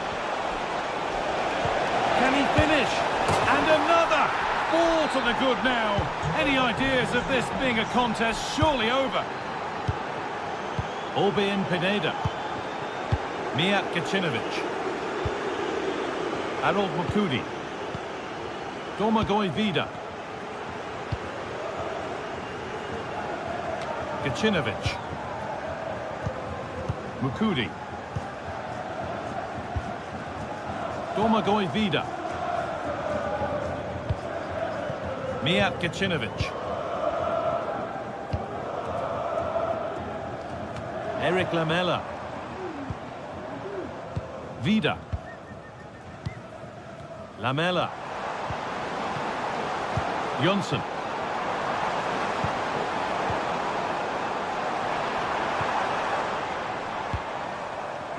Can he finish? And another! 4 to the good now. Any ideas of this being a contest surely over? Albin Pineda. Mijat Gacinovic. Harold Mukudi. Domagoj Vida. Gacinovic. Mukudi. Domagoj Vida. Mijat Gacinovic. Eric Lamela. Vida. Lamela. Jonsson.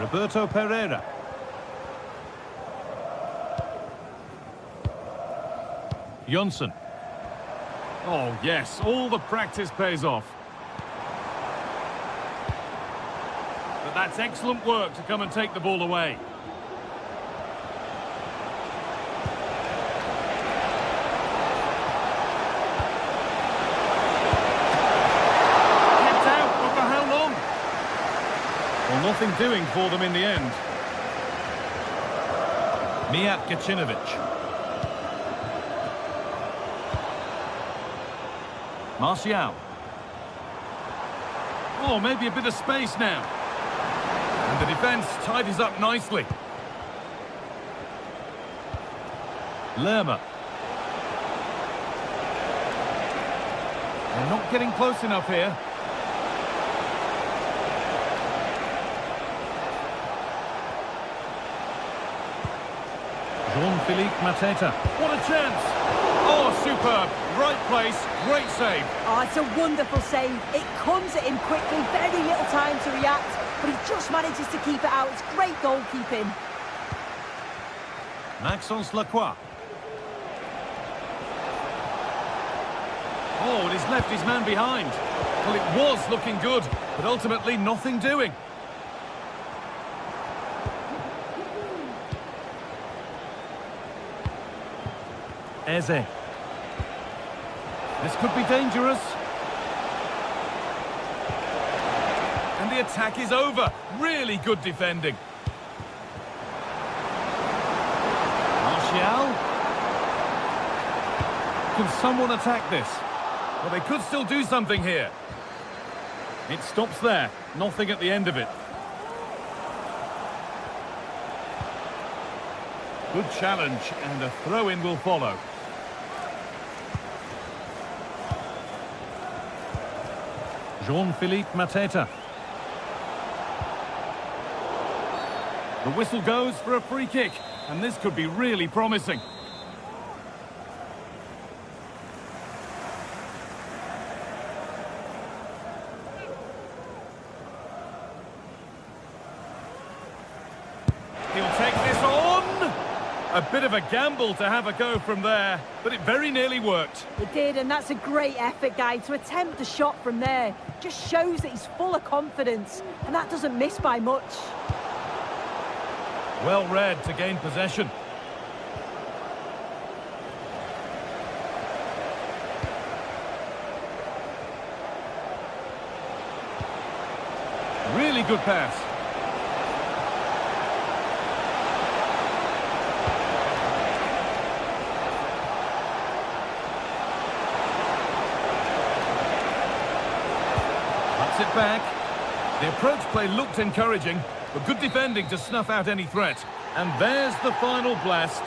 Roberto Pereira. Jonsson. Oh, yes, all the practice pays off. But that's excellent work to come and take the ball away. Kept out, but for how long? Well, nothing doing for them in the end. Mijat Gacinovic. Martial. Oh, maybe a bit of space now. And the defence tidies up nicely. Lerma. They're not getting close enough here. Jean-Philippe Mateta. What a chance! Oh, superb. Right place, great save. Oh, it's a wonderful save. It comes at him quickly, very little time to react, but he just manages to keep it out. It's great goalkeeping. Maxence Lacroix. Oh, and he's left his man behind. Well, it was looking good, but ultimately nothing doing. Eze. This could be dangerous. And the attack is over. Really good defending. Martial. Can someone attack this? Well, they could still do something here. It stops there. Nothing at the end of it. Good challenge, and a throw-in will follow. Jean-Philippe Mateta. The whistle goes for a free kick, and this could be really promising. He'll take this on! A bit of a gamble to have a go from there, but it very nearly worked. It did, and that's a great effort, guy. To attempt a shot from there just shows that he's full of confidence, and that doesn't miss by much. Well read to gain possession. Really good pass. Cuts it back. The approach play looked encouraging, but good defending to snuff out any threat. And there's the final blast.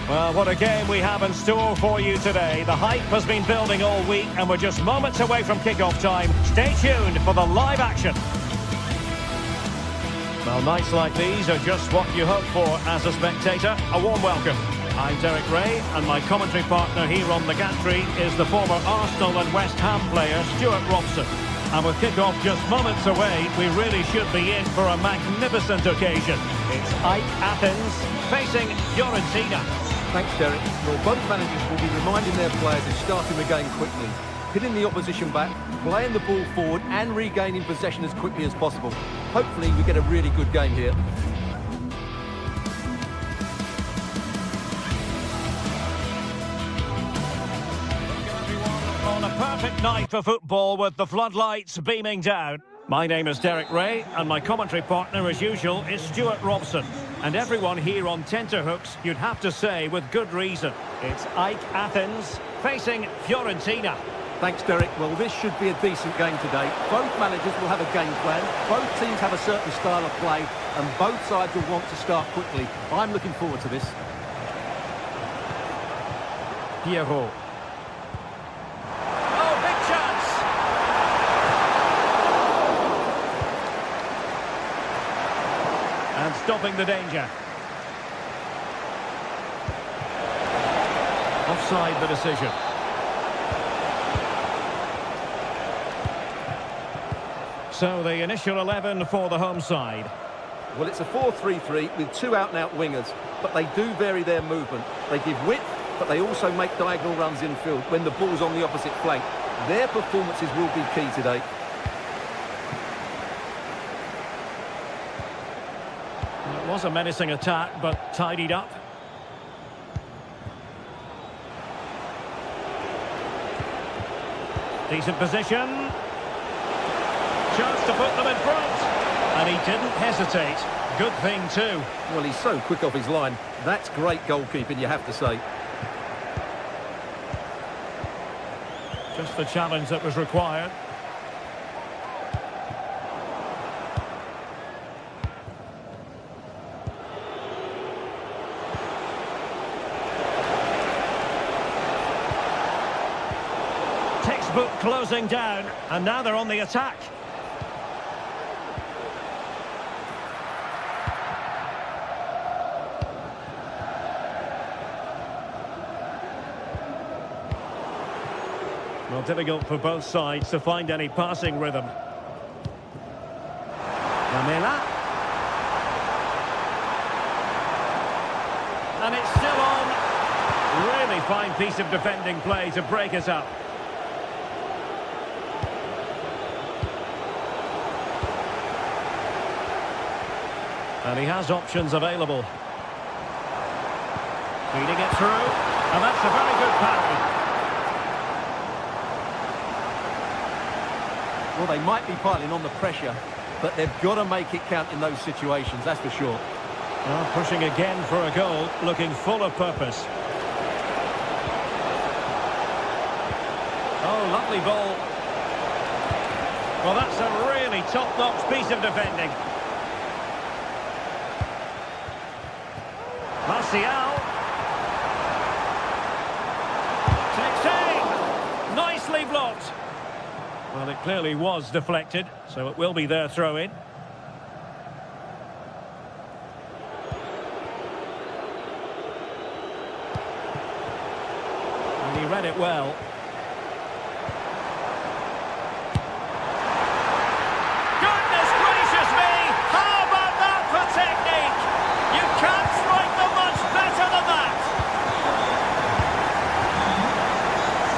Well, what a game we have in store for you today. The hype has been building all week, and we're just moments away from kick-off time. Stay tuned for the live action. Well, nights like these are just what you hope for as a spectator. A warm welcome. I'm Derek Ray, and my commentary partner here on the gantry is the former Arsenal and West Ham player, Stuart Robson. And with kick-off just moments away, we really should be in for a magnificent occasion. It's Ike Athens facing Fiorentina. Thanks, Derek. Well, both managers will be reminding their players of starting the game quickly, hitting the opposition back, playing the ball forward and regaining possession as quickly as possible. Hopefully we get a really good game here. On a perfect night for football with the floodlights beaming down. My name is Derek Ray, and my commentary partner, as usual, is Stuart Robson. And everyone here on tenterhooks, you'd have to say with good reason. It's Ike Athens facing Fiorentina. Thanks, Derek. Well, this should be a decent game today. Both managers will have a game plan. Both teams have a certain style of play, and both sides will want to start quickly. I'm looking forward to this. Pierrot. Oh, big chance! And stopping the danger. Offside the decision. So the initial 11 for the home side. Well, it's a 4-3-3 with two out-and-out wingers, but they do vary their movement. They give width, but they also make diagonal runs infield when the ball's on the opposite flank. Their performances will be key today. It was a menacing attack, but tidied up. Decent position. Chance to put them in front. And he didn't hesitate. Good thing too. Well, he's so quick off his line. That's great goalkeeping, you have to say. Just the challenge that was required. Textbook closing down, and now they're on the attack. Well, difficult for both sides to find any passing rhythm. Lamela. And it's still on. Really fine piece of defending play to break us up. And he has options available. Feeding it through. And that's a very good pass. Well, they might be piling on the pressure, but they've got to make it count in those situations, that's for sure. Well, pushing again for a goal, looking full of purpose. Oh, lovely ball. Well, that's a really top-notch piece of defending. Martial. Takes aim. Nicely blocked. Well, it clearly was deflected, so it will be their throw-in. And he read it well. Goodness gracious me! How about that for technique? You can't strike them much better than that!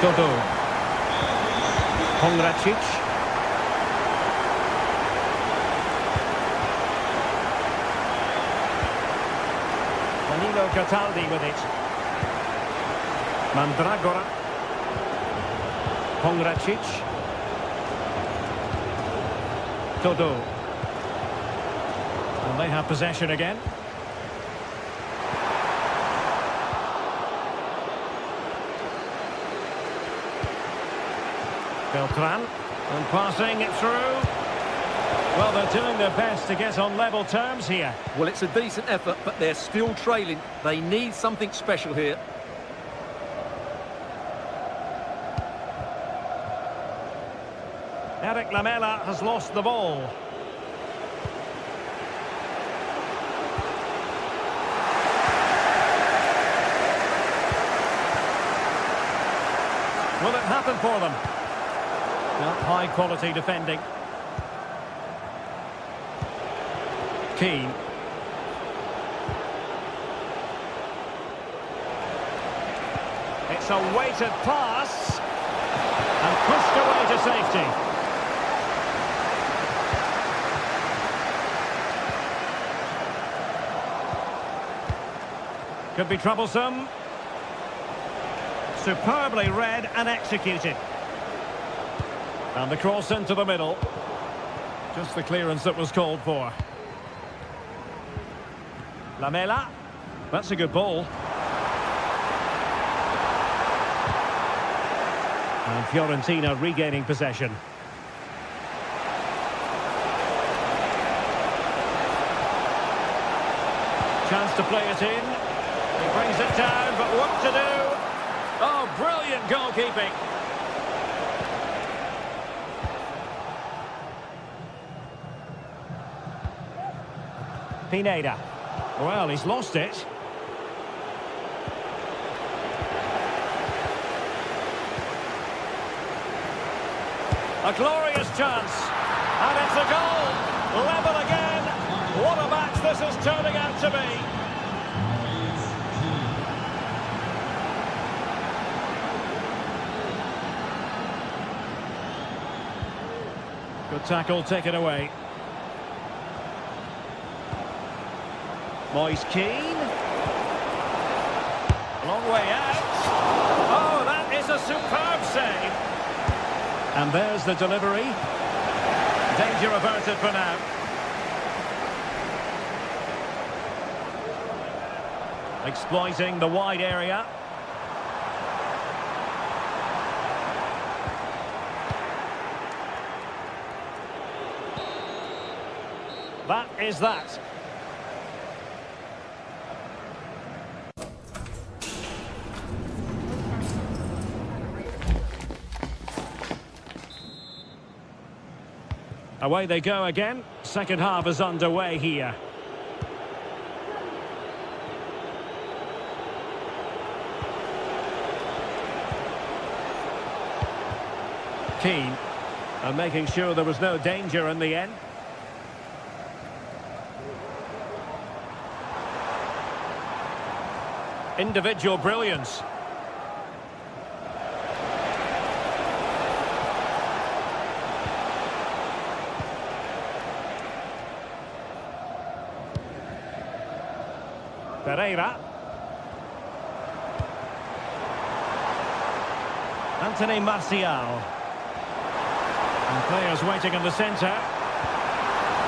Dodo. Pongracic. Danilo Cataldi with it. Mandragora. Pongracic. Dodo. And they have possession again. Beltran, and passing it through. Well, they're doing their best to get on level terms here. Well, it's a decent effort, but they're still trailing. They need something special here. Eric Lamela has lost the ball. Will it happen for them? Not high quality defending. Keane. It's a weighted pass. And pushed away to safety. Could be troublesome. Superbly read and executed. And the cross into the middle. Just the clearance that was called for. Lamela. That's a good ball. And Fiorentina regaining possession. Chance to play it in. He brings it down, but what to do? Oh, brilliant goalkeeping. Pineda. Well, he's lost it. A glorious chance. And it's a goal. Level again. What a match this is turning out to be. Good tackle taken away. Moise Keane. Long way out. Oh, that is a superb save. And there's the delivery. Danger averted for now. Exploiting the wide area. That is that. Away they go again. Second half is underway here. Keane. And making sure there was no danger in the end. Individual brilliance. Pereira. Anthony Martial. And players waiting in the centre.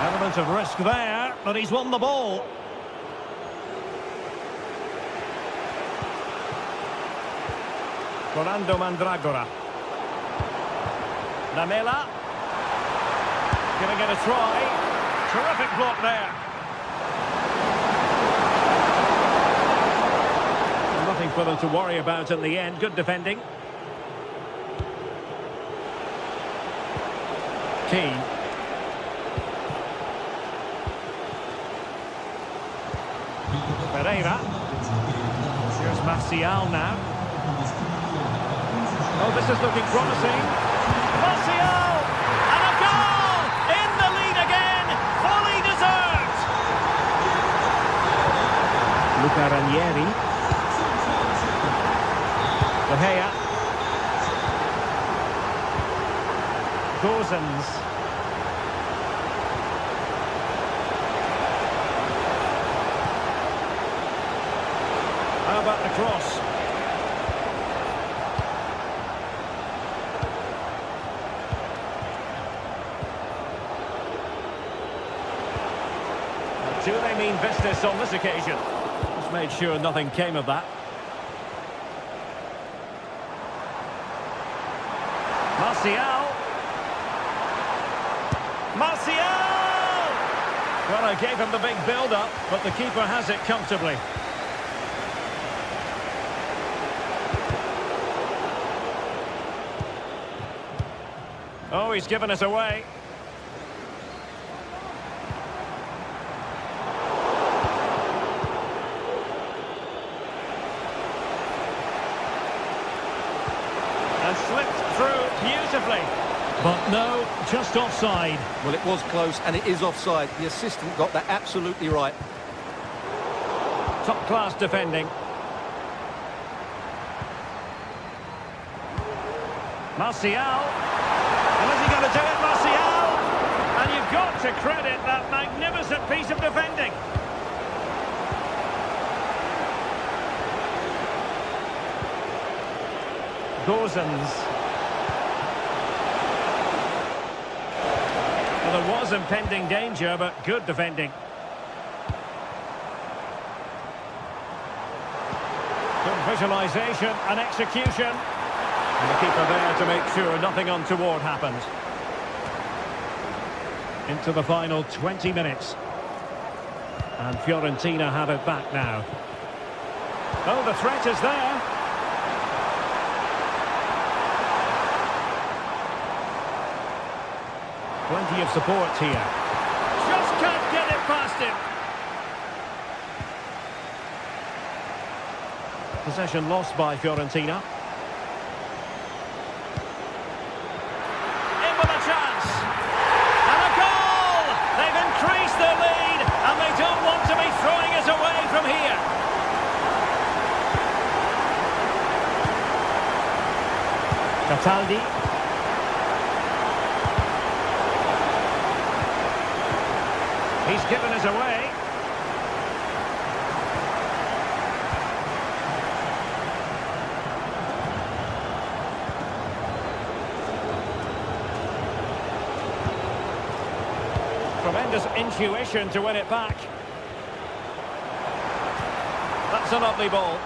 Element of risk there, but he's won the ball. Rolando Mandragora. Lamela. Giving it a try. Terrific block there. Nothing for them to worry about in the end. Good defending. Keane. Pereira. Here's Martial now. Oh, this is looking promising. Martial! And a goal! In the lead again! Fully deserved! Luca Ranieri. De Gea. Gozens. How about the cross? Do they mean business on this occasion? Just made sure nothing came of that. Martial! Martial! Well, I gave him the big build-up, but the keeper has it comfortably. Oh, he's given us away. and slipped through beautifully. But no, just offside. Well, it was close, and it is offside. The assistant got that absolutely right. Top-class defending. Martial. And is he going to do it, Martial? And you've got to credit that magnificent piece of defending. Gozens. Well, there was impending danger, but good defending. Good visualisation and execution. And the keeper there to make sure nothing untoward happened. Into the final 20 minutes. And Fiorentina have it back now. Oh, the threat is there. Plenty of support here. Just can't get it past him. Possession lost by Fiorentina. In with a chance. And a goal! They've increased their lead, and they don't want to be throwing it away from here. Cataldi. He's given us away. Tremendous intuition to win it back. That's a lovely ball.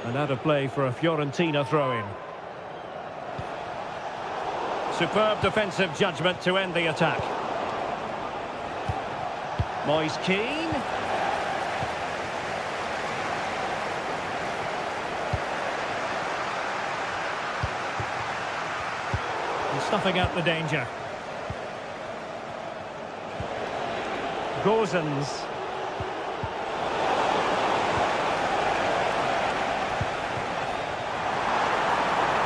And out of play for a Fiorentina throw-in. Superb defensive judgment to end the attack. Moise Keane. And snuffing out the danger. Gozens.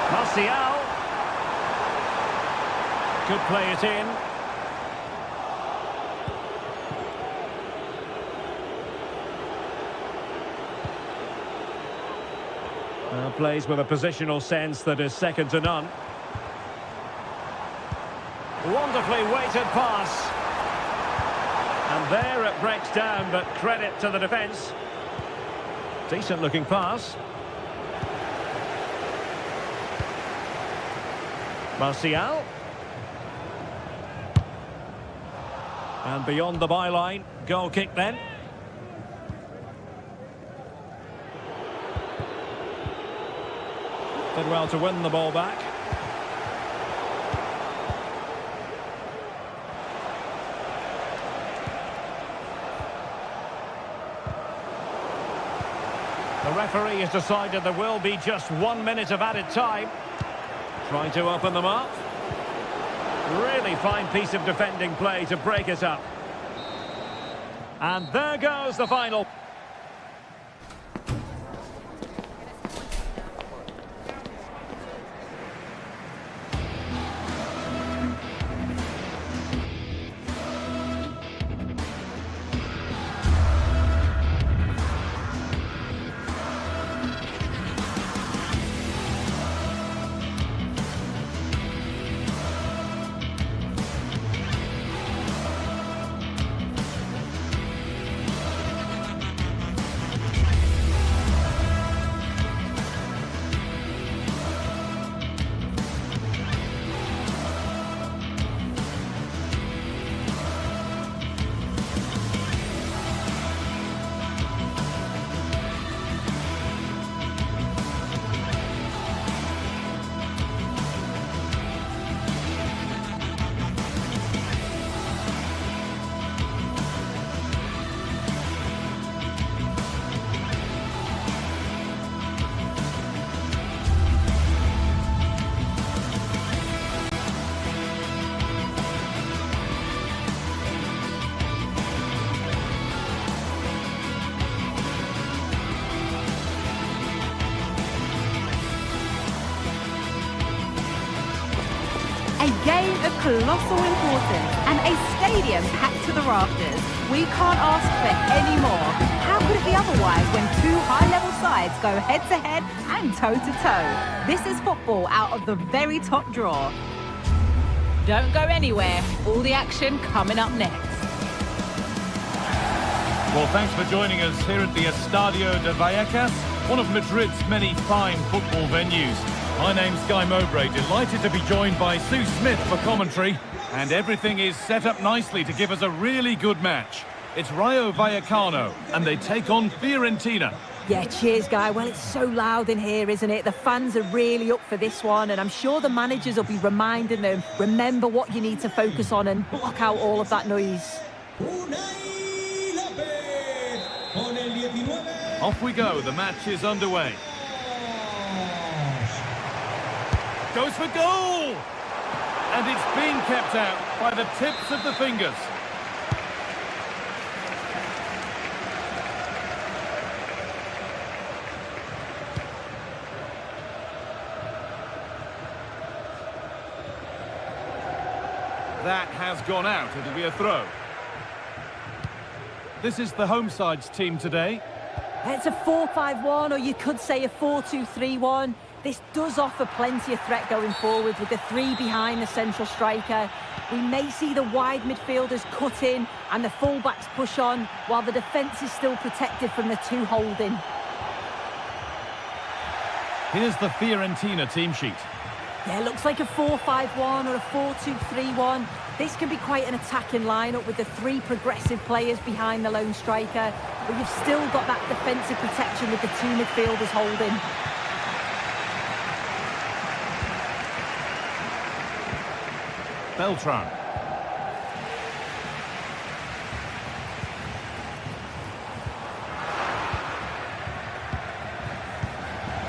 Martial. Could play it in. Plays with a positional sense that is second to none. Wonderfully weighted pass. And there it breaks down, but credit to the defence. Decent looking pass. Martial. And beyond the byline, goal kick then. Did well to win the ball back. The referee has decided there will be just 1 minute of added time. Trying to open them up. Really fine piece of defending play to break it up. And there goes the final. game of colossal importance and a stadium packed to the rafters. We can't ask for any more. How could it be otherwise when two high-level sides go head-to-head and toe-to-toe? This is football out of the very top drawer. Don't go anywhere. All the action coming up next. Well, thanks for joining us here at the Estadio de Vallecas, one of Madrid's many fine football venues. My name's Guy Mowbray, delighted to be joined by Sue Smith for commentary. And everything is set up nicely to give us a really good match. It's Rayo Vallecano, and they take on Fiorentina. Yeah, cheers, Guy. Well, it's so loud in here, isn't it? The fans are really up for this one, and I'm sure the managers will be reminding them, remember what you need to focus on and block out all of that noise. Off we go, the match is underway. Goes for goal! And it's being kept out by the tips of the fingers. That has gone out. It'll be a throw. This is the home side's team today. It's a 4-5-1, or you could say a 4-2-3-1. This does offer plenty of threat going forward with the three behind the central striker. We may see the wide midfielders cut in and the fullbacks push on, while the defence is still protected from the two holding. Here's the Fiorentina team sheet. Yeah, it looks like a 4-5-1 or a 4-2-3-1. This can be quite an attacking lineup with the three progressive players behind the lone striker, but you've still got that defensive protection with the two midfielders holding. Beltran.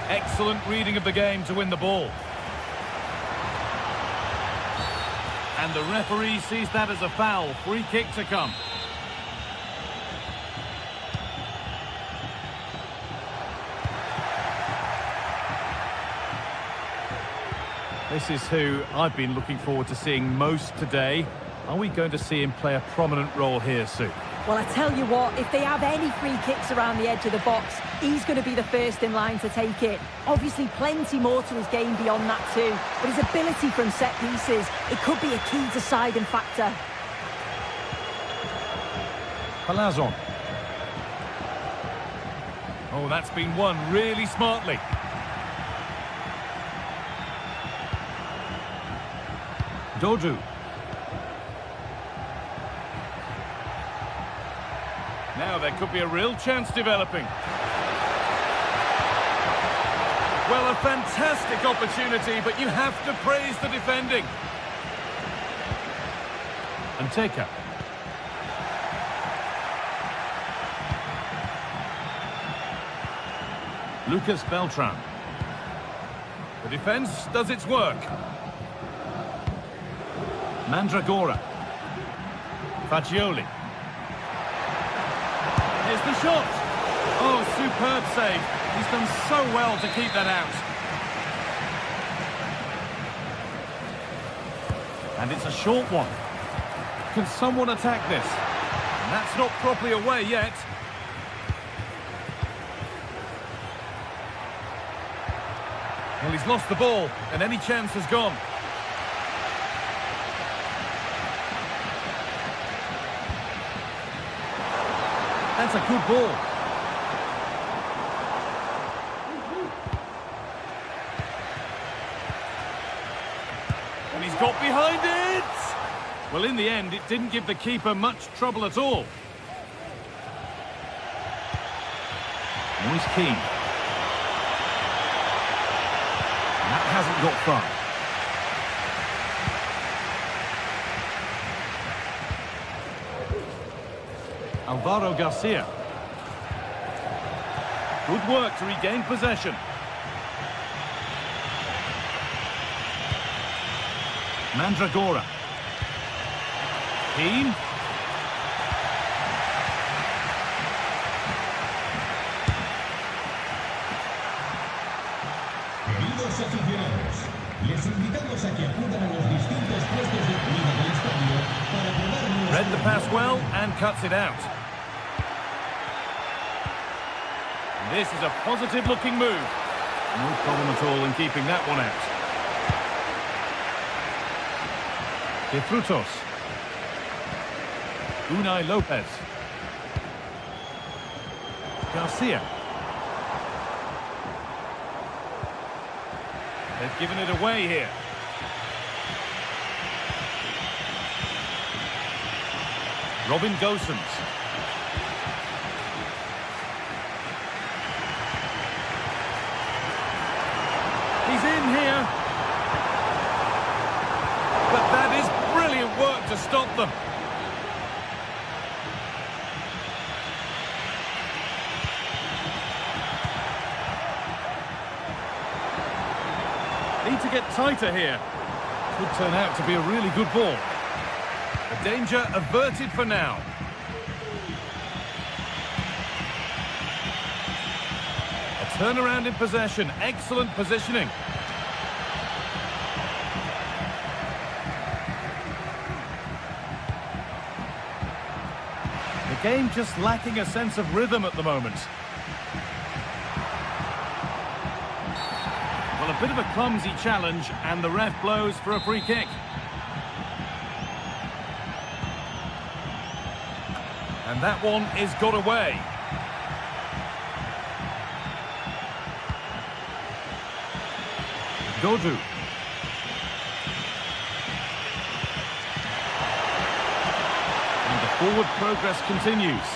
Excellent reading of the game to win the ball. And the referee sees that as a foul. Free kick to come. This is who I've been looking forward to seeing most today. Are we going to see him play a prominent role here, Sue? Well, I tell you what, if they have any free kicks around the edge of the box, he's going to be the first in line to take it. Obviously, plenty more to his game beyond that too, but his ability from set pieces, it could be a key deciding factor. Palazon. Oh, that's been won really smartly. Dodu. Now there could be a real chance developing. Well, a fantastic opportunity, but you have to praise the defending. And Teka. Lucas Beltran. The defence does its work. Mandragora. Fagioli. Here's the shot. Oh, superb save. He's done so well to keep that out. And it's a short one. Can someone attack this? And that's not properly away yet. Well, he's lost the ball, and any chance has gone. That's a good ball. And he's got behind it! Well, in the end, it didn't give the keeper much trouble at all. Moise Keane. And that hasn't got far. Alvaro Garcia. Good work to regain possession. Mandragora. Keane. Queridos aficionados, les invitamos a que acudan a los distintos well and cuts it out. This is a positive-looking move. No problem at all in keeping that one out. De Frutos. Unai Lopez. Garcia. They've given it away here. Robin Gosens. He's in here. But that is brilliant work to stop them. Need to get tighter here. Could turn out to be a really good ball. The danger averted for now. A turnaround in possession. Excellent positioning. The game just lacking a sense of rhythm at the moment. Well, a bit of a clumsy challenge, and the ref blows for a free kick. And that one is got away. Godu. And the forward progress continues.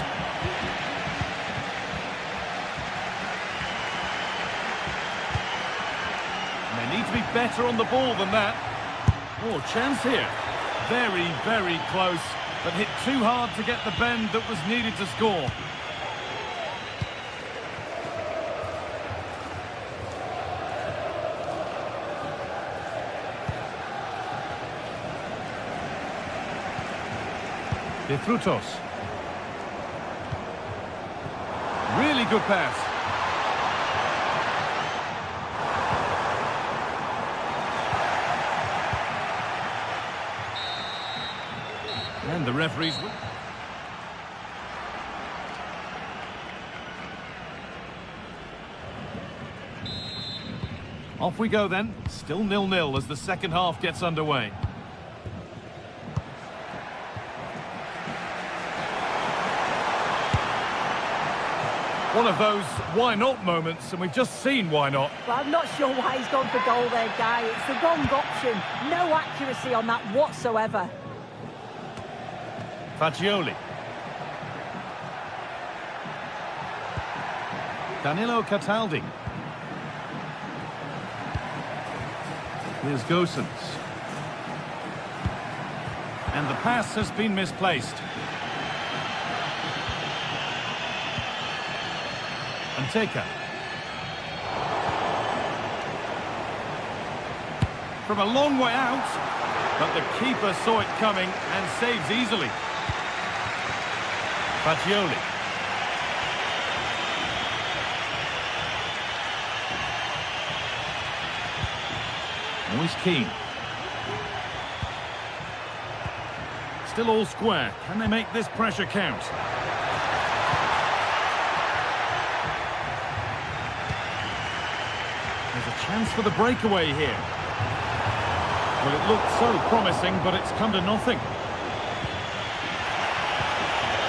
And they need to be better on the ball than that. Oh, chance here. Very, very close. But hit too hard to get the bend that was needed to score. De Frutos. Really good pass. And the referees... Off we go then. Still 0-0 as the second half gets underway. One of those why not moments, and we've just seen why not. Well, I'm not sure why he's gone for goal there, Guy. It's the wrong option. No accuracy on that whatsoever. Fagioli. Danilo Cataldi. Here's Gosens. And the pass has been misplaced. Anteka. From a long way out, but the keeper saw it coming and saves easily. Fagioli. Moise Keane. Still all square. Can they make this pressure count? There's a chance for the breakaway here. Well, it looked so promising, but it's come to nothing.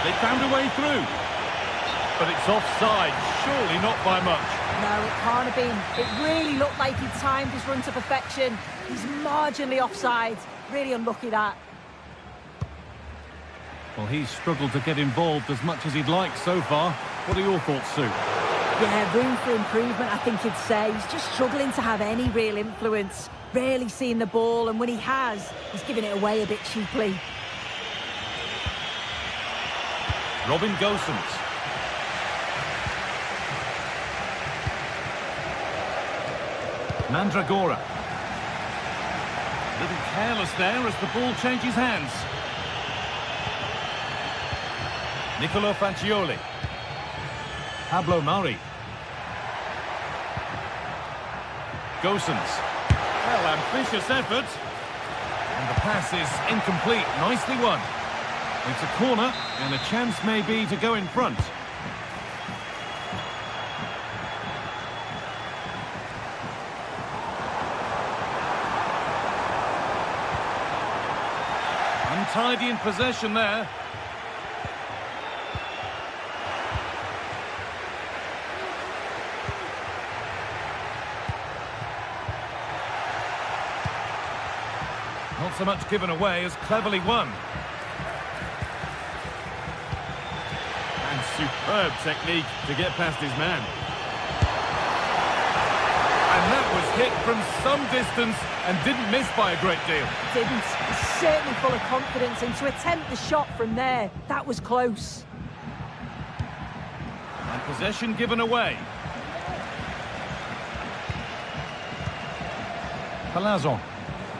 They found a way through. But it's offside, surely not by much. No, it can't have been. It really looked like he'd timed his run to perfection. He's marginally offside. Really unlucky that. Well, he's struggled to get involved as much as he'd like so far. What are your thoughts, Sue? Yeah, room for improvement, I think he'd say. He's just struggling to have any real influence. Rarely seeing the ball, and when he has, he's giving it away a bit cheaply. Robin Gosens. Mandragora. A little careless there as the ball changes hands. Nicolo Fagioli. Pablo Mari. Gosens. Well, ambitious effort. And the pass is incomplete. Nicely won. It's a corner, and a chance may be to go in front. Untidy in possession there. Not so much given away as cleverly won. And superb technique to get past his man. And that was hit from some distance and didn't miss by a great deal. Didn't. He's certainly full of confidence, and to attempt the shot from there, that was close. And possession given away. Palazon.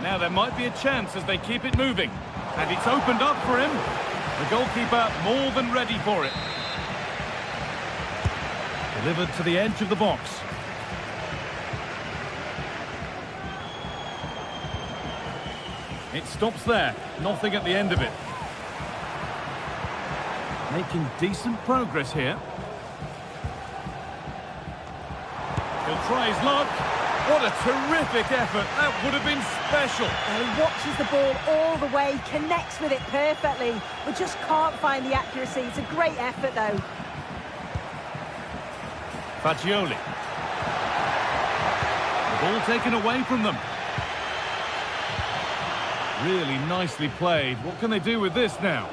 Now there might be a chance as they keep it moving. And it's opened up for him. The goalkeeper more than ready for it. Delivered to the edge of the box. It stops there. Nothing at the end of it. Making decent progress here. He'll try his luck. What a terrific effort. That would have been special. He watches the ball all the way, connects with it perfectly, but just can't find the accuracy. It's a great effort, though. Fagioli. The ball taken away from them. Really nicely played. What can they do with this now?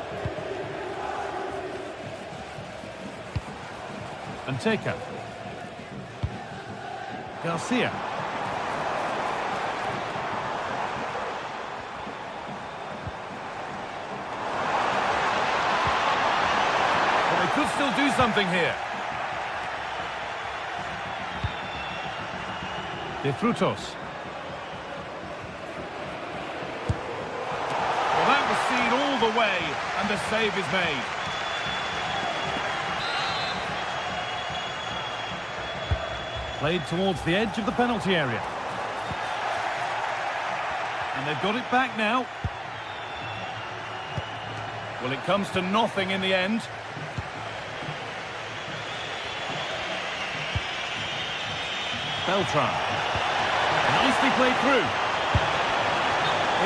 Anteka. Garcia. Well, they could still do something here. De Frutos. Well, that was seen all the way, and the save is made. Played towards the edge of the penalty area. And they've got it back now. Well, it comes to nothing in the end. Beltran. Nicely played through.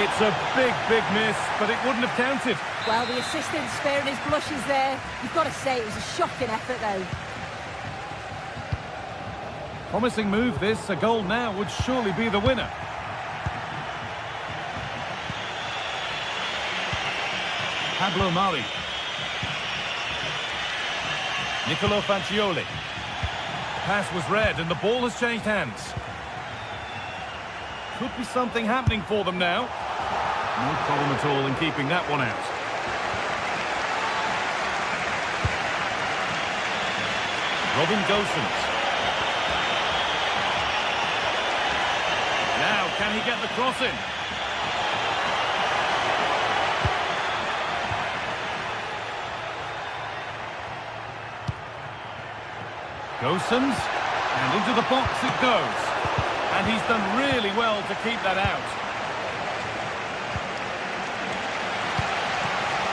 It's a big miss, but it wouldn't have counted. Well, the assistant's sparing his blushes there. You've got to say it was a shocking effort, though. Promising move this. A goal now would surely be the winner. Pablo Mari. Nicolo Fagioli. Pass was read and the ball has changed hands. Could be something happening for them now. No problem at all in keeping that one out. Robin Gosens. Now, can he get the cross in? Gosens, and into the box it goes. And he's done really well to keep that out.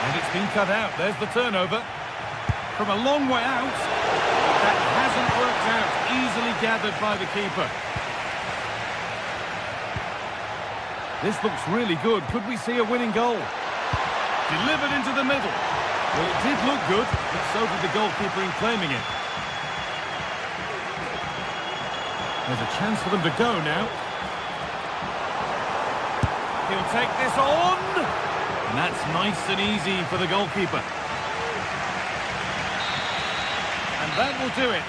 And it's been cut out. There's the turnover. From a long way out. That hasn't worked out. Easily gathered by the keeper. This looks really good. Could we see a winning goal? Delivered into the middle. Well, it did look good, but so did the goalkeeper in claiming it. There's a chance for them to go now. He'll take this on. And that's nice and easy for the goalkeeper. And that will do it.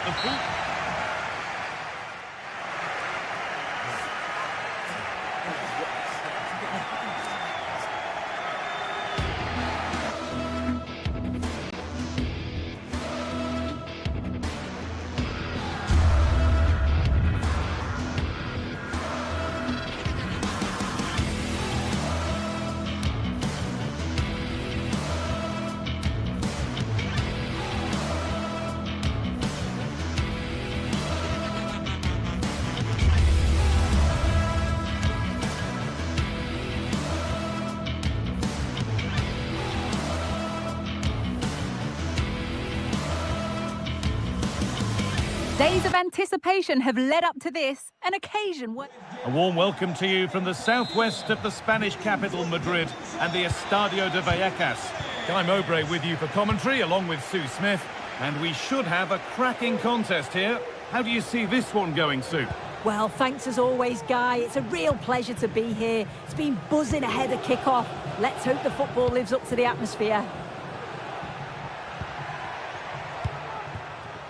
Days of anticipation have led up to this, an occasion where... A warm welcome to you from the southwest of the Spanish capital, Madrid, and the Estadio de Vallecas. Guy Mowbray with you for commentary, along with Sue Smith, and we should have a cracking contest here. How do you see this one going, Sue? Well, thanks as always, Guy. It's a real pleasure to be here. It's been buzzing ahead of kick-off. Let's hope the football lives up to the atmosphere.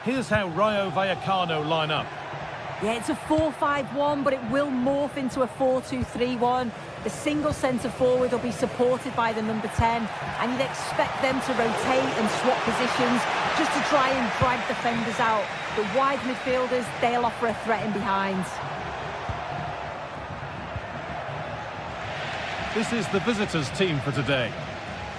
Here's how Rayo Vallecano line up. Yeah, it's a 4-5-1, but it will morph into a 4-2-3-1. The single centre-forward will be supported by the number 10, and you'd expect them to rotate and swap positions just to try and drag defenders out. The wide midfielders, they'll offer a threat in behind. This is the visitors' team for today.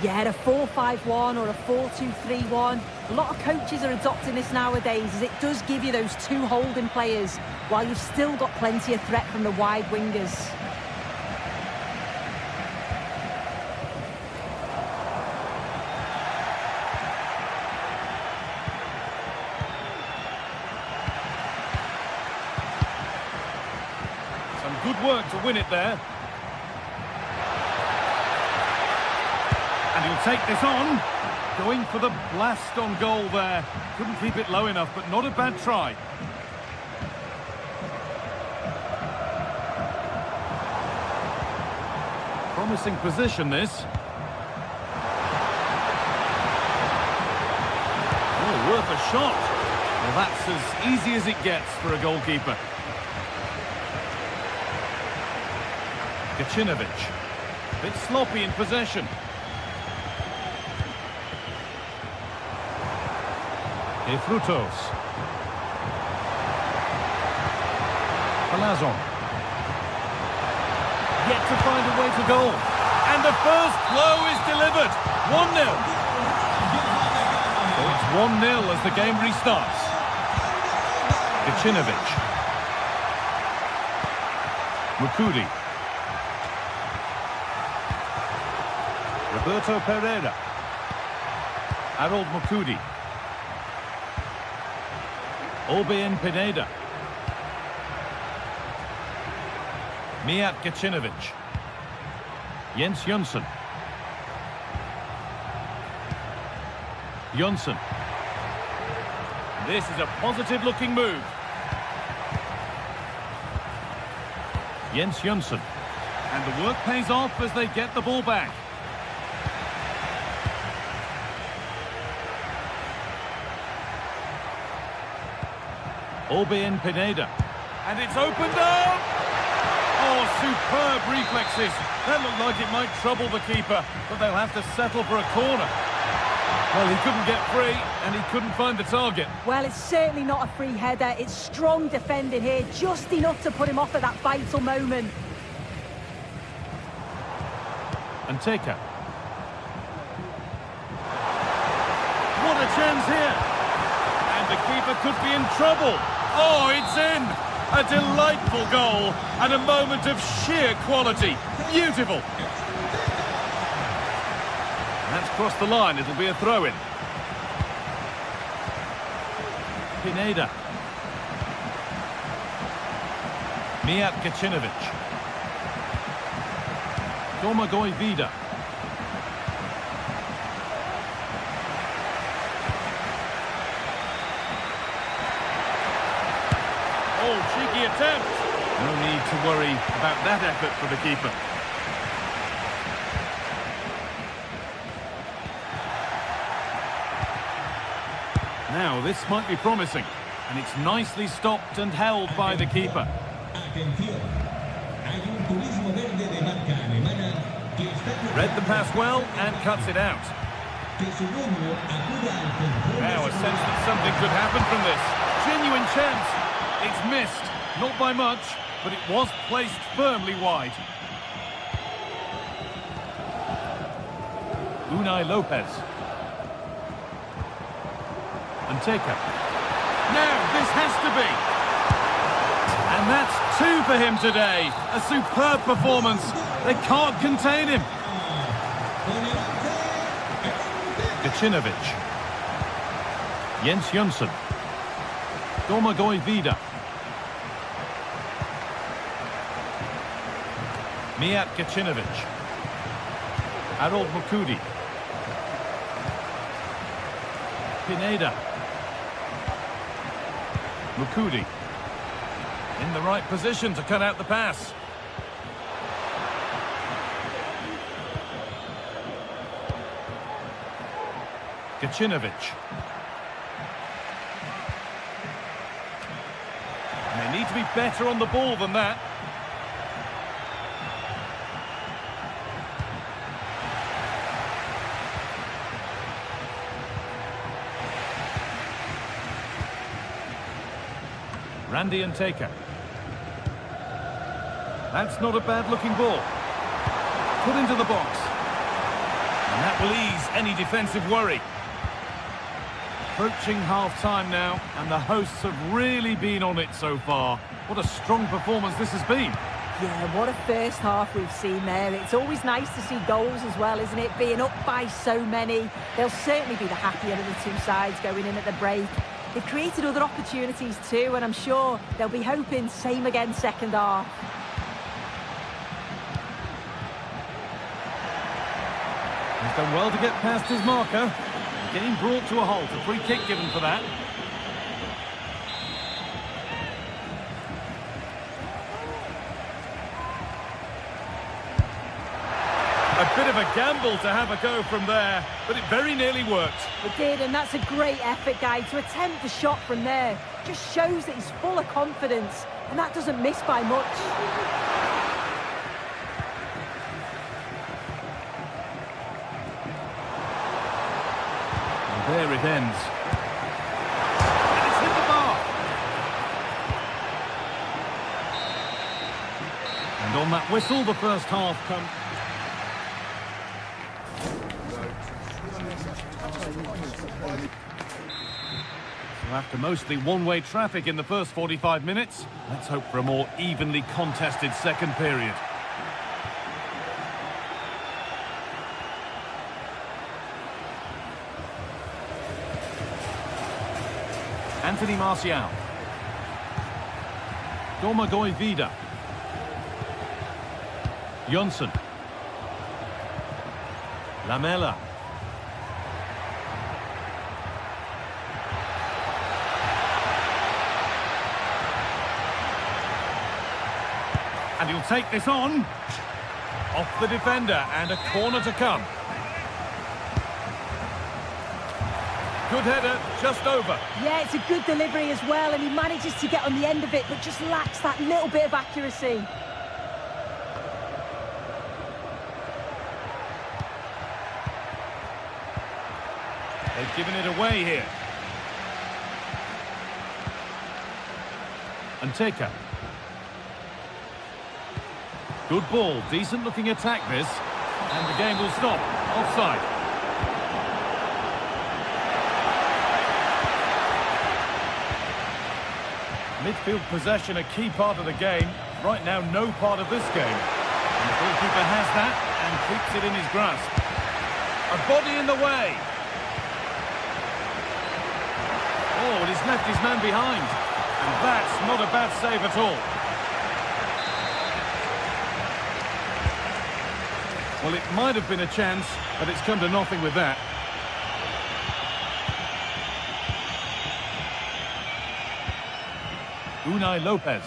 Yeah, a 4-5-1 or a 4-2-3-1. A lot of coaches are adopting this nowadays, as it does give you those two holding players, while you've still got plenty of threat from the wide wingers. Some good work to win it there. And he'll take this on. Going for the blast on goal there. Couldn't keep it low enough, but not a bad try. Promising position, this. Oh, worth a shot. Well, that's as easy as it gets for a goalkeeper. Gacinovic. Bit sloppy in possession. Frutos. Palazon. Yet to find a way to goal. And the first blow is delivered. 1-0. So it's 1-0 as the game restarts. Gacinovic. Mukudi. Roberto Pereira. Harold Mukudi. Orbien Pineda. Mijat Gacinovic. Jens Jonsson. Jonsson. This is a positive-looking move. Jens Jonsson. And the work pays off as they get the ball back. Orbien Pineda. And it's opened up! Oh, superb reflexes. That looked like it might trouble the keeper, but they'll have to settle for a corner. Well, he couldn't get free, and he couldn't find the target. Well, it's certainly not a free header. It's strong defending here, just enough to put him off at that vital moment. And Teka. What a chance here! And the keeper could be in trouble. Oh, it's in! A delightful goal and a moment of sheer quality. Beautiful! That's crossed the line. It'll be a throw-in. Pineda. Mijat Gacinovic. Domagoj Vida. Oh, cheeky attempt. No need to worry about that effort for the keeper. Now, this might be promising. And it's nicely stopped and held by the keeper. Read the pass well and cuts it out. Now a sense that something could happen from this. Genuine chance. It's missed. Not by much, but it was placed firmly wide. Unai Lopez. And Teka. Now, this has to be. And that's 2 for him today. A superb performance. They can't contain him. Gacinovic. Jens Jonsson. Domagoj Vida. Mijat Gacinovic. Harold Mukudi. Pineda. Mukudi. In the right position to cut out the pass. Gacinovic. And they need to be better on the ball than that. Randy and Taker. That's not a bad-looking ball. Put into the box. And that will ease any defensive worry. Approaching half-time now, and the hosts have really been on it so far. What a strong performance this has been. Yeah, what a first half we've seen there. It's always nice to see goals as well, isn't it? Being up by so many. They'll certainly be the happier of the two sides going in at the break. They've created other opportunities too, and I'm sure they'll be hoping same again second half. He's done well to get past his marker. Game brought to a halt, a free kick given for that. A bit of a gamble to have a go from there, but it very nearly worked. It did, and that's a great effort, guy. To attempt the shot from there just shows that he's full of confidence, and that doesn't miss by much. There it ends. And it's hit the bar. And on that whistle, the first half comes. So after mostly one-way traffic in the first 45 minutes, let's hope for a more evenly contested second period. Anthony Martial. Domagoj Vida. Jonsson. Lamela. And he'll take this on. Off the defender, and a corner to come. Good header, just over. Yeah, it's a good delivery as well, and he manages to get on the end of it, but just lacks that little bit of accuracy. They've given it away here. And Taker. Good ball, decent looking attack this. And the game will stop. Offside. Midfield possession a key part of the game. Right now, no part of this game. And the goalkeeper has that and keeps it in his grasp. A body in the way. Oh, and he's left his man behind. And that's not a bad save at all. Well, it might have been a chance, but it's come to nothing with that. Unai Lopez.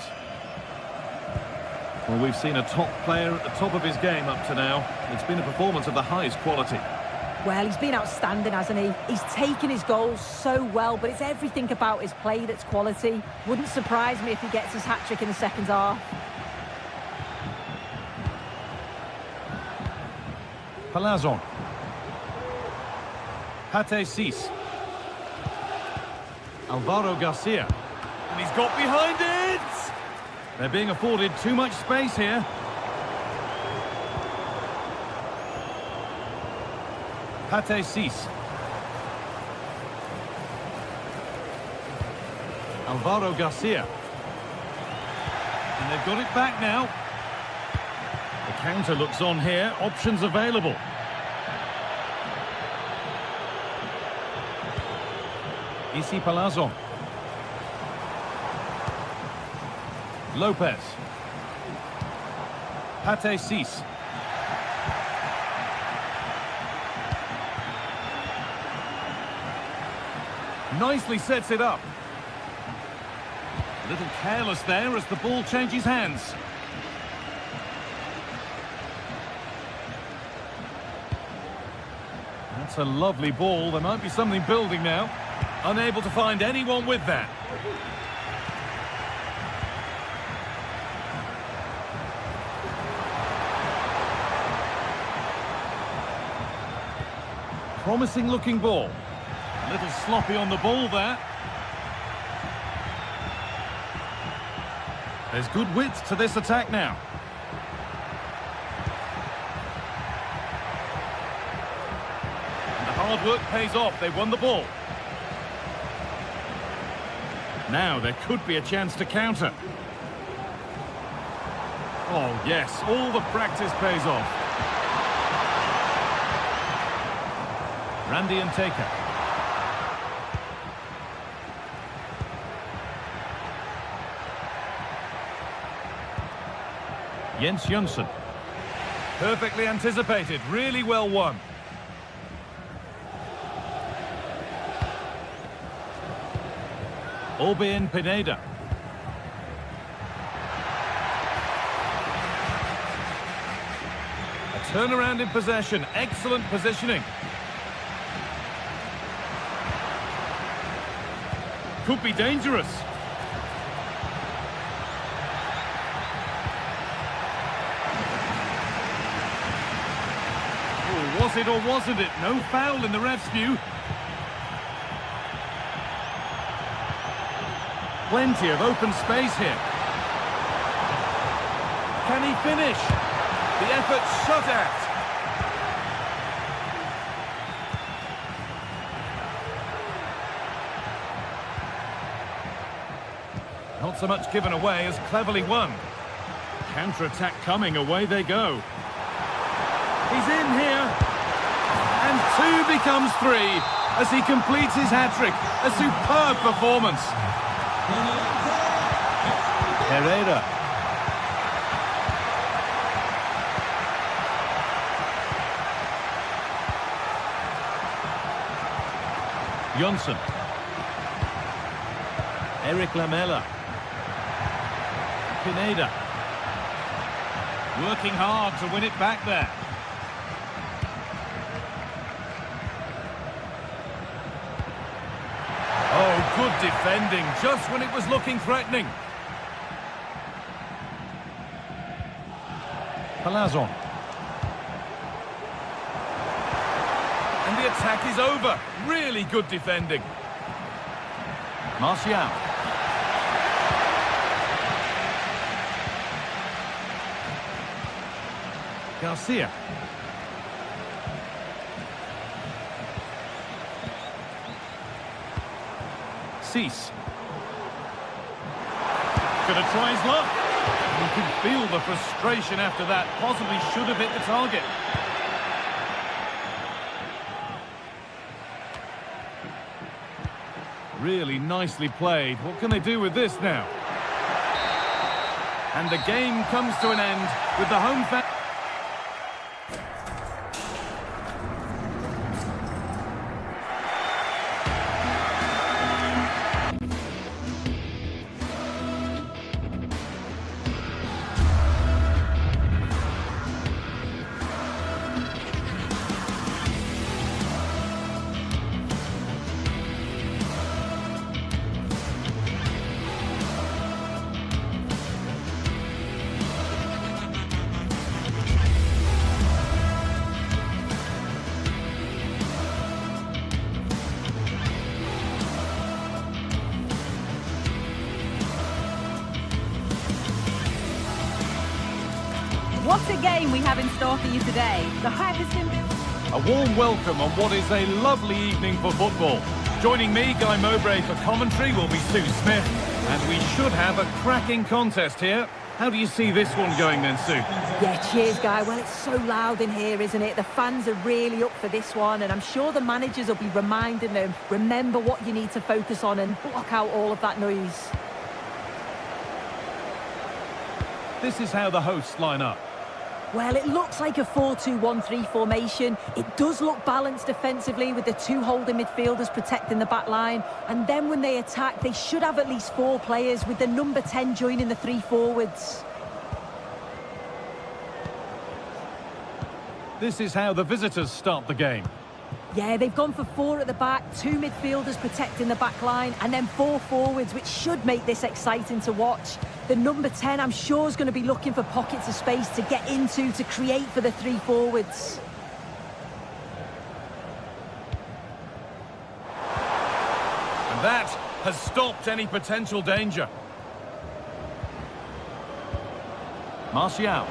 Well, we've seen a top player at the top of his game up to now. It's been a performance of the highest quality. Well, he's been outstanding, hasn't he? He's taken his goals so well, but it's everything about his play that's quality. Wouldn't surprise me if he gets his hat-trick in the second half. Palazon. Pate Cis. Alvaro Garcia. And he's got behind it! They're being afforded too much space here. Pate Cis. Alvaro Garcia. And they've got it back now. The counter looks on here. Options available. Isi Palazon. Lopez. Pate Cis. Nicely sets it up. A little careless there as the ball changes hands. That's a lovely ball. There might be something building now. Unable to find anyone with that. Promising looking ball. A little sloppy on the ball there. There's good width to this attack now. And the hard work pays off. They won the ball. Now there could be a chance to counter. Oh yes, all the practice pays off. Randy and Taker. Jens Jönsson. Perfectly anticipated, really well won. Orbien Pineda. A turnaround in possession, excellent positioning. Could be dangerous. Oh, was it or wasn't it? No foul in the ref's view. Plenty of open space here. Can he finish? The effort shut at. Not so much given away as cleverly won. Counter-attack coming, away they go. He's in here. And 2 becomes 3 as he completes his hat-trick. A superb performance. Herrera. Jönsson. Eric Lamela. Pineda. Working hard to win it back there. Oh, good defending, just when it was looking threatening. Palazon. And the attack is over. Really good defending. Martial. Garcia. Cis. Gonna try his luck. You can feel the frustration after that. Possibly should have hit the target. Really nicely played. What can they do with this now? And the game comes to an end with the home fan. What a game we have in store for you today. The hype has been built. A warm welcome on what is a lovely evening for football. Joining me, Guy Mowbray, for commentary will be Sue Smith. And we should have a cracking contest here. How do you see this one going then, Sue? Yeah, cheers, Guy. Well, it's so loud in here, isn't it? The fans are really up for this one, and I'm sure the managers will be reminding them, remember what you need to focus on and block out all of that noise. This is how the hosts line up. Well, it looks like a 4-2-1-3 formation. It does look balanced defensively with the two holding midfielders protecting the back line. And then when they attack, they should have at least 4 players with the number 10 joining the 3 forwards. This is how the visitors start the game. Yeah, they've gone for 4 at the back, 2 midfielders protecting the back line, and then 4 forwards, which should make this exciting to watch. The number 10, I'm sure, is going to be looking for pockets of space to get into, to create for the 3 forwards. And that has stopped any potential danger. Martial.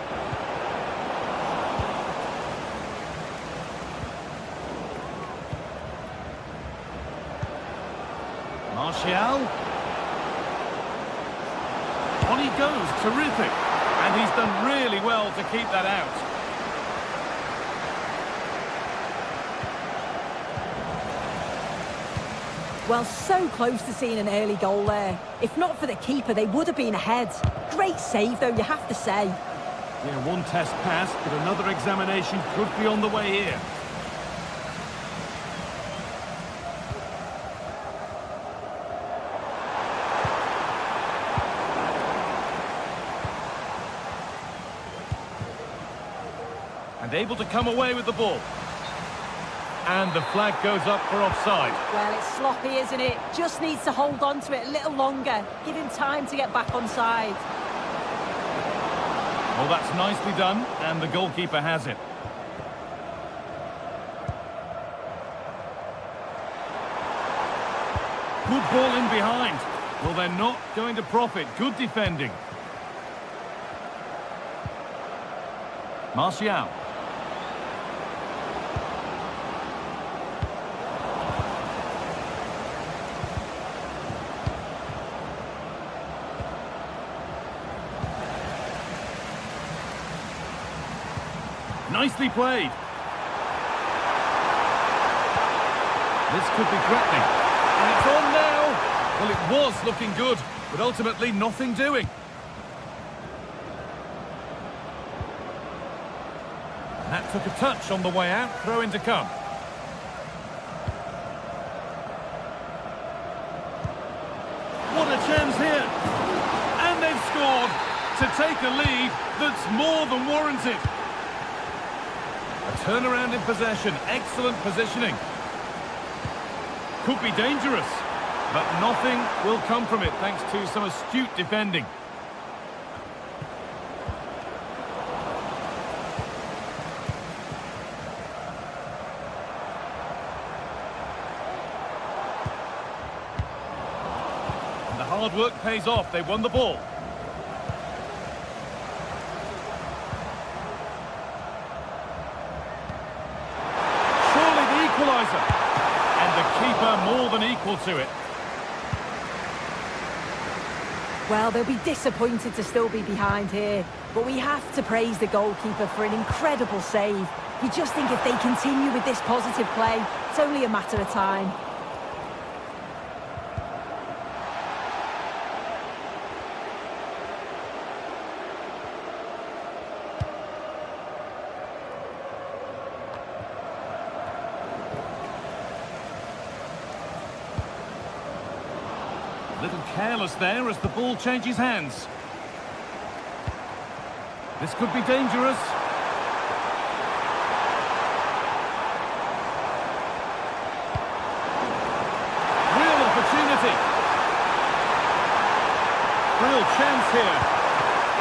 Martial. On he goes, terrific. And he's done really well to keep that out. Well, so close to seeing an early goal there. If not for the keeper, they would have been ahead. Great save, though, you have to say. Yeah, one test passed, but another examination could be on the way here. And able to come away with the ball. And the flag goes up for offside. Well, it's sloppy, isn't it? Just needs to hold on to it a little longer. Give him time to get back on side. Well, that's nicely done, and the goalkeeper has it. Good ball in behind. Well, they're not going to profit. Good defending. Martial. Nicely played. This could be threatening. And it's on now. Well, it was looking good, but ultimately nothing doing. That took a touch on the way out. Throw in to come. What a chance here. And they've scored to take a lead that's more than warranted. A turnaround in possession, excellent positioning. Could be dangerous, but nothing will come from it thanks to some astute defending. And the hard work pays off, they won the ball. And the keeper more than equal to it. Well, they'll be disappointed to still be behind here, but we have to praise the goalkeeper for an incredible save. You just think if they continue with this positive play, it's only a matter of time. A little careless there as the ball changes hands. This could be dangerous. Real opportunity. Real chance here.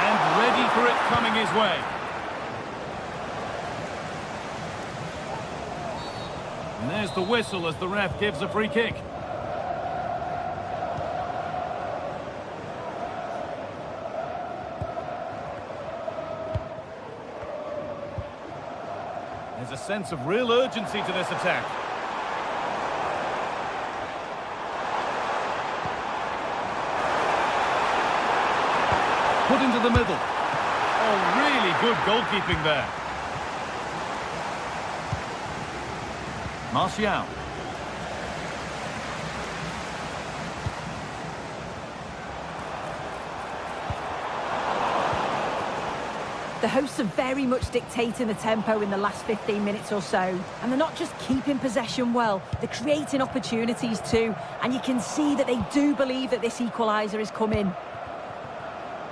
And ready for it coming his way. And there's the whistle as the ref gives a free kick. There's a sense of real urgency to this attack. Put into the middle. Oh, really good goalkeeping there. Martial. The hosts are very much dictating the tempo in the last 15 minutes or so. And they're not just keeping possession well, they're creating opportunities too. And you can see that they do believe that this equaliser is coming.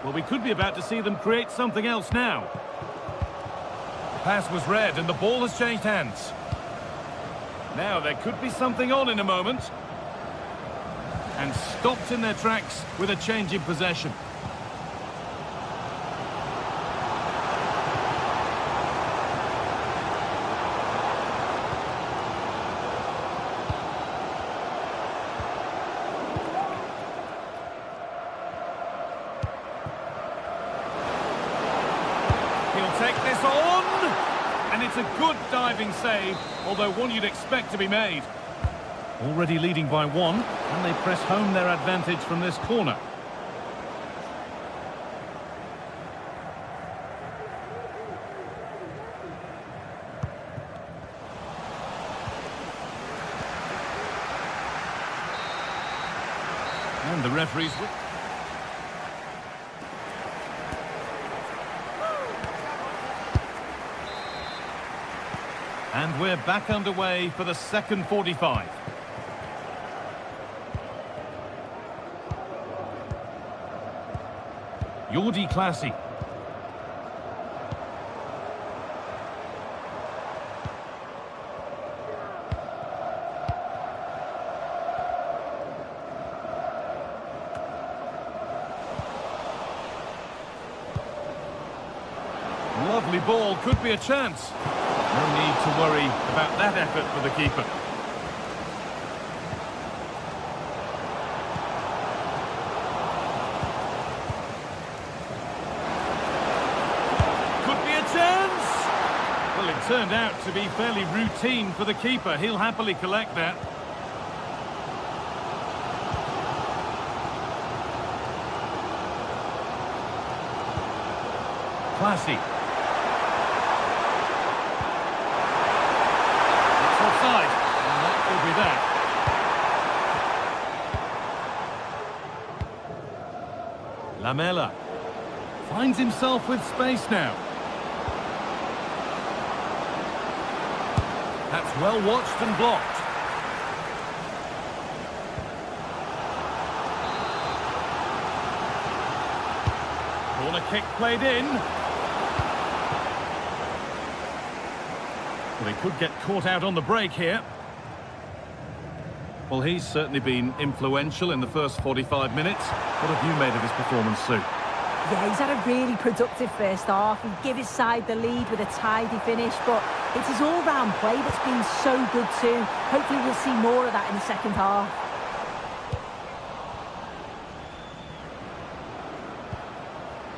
Well, we could be about to see them create something else now. The pass was read and the ball has changed hands. Now there could be something on in a moment. And stopped in their tracks with a change in possession. He'll take this on! And it's a good diving save, although one you'd expect to be made. Already leading by one, and they press home their advantage from this corner. And the referee's... And we're back underway for the second 45. Jordi Classy. Lovely ball, could be a chance. No need to worry about that effort for the keeper. Well, it turned out to be fairly routine for the keeper. He'll happily collect that. Classy. It's offside. And that will be that. Lamela finds himself with space now. That's well watched and blocked. Corner kick played in. Well, they could get caught out on the break here. Well, he's certainly been influential in the first 45 minutes. What have you made of his performance, Sue? Yeah, he's had a really productive first half. He gave his side the lead with a tidy finish, but it's his all-round play that's been so good too. Hopefully we'll see more of that in the second half.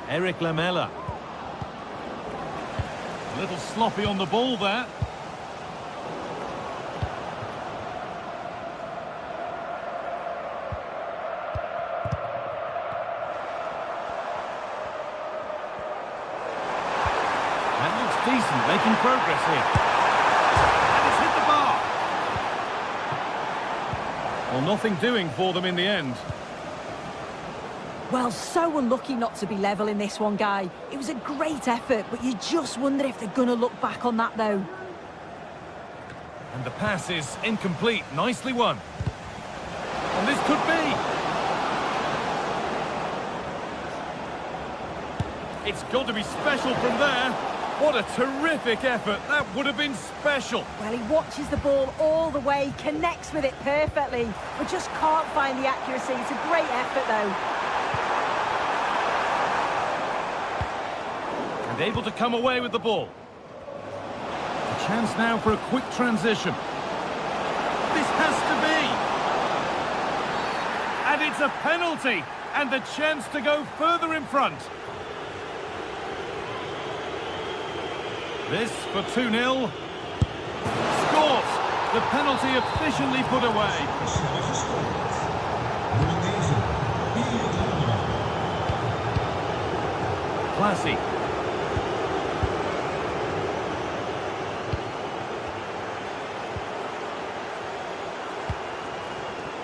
Eric Lamela. A little sloppy on the ball there. Decent, making progress here. And it's hit the bar. Well, nothing doing for them in the end. Well, so unlucky not to be level in this one, Guy. It was a great effort, but you just wonder if they're going to look back on that, though. And the pass is incomplete. Nicely won. And this could be. It's got to be special from there. What a terrific effort. That would have been special. Well, he watches the ball all the way, connects with it perfectly, but just can't find the accuracy. It's a great effort, though. And able to come away with the ball. A chance now for a quick transition. This has to be. And it's a penalty. And the chance to go further in front. This for 2-0. Scores! The penalty efficiently put away. Classy.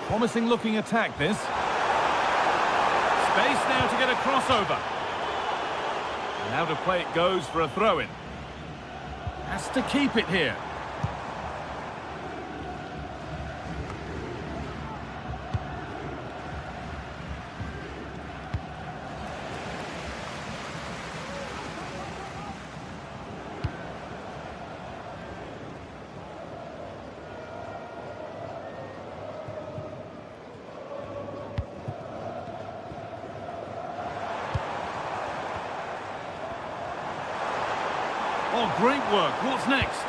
Promising looking attack, this. Space now to get a crossover. And out of play it goes for a throw-in. Has to keep it here. Oh, great work. What's next?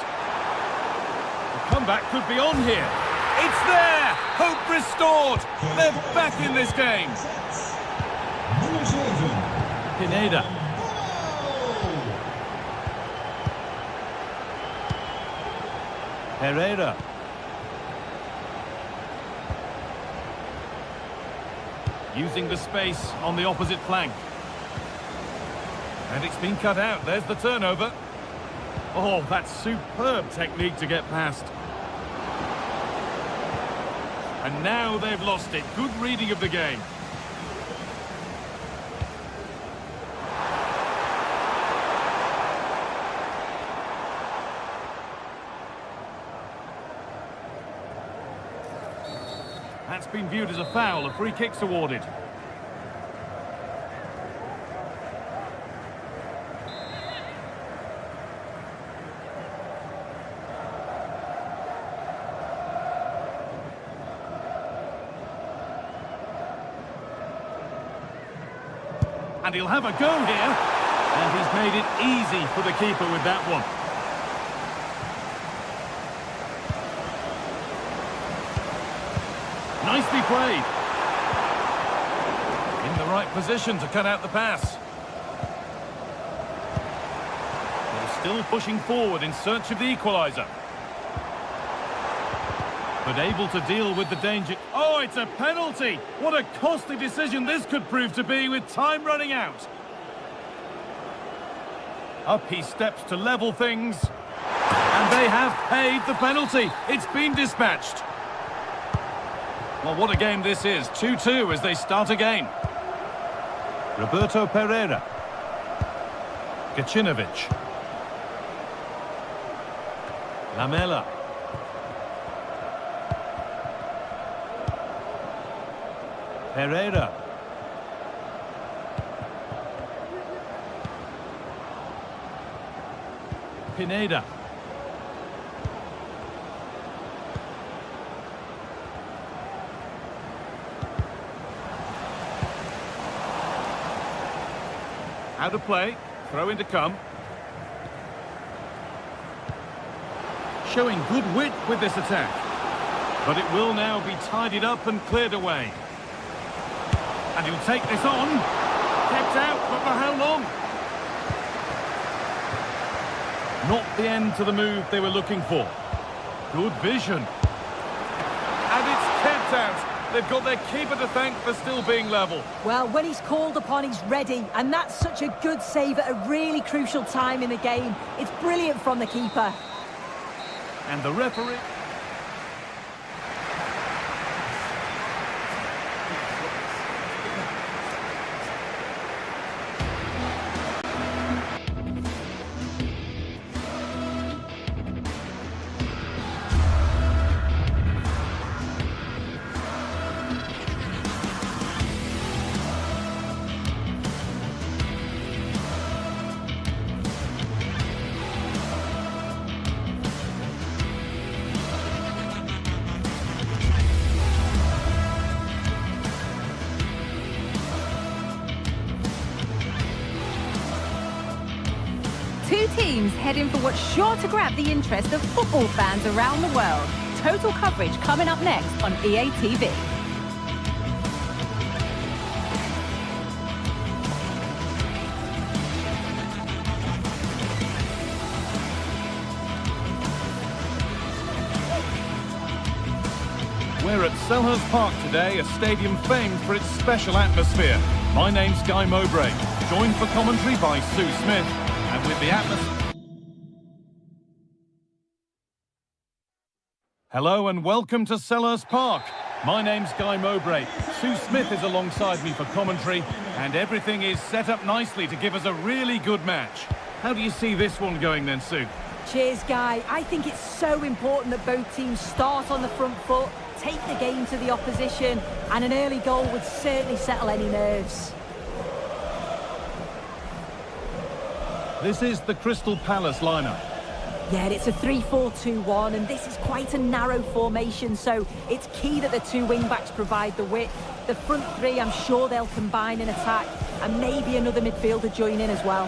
The comeback could be on here. It's there! Hope restored! They're back in this game. Pineda. Pereira. Using the space on the opposite flank. And it's been cut out. There's the turnover. Oh, that's superb technique to get past. And now they've lost it. Good reading of the game. That's been viewed as a foul. A free kick's awarded. And he'll have a go here. And he's made it easy for the keeper with that one. Nicely played. In the right position to cut out the pass. They're still pushing forward in search of the equaliser. But able to deal with the danger. Oh, it's a penalty! What a costly decision this could prove to be with time running out. Up he steps to level things. And they have paid the penalty. It's been dispatched. Well, what a game this is. 2-2 as they start again. Roberto Pereira. Gacinovic. Lamela. Pereira. Pineda. Out of play. Throw in to come. Showing good wit with this attack. But it will now be tidied up and cleared away. And he'll take this on. Kept out, but for how long? Not the end to the move they were looking for. Good vision. And it's kept out. They've got their keeper to thank for still being level. Well, when he's called upon, he's ready. And that's such a good save at a really crucial time in the game. It's brilliant from the keeper. And the referee... Two teams heading for what's sure to grab the interest of football fans around the world. Total coverage coming up next on EA TV. We're at Selhurst Park today, a stadium famed for its special atmosphere. My name's Guy Mowbray, joined for commentary by Sue Smith, and with the atmosphere... Hello and welcome to Selhurst Park. My name's Guy Mowbray. Sue Smith is alongside me for commentary, and everything is set up nicely to give us a really good match. How do you see this one going then, Sue? Cheers, Guy. I think it's so important that both teams start on the front foot, take the game to the opposition, and an early goal would certainly settle any nerves. This is the Crystal Palace lineup. Yeah, it's a 3-4-2-1, and this is quite a narrow formation, so it's key that the two wing-backs provide the width. The front three, I'm sure they'll combine in attack, and maybe another midfielder join in as well.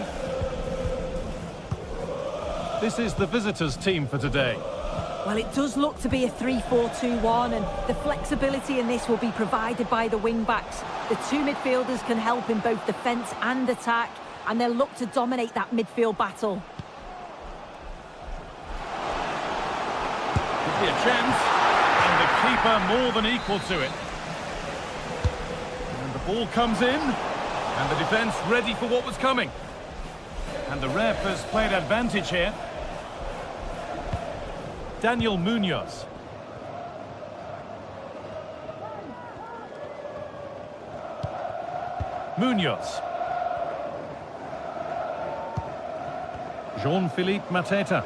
This is the visitors' team for today. Well, it does look to be a 3-4-2-1, and the flexibility in this will be provided by the wing-backs. The two midfielders can help in both defence and attack, and they'll look to dominate that midfield battle. Could be a chance, and the keeper more than equal to it. And the ball comes in, and the defence ready for what was coming. And the ref has played advantage here. Daniel Munoz. Munoz. Jean-Philippe Mateta.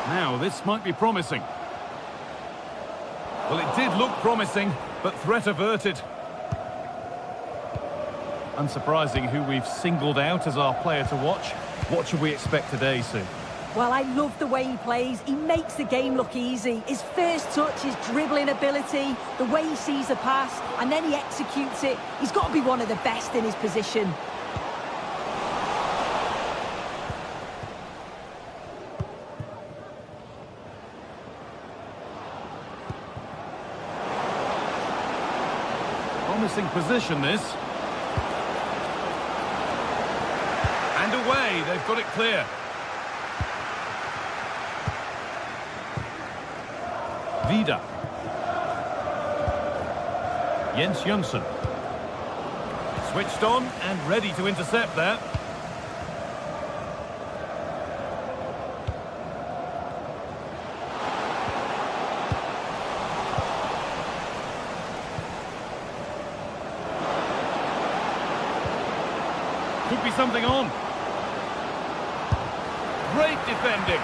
Now, this might be promising. Well, it did look promising, but threat averted. Unsurprising who we've singled out as our player to watch. What should we expect today, Sue? Well, I love the way he plays. He makes the game look easy. His first touch, his dribbling ability, the way he sees a pass, and then he executes it. He's got to be one of the best in his position. Promising position, this. And away, they've got it clear. Vida. Jens Jönsson. Switched on and ready to intercept there. Could be something on. Great defending.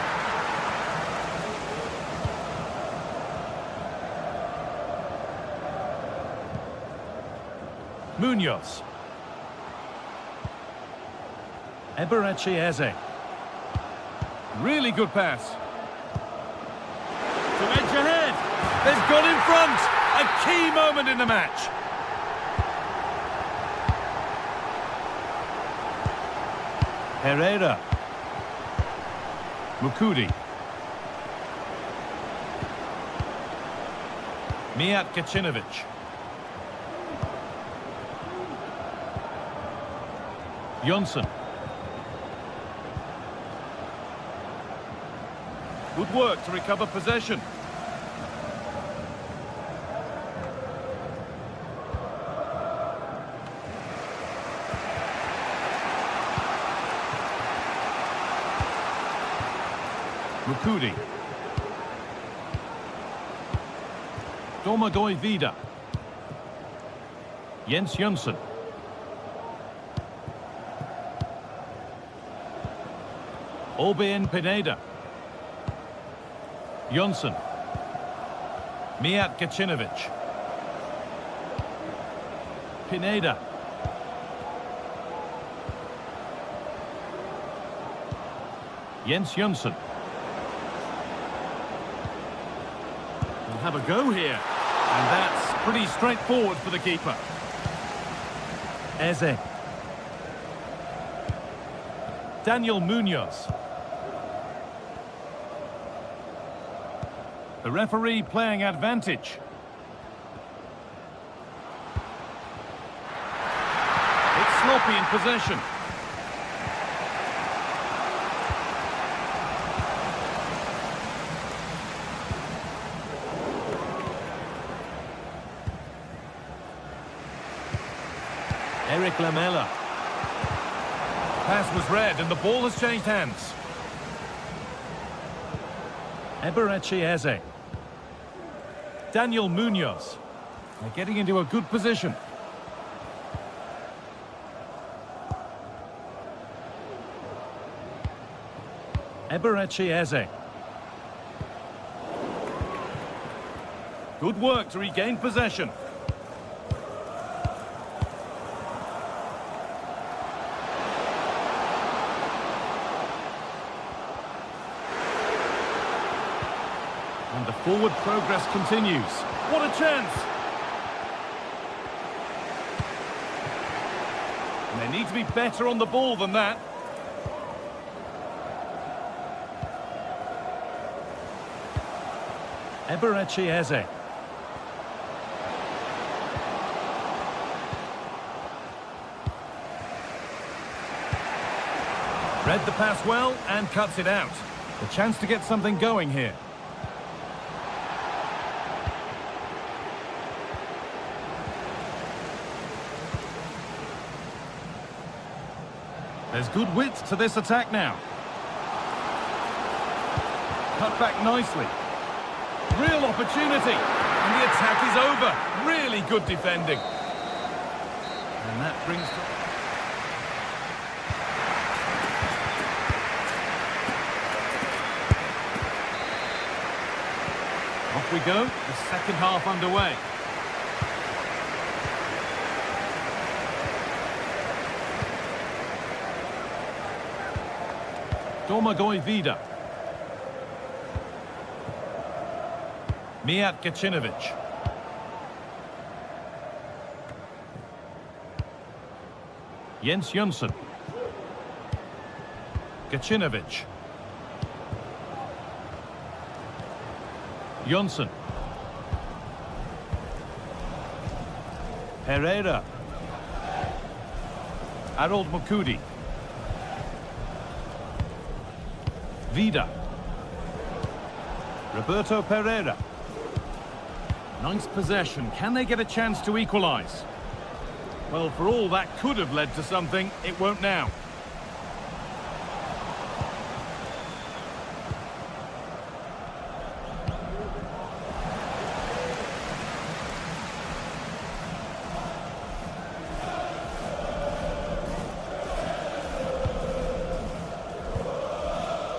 Munoz. Eberechi Eze. Really good pass. To edge ahead. They've got in front. A key moment in the match. Herrera. Mukudi. Mijat Kacinovic. Jönsson. Good work to recover possession. Mukudi. Domagoj Vida. Jens Jönsson. Orbén Pineda. Jönsson. Mijat Kacinovic. Pineda. Jens Jönsson. We'll have a go here. And that's pretty straightforward for the keeper. Eze. Daniel Munoz. The referee playing advantage. It's sloppy in possession. Eric Lamela. Pass was read and the ball has changed hands. Eberechi Eze. Daniel Munoz. They're getting into a good position. Eberechi Eze. Good work to regain possession. And the forward progress continues. What a chance! And they need to be better on the ball than that. Eberechi Eze. Read the pass well and cuts it out. The chance to get something going here. There's good width to this attack now. Cut back nicely. Real opportunity. And the attack is over. Really good defending. And that brings... Off we go. The second half underway. Domagoj Vida. Mijat Gacinovic. Jens Jonsson. Gacinovic. Jonsson. Pereira. Harold Mukudi. Vida. Roberto Pereira. Nice possession. Can they get a chance to equalise? Well, for all that could have led to something, it won't now.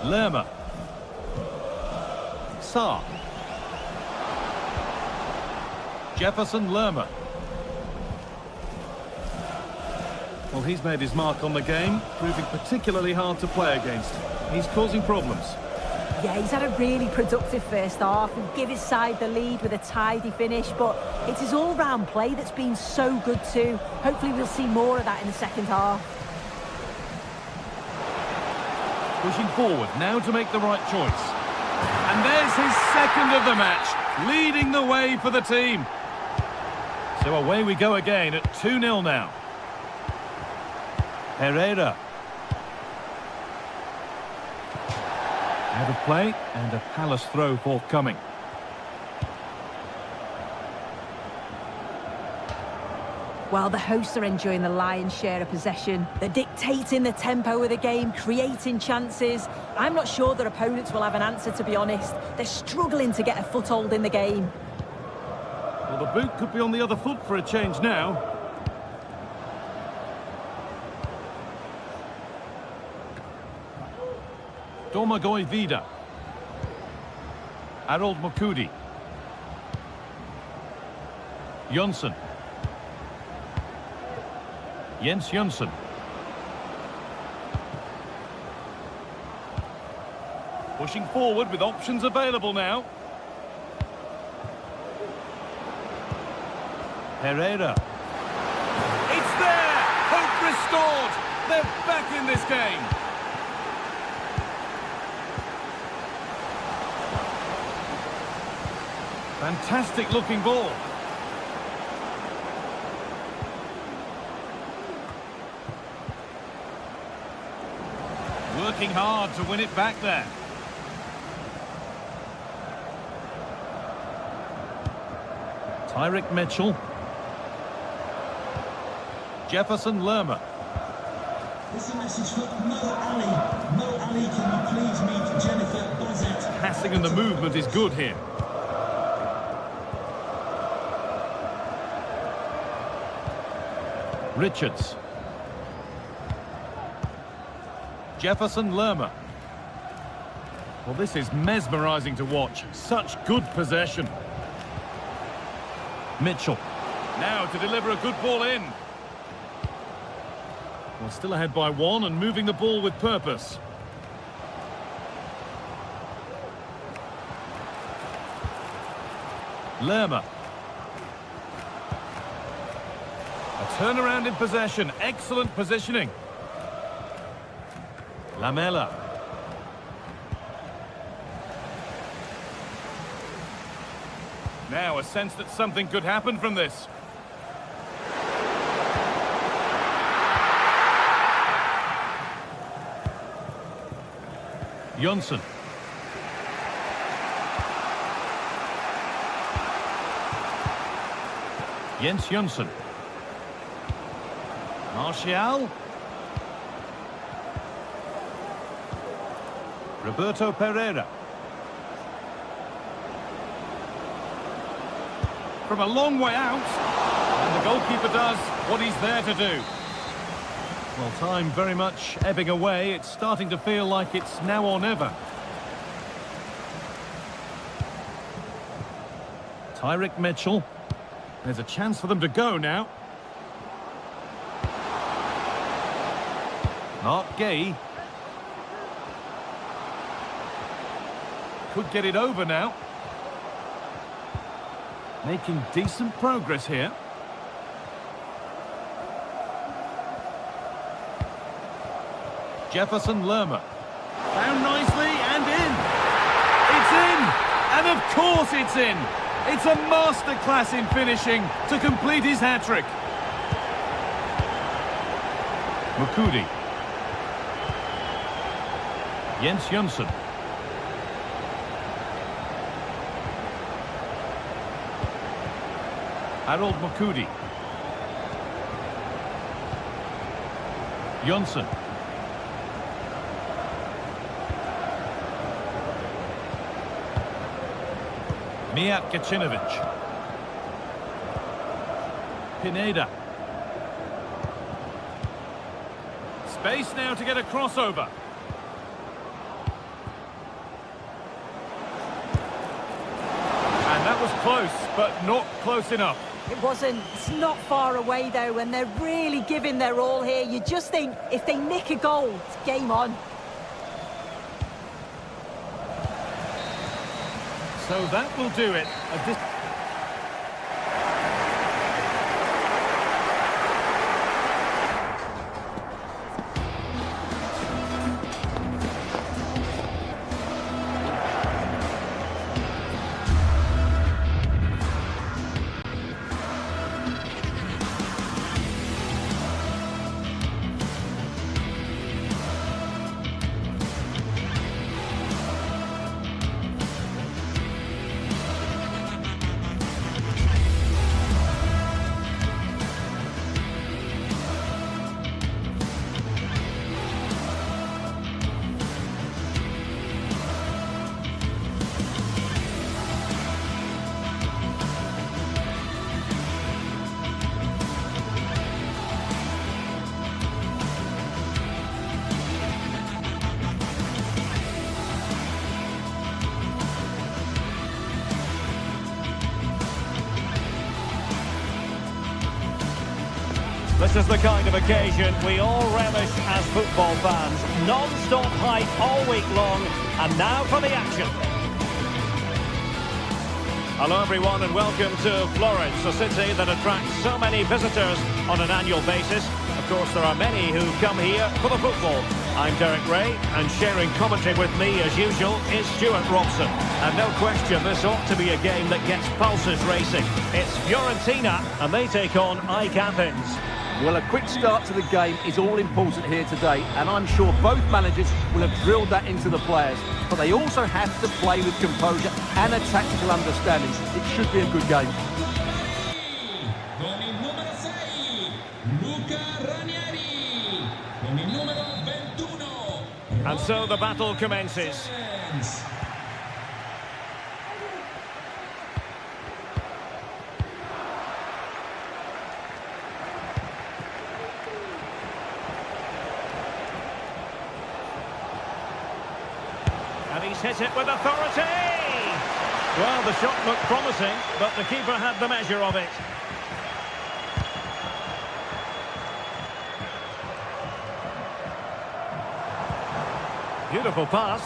Lerma. Saar. Jefferson Lerma. Well, he's made his mark on the game, proving particularly hard to play against. He's causing problems. Yeah, he's had a really productive first half and give his side the lead with a tidy finish, but it's his all-round play that's been so good too. Hopefully we'll see more of that in the second half. Pushing forward now to make the right choice. And there's his second of the match, leading the way for the team. So away we go again at 2-0 now. Pereira. Out of play and a Palace throw forthcoming. While the hosts are enjoying the lion's share of possession, they're dictating the tempo of the game, creating chances. I'm not sure their opponents will have an answer, to be honest. They're struggling to get a foothold in the game. Well, the boot could be on the other foot for a change now. Domagoj Vida. Harold Mukudi. Jonsson. Jens Jonsson. Pushing forward with options available now. Pereira. It's there! Hope restored! They're back in this game! Fantastic looking ball. Working hard to win it back there. Tyrick Mitchell. Jefferson Lerma. This is a message for Mo Ali. Mo Ali, can you please meet Jennifer Bazette? Passing and the movement is good here. Richards. Jefferson Lerma. Well, this is mesmerising to watch. Such good possession. Mitchell. Now to deliver a good ball in. Well, still ahead by one and moving the ball with purpose. Lerma. A turnaround in possession. Excellent positioning. Lamela. Now a sense that something could happen from this. Jonsson. Jens Jonsson. Martial. Roberto Pereira. From a long way out. And the goalkeeper does what he's there to do. Well, time very much ebbing away. It's starting to feel like it's now or never. Tyrick Mitchell. There's a chance for them to go now. Mark Gay. Could get it over now. Making decent progress here. Jefferson Lerma. Found nicely and in. It's in! And of course it's in! It's a masterclass in finishing to complete his hat-trick. Mukudi. Jens Jonsson. Harold Mukudi. Jonsson. Mijat Gacinovic. Pineda. Space now to get a crossover. And that was close, but not close enough. It wasn't. It's not far away, though, and they're really giving their all here. You just think, if they nick a goal, it's game on. So that will do it. This is the kind of occasion we all relish as football fans. Non-stop hype all week long, and now for the action. Hello everyone and welcome to Florence, a city that attracts so many visitors on an annual basis. Of course, there are many who come here for the football. I'm Derek Ray, and sharing commentary with me as usual is Stuart Robson. And no question, this ought to be a game that gets pulses racing. It's Fiorentina, and they take on AEK Athens. Well, a quick start to the game is all important here today, and I'm sure both managers will have drilled that into the players. But they also have to play with composure and a tactical understanding. It should be a good game. Con il numero 6, Luca Ranieri. Con il numero 21. And so the battle commences. hit it with authority. Well, the shot looked promising, but the keeper had the measure of it. Beautiful pass.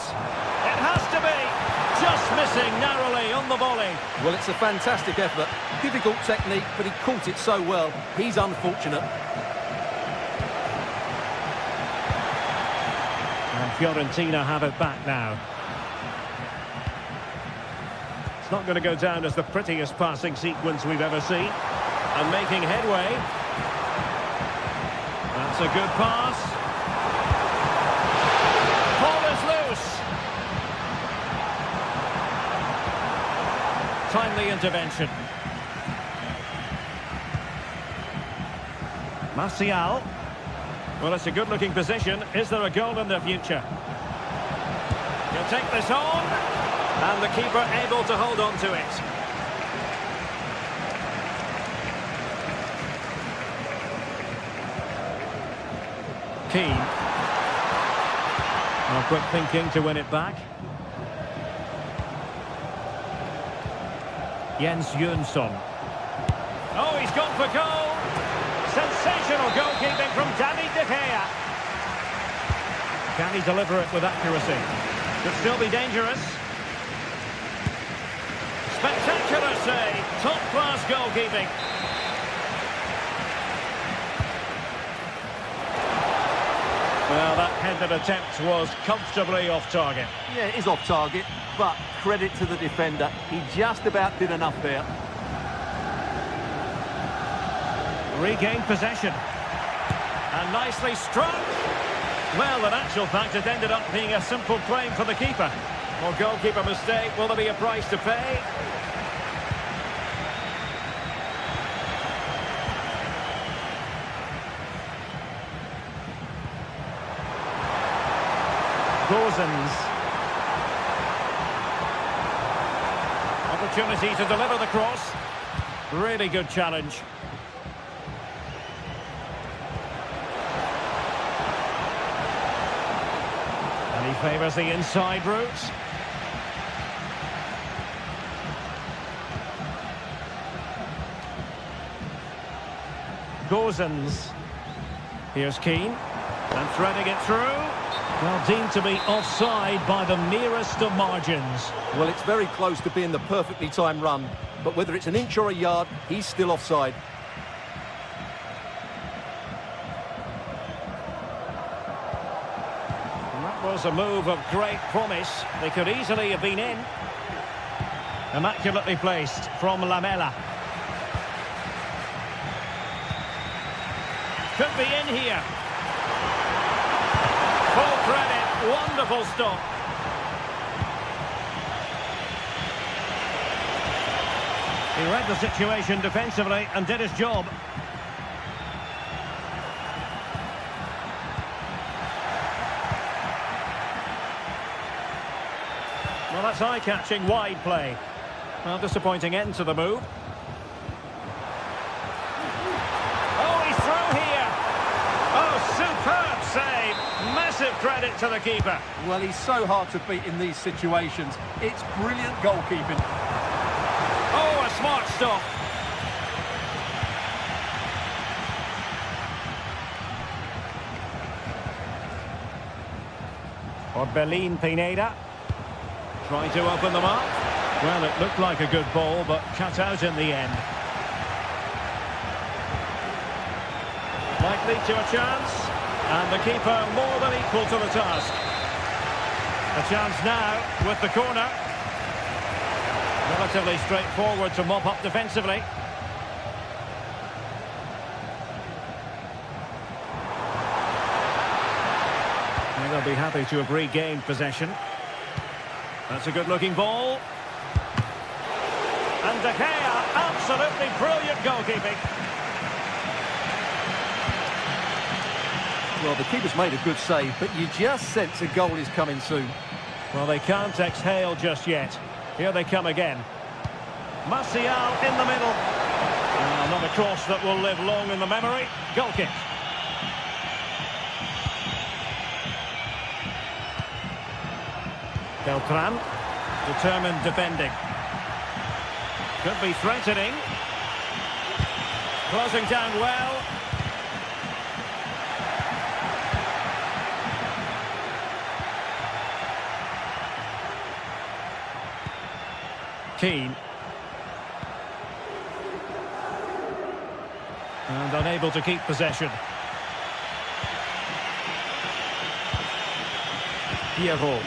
It has to be. Just missing narrowly on the volley. Well, it's a fantastic effort. Difficult technique, but he caught it so well. He's unfortunate. And Fiorentina have it back now. It's not going to go down as the prettiest passing sequence we've ever seen. And making headway. That's a good pass. Ball is loose. Timely intervention. Martial. Well, it's a good-looking position. Is there a goal in the future? He'll take this on. And the keeper able to hold on to it. Keane. Well, quick thinking to win it back. Jens Jönsson. Oh, he's gone for goal. Sensational goalkeeping from David De Gea. Can he deliver it with accuracy? Could still be dangerous. Spectacular save. Top-class goalkeeping. Well, that headed attempt was comfortably off target. Yeah, it is off target, but credit to the defender. He just about did enough there. Regained possession. And nicely struck. Well, in actual fact, it ended up being a simple claim for the keeper. Well, goalkeeper mistake. Will there be a price to pay? Gozens. Opportunity to deliver the cross. Really good challenge. And he favours the inside route. Gozens. Here's Keane. And threading it through. Well, deemed to be offside by the merest of margins. Well, it's very close to being the perfectly timed run, but whether it's an inch or a yard, he's still offside. And that was a move of great promise. They could easily have been in. Immaculately placed from Lamela. Could be in here. Full credit, wonderful stop. He read the situation defensively and did his job. Well, that's eye-catching wide play. Well, disappointing end to the move. Oh, he's through here. Oh, superb save. Massive credit to the keeper. Well, he's so hard to beat in these situations. It's brilliant goalkeeping. Oh, a smart stop. Orbelin Pineda. Trying to open them up. Well, it looked like a good ball, but cut out in the end. Likely to a chance. And the keeper more than equal to the task. A chance now with the corner. Relatively straightforward to mop up defensively. And they'll be happy to have regained possession. That's a good-looking ball. And De Gea, absolutely brilliant goalkeeping. Well, the keeper's made a good save, but you just sense a goal is coming soon. Well, they can't exhale just yet. Here they come again. Martial in the middle. Another cross that will live long in the memory. Goal kick. Beltran, determined defending. Could be threatening. Closing down well. Keane. And unable to keep possession. Pierrot.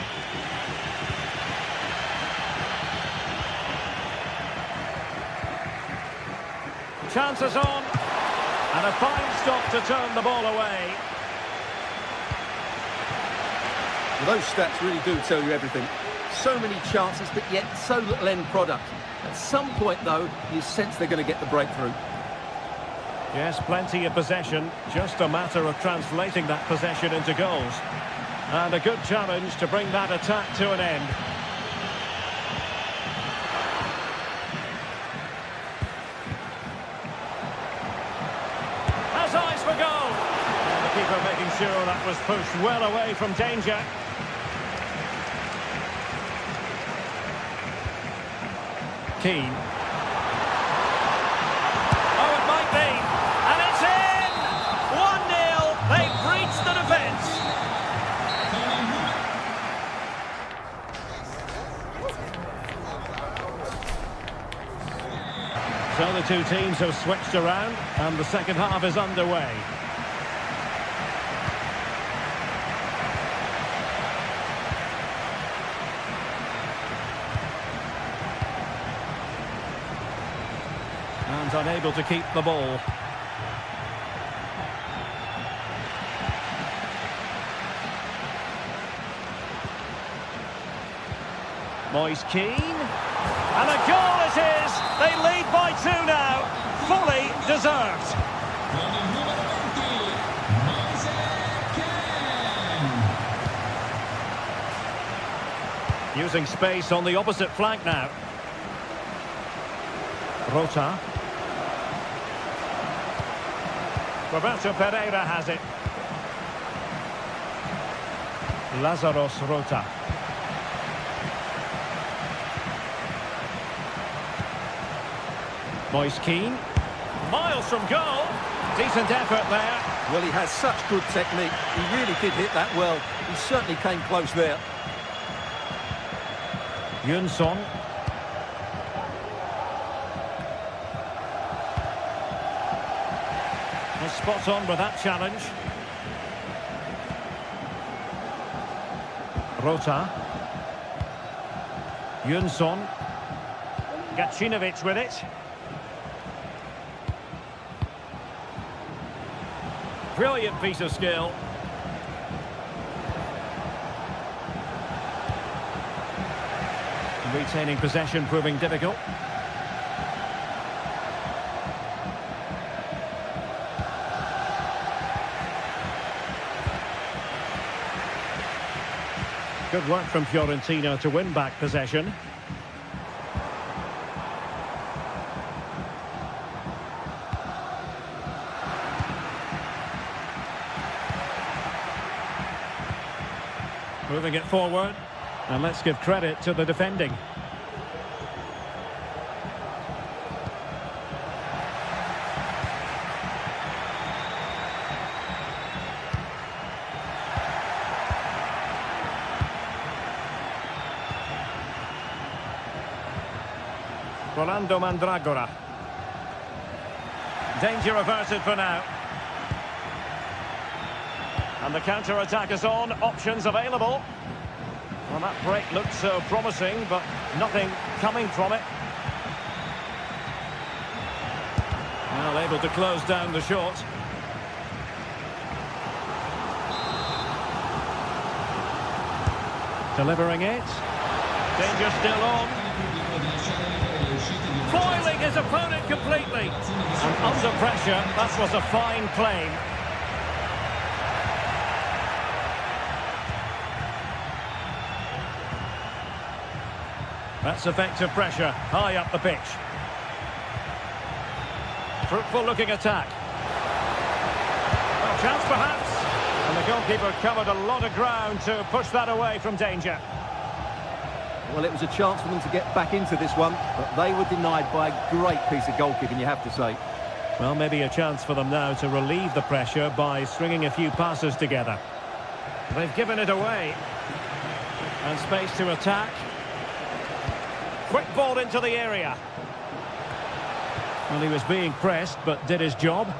Chances on. And a fine stop to turn the ball away. Well, those stats really do tell you everything. So many chances, but yet so little end product. At some point, though, you sense they're going to get the breakthrough. Yes, plenty of possession. Just a matter of translating that possession into goals. And a good challenge to bring that attack to an end. Has eyes for goal. And the keeper making sure that was pushed well away from danger. Keane. Oh, it might be. And it's in! 1-0. They've breached the defence. So the two teams have switched around and the second half is underway. And unable to keep the ball. Moise Keane. And a goal it is! They lead by 2 now. Fully deserved. Using space on the opposite flank now. Rota. Roberto Pereira has it. Lazaros Rota. Moise Keane. Miles from goal. Decent effort there. Well, he has such good technique. He really did hit that well. He certainly came close there. Yunson. Spot on with that challenge. Rota. Yunson. Gacinovic with it. Brilliant piece of skill. Retaining possession proving difficult. Good work from Fiorentina to win back possession. Moving it forward. And let's give credit to the defending. Rolando Mandragora. Danger averted for now. And the counter-attack is on. Options available. Well, that break looked so promising, but nothing coming from it. Well, able to close down the shot. Delivering it. Danger still on. Foiling his opponent completely. And under pressure, that was a fine claim. That's effective pressure, high up the pitch. Fruitful looking attack. Well, chance perhaps. And the goalkeeper covered a lot of ground to push that away from danger. Well, it was a chance for them to get back into this one, but they were denied by a great piece of goalkeeping, you have to say. Well, maybe a chance for them now to relieve the pressure by stringing a few passes together. They've given it away. And space to attack. Quick ball into the area. Well, he was being pressed, but did his job.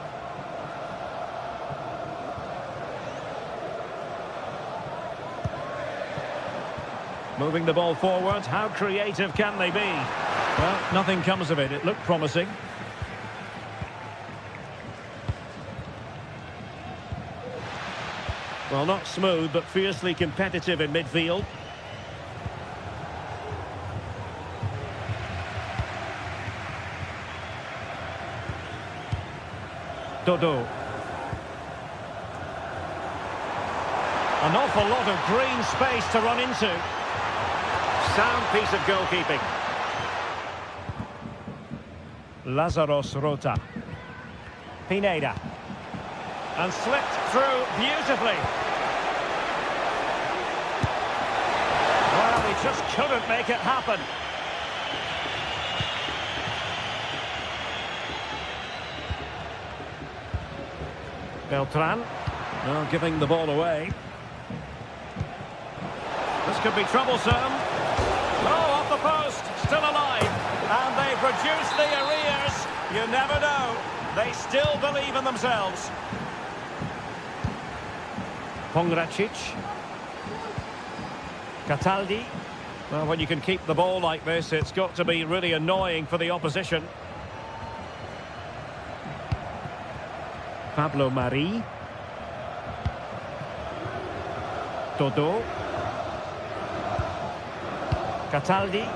Moving the ball forward. How creative can they be? Well, nothing comes of it. It looked promising. Well, not smooth, but fiercely competitive in midfield. Dodo. An awful lot of green space to run into. Sound piece of goalkeeping. Lazaros Rota. Pineda. And slipped through beautifully. Well, he just couldn't make it happen. Beltran. Well, giving the ball away. This could be troublesome. Oh, off the post. Still alive. And they've reduced the arrears. You never know. They still believe in themselves. Pongracic. Cataldi. Well, when you can keep the ball like this, it's got to be really annoying for the opposition. Pablo Mari. Dodo. Cataldi.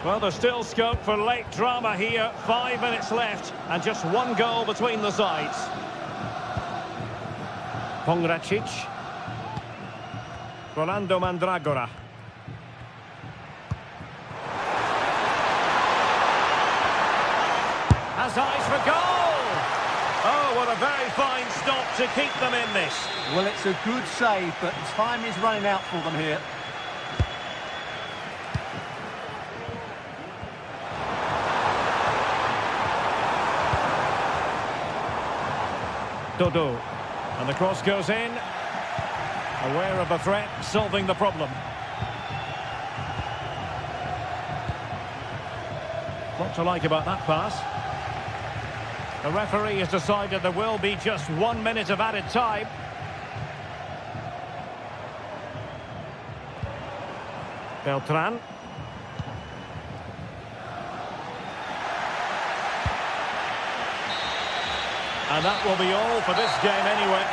Well, there's still scope for late drama here. 5 minutes left and just one goal between the sides. Pongracic. Rolando Mandragora. Has eyes for goal! Oh, what a very fine stop to keep them in this. Well, it's a good save, but time is running out for them here. Dodo. And the cross goes in. Aware of the threat, solving the problem. What to like about that pass? The referee has decided there will be just 1 minute of added time. Beltran. And that will be all for this game anyway.